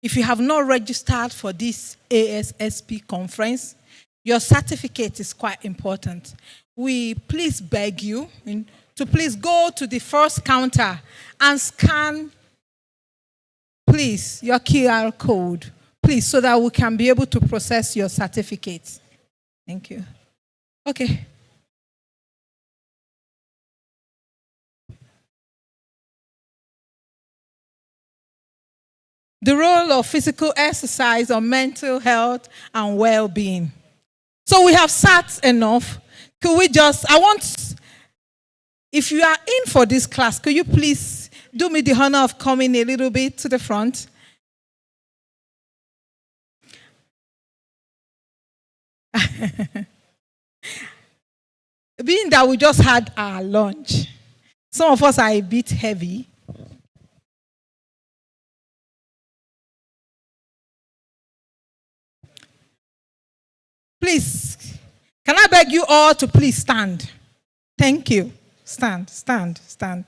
if you have not registered for this ASSP conference, your certificate is quite important. we please beg you to please go to the first counter and scan, please, your QR code, please, so that we can be able to process your certificate. Thank you. Okay. The role of physical exercise on mental health and well-being. So we have sat enough. Could we just, if you are in for this class, could you please do me the honor of coming a little bit to the front? Being that we just had our lunch, some of us are a bit heavy. Please, can I beg you all to please stand? Thank you. Stand, stand, stand.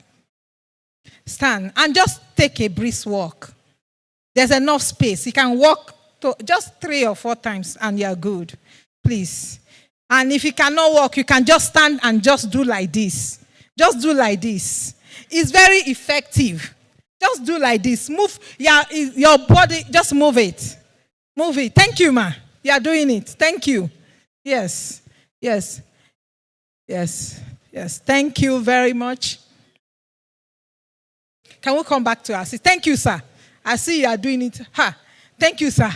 Stand and just take a brisk walk. There's enough space. You can walk just 3 or 4 times and you're good. Please. And if you cannot walk, you can just stand and just do like this. Just do like this. It's very effective. Just do like this. Move your body. Just move it. Move it. Thank you, ma. You are doing it. Thank you. Yes. Yes. Yes. Yes. Thank you very much. Can we come back to us? Thank you, sir. I see you are doing it. Thank you, sir.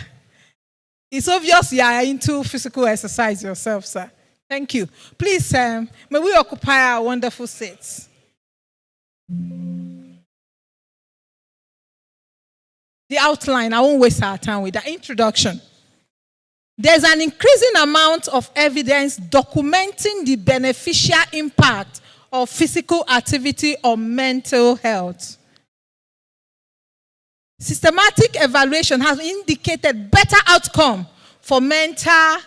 It's obvious you are into physical exercise yourself, sir. Thank you. Please, may we occupy our wonderful seats. The outline, I won't waste our time with the introduction. There's an increasing amount of evidence documenting the beneficial impact of physical activity on mental health. Systematic evaluation has indicated better outcome for mental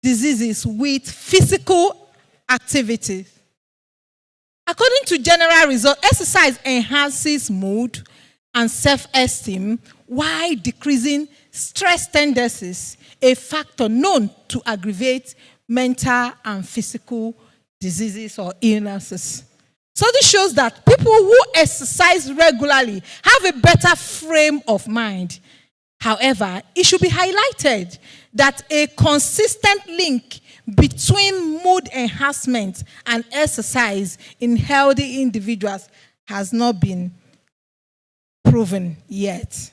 diseases with physical activity. According to general results, exercise enhances mood and self-esteem while decreasing stress tendencies, a factor known to aggravate mental and physical diseases or illnesses. So this shows that people who exercise regularly have a better frame of mind. However, it should be highlighted that a consistent link between mood enhancement and exercise in healthy individuals has not been proven yet.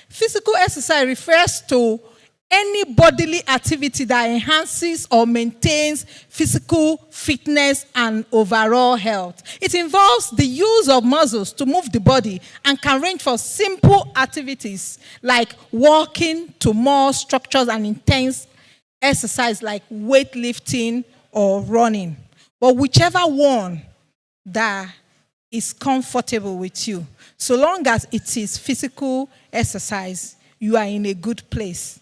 Physical exercise refers to any bodily activity that enhances or maintains physical fitness and overall health. It involves the use of muscles to move the body and can range from simple activities like walking to more structured and intense exercise like weightlifting or running. But whichever one that is comfortable with you, so long as it is physical exercise, you are in a good place.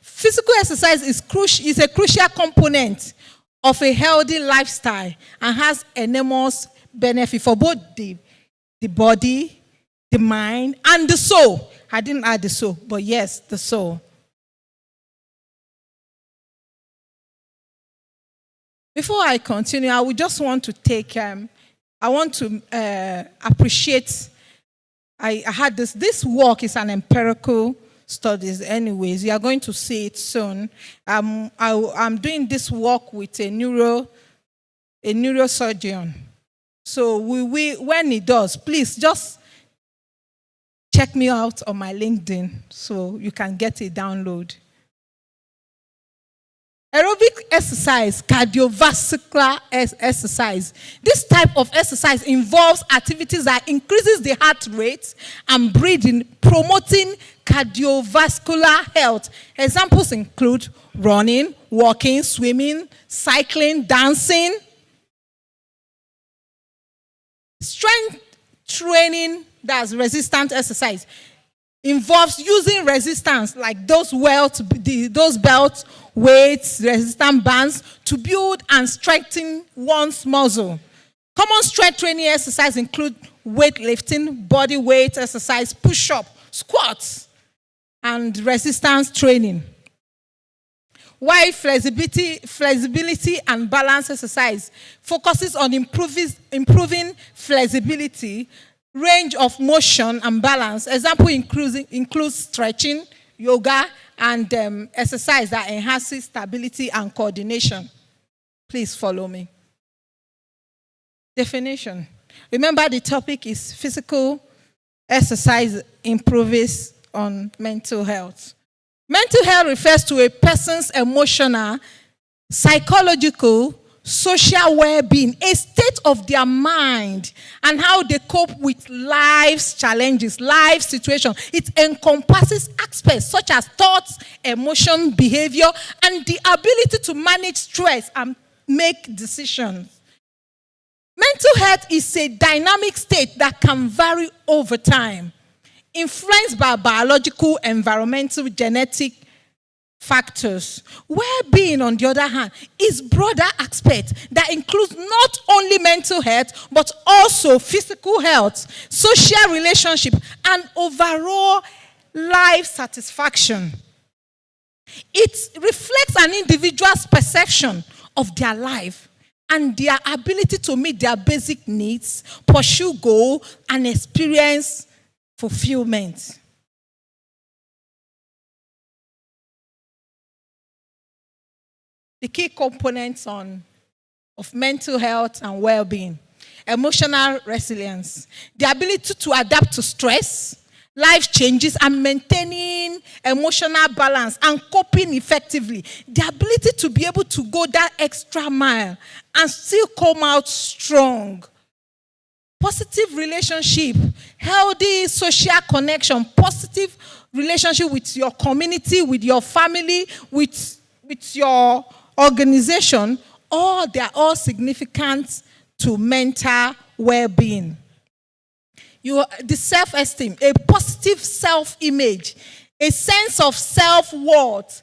Physical exercise is a crucial component of a healthy lifestyle and has enormous benefit for both the body, the mind, and the soul. I didn't add the soul, but yes, the soul. Before I continue, I would just want to take, I want to appreciate, I had this work is an empirical studies anyways. You are going to see it soon. I'm doing this work with a neurosurgeon. So when he does, please just check me out on my LinkedIn so you can get a download. Aerobic exercise, cardiovascular exercise. This type of exercise involves activities that increases the heart rate and breathing, promoting cardiovascular health. Examples include running, walking, swimming, cycling, dancing. Strength training, that's resistance exercise, involves using resistance like those belt weights, resistance bands to build and strengthen one's muscle. Common strength training exercise include weightlifting, body weight exercise, push-up, squats, and resistance training. While flexibility and balance exercise focuses on improving flexibility, range of motion and balance. Example includes stretching, yoga, and exercise that enhances stability and coordination. Please follow me. Definition. Remember, the topic is physical exercise improves on mental health. Mental health refers to a person's emotional, psychological, social well-being, a state of their mind, and how they cope with life's challenges, life situations. It encompasses aspects such as thoughts, emotion, behavior, and the ability to manage stress and make decisions. Mental health is a dynamic state that can vary over time, influenced by biological, environmental, genetic factors. Well-being, on the other hand, is broader aspect that includes not only mental health, but also physical health, social relationship, and overall life satisfaction. It reflects an individual's perception of their life and their ability to meet their basic needs, pursue goals, and experience fulfillment. The key components of mental health and well-being. Emotional resilience. The ability to adapt to stress, life changes, and maintaining emotional balance and coping effectively. The ability to be able to go that extra mile and still come out strong. Positive relationship, healthy social connection, positive relationship with your community, with your family, with your organization, they are all significant to mental well-being. The self-esteem, a positive self-image, a sense of self-worth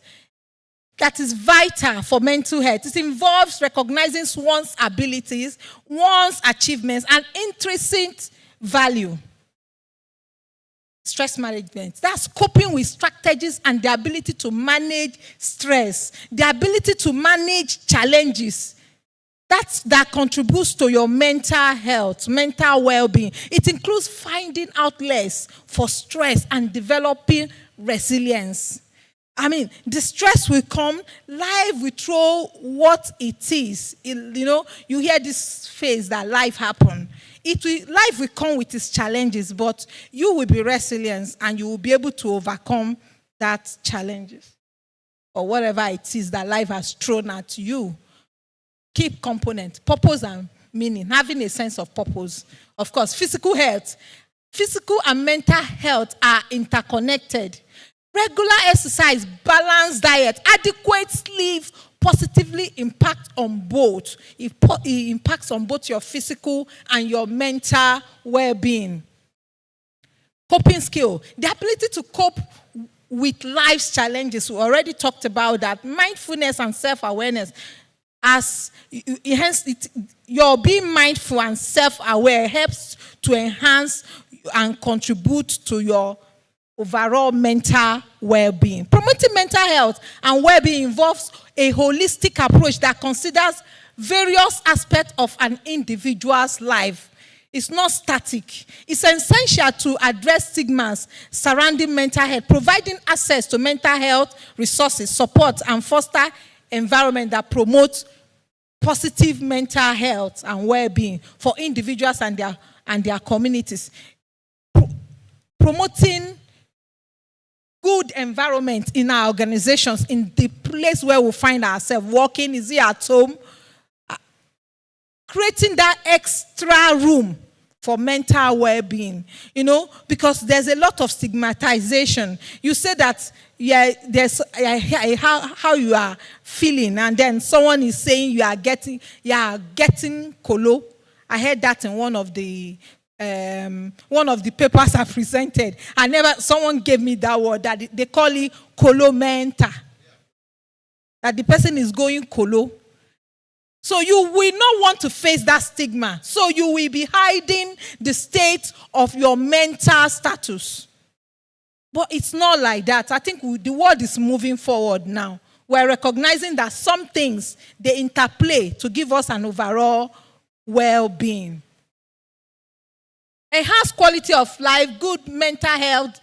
that is vital for mental health. It involves recognizing one's abilities, one's achievements, and intrinsic value. Stress management. That's coping with strategies and the ability to manage stress, the ability to manage challenges. That contributes to your mental health, mental well-being. It includes finding outlets for stress and developing resilience. The stress will come, life will throw what it is. You hear this phrase that life happens. Life will come with its challenges, but you will be resilient and you will be able to overcome that challenges or whatever it is that life has thrown at you. Keep component, purpose and meaning, having a sense of purpose. Of course, physical health. Physical and mental health are interconnected. Regular exercise, balanced diet, adequate sleep positively impact on both. It impacts on both your physical and your mental well-being. Coping skill, the ability to cope with life's challenges. We already talked about that. Mindfulness and self-awareness. Your being mindful and self-aware helps to enhance and contribute to your overall mental well-being. Promoting mental health and well-being involves a holistic approach that considers various aspects of an individual's life. It's not static. It's essential to address stigmas surrounding mental health, providing access to mental health resources, support, and foster environment that promotes positive mental health and well-being for individuals and their communities. Promoting good environment in our organizations, in the place where we find ourselves working, is it at home? Creating that extra room for mental well-being, because there's a lot of stigmatization. You say that, there's how you are feeling, and then someone is saying you are getting colo. I heard that in one of the papers I presented. Someone gave me that word that they call it colomenta. That the person is going colo. So you will not want to face that stigma. So you will be hiding the state of your mental status. But it's not like that. I think the world is moving forward now. We're recognizing that some things, they interplay to give us an overall well-being. Enhanced quality of life, good mental health,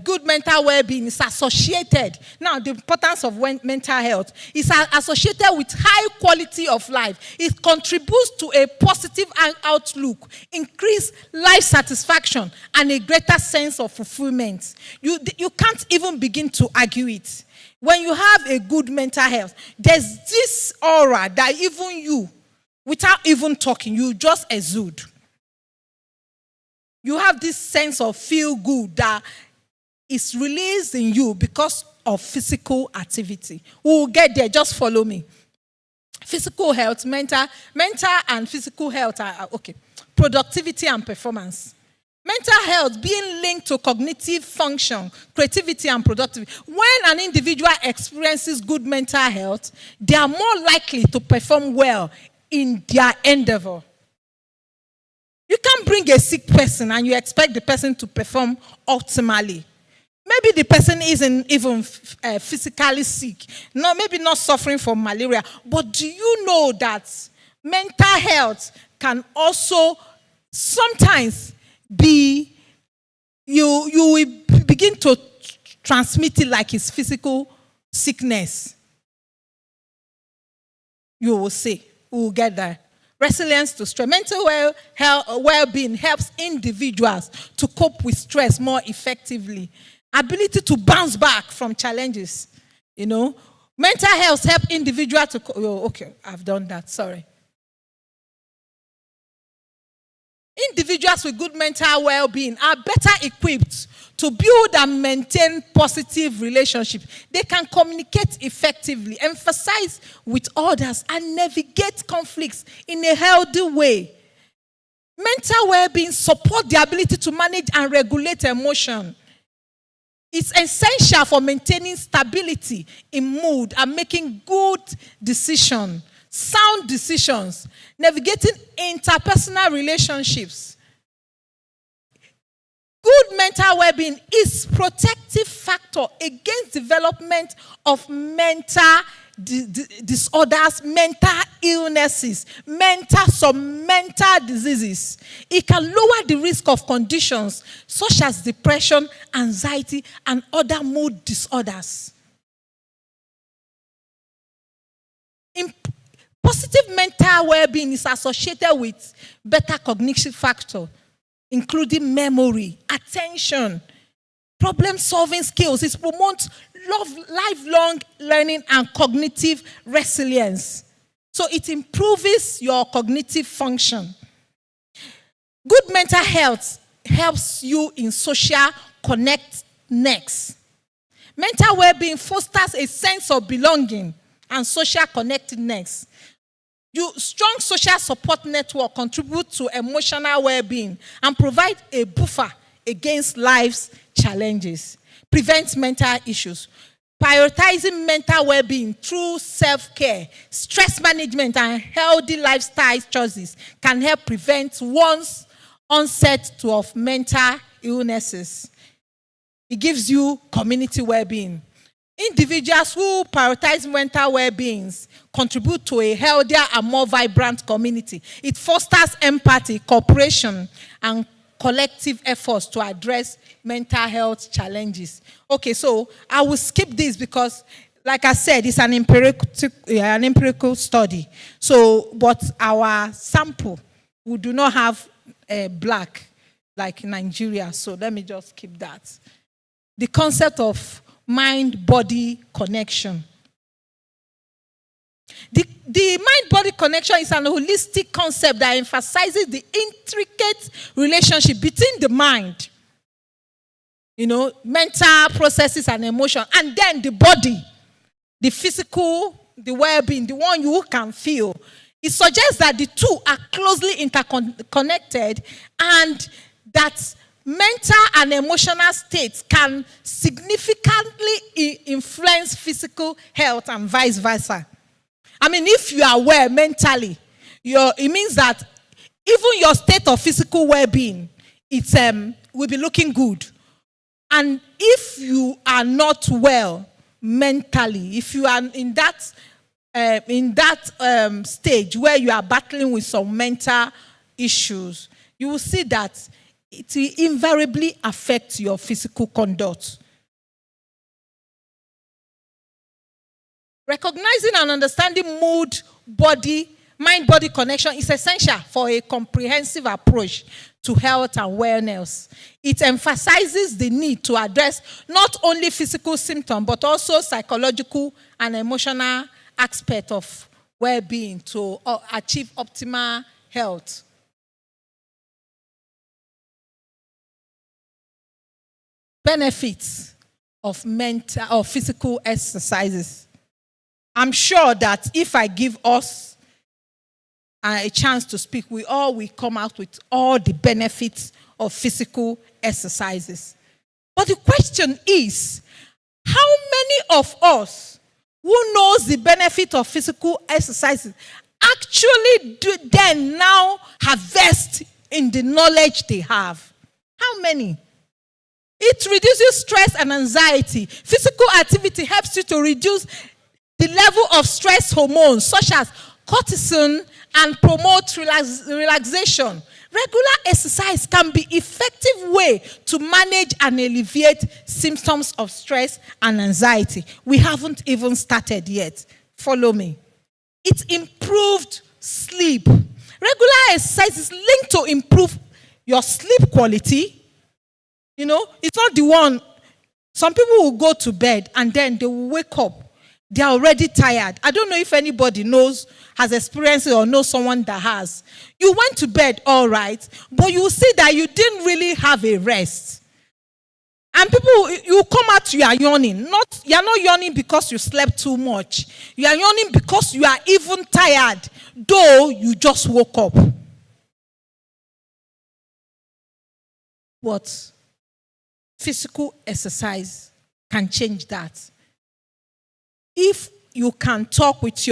good mental well-being is associated. Now, the importance of mental health is associated with high quality of life. It contributes to a positive outlook, increased life satisfaction, and a greater sense of fulfillment. You can't even begin to argue it. When you have a good mental health, there's this aura that even you, without even talking, you just exude. You have this sense of feel good that is released in you because of physical activity. We'll get there, just follow me. Physical health, mental and physical health are okay. Productivity and performance. Mental health being linked to cognitive function, creativity, and productivity. When an individual experiences good mental health, they are more likely to perform well in their endeavor. You can't bring a sick person and you expect the person to perform optimally. Maybe the person isn't even physically sick, maybe not suffering from malaria, but do you know that mental health can also sometimes be, you will begin to transmit it like it's physical sickness. You will see. We will get there. Resilience to stress. Mental well-being helps individuals to cope with stress more effectively. Ability to bounce back from challenges. Mental health helps individuals to okay, I've done that, sorry. Individuals with good mental well-being are better equipped to build and maintain positive relationships. They can communicate effectively, emphasize with others, and navigate conflicts in a healthy way. Mental well-being supports the ability to manage and regulate emotion. It's essential for maintaining stability in mood and making good decisions, sound decisions, navigating interpersonal relationships. Good mental well-being is a protective factor against development of mental disorders, mental illnesses, some mental diseases. It can lower the risk of conditions such as depression, anxiety, and other mood disorders. Positive mental well-being is associated with better cognitive factors, including memory, attention, problem-solving skills. It promotes lifelong learning and cognitive resilience. So it improves your cognitive function. Good mental health helps you in social connectedness. Mental well-being fosters a sense of belonging and social connectedness. Strong social support network contribute to emotional well-being and provide a buffer against life's challenges. Prevents mental issues. Prioritizing mental well-being through self-care, stress management, and healthy lifestyle choices can help prevent one's onset of mental illnesses. It gives you community well-being. Individuals who prioritize mental well-being contribute to a healthier and more vibrant community. It fosters empathy, cooperation, and collective efforts to address mental health challenges. Okay, so I will skip this because, like I said, it's an empirical study. So, but our sample, we do not have black like Nigeria. So let me just skip that. The concept of mind-body connection. The mind-body connection is an holistic concept that emphasizes the intricate relationship between the mind, mental processes and emotion, and then the body, the physical, the well-being, the one you can feel. It suggests that the two are closely interconnected and that mental and emotional states can significantly influence physical health and vice versa. I mean, if you are well mentally, it means that even your state of physical well-being, will be looking good. And if you are not well mentally, if you are in that stage where you are battling with some mental issues, you will see that it will invariably affect your physical conduct. Recognizing and understanding mood, mind-body connection is essential for a comprehensive approach to health and wellness. It emphasizes the need to address not only physical symptoms, but also psychological and emotional aspects of well-being to achieve optimal health. Benefits of mental or physical exercises. I'm sure that if I give us a chance to speak, we all will come out with all the benefits of physical exercises. But the question is, how many of us who knows the benefit of physical exercises actually do then now harvest in the knowledge they have? How many? It reduces stress and anxiety. Physical activity helps you to reduce the level of stress hormones such as cortisol and promote relaxation. Regular exercise can be an effective way to manage and alleviate symptoms of stress and anxiety. We haven't even started yet. Follow me. It improved sleep. Regular exercise is linked to improve your sleep quality. You know, it's not the one. Some people will go to bed and then they will wake up. They are already tired. I don't know if anybody has experienced it or knows someone that has. You went to bed all right, but you will see that you didn't really have a rest. And people, you come out, you are yawning. You are not yawning because you slept too much. You are yawning because you are even tired, though you just woke up. But physical exercise can change that. If you can talk with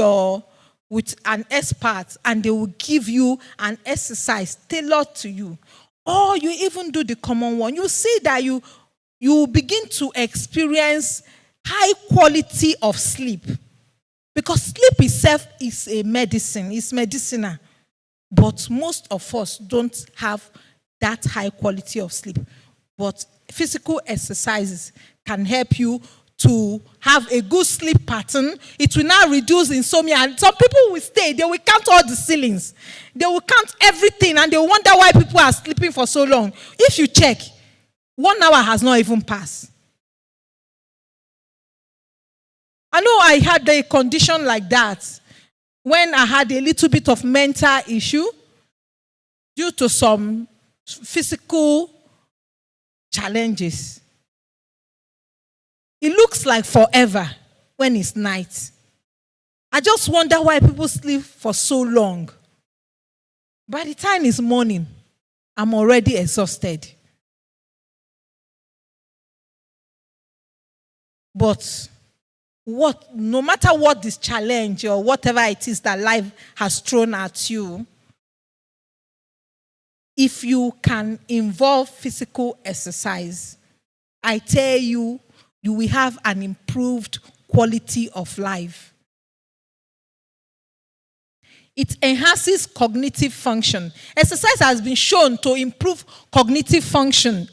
an expert and they will give you an exercise tailored to you, or you even do the common one, you see that you begin to experience high quality of sleep. Because sleep itself is a medicine, it's medicinal. But most of us don't have that high quality of sleep. But physical exercises can help you to have a good sleep pattern. It will now reduce insomnia. And some people will stay, they will count all the ceilings. They will count everything and they will wonder why people are sleeping for so long. If you check, 1 hour has not even passed. I know I had a condition like that when I had a little bit of mental issue due to some physical challenges. It looks like forever when it's night. I just wonder why people sleep for so long. By the time it's morning, I'm already exhausted. But no matter what this challenge or whatever it is that life has thrown at you, if you can involve physical exercise, I tell you, you will have an improved quality of life. It enhances cognitive function. Exercise has been shown to improve cognitive function,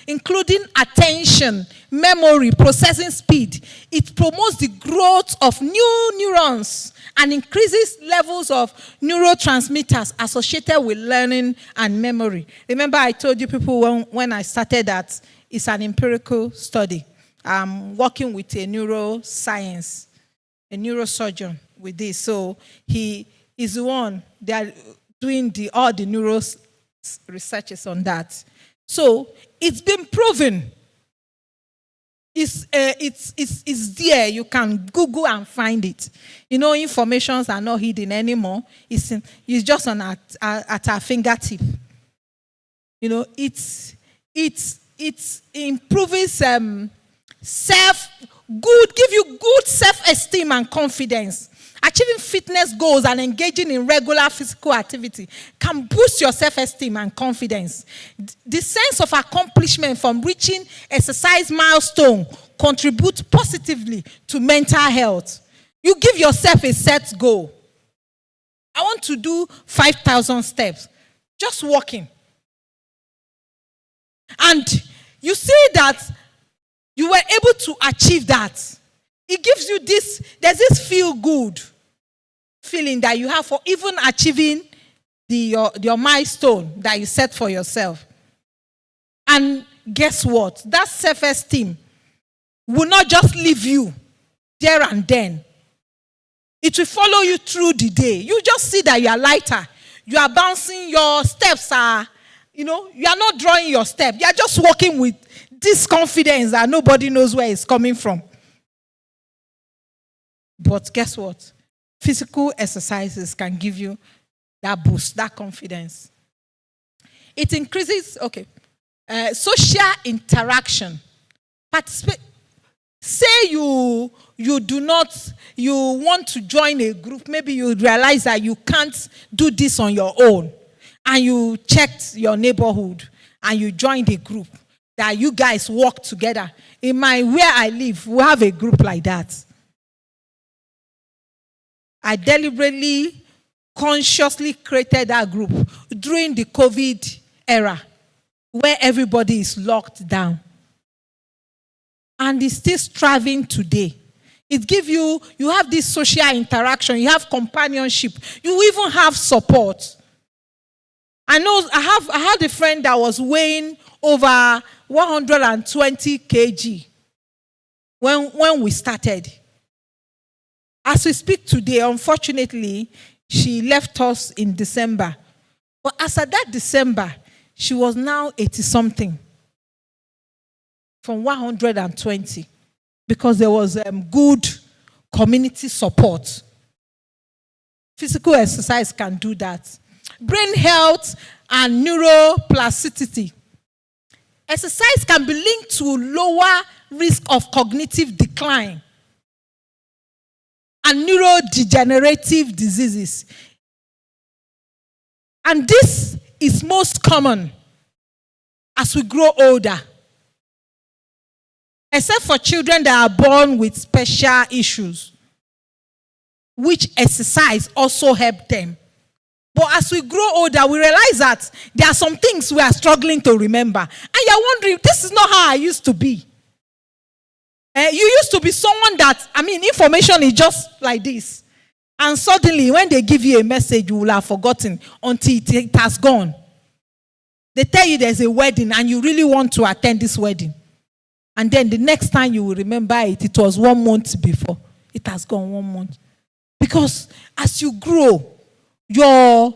including attention, memory, processing speed. It promotes the growth of new neurons and increases levels of neurotransmitters associated with learning and memory. Remember I told you people when I started that it's an empirical study. I'm working with a neuroscience, a neurosurgeon with this. So he is the one, they are doing all the neuro researches on that. So it's been proven. It's there. You can Google and find it. You know, informations are not hidden anymore. It's just at our fingertip. You know, it improves give you good self-esteem and confidence. Achieving fitness goals and engaging in regular physical activity can boost your self-esteem and confidence. The sense of accomplishment from reaching exercise milestone contributes positively to mental health. You give yourself a set goal. I want to do 5,000 steps. Just walking. And you see that you were able to achieve that. It gives you this, there's this feel good feeling that you have for even achieving your milestone that you set for yourself. And guess what? That self-esteem will not just leave you there and then. It will follow you through the day. You just see that you are lighter. You are bouncing, your steps are, you are not drawing your step. You are just walking with this confidence that nobody knows where it's coming from. But guess what? Physical exercises can give you that boost, that confidence. It increases, social interaction. Participate. Say you want to join a group. Maybe you realize that you can't do this on your own. And you checked your neighborhood and you joined a group that you guys work together. Where I live, we have a group like that. I deliberately, consciously created that group during the COVID era where everybody is locked down. And it's still striving today. It gives you have this social interaction, you have companionship, you even have support. I had a friend that was weighing over 120 kg when we started. As we speak today, unfortunately, she left us in December. But as of that December, she was now 80-something. From 120. Because there was good community support. Physical exercise can do that. Brain health and neuroplasticity. Exercise can be linked to lower risk of cognitive decline and neurodegenerative diseases. And this is most common as we grow older. Except for children that are born with special issues, which exercise also help them. But as we grow older, we realize that there are some things we are struggling to remember. And you're wondering, this is not how I used to be. You used to be someone that, information is just like this. And suddenly, when they give you a message, you will have forgotten until it has gone. They tell you there's a wedding and you really want to attend this wedding. And then the next time you will remember it was 1 month before. It has gone 1 month. Because as you grow, your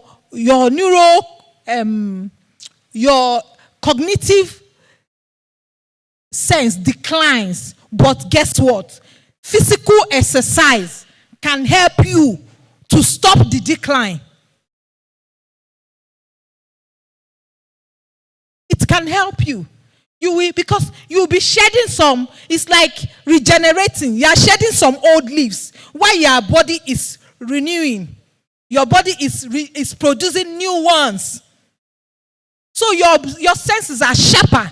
cognitive sense declines. But guess what? Physical exercise can help you to stop the decline. It can help you. Because you will be shedding some, it's like regenerating. You are shedding some old leaves while your body is renewing. Your body is producing new ones. So your senses are sharper.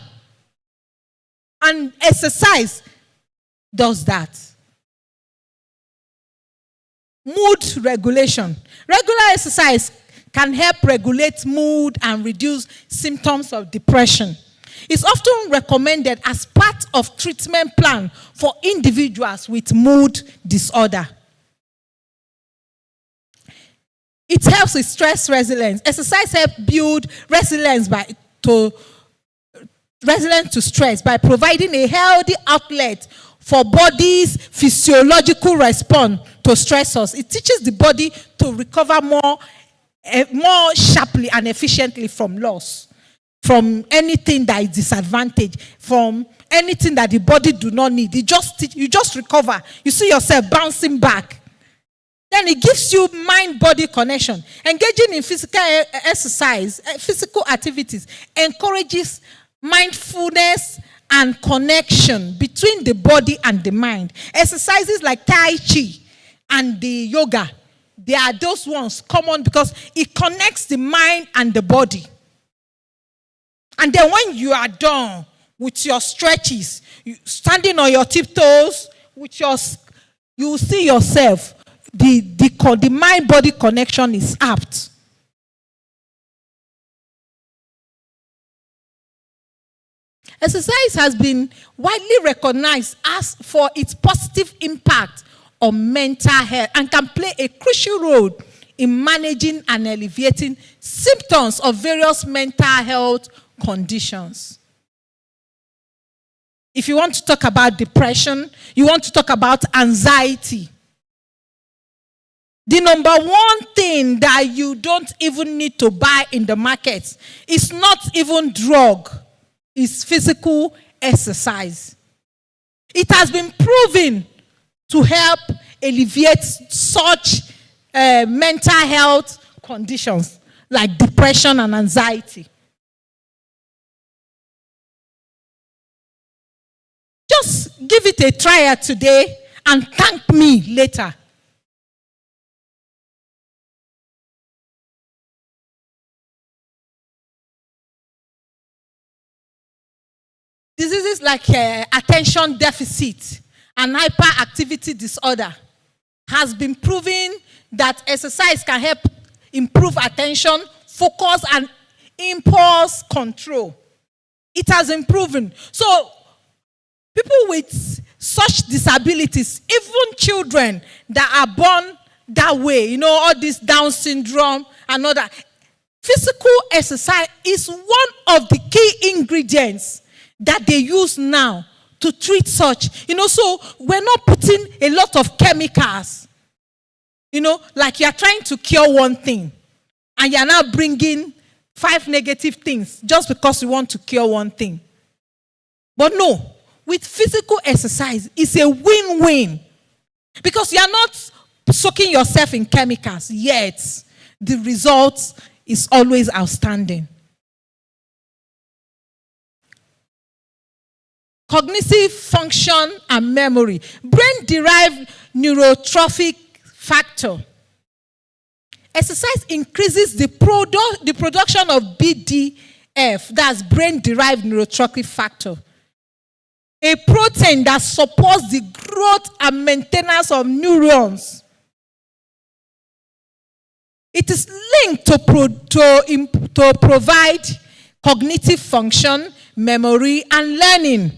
And exercise does that. Mood regulation. Regular exercise can help regulate mood and reduce symptoms of depression. It's often recommended as part of treatment plan for individuals with mood disorder. It helps with stress resilience. Exercise helps build resilience to stress by providing a healthy outlet for body's physiological response to stressors. It teaches the body to recover more sharply and efficiently from loss, from anything that is disadvantaged, from anything that the body do not need. You just recover. You see yourself bouncing back. Then it gives you mind-body connection. Engaging in physical exercise, physical activities, encourages mindfulness and connection between the body and the mind. Exercises like Tai Chi and the yoga, they are those ones common because it connects the mind and the body. And then when you are done with your stretches, standing on your tiptoes, you will see yourself. The mind-body connection is apt. Exercise has been widely recognized as for its positive impact on mental health and can play a crucial role in managing and alleviating symptoms of various mental health conditions. If you want to talk about depression, you want to talk about anxiety, the number one thing that you don't even need to buy in the market is not even drug, it's physical exercise. It has been proven to help alleviate such mental health conditions like depression and anxiety. Just give it a try today and thank me later. Diseases like attention deficit and hyperactivity disorder has been proven that exercise can help improve attention, focus, and impulse control. It has been proven. So, people with such disabilities, even children that are born that way, all this Down syndrome and all that, physical exercise is one of the key ingredients that they use now to treat such. So we're not putting a lot of chemicals. Like you're trying to cure one thing and you're now bringing 5 negative things just because you want to cure one thing. But no, with physical exercise, it's a win-win. Because you're not soaking yourself in chemicals, yet the result is always outstanding. Cognitive function and memory. Brain-derived neurotrophic factor. Exercise increases the production of BDF, that's brain-derived neurotrophic factor, a protein that supports the growth and maintenance of neurons. It is linked to provide cognitive function, memory, and learning.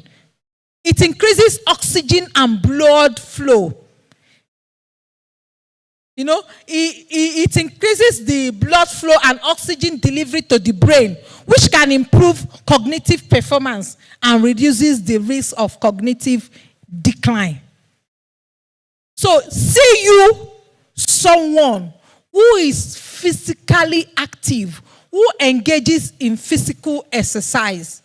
It increases oxygen and blood flow. It increases the blood flow and oxygen delivery to the brain, which can improve cognitive performance and reduces the risk of cognitive decline. So, see you, someone who is physically active, who engages in physical exercise.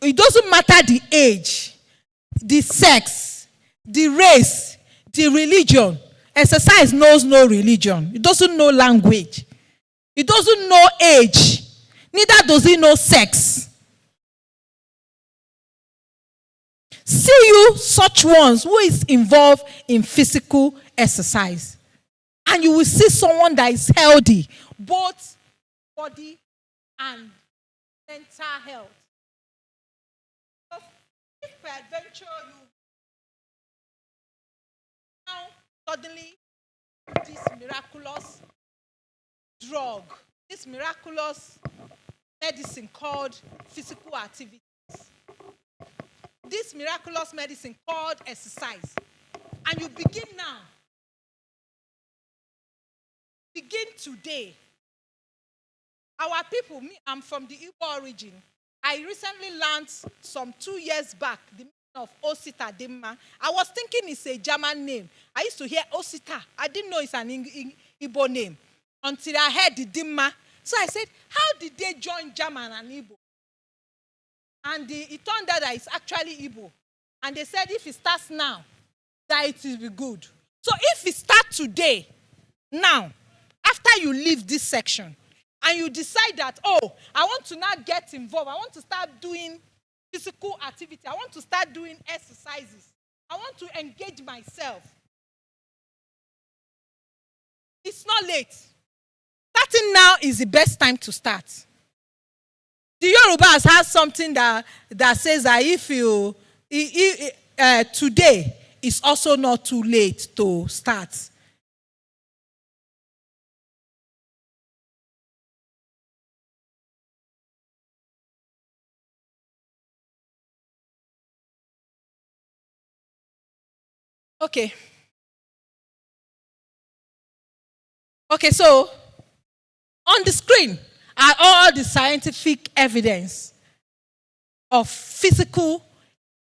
It doesn't matter the age, the sex, the race, the religion. Exercise knows no religion. It doesn't know language. It doesn't know age. Neither does it know sex. See you, such ones who is involved in physical exercise. And you will see someone that is healthy, both body and mental health. If peradventure you now suddenly this miraculous drug, this miraculous medicine called physical activities, this miraculous medicine called exercise, and you begin now, begin today. Our people, I'm from the Igbo origin. I recently learned some 2 years back the meaning of Osita Dimma. I was thinking it's a German name. I used to hear Osita. I didn't know it's an Igbo name until I heard the Dimma. So I said, how did they join German and Igbo? And it turned out that it's actually Igbo. And they said if it starts now, that it will be good. So if it starts today, now, after you leave this section, and you decide that, oh, I want to now get involved. I want to start doing physical activity. I want to start doing exercises. I want to engage myself. It's not late. Starting now is the best time to start. The Yorubas has something that says that if you today is also not too late to start. Okay. Okay, so on the screen are all the scientific evidence of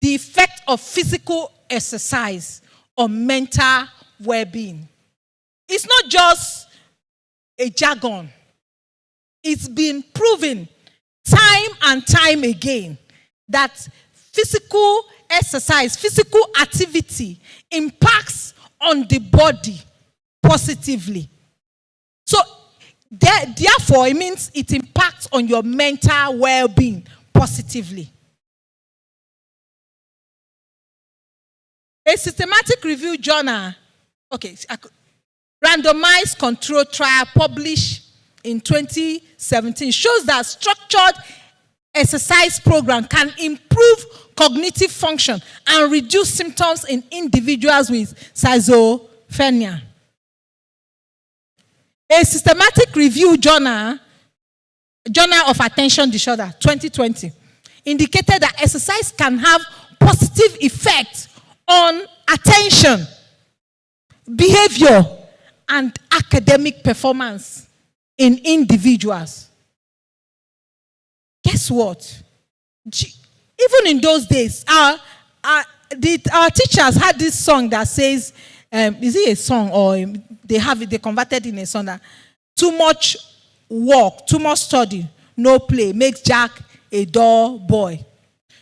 the effect of physical exercise on mental well-being. It's not just a jargon. It's been proven time and time again that physical exercise, physical activity impacts on the body positively. So therefore, it means it impacts on your mental well-being positively. A systematic review journal, randomized control trial published in 2017 shows that structured exercise program can improve cognitive function and reduce symptoms in individuals with schizophrenia. A systematic review journal of attention disorder 2020 indicated that exercise can have positive effects on attention, behavior, and academic performance in individuals. Guess what? Even in those days, our teachers had this song that says, is it a song or they converted in a song that too much work, too much study, no play makes Jack a dull boy.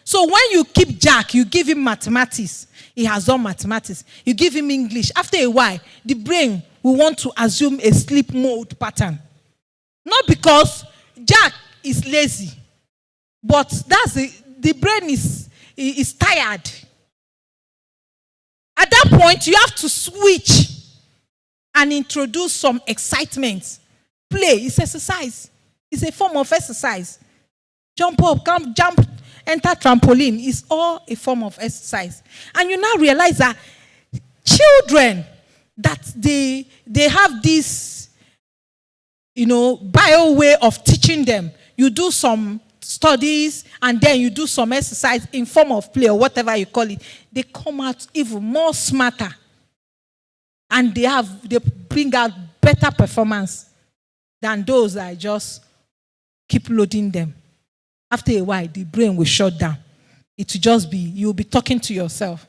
So when you keep Jack, you give him mathematics. He has done mathematics. You give him English. After a while, the brain will want to assume a sleep mode pattern. Not because Jack is lazy, but that's the brain is tired. At that point, you have to switch and introduce some excitement. Play is exercise. It's a form of exercise. Jump up, jump, enter trampoline is all a form of exercise. And you now realize that children, that they have this, bio way of teaching them. You do some studies and then you do some exercise in form of play or whatever you call it. They come out even more smarter. And they bring out better performance than those that just keep loading them. After a while, the brain will shut down. It will just be, you'll be talking to yourself.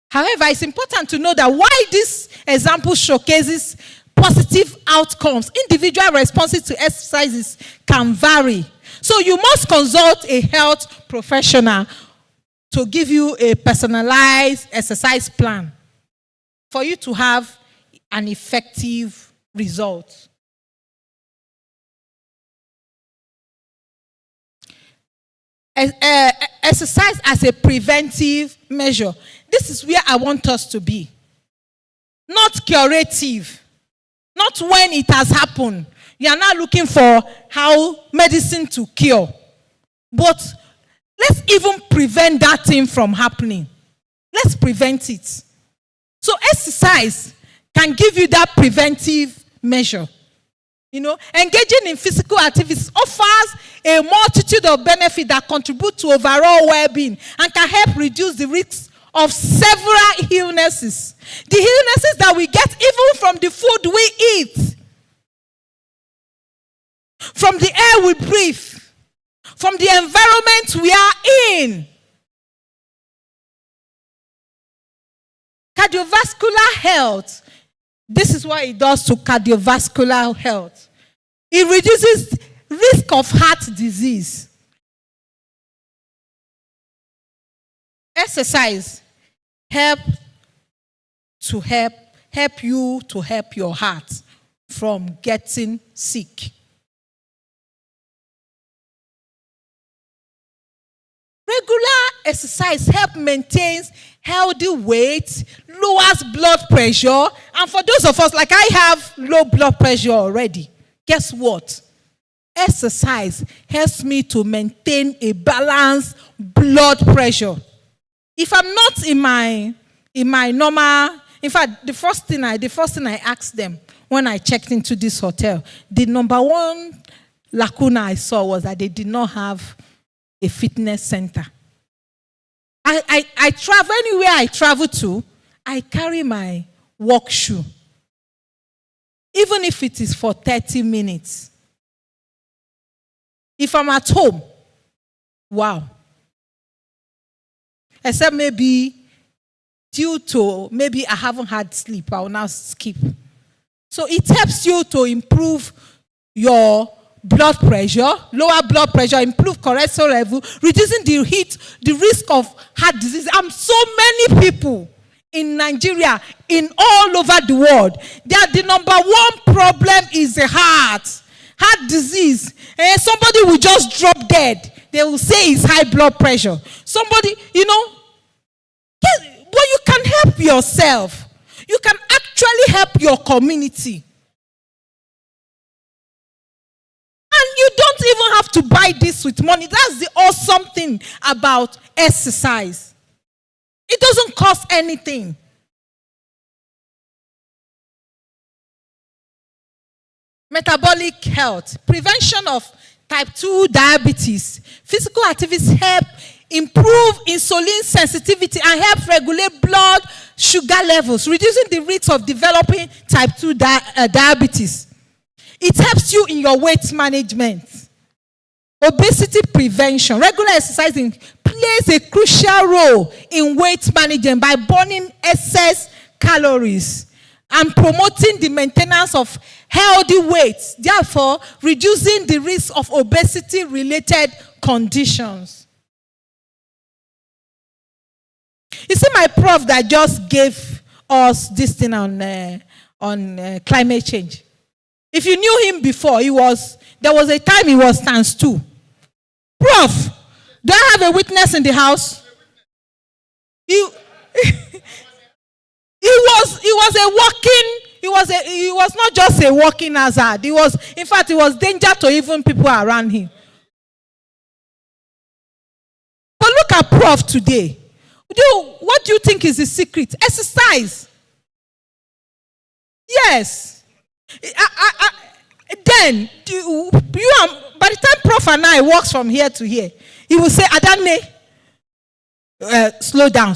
However, it's important to know that why this example showcases positive outcomes, individual responses to exercises can vary. So you must consult a health professional to give you a personalized exercise plan for you to have an effective result. Exercise as a preventive measure. This is where I want us to be. Not curative. Not when it has happened. You are not looking for how medicine to cure. But let's even prevent that thing from happening. Let's prevent it. So exercise can give you that preventive measure. Engaging in physical activities offers a multitude of benefits that contribute to overall well-being and can help reduce the risks of several illnesses. The illnesses that we get even from the food we eat, from the air we breathe, from the environment we are in. Cardiovascular health. This is what it does to cardiovascular health. It reduces risk of heart disease. Exercise help you to help your heart from getting sick. Regular exercise helps maintain healthy weight, lowers blood pressure, and for those of us, like I have low blood pressure already, guess what? Exercise helps me to maintain a balanced blood pressure. If I'm not in my normal, in fact, the first thing I asked them when I checked into this hotel, the number one lacuna I saw was that they did not have a fitness center. I travel anywhere I travel to, I carry my work shoe, even if it is for 30 minutes. If I'm at home, wow. Except maybe due to maybe I haven't had sleep, I will now skip. So it helps you to improve your blood pressure, lower blood pressure, improve cholesterol level, reducing the risk of heart disease. And so many people in Nigeria, in all over the world, that the number one problem is the heart disease. And somebody will just drop dead. They will say it's high blood pressure. Somebody, but you can help yourself. You can actually help your community. And you don't even have to buy this with money. That's the awesome thing about exercise. It doesn't cost anything. Metabolic health, prevention of type 2 diabetes. Physical activities help improve insulin sensitivity and help regulate blood sugar levels, reducing the risk of developing type 2 diabetes. It helps you in your weight management. Obesity prevention. Regular exercising plays a crucial role in weight management by burning excess calories and promoting the maintenance of healthy weight, therefore reducing the risk of obesity-related conditions. You see my prof that just gave us this thing on climate change. If you knew him before, there was a time he was times 2. Prof, do I have a witness in the house? He was not just a walking hazard. In fact, it was danger to even people around him. But look at Prof today. What do you think is the secret? Exercise. Yes. Then, by the time Prof and I walks from here to here, he will say, Adane, slow down.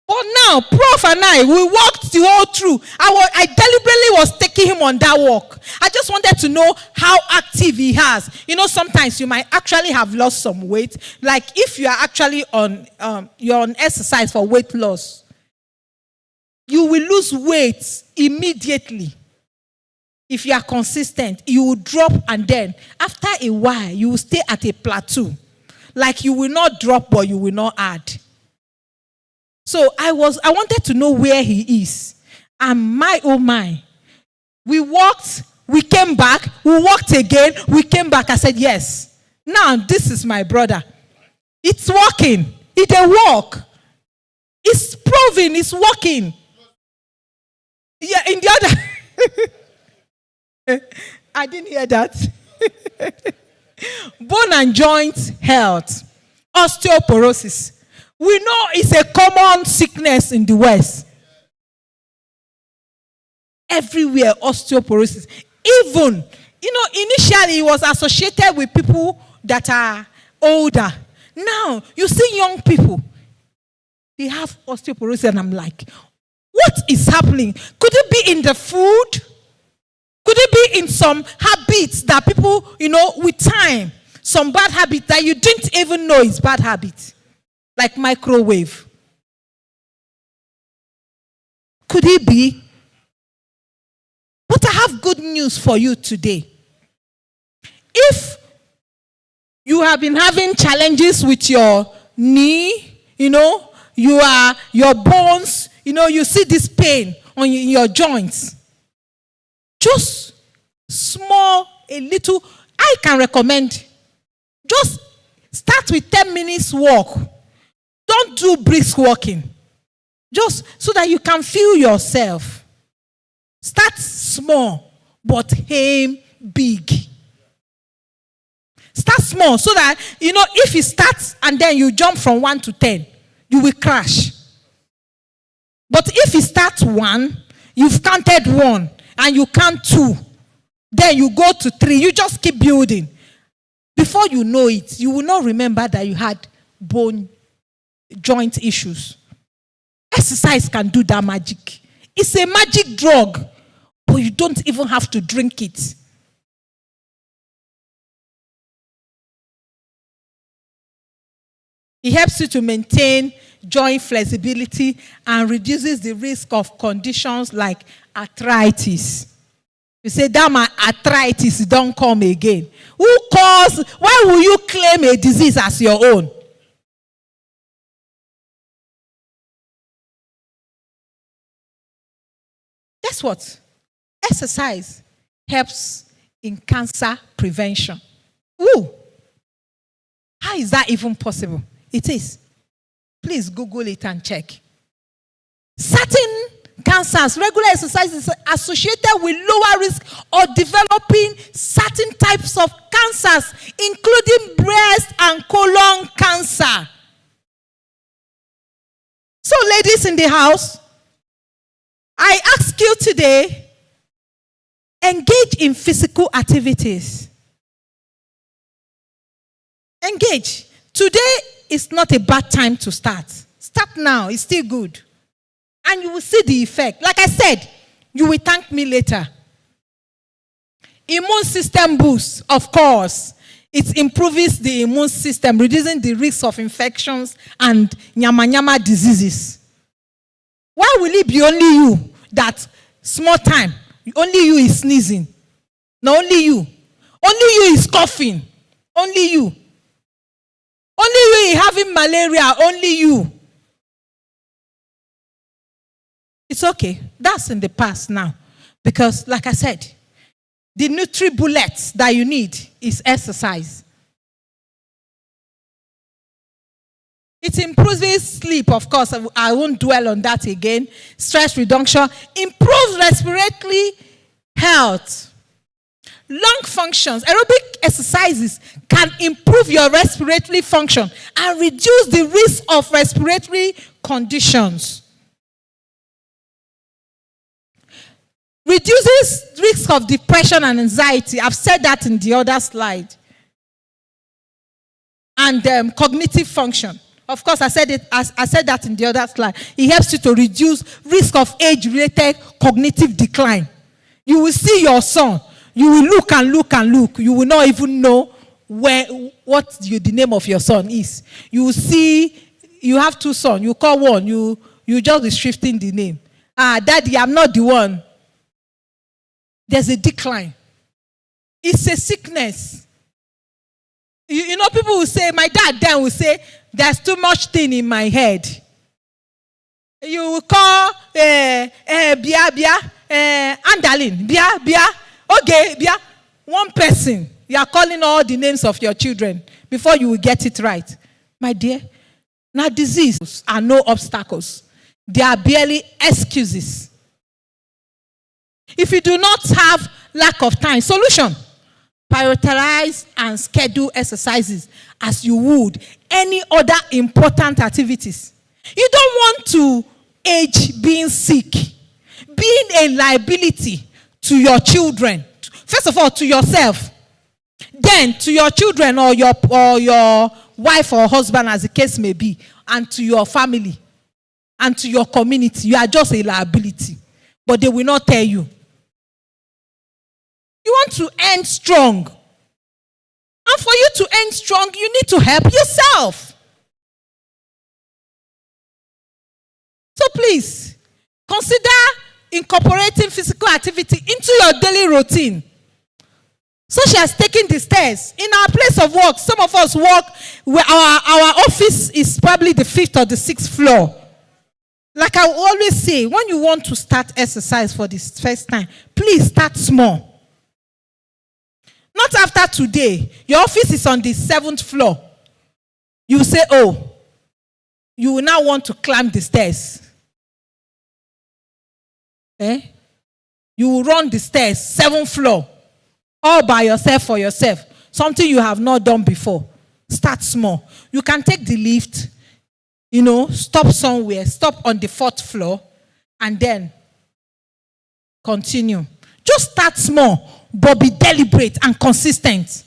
But now, Prof and I, we walked the whole through. I deliberately was taking him on that walk. I just wanted to know how active he has. Sometimes you might actually have lost some weight. Like if you are actually you're on exercise for weight loss, you will lose weight immediately. If you are consistent, you will drop, and then after a while, you will stay at a plateau. Like you will not drop, but you will not add. So I wanted to know where he is. And my, oh my. We walked, we came back, we walked again, we came back. I said, yes. Now this is my brother. It's working. It a walk. It's proven it's working. Yeah, in the other I didn't hear that. Bone and joint health. Osteoporosis. We know it's a common sickness in the West. Everywhere, osteoporosis. Even, initially it was associated with people that are older. Now, you see young people, they have osteoporosis, and I'm like, what is happening? Could it be in the food? Could it be in some habits that people, with time, some bad habits that you didn't even know is bad habits? Like microwave. Could it be? But I have good news for you today. If you have been having challenges with your knee, your bones, you see this pain on your joints. Just a little, I can recommend just Start with 10 minutes walk. Don't do brisk walking. Just so that you can feel yourself. Start small, but aim big. Start small so that, if you start and then you jump from 1 to 10, you will crash. But if you start 1, you've counted 1, and you count 2, then you go to 3, you just keep building. Before you know it, you will not remember that you had bone joint issues. Exercise can do that magic. It's a magic drug, but you don't even have to drink it. It helps you to maintain joint flexibility and reduces the risk of conditions like arthritis. You say, that my arthritis don't come again. Why will you claim a disease as your own? Guess what? Exercise helps in cancer prevention. Ooh. How is that even possible? It is. Please Google it and check. Certain cancers, regular exercise is associated with lower risk of developing certain types of cancers, including breast and colon cancer. So, ladies in the house, I ask you today, engage in physical activities. Engage. Today is not a bad time to start. Start now. It's still good. And you will see the effect. Like I said, you will thank me later. Immune system boost, of course. It improves the immune system, reducing the risk of infections and nyama diseases. Why will it be only you that small time, only you is sneezing? No, only you. Only you is coughing. Only you. Only you is having malaria. Only you. It's okay. That's in the past now. Because, like I said, the Nutri-Bullets that you need is exercise. It improves sleep, of course. I won't dwell on that again. Stress reduction. Improves respiratory health. Lung functions. Aerobic exercises can improve your respiratory function and reduce the risk of respiratory conditions. Reduces risk of depression and anxiety. I've said that in the other slide. And cognitive function. Of course, I said that in the other slide. It helps you to reduce risk of age-related cognitive decline. You will see your son. You will look and look and look. You will not even know what the name of your son is. You will see, you have 2 sons. You call one. You just be shifting the name. Daddy, I'm not the one. There's a decline. It's a sickness. You know, people will say, my dad then will say, there's too much thing in my head. You will call Andalin, Bia. Okay, Bia. One person. You are calling all the names of your children before you will get it right. My dear, now diseases are no obstacles. They are barely excuses. If you do not have lack of time, solution. Prioritize and schedule exercises as you would any other important activities. You don't want to age being sick, being a liability to your children. First of all, to yourself. Then to your children or your wife or husband, as the case may be, and to your family and to your community. You are just a liability. But they will not tell you. You want to end strong. And for you to end strong, you need to help yourself. So please, consider incorporating physical activity into your daily routine. Such as taking the stairs. In our place of work, some of us work where our office is probably the 5th or the 6th floor. Like I always say, when you want to start exercise for the first time, please start small. Not after today. Your office is on the 7th floor. You say, oh, you will now want to climb the stairs. You will run the stairs, 7th floor, all by yourself for yourself. Something you have not done before. Start small. You can take the lift, stop somewhere, stop on the 4th floor, and then continue. Just start small, but be deliberate and consistent.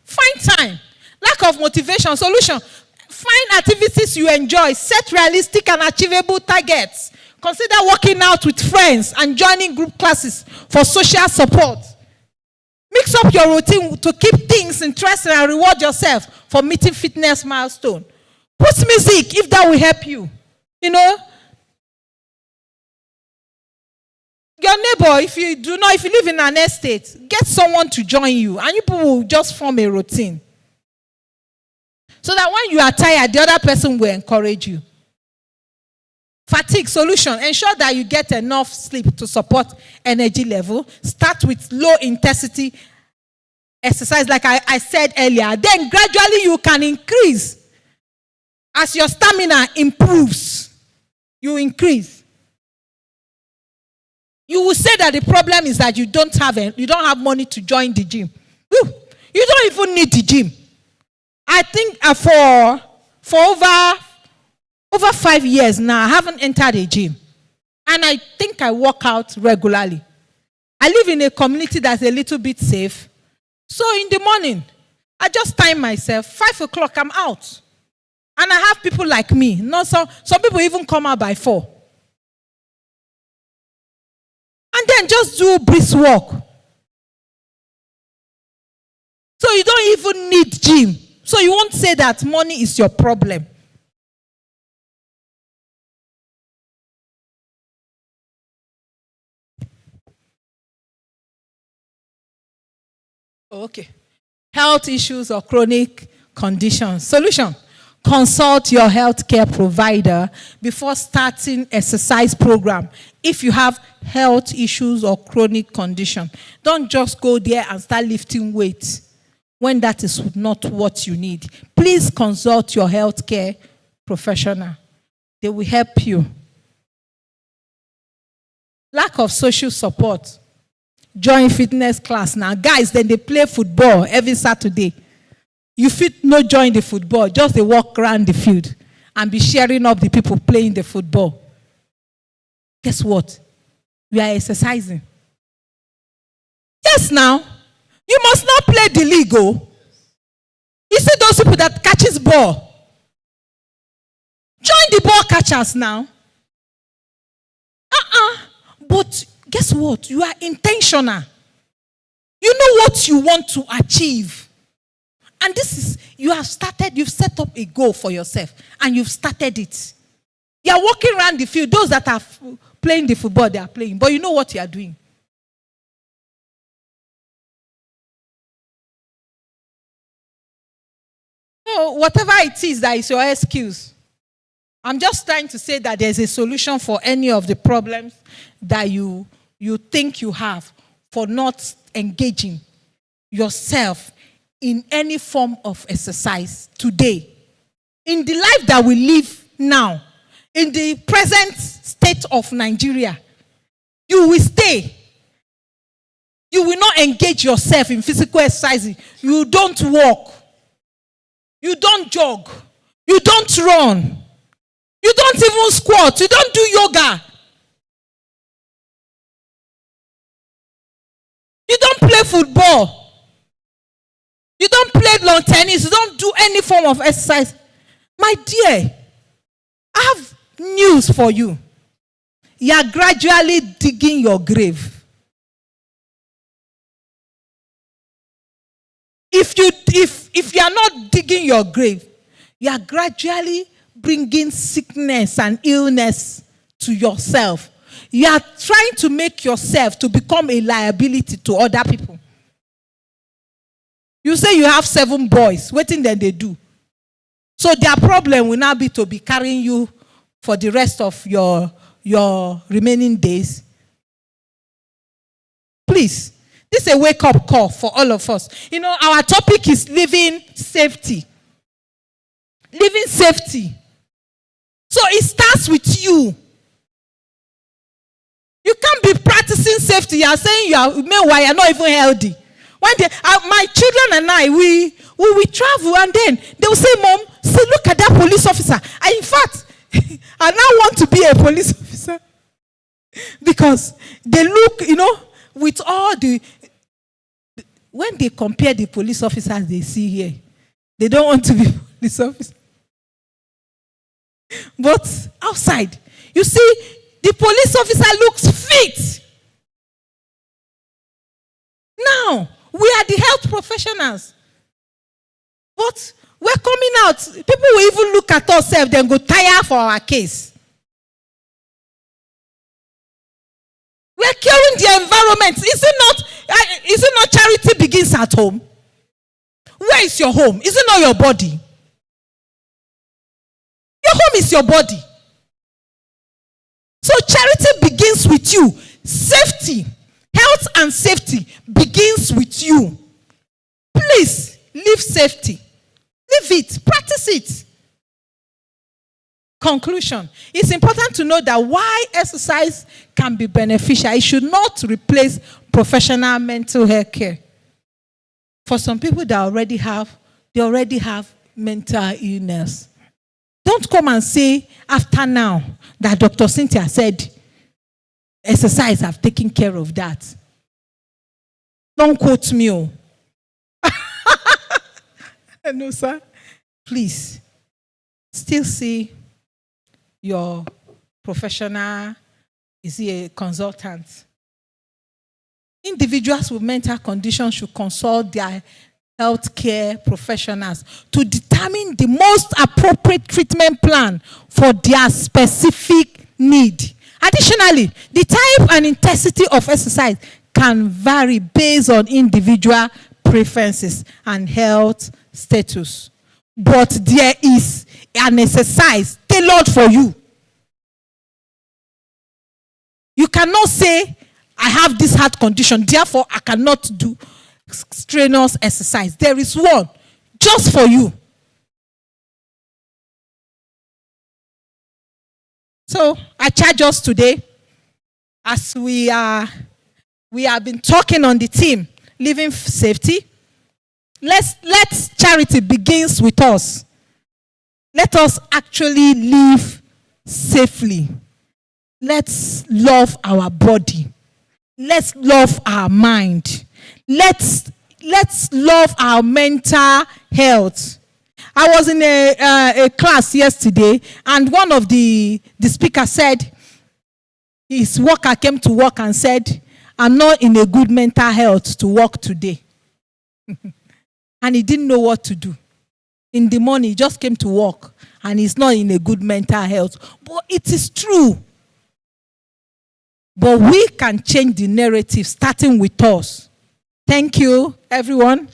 Find time. Lack of motivation. Solution. Find activities you enjoy. Set realistic and achievable targets. Consider working out with friends and joining group classes for social support. Mix up your routine to keep things interesting and reward yourself for meeting fitness milestone. Put music if that will help you. Your neighbor, if you live in an estate, get someone to join you, and you people will just form a routine. So that when you are tired, the other person will encourage you. Fatigue solution. Ensure that you get enough sleep to support energy level. Start with low intensity exercise like I said earlier. Then gradually you can increase. As your stamina improves, you increase. You will say that the problem is that you don't have money to join the gym. You don't even need the gym. I think for over 5 years now, I haven't entered a gym. And I think I work out regularly. I live in a community that's a little bit safe. So in the morning, I just time myself. 5 o'clock, I'm out. And I have people like me. Some people even come out by 4. And then just do brisk walk. So you don't even need gym. So you won't say that money is your problem. Okay. Health issues or chronic conditions. Solution. Consult your healthcare provider before starting exercise program. If you have health issues or chronic condition, don't just go there and start lifting weights when that is not what you need. Please consult your healthcare professional. They will help you. Lack of social support. Join fitness class now. Guys, then they play football every Saturday. You fit no join the football, just they walk around the field and be sharing up the people playing the football. Guess what? We are exercising. Yes, now. You must not play the league. You see those people that catches ball. Join the ball catchers now. But guess what? You are intentional. You know what you want to achieve. And this is, you've set up a goal for yourself and you've started it. You are walking around the field. Those that are playing the football, they are playing. But you know what you are doing. So whatever it is that is your excuse. I'm just trying to say that there's a solution for any of the problems that you think you have for not engaging yourself in any form of exercise today. In the life that we live now, in the present state of Nigeria, you will stay. You will not engage yourself in physical exercise. You don't walk. You don't jog. You don't run. You don't even squat. You don't do yoga. You don't play football. You don't play lawn tennis. You don't do any form of exercise. My dear, I have news for you. You are gradually digging your grave. If you are not digging your grave, you are gradually bringing sickness and illness to yourself. You are trying to make yourself to become a liability to other people. You say you have 7 boys. What thing then they do? So their problem will now be to be carrying you for the rest of your remaining days. Please, This is a wake-up call for all of us. You know, our topic is living safety. Living safety. So it starts with you. You can't be practicing safety. You are saying meanwhile you're not even healthy. One day, my children and I, we travel, and then they will say, Mom, see, look at that police officer. In fact, I now want to be a police officer. Because they look, you know, with all the, when they compare the police officers they see here, they don't want to be police officers. But outside, you see, the police officer looks fit. Now, we are the health professionals. But we're coming out. People will even look at us, then go tire for our case. We're curing the environment. Is it not charity begins at home? Where is your home? Is it not your body? Your home is your body. So charity begins with you. Safety, health and safety begins with you. Please, live safety. Live it. Practice it. Conclusion. It's important to know that while exercise can be beneficial, it should not replace professional mental health care. For some people that already have mental illness. Don't come and say after now that Dr. Cynthia said exercise have taken care of that. Don't quote me. No, sir. Please, still see your professional, is he a consultant? Individuals with mental conditions should consult their healthcare professionals to determine the most appropriate treatment plan for their specific need. Additionally, the type and intensity of exercise can vary based on individual preferences and health status. But there is an exercise tailored for you. You cannot say, I have this heart condition, therefore I cannot do strenuous exercise. There is one just for you. So I charge us today, as we have been talking on the theme, living safety. Let's charity begins with us. Let us actually live safely. Let's love our body. Let's love our mind. Let's love our mental health. I was in a class yesterday, and one of the speakers said, his worker came to work and said, I'm not in a good mental health to work today. And he didn't know what to do. In the morning, he just came to work, and he's not in a good mental health. But it is true. But we can change the narrative starting with us. Thank you, everyone.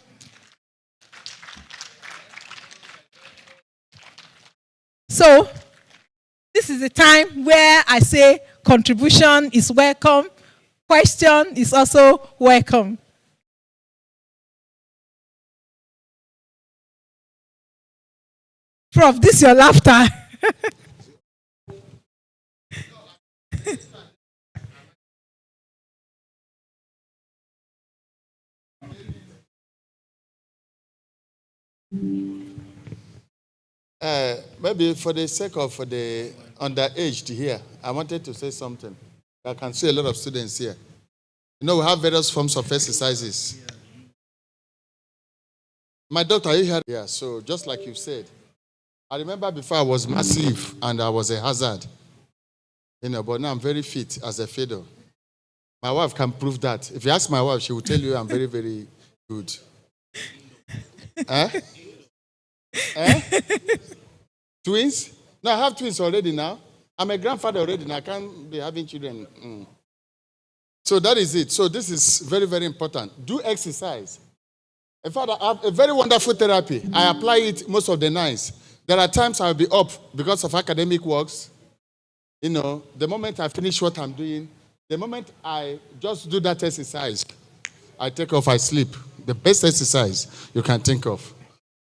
So, this is the time where I say contribution is welcome, question is also welcome. Prof, this is your laughter. Maybe for the sake of the underaged here, I wanted to say something. I can see a lot of students here. You know, we have various forms of exercises. My doctor, are you here? Yeah, so just like you said, I remember before I was massive and I was a hazard. You know, but now I'm very fit as a fiddle. My wife can prove that. If you ask my wife, she will tell you I'm very, very good. Twins? No, I have twins already now. I'm a grandfather already now. I can't be having children. So that is it. So this is very, very important. Do exercise. In fact, I have a very wonderful therapy. I apply it most of the nights. There are times I'll be up because of academic works. You know, the moment I finish what I'm doing, the moment I just do that exercise, I take off, I sleep. The best exercise you can think of.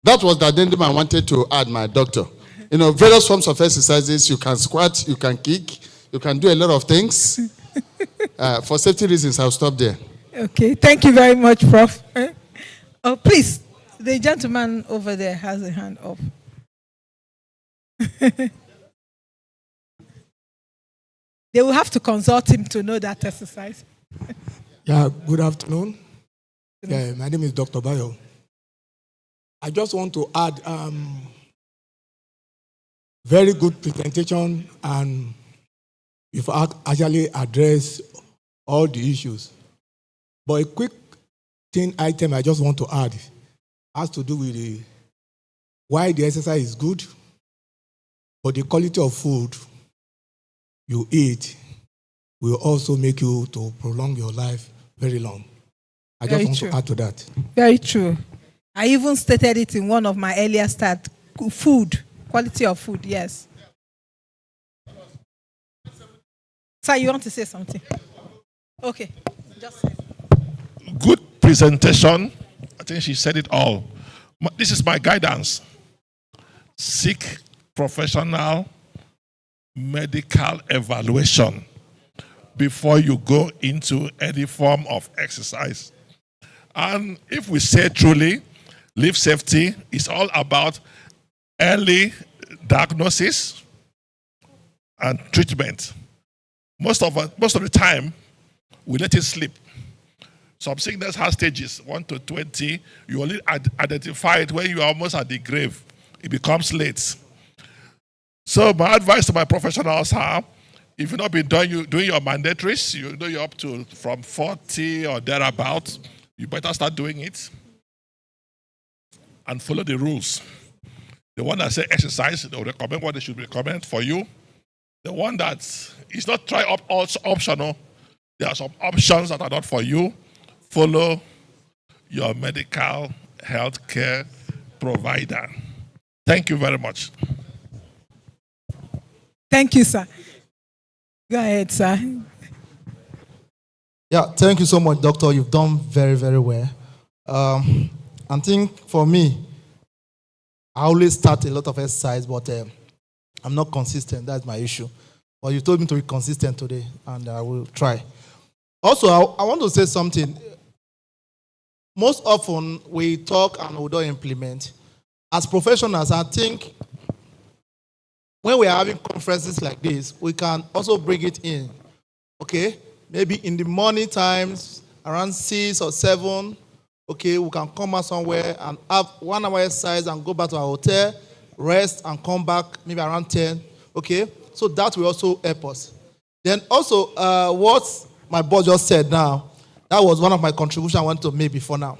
That was the addendum I wanted to add, my doctor. You know, various forms of exercises. You can squat, you can kick, you can do a lot of things. For safety reasons, I'll stop there. Okay, thank you very much, Prof. Oh, please, the gentleman over there has a hand up. They will have to consult him to know that exercise. Yeah, good afternoon. Yeah, my name is Dr. Bayo. I just want to add very good presentation, and you've actually addressed all the issues. But a quick item I just want to add has to do with why the exercise is good, but the quality of food you eat will also make you to prolong your life very long. I just want to add to that. Very true. I even stated it in one of my earlier stats. Food, quality of food, yes. Sir, you want to say something? Okay, just say. Good presentation. I think she said it all. This is my guidance. Seek professional medical evaluation before you go into any form of exercise. And if we say truly, live safety is all about early diagnosis and treatment. Most of the time, we let it slip. Some sickness has stages, 1 to 20. You only identify it when you are almost at the grave. It becomes late. So my advice to my professionals are, if you've not been doing your mandatories, you know you're up to from 40 or thereabouts, you better start doing it and follow the rules. The one that say exercise, they'll recommend what they should recommend for you. The one that is not optional, there are some options that are not for you. Follow your medical health care provider. Thank you very much. Thank you, sir. Go ahead, sir. Yeah, thank you so much, doctor. You've done very, very well. I think for me, I always start a lot of exercise, but I'm not consistent. That's my issue. But you told me to be consistent today, and I will try. Also, I want to say something. Most often, we talk and we don't implement. As professionals, I think when we are having conferences like this, we can also bring it in. Okay? Maybe in the morning times, around 6 or 7, okay, we can come out somewhere and have 1 hour exercise and go back to our hotel, rest and come back maybe around 10. Okay? So that will also help us. Then also, what my boss just said now, that was one of my contributions I wanted to make before now.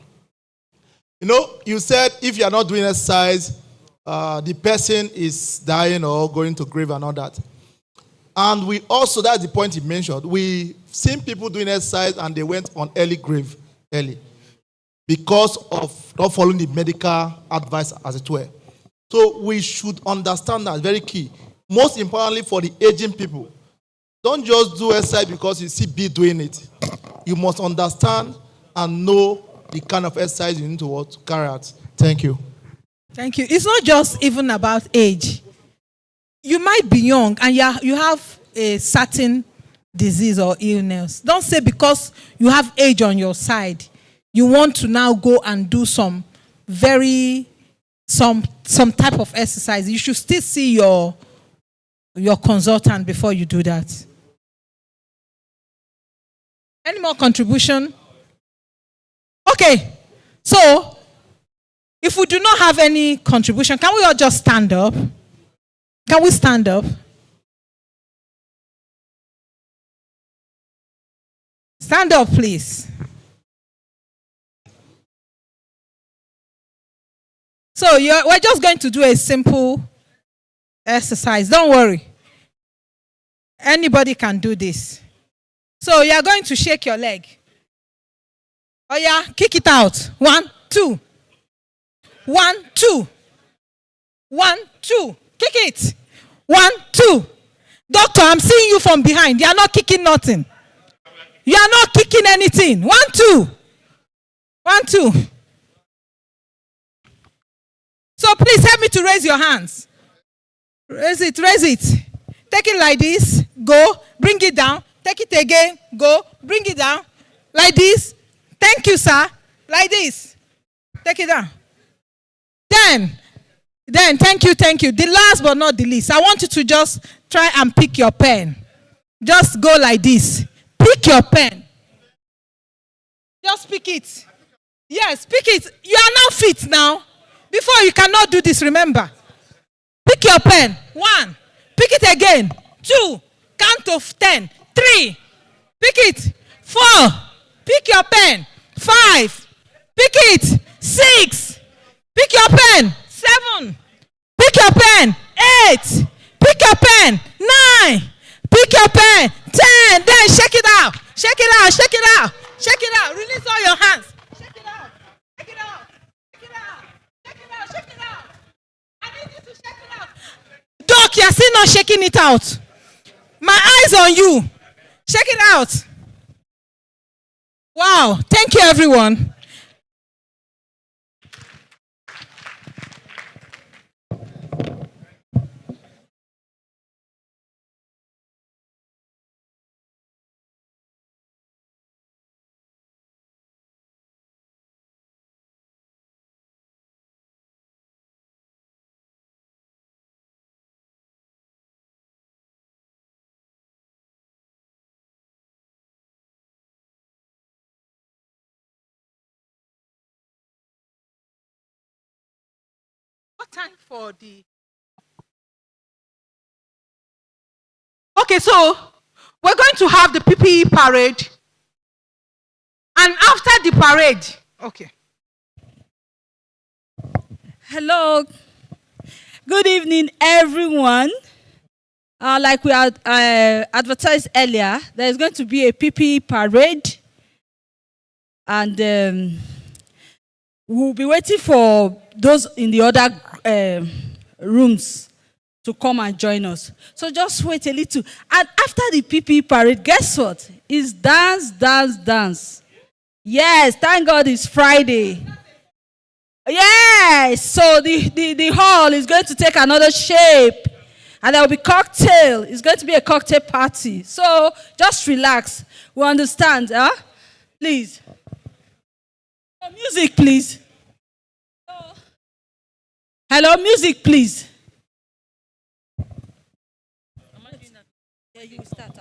You know, you said if you are not doing exercise, the person is dying or going to grave and all that. And we also, that's the point he mentioned, we seen people doing exercise and they went on early grave early because of not following the medical advice as it were. So we should understand that, very key. Most importantly for the aging people, don't just do exercise because you see B doing it. You must understand and know the kind of exercise you need to carry out. Thank you. Thank you. It's not just even about age. You might be young and you have a certain disease or illness. Don't say because you have age on your side, you want to now go and do some type of exercise. You should still see your consultant before you do that. Any more contribution? Okay. So, if we do not have any contribution, can we all just stand up? Can we stand up? Stand up, please. So, we're just going to do a simple exercise. Don't worry. Anybody can do this. So, you are going to shake your leg. Oh yeah, kick it out. 1, 2. 1, 2. 1, 2. Kick it. 1, 2. Doctor, I'm seeing you from behind. You are not kicking nothing. You are not kicking anything. 1, 2. 1, 2. So please help me to raise your hands. Raise it, raise it. Take it like this. Go. Bring it down. Take it again. Go. Bring it down. Like this. Thank you, sir. Like this. Take it down. Then, thank you. The last but not the least, I want you to just try and pick your pen. Just go like this. Pick your pen. Just pick it. Yes, pick it. You are now fit now. Before you cannot do this, remember. Pick your pen. 1. Pick it again. 2. Count of 10. 3. Pick it. 4. Pick your pen. 5. Pick it. 6. Pick your pen. 7. Pick your pen. 8. Pick your pen. 9. Pick your pen. 10. Then shake it out. Shake it out. Shake it out. Shake it out. Release all your hands. Shake it out. Shake it out. Shake it out. Shake it out. Shake it out. I need you to shake it out. Doc, you're still not shaking it out. My eyes on you. Shake it out. Wow. Thank you, everyone. What time for the... Okay, so we're going to have the PPE parade. And after the parade, okay. Hello. Good evening, everyone. Like we had advertised earlier, there is going to be a PPE parade. And we'll be waiting for those in the other rooms to come and join us. So just wait a little. And after the PPE parade, guess what? It's dance, dance, dance. Yes, thank God it's Friday. Yes, so the hall is going to take another shape. And there will be cocktail. It's going to be a cocktail party. So just relax. We understand, huh? Please. Music, please. Hello, music, please. Yeah, you start.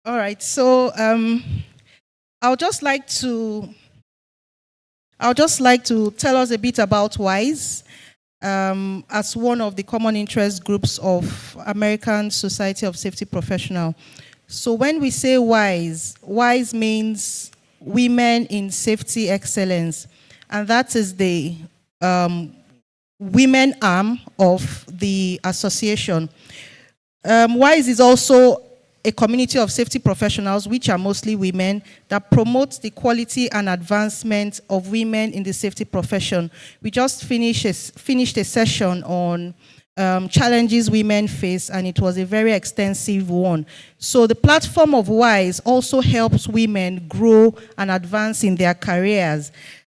All right, so I would just like to tell us a bit about WISE as one of the common interest groups of American Society of Safety Professionals. So when we say WISE, WISE means Women in Safety Excellence, and that is the women arm of the association. WISE is also a community of safety professionals, which are mostly women, that promotes the quality and advancement of women in the safety profession. We just finished a session on challenges women face, and it was a very extensive one. So the platform of WISE also helps women grow and advance in their careers.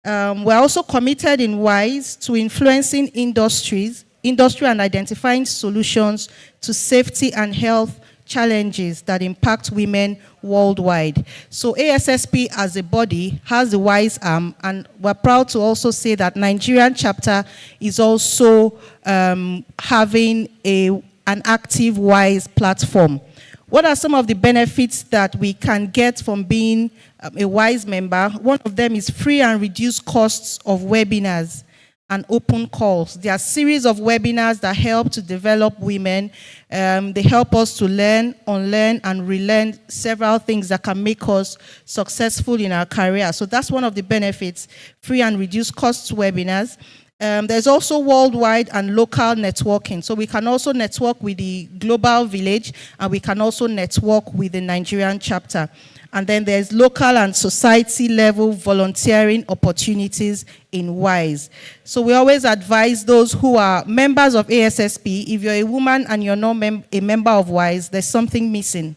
We're also committed in WISE to influencing industry and identifying solutions to safety and health challenges that impact women worldwide. So ASSP as a body has the WISE arm, and we're proud to also say that Nigerian chapter is also having an active WISE platform. What are some of the benefits that we can get from being a WISE member? One of them is free and reduced costs of webinars and open calls. There are a series of webinars that help to develop women. They help us to learn, unlearn, and relearn several things that can make us successful in our career. So that's one of the benefits, free and reduced costs webinars. There's also worldwide and local networking. So we can also network with the global village, and we can also network with the Nigerian chapter. And then there's local and society level volunteering opportunities in WISE. So we always advise those who are members of ASSP, if you're a woman and you're not a member of WISE, there's something missing.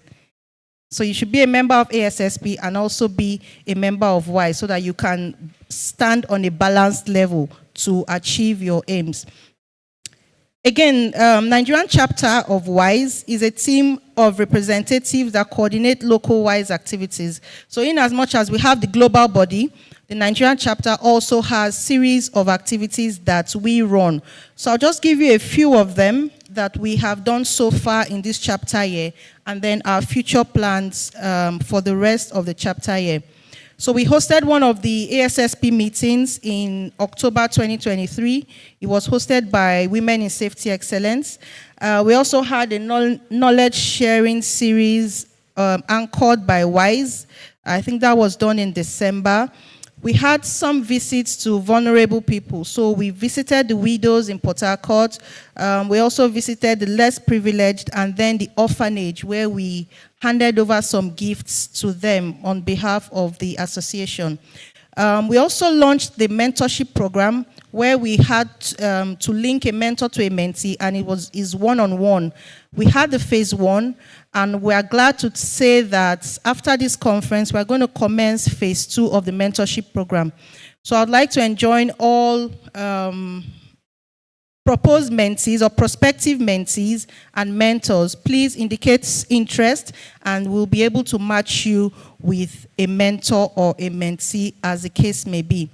So you should be a member of ASSP and also be a member of WISE so that you can stand on a balanced level to achieve your aims. Again, Nigerian chapter of WISE is a team of representatives that coordinate local WISE activities. So in as much as we have the global body, the Nigerian chapter also has series of activities that we run. So I'll just give you a few of them that we have done so far in this chapter year, and then our future plans for the rest of the chapter year. So we hosted one of the ASSP meetings in October 2023. It was hosted by Women in Safety Excellence. We also had a knowledge sharing series anchored by WISE. I think that was done in December. We had some visits to vulnerable people. So we visited the widows in Port Harcourt. We also visited the less privileged, and then the orphanage, where we handed over some gifts to them on behalf of the association. We also launched the mentorship program, where we had to link a mentor to a mentee, and it is one-on-one. We had the phase 1, and we are glad to say that after this conference, we're going to commence phase 2 of the mentorship program. So I'd like to enjoin all proposed mentees or prospective mentees and mentors, please indicate interest, and we'll be able to match you with a mentor or a mentee as the case may be.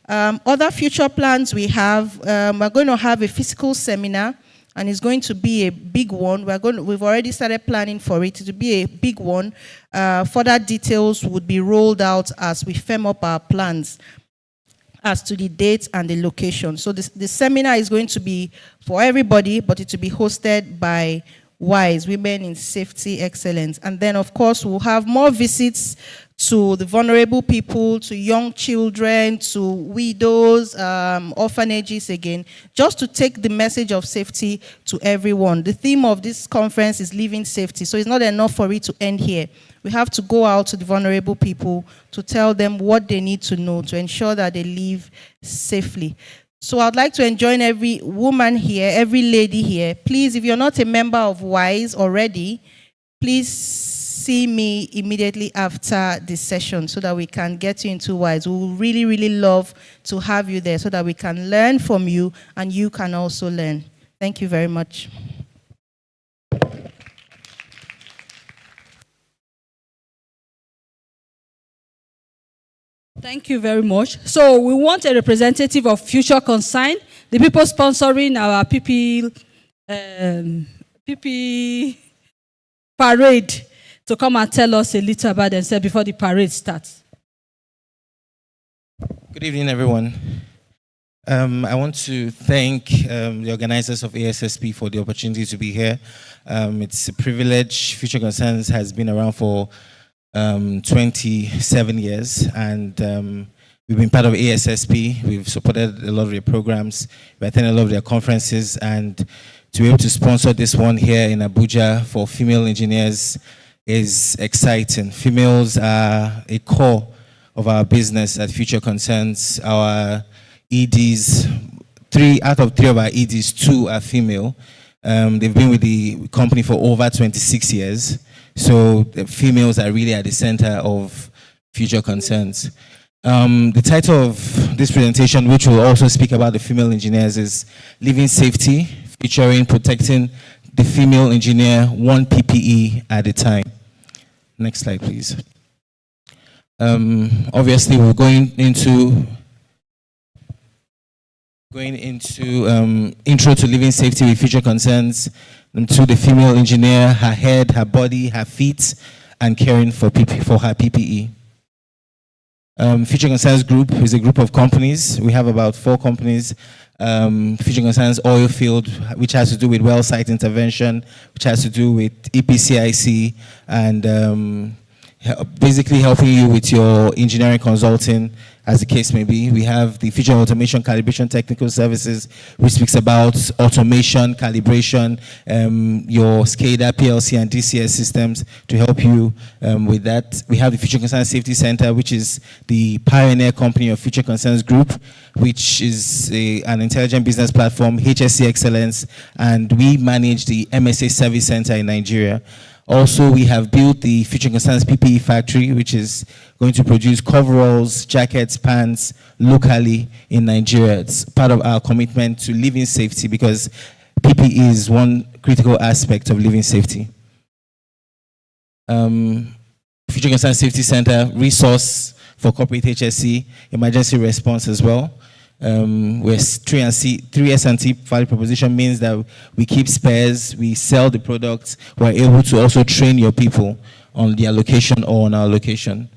Other future plans we have, we're going to have a physical seminar, and it's going to be a big one. We've already started planning for it. It will be a big one. Further details would be rolled out as we firm up our plans as to the date and the location. So the seminar is going to be for everybody, but it will be hosted by WISE, Women in Safety Excellence. And then, of course, we'll have more visits to the vulnerable people, to young children, to widows, orphanages again, just to take the message of safety to everyone. The theme of this conference is living safety, so it's not enough for it to end here. We have to go out to the vulnerable people to tell them what they need to know to ensure that they live safely. So I'd like to enjoin every woman here, every lady here. Please, if you're not a member of WISE already, please see me immediately after this session so that we can get you into WISE. We would really, really love to have you there so that we can learn from you and you can also learn. Thank you very much. Thank you very much. So we want a representative of Future Consign, the people sponsoring our PP parade. to come and tell us a little about themselves before the parade starts. Good evening, everyone. I want to thank the organizers of ASSP for the opportunity to be here. It's a privilege. Future Concerns has been around for 27 years, and we've been part of ASSP. We've supported a lot of their programs. We attended a lot of their conferences, and to be able to sponsor this one here in Abuja for female engineers is exciting. Females are a core of our business at Future Concerns. Our EDs, 3 out of 3 of our EDs, 2 are female. They've been with the company for over 26 years. So the females are really at the center of Future Concerns. The title of this presentation, which will also speak about the female engineers, is Living Safety, featuring protecting the female engineer 1 PPE at a time. Next slide, please. Obviously, we're going into intro to living safety with Future Concerns, to the female engineer, her head, her body, her feet, and caring for her PPE. Future Concerns Group is a group of companies. We have about 4 companies. Future Concerns Oil Field, which has to do with well site intervention, which has to do with EPCIC, and basically helping you with your engineering consulting, as the case may be. We have the Future Automation Calibration Technical Services, which speaks about automation, calibration, your SCADA, PLC, and DCS systems to help you with that. We have the Future Concerns Safety Center, which is the pioneer company of Future Concerns Group, which is an intelligent business platform, HSC Excellence, and we manage the MSA Service Center in Nigeria. Also, we have built the Future Concerns PPE factory, which is going to produce coveralls, jackets, pants locally in Nigeria. It's part of our commitment to living safety, because PPE is one critical aspect of living safety. Future Concerns Safety Center, resource for corporate HSC, emergency response as well. Where 3 S&T value proposition means that we keep spares, we sell the products, we're able to also train your people on their location or on our location.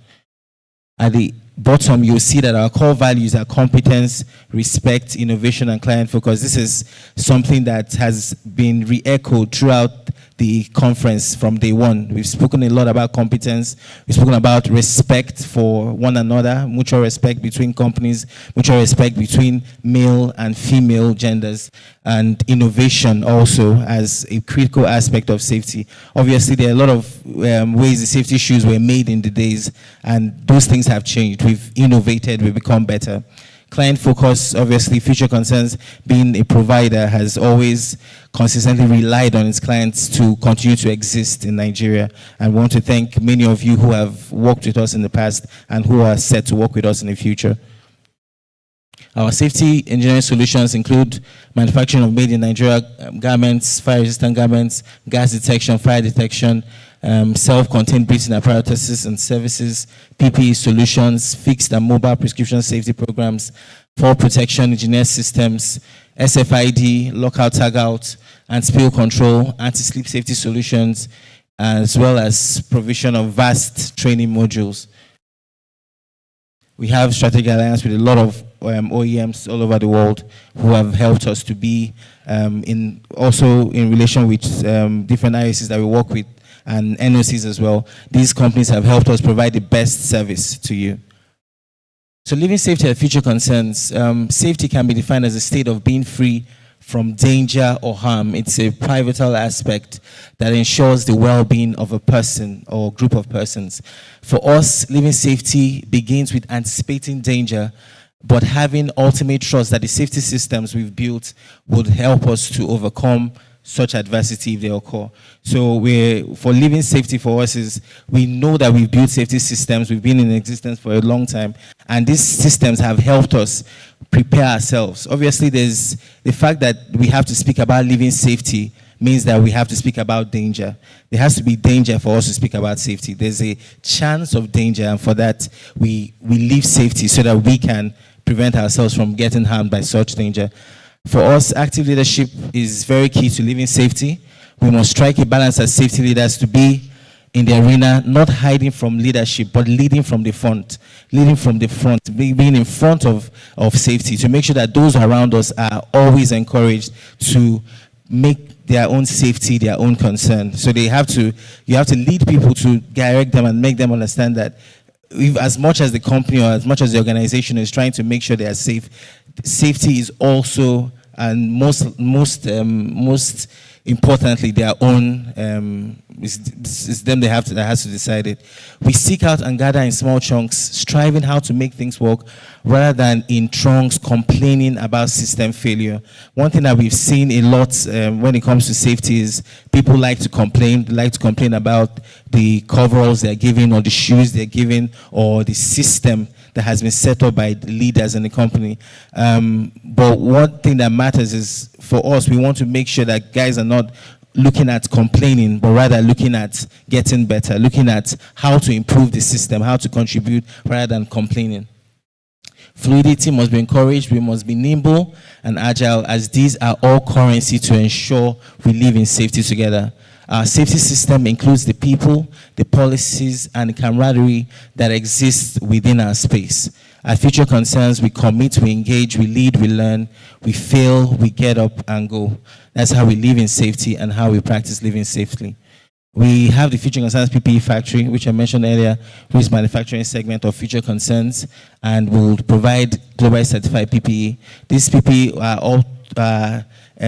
At the bottom, you'll see that our core values are competence, respect, innovation, and client focus. This is something that has been re-echoed throughout the conference from day one. We've spoken a lot about competence. We've spoken about respect for one another, mutual respect between companies, mutual respect between male and female genders, and innovation also as a critical aspect of safety. Obviously, there are a lot of ways the safety shoes were made in the days, and those things have changed. We've innovated, we've become better. Client focus, obviously, Future Concerns, being a provider, has always consistently relied on its clients to continue to exist in Nigeria. And want to thank many of you who have worked with us in the past and who are set to work with us in the future. Our safety engineering solutions include manufacturing of made in Nigeria garments, fire-resistant garments, gas detection, fire detection, self-contained breathing apparatuses and services, PPE solutions, fixed and mobile prescription safety programs, fall protection, engineered systems, SFID, lockout, tagout, and spill control, anti-slip safety solutions, as well as provision of vast training modules. We have strategic alliance with a lot of OEMs all over the world who have helped us to be also in relation with different ISCs that we work with, and NOCs as well. These companies have helped us provide the best service to you. So living safety at Future Concerns, safety can be defined as a state of being free from danger or harm. It's a pivotal aspect that ensures the well-being of a person or group of persons. For us, living safety begins with anticipating danger, but having ultimate trust that the safety systems we've built would help us to overcome such adversity if they occur. So for living safety for us is, we know that we've built safety systems, we've been in existence for a long time, and these systems have helped us prepare ourselves. Obviously, there's the fact that we have to speak about living safety means that we have to speak about danger. There has to be danger for us to speak about safety. There's a chance of danger, and for that, we live safety so that we can prevent ourselves from getting harmed by such danger. For us, active leadership is very key to living safety. We must strike a balance as safety leaders to be in the arena, not hiding from leadership, but leading from the front, being in front of safety, to make sure that those around us are always encouraged to make their own safety their own concern. So you have to lead people to direct them and make them understand that if, as much as the company or as much as the organization is trying to make sure they are safe, safety is also, and most importantly, their own. It's them that has to decide it. We seek out and gather in small chunks, striving how to make things work, rather than in trunks complaining about system failure. One thing that we've seen a lot when it comes to safety is people like to complain. They like to complain about the coveralls they're giving, or the shoes they're giving, or the system that has been set up by the leaders in the company. But one thing that matters is, for us, we want to make sure that guys are not looking at complaining, but rather looking at getting better, looking at how to improve the system, how to contribute rather than complaining. Fluidity must be encouraged. We must be nimble and agile, as these are all currency to ensure we live in safety together. Our safety system includes the people, the policies, and the camaraderie that exists within our space. At Future Concerns, we commit, we engage, we lead, we learn, we fail, we get up and go. That's how we live in safety and how we practice living safely. We have the Future Concerns PPE factory, which I mentioned earlier, which is manufacturing segment of Future Concerns, and will provide globally certified PPE. These PPE are all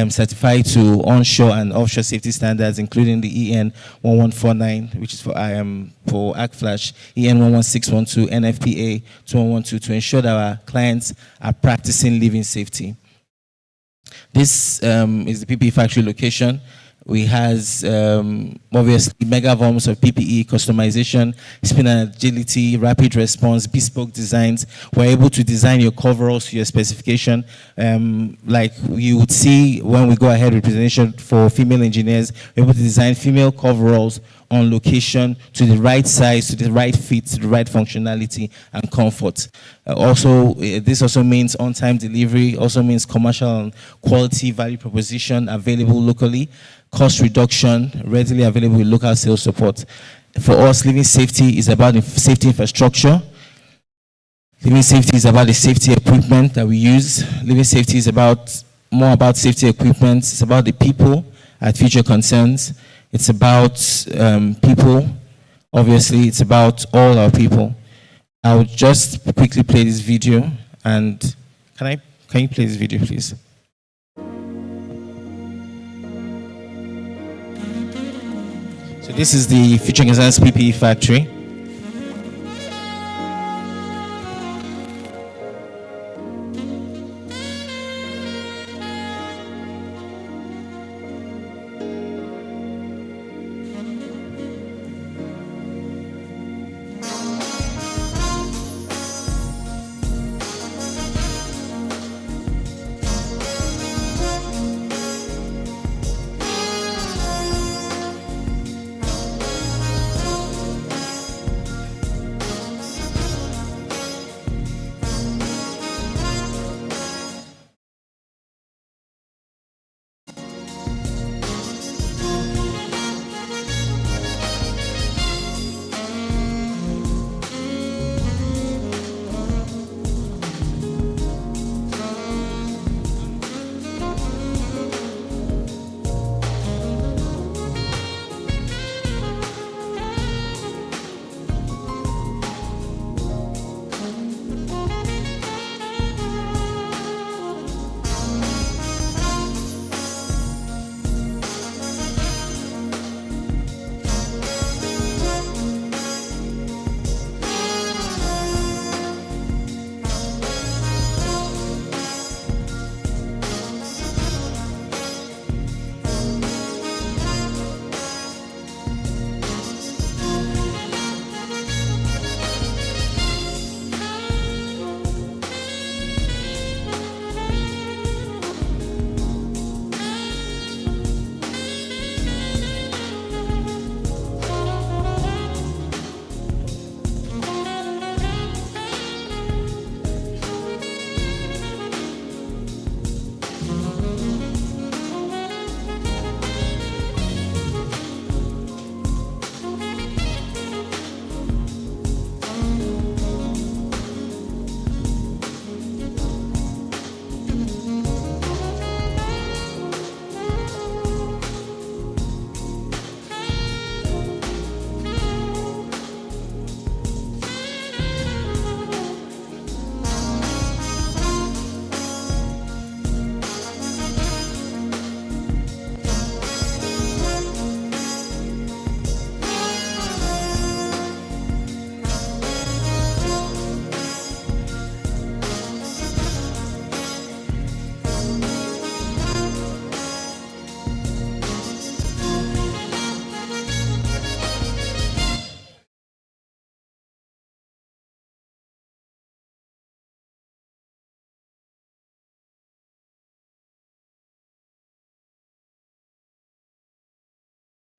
certified to onshore and offshore safety standards, including the EN 1149, which is for ACFlash, EN 11612, NFPA 2112, to ensure that our clients are practicing living safety. This is the PPE factory location. We has obviously mega volumes of PPE, customization, speed and agility, rapid response, bespoke designs. We're able to design your coveralls to your specification. Like you would see when we go ahead with presentation for female engineers, we're able to design female coveralls on location to the right size, to the right fit, to the right functionality and comfort. This also means on-time delivery, also means commercial and quality value proposition available locally, cost reduction, readily available with local sales support. For us, living safety is about the safety infrastructure. Living safety is about the safety equipment that we use. Living safety is more about safety equipment. It's about the people at Future Concerns. It's about people. Obviously, it's about all our people. I will just quickly play this video. And can you play this video, please? So this is the Future Concerns PPE factory.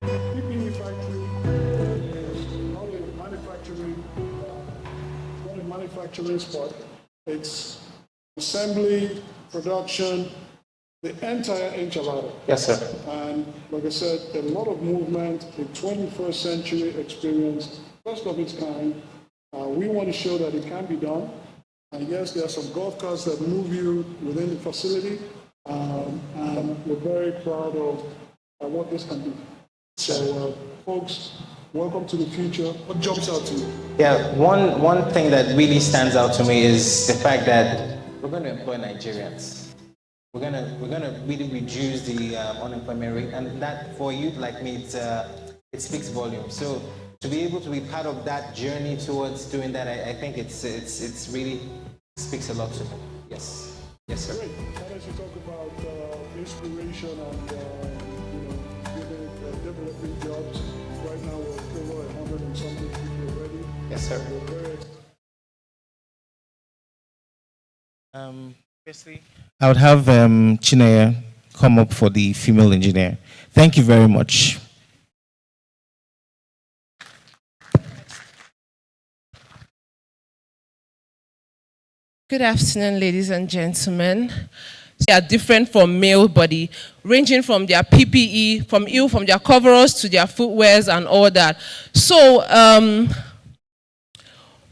PPE factory is not a manufacturing spot. It's assembly, production, the entire enchilada. Yes, sir. And like I said, a lot of movement, a 21st century experience, first of its kind. We want to show that it can be done. And yes, there are some golf carts that move you within the facility. And we're very proud of what this can do. So, folks, welcome to the future. What jumps out to you? Yeah, one thing that really stands out to me is the fact that we're going to employ Nigerians. We're gonna really reduce the unemployment rate, and that for youth like me, it speaks volumes. So to be able to be part of that journey towards doing that, I think it's really speaks a lot to me. Yes, yes, sir. Great. Why don't you talk about inspiration and developing jobs? Right now we're over 100 and something people already. Yes, sir. We're very Firstly, I would have Chineye come up for the female engineer. Thank you very much. Good afternoon, ladies and gentlemen. They are different from male body, ranging from their PPE, from their coveralls to their footwears and all that. So,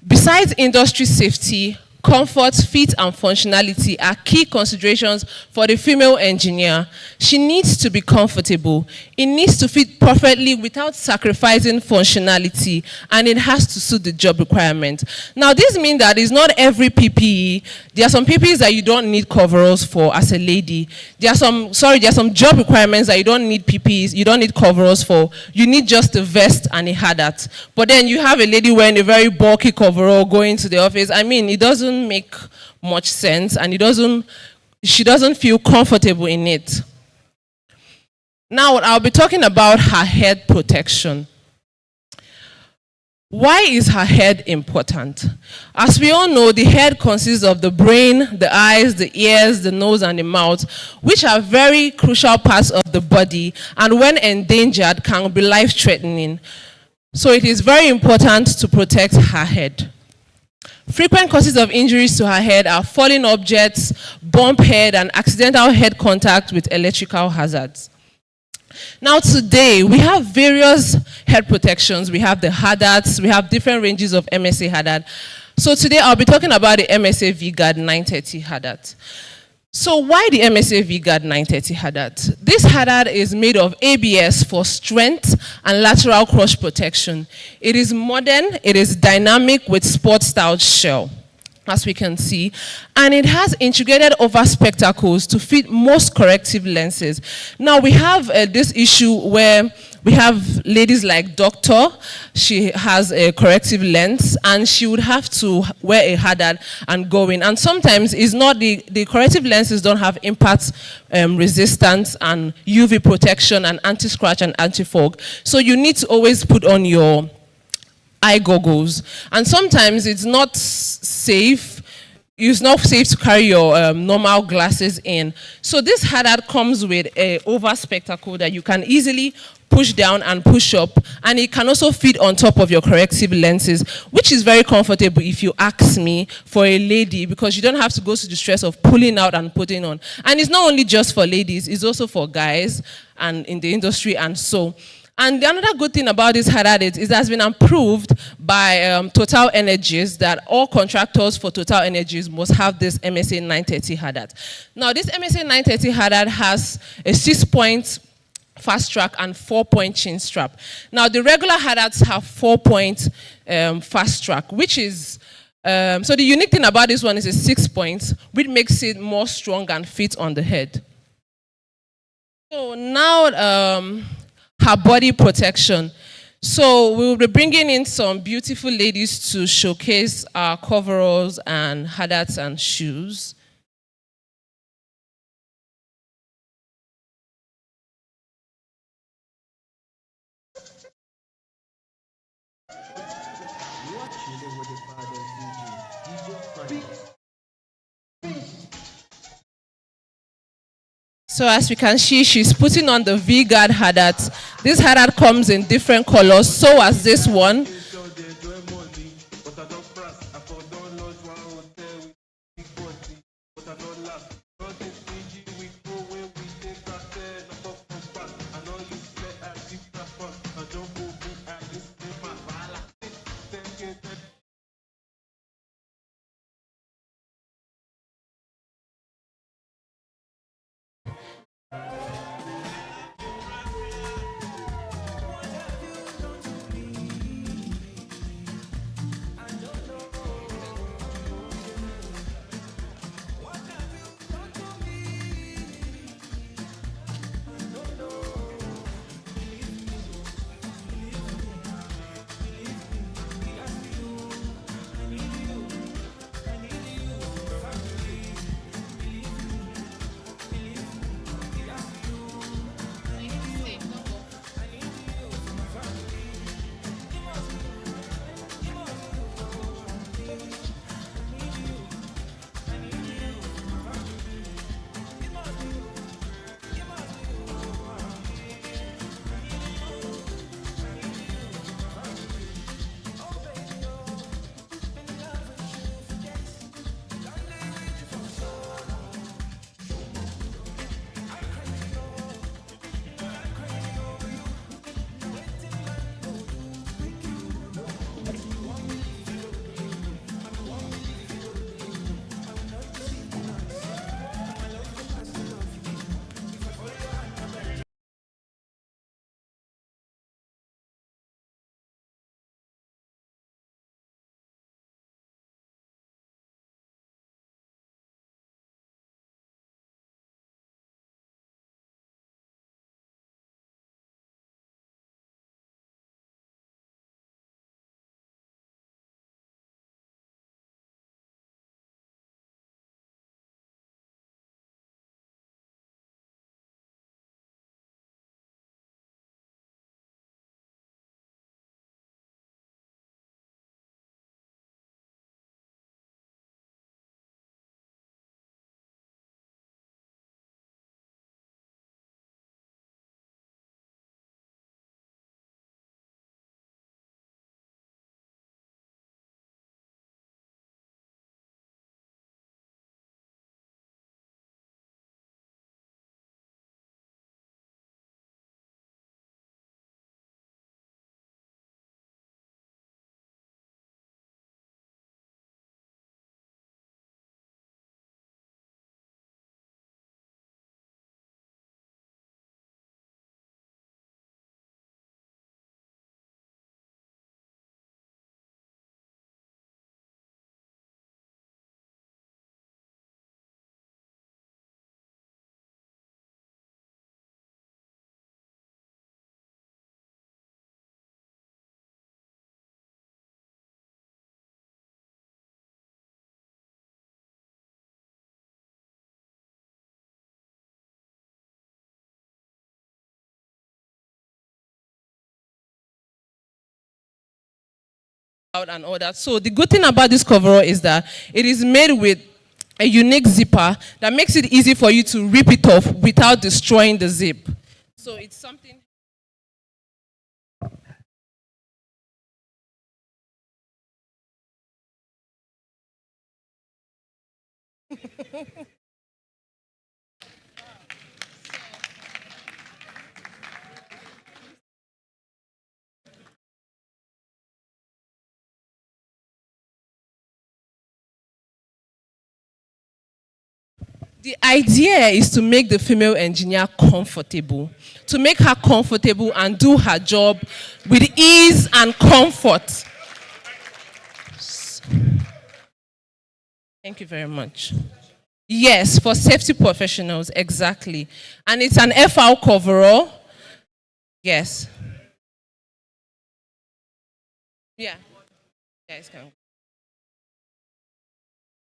besides industry safety, comfort, fit, and functionality are key considerations for the female engineer. She needs to be comfortable. It needs to fit perfectly without sacrificing functionality, and it has to suit the job requirement. Now, this means that it's not every PPE. There are some PPEs that you don't need coveralls for as a lady. There are some job requirements that you don't need PPEs, you don't need coveralls for. You need just a vest and a hard hat. But then you have a lady wearing a very bulky coverall going to the office. I mean, it doesn't make much sense, and she doesn't feel comfortable in it. Now, I'll be talking about her head protection. Why is her head important? As we all know, the head consists of the brain, the eyes, the ears, the nose, and the mouth, which are very crucial parts of the body, and when endangered, can be life-threatening. So it is very important to protect her head. Frequent causes of injuries to her head are falling objects, bump head, and accidental head contact with electrical hazards. Now today, we have various head protections. We have the hard hats, we have different ranges of MSA hard hat. So today I'll be talking about the MSA V-Guard 930 hard hat. So why the MSA V-Guard 930 hard hat? This hard hat is made of ABS for strength and lateral crush protection. It is modern, it is dynamic with sport-style shell, as we can see, and it has integrated over spectacles to fit most corrective lenses. Now we have this issue where we have ladies like Doctor. She has a corrective lens, and she would have to wear a hard hat and go in. And sometimes it's not the corrective lenses don't have impact resistance and UV protection and anti-scratch and anti-fog. So you need to always put on your eye goggles. And sometimes it's not safe. It's not safe to carry your normal glasses in. So this hard hat comes with a over spectacle that you can easily push down and push up, and it can also fit on top of your corrective lenses, which is very comfortable if you ask me, for a lady, because you don't have to go through the stress of pulling out and putting on. And it's not only just for ladies, it's also for guys and in the industry and so. And the another good thing about this hard hat is it has been approved by Total Energies that all contractors for Total Energies must have this MSA 930 hard hat. Now this MSA 930 hard hat has a 6-point fast track and 4-point chin strap. Now the regular hard hats have 4-point fast track, which is, so the unique thing about this one is a 6 points, which makes it more strong and fit on the head. So now, her body protection. So we will be bringing in some beautiful ladies to showcase our coveralls and hard hats and shoes. So as we can see, she's putting on the V-Guard hadat. This hadat comes in different colors, so as this one. And all that. So the good thing about this coverall is that it is made with a unique zipper that makes it easy for you to rip it off without destroying the zip. So it's something. The idea is to make the female engineer comfortable, to make her comfortable and do her job with ease and comfort. Thank you very much. Yes, for safety professionals, exactly. And it's an FR coverall. Yes. Yeah. Guys can.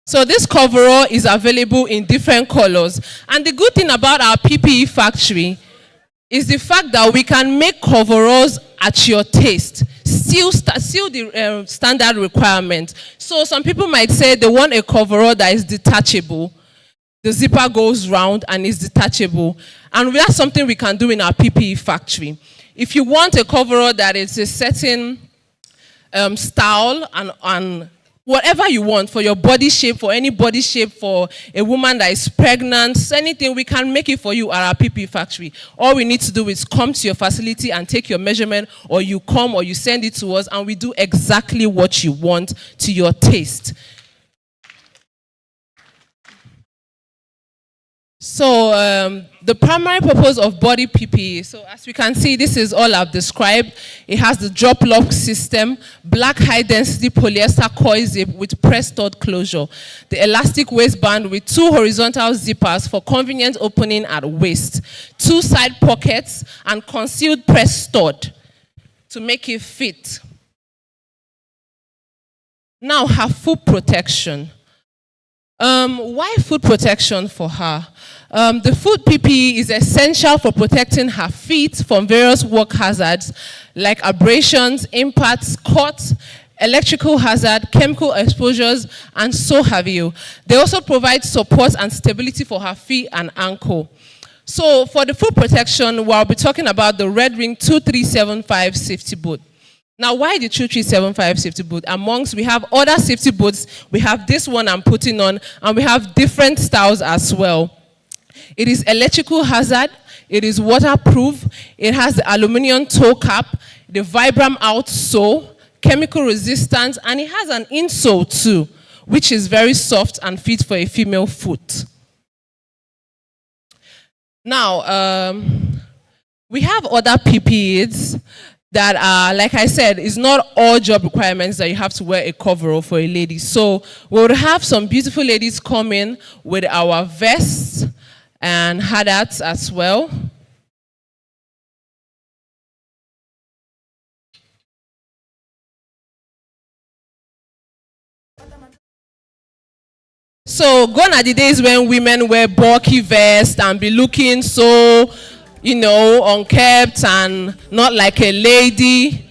So this coverall is available in different colors. And the good thing about our PPE factory is the fact that we can make coveralls at your taste, still the standard requirement. So some people might say they want a coverall that is detachable. The zipper goes round and is detachable. And that's something we can do in our PPE factory. If you want a coverall that is a certain style and whatever you want for your body shape, for any body shape, for a woman that is pregnant, anything, we can make it for you at our PPE factory. All we need to do is come to your facility and take your measurement, or you come or you send it to us, and we do exactly what you want to your taste. So the primary purpose of body PPE, so as we can see, this is all I've described. It has the drop lock system, black high density polyester coil zip with press stud closure, the elastic waistband with 2 horizontal zippers for convenient opening at waist, 2 side pockets, and concealed press stud to make it fit. Now her foot protection. Why foot protection for her? The foot PPE is essential for protecting her feet from various work hazards like abrasions, impacts, cuts, electrical hazard, chemical exposures, and so have you. They also provide support and stability for her feet and ankle. So for the foot protection, we'll be talking about the Red Ring 2375 safety boot. Now, why the 2375 safety boot? Amongst, we have other safety boots. We have this one I'm putting on, and we have different styles as well. It is electrical hazard, it is waterproof, it has the aluminum toe cap, the Vibram outsole, chemical resistance, and it has an insole too, which is very soft and fit for a female foot. Now, we have other PPEs that are, like I said, it's not all job requirements that you have to wear a coverall for a lady. So we'll have some beautiful ladies come in with our vests and hats as well. So gone are the days when women wear bulky vests and be looking so, you know, unkempt and not like a lady.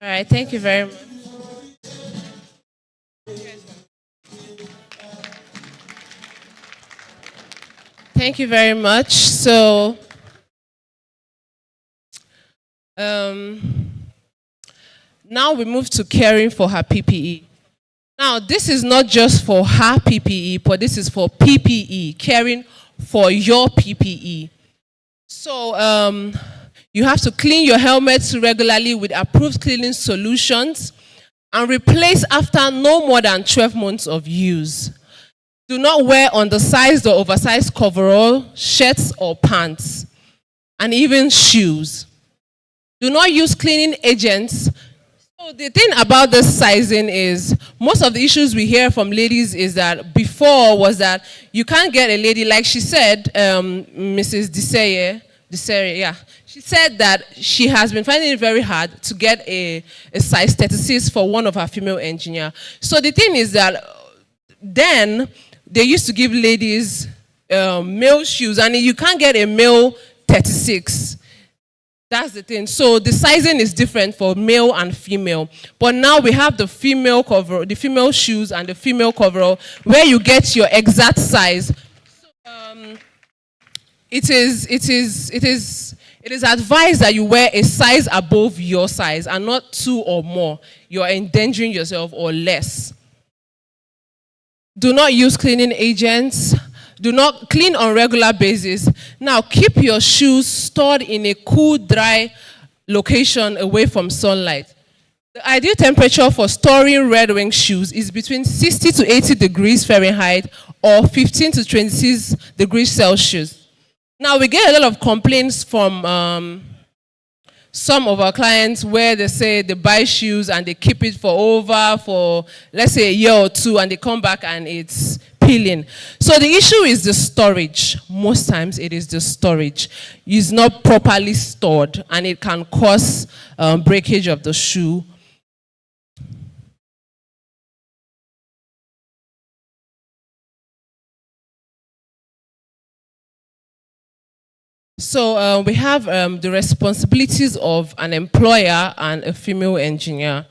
All right, thank you very much. Thank you very much. So, now we move to caring for her PPE. Now, this is not just for her PPE, but this is for PPE, caring for your PPE. So, you have to clean your helmets regularly with approved cleaning solutions and replace after no more than 12 months of use. Do not wear undersized or oversized coverall, shirts or pants, and even shoes. Do not use cleaning agents. So the thing about this sizing is, most of the issues we hear from ladies is that before was that you can't get a lady, like she said, Mrs. Desere, yeah. She said that she has been finding it very hard to get a size 36 for one of her female engineers. So the thing is that then they used to give ladies male shoes, and you can't get a male 36. That's the thing. So the sizing is different for male and female. But now we have the female coverall, the female shoes and the female coverall, where you get your exact size. So, it is advised that you wear a size above your size and not 2 or more. You are endangering yourself or less. Do not use cleaning agents. Do not clean on regular basis. Now, keep your shoes stored in a cool, dry location away from sunlight. The ideal temperature for storing Red Wing shoes is between 60 to 80 degrees Fahrenheit or 15 to 26 degrees Celsius. Now, we get a lot of complaints from some of our clients where they say they buy shoes and they keep it for let's say a year or two, and they come back and it's peeling. So the issue is the storage. Most times it is the storage. It's not properly stored, and it can cause breakage of the shoe. So we have the responsibilities of an employer and a female engineer.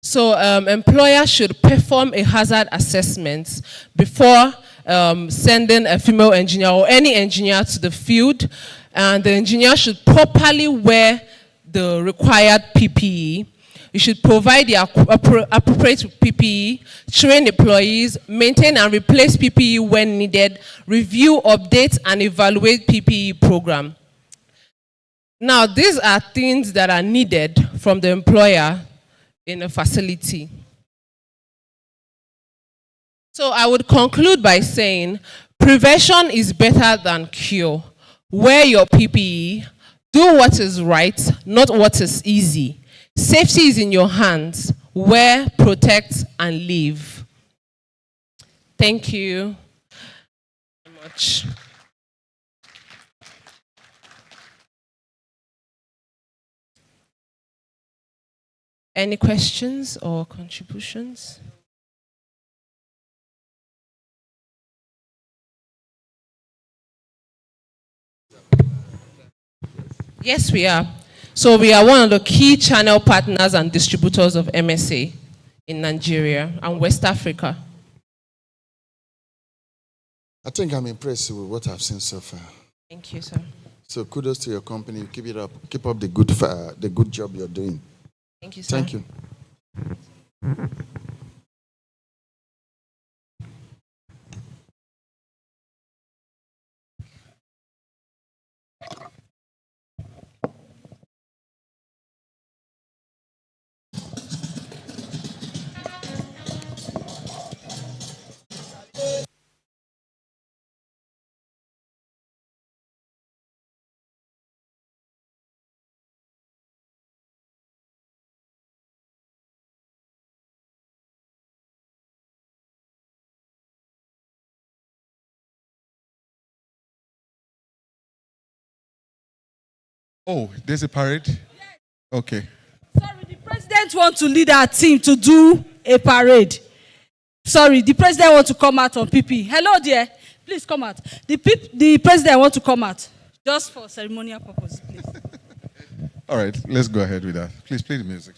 So employer should perform a hazard assessment before sending a female engineer or any engineer to the field. And the engineer should properly wear the required PPE. You should provide the appropriate PPE, train employees, maintain and replace PPE when needed, review, update, and evaluate PPE program. Now, these are things that are needed from the employer in a facility. So I would conclude by saying, prevention is better than cure. Wear your PPE, do what is right, not what is easy. Safety is in your hands. Wear, protect, and live. Thank you very much. Any questions or contributions? Yes, we are. So we are one of the key channel partners and distributors of MSA in Nigeria and West Africa. I think I'm impressed with what I've seen so far. Thank you, sir. So kudos to your company. Keep it up. Keep up the good job you're doing. Thank you, sir. Thank you. Oh, there's a parade? Okay. Sorry, the president wants to lead our team to do a parade. Sorry, the president wants to come out on PP. Hello, dear. Please come out. The president wants to come out. Just for ceremonial purpose, please. All right, let's go ahead with that. Please play the music.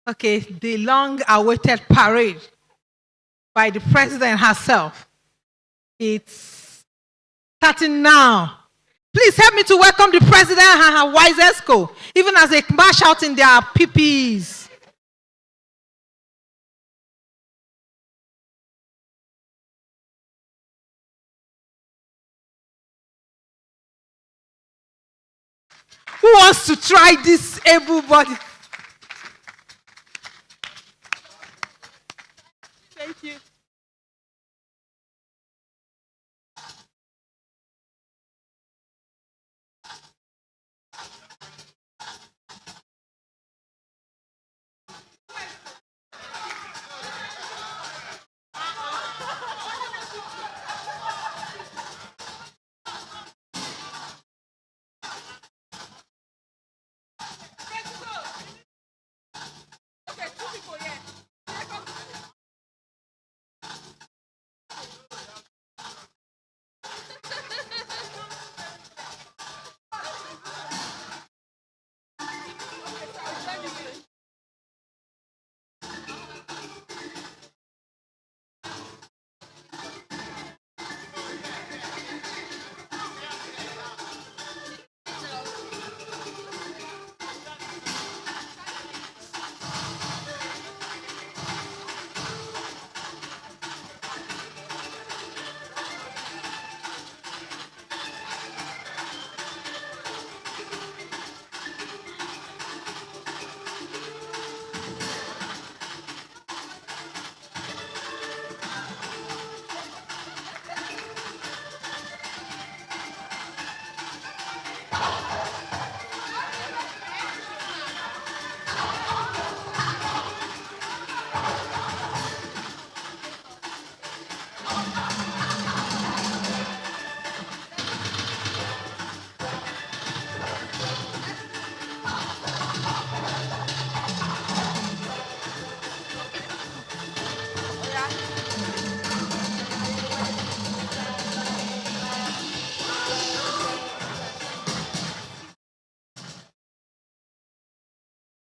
Okay, the long-awaited parade by the president herself. It's starting now. Please help me to welcome the president and her wise EXPO, even as they march out in their PPEs. Who wants to try this able-bodied? Thank you.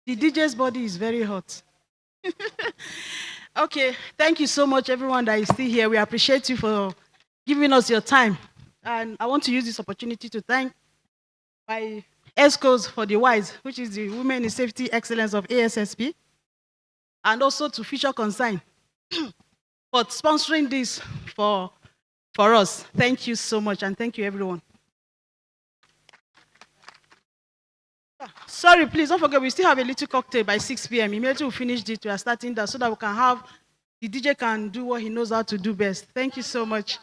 The DJ's body is very hot. Okay, thank you so much, everyone that is still here. We appreciate you for giving us your time. And I want to use this opportunity to thank my EXCOs for the WISE, which is the Women in Safety Excellence of ASSP, and also to Future Consign for sponsoring this for us. Thank you so much, and thank you, everyone. Sorry, please, don't forget, we still have a little cocktail by 6 p.m. Immediately we finish it, we are starting that so that we can have, the DJ can do what he knows how to do best. Thank you so much.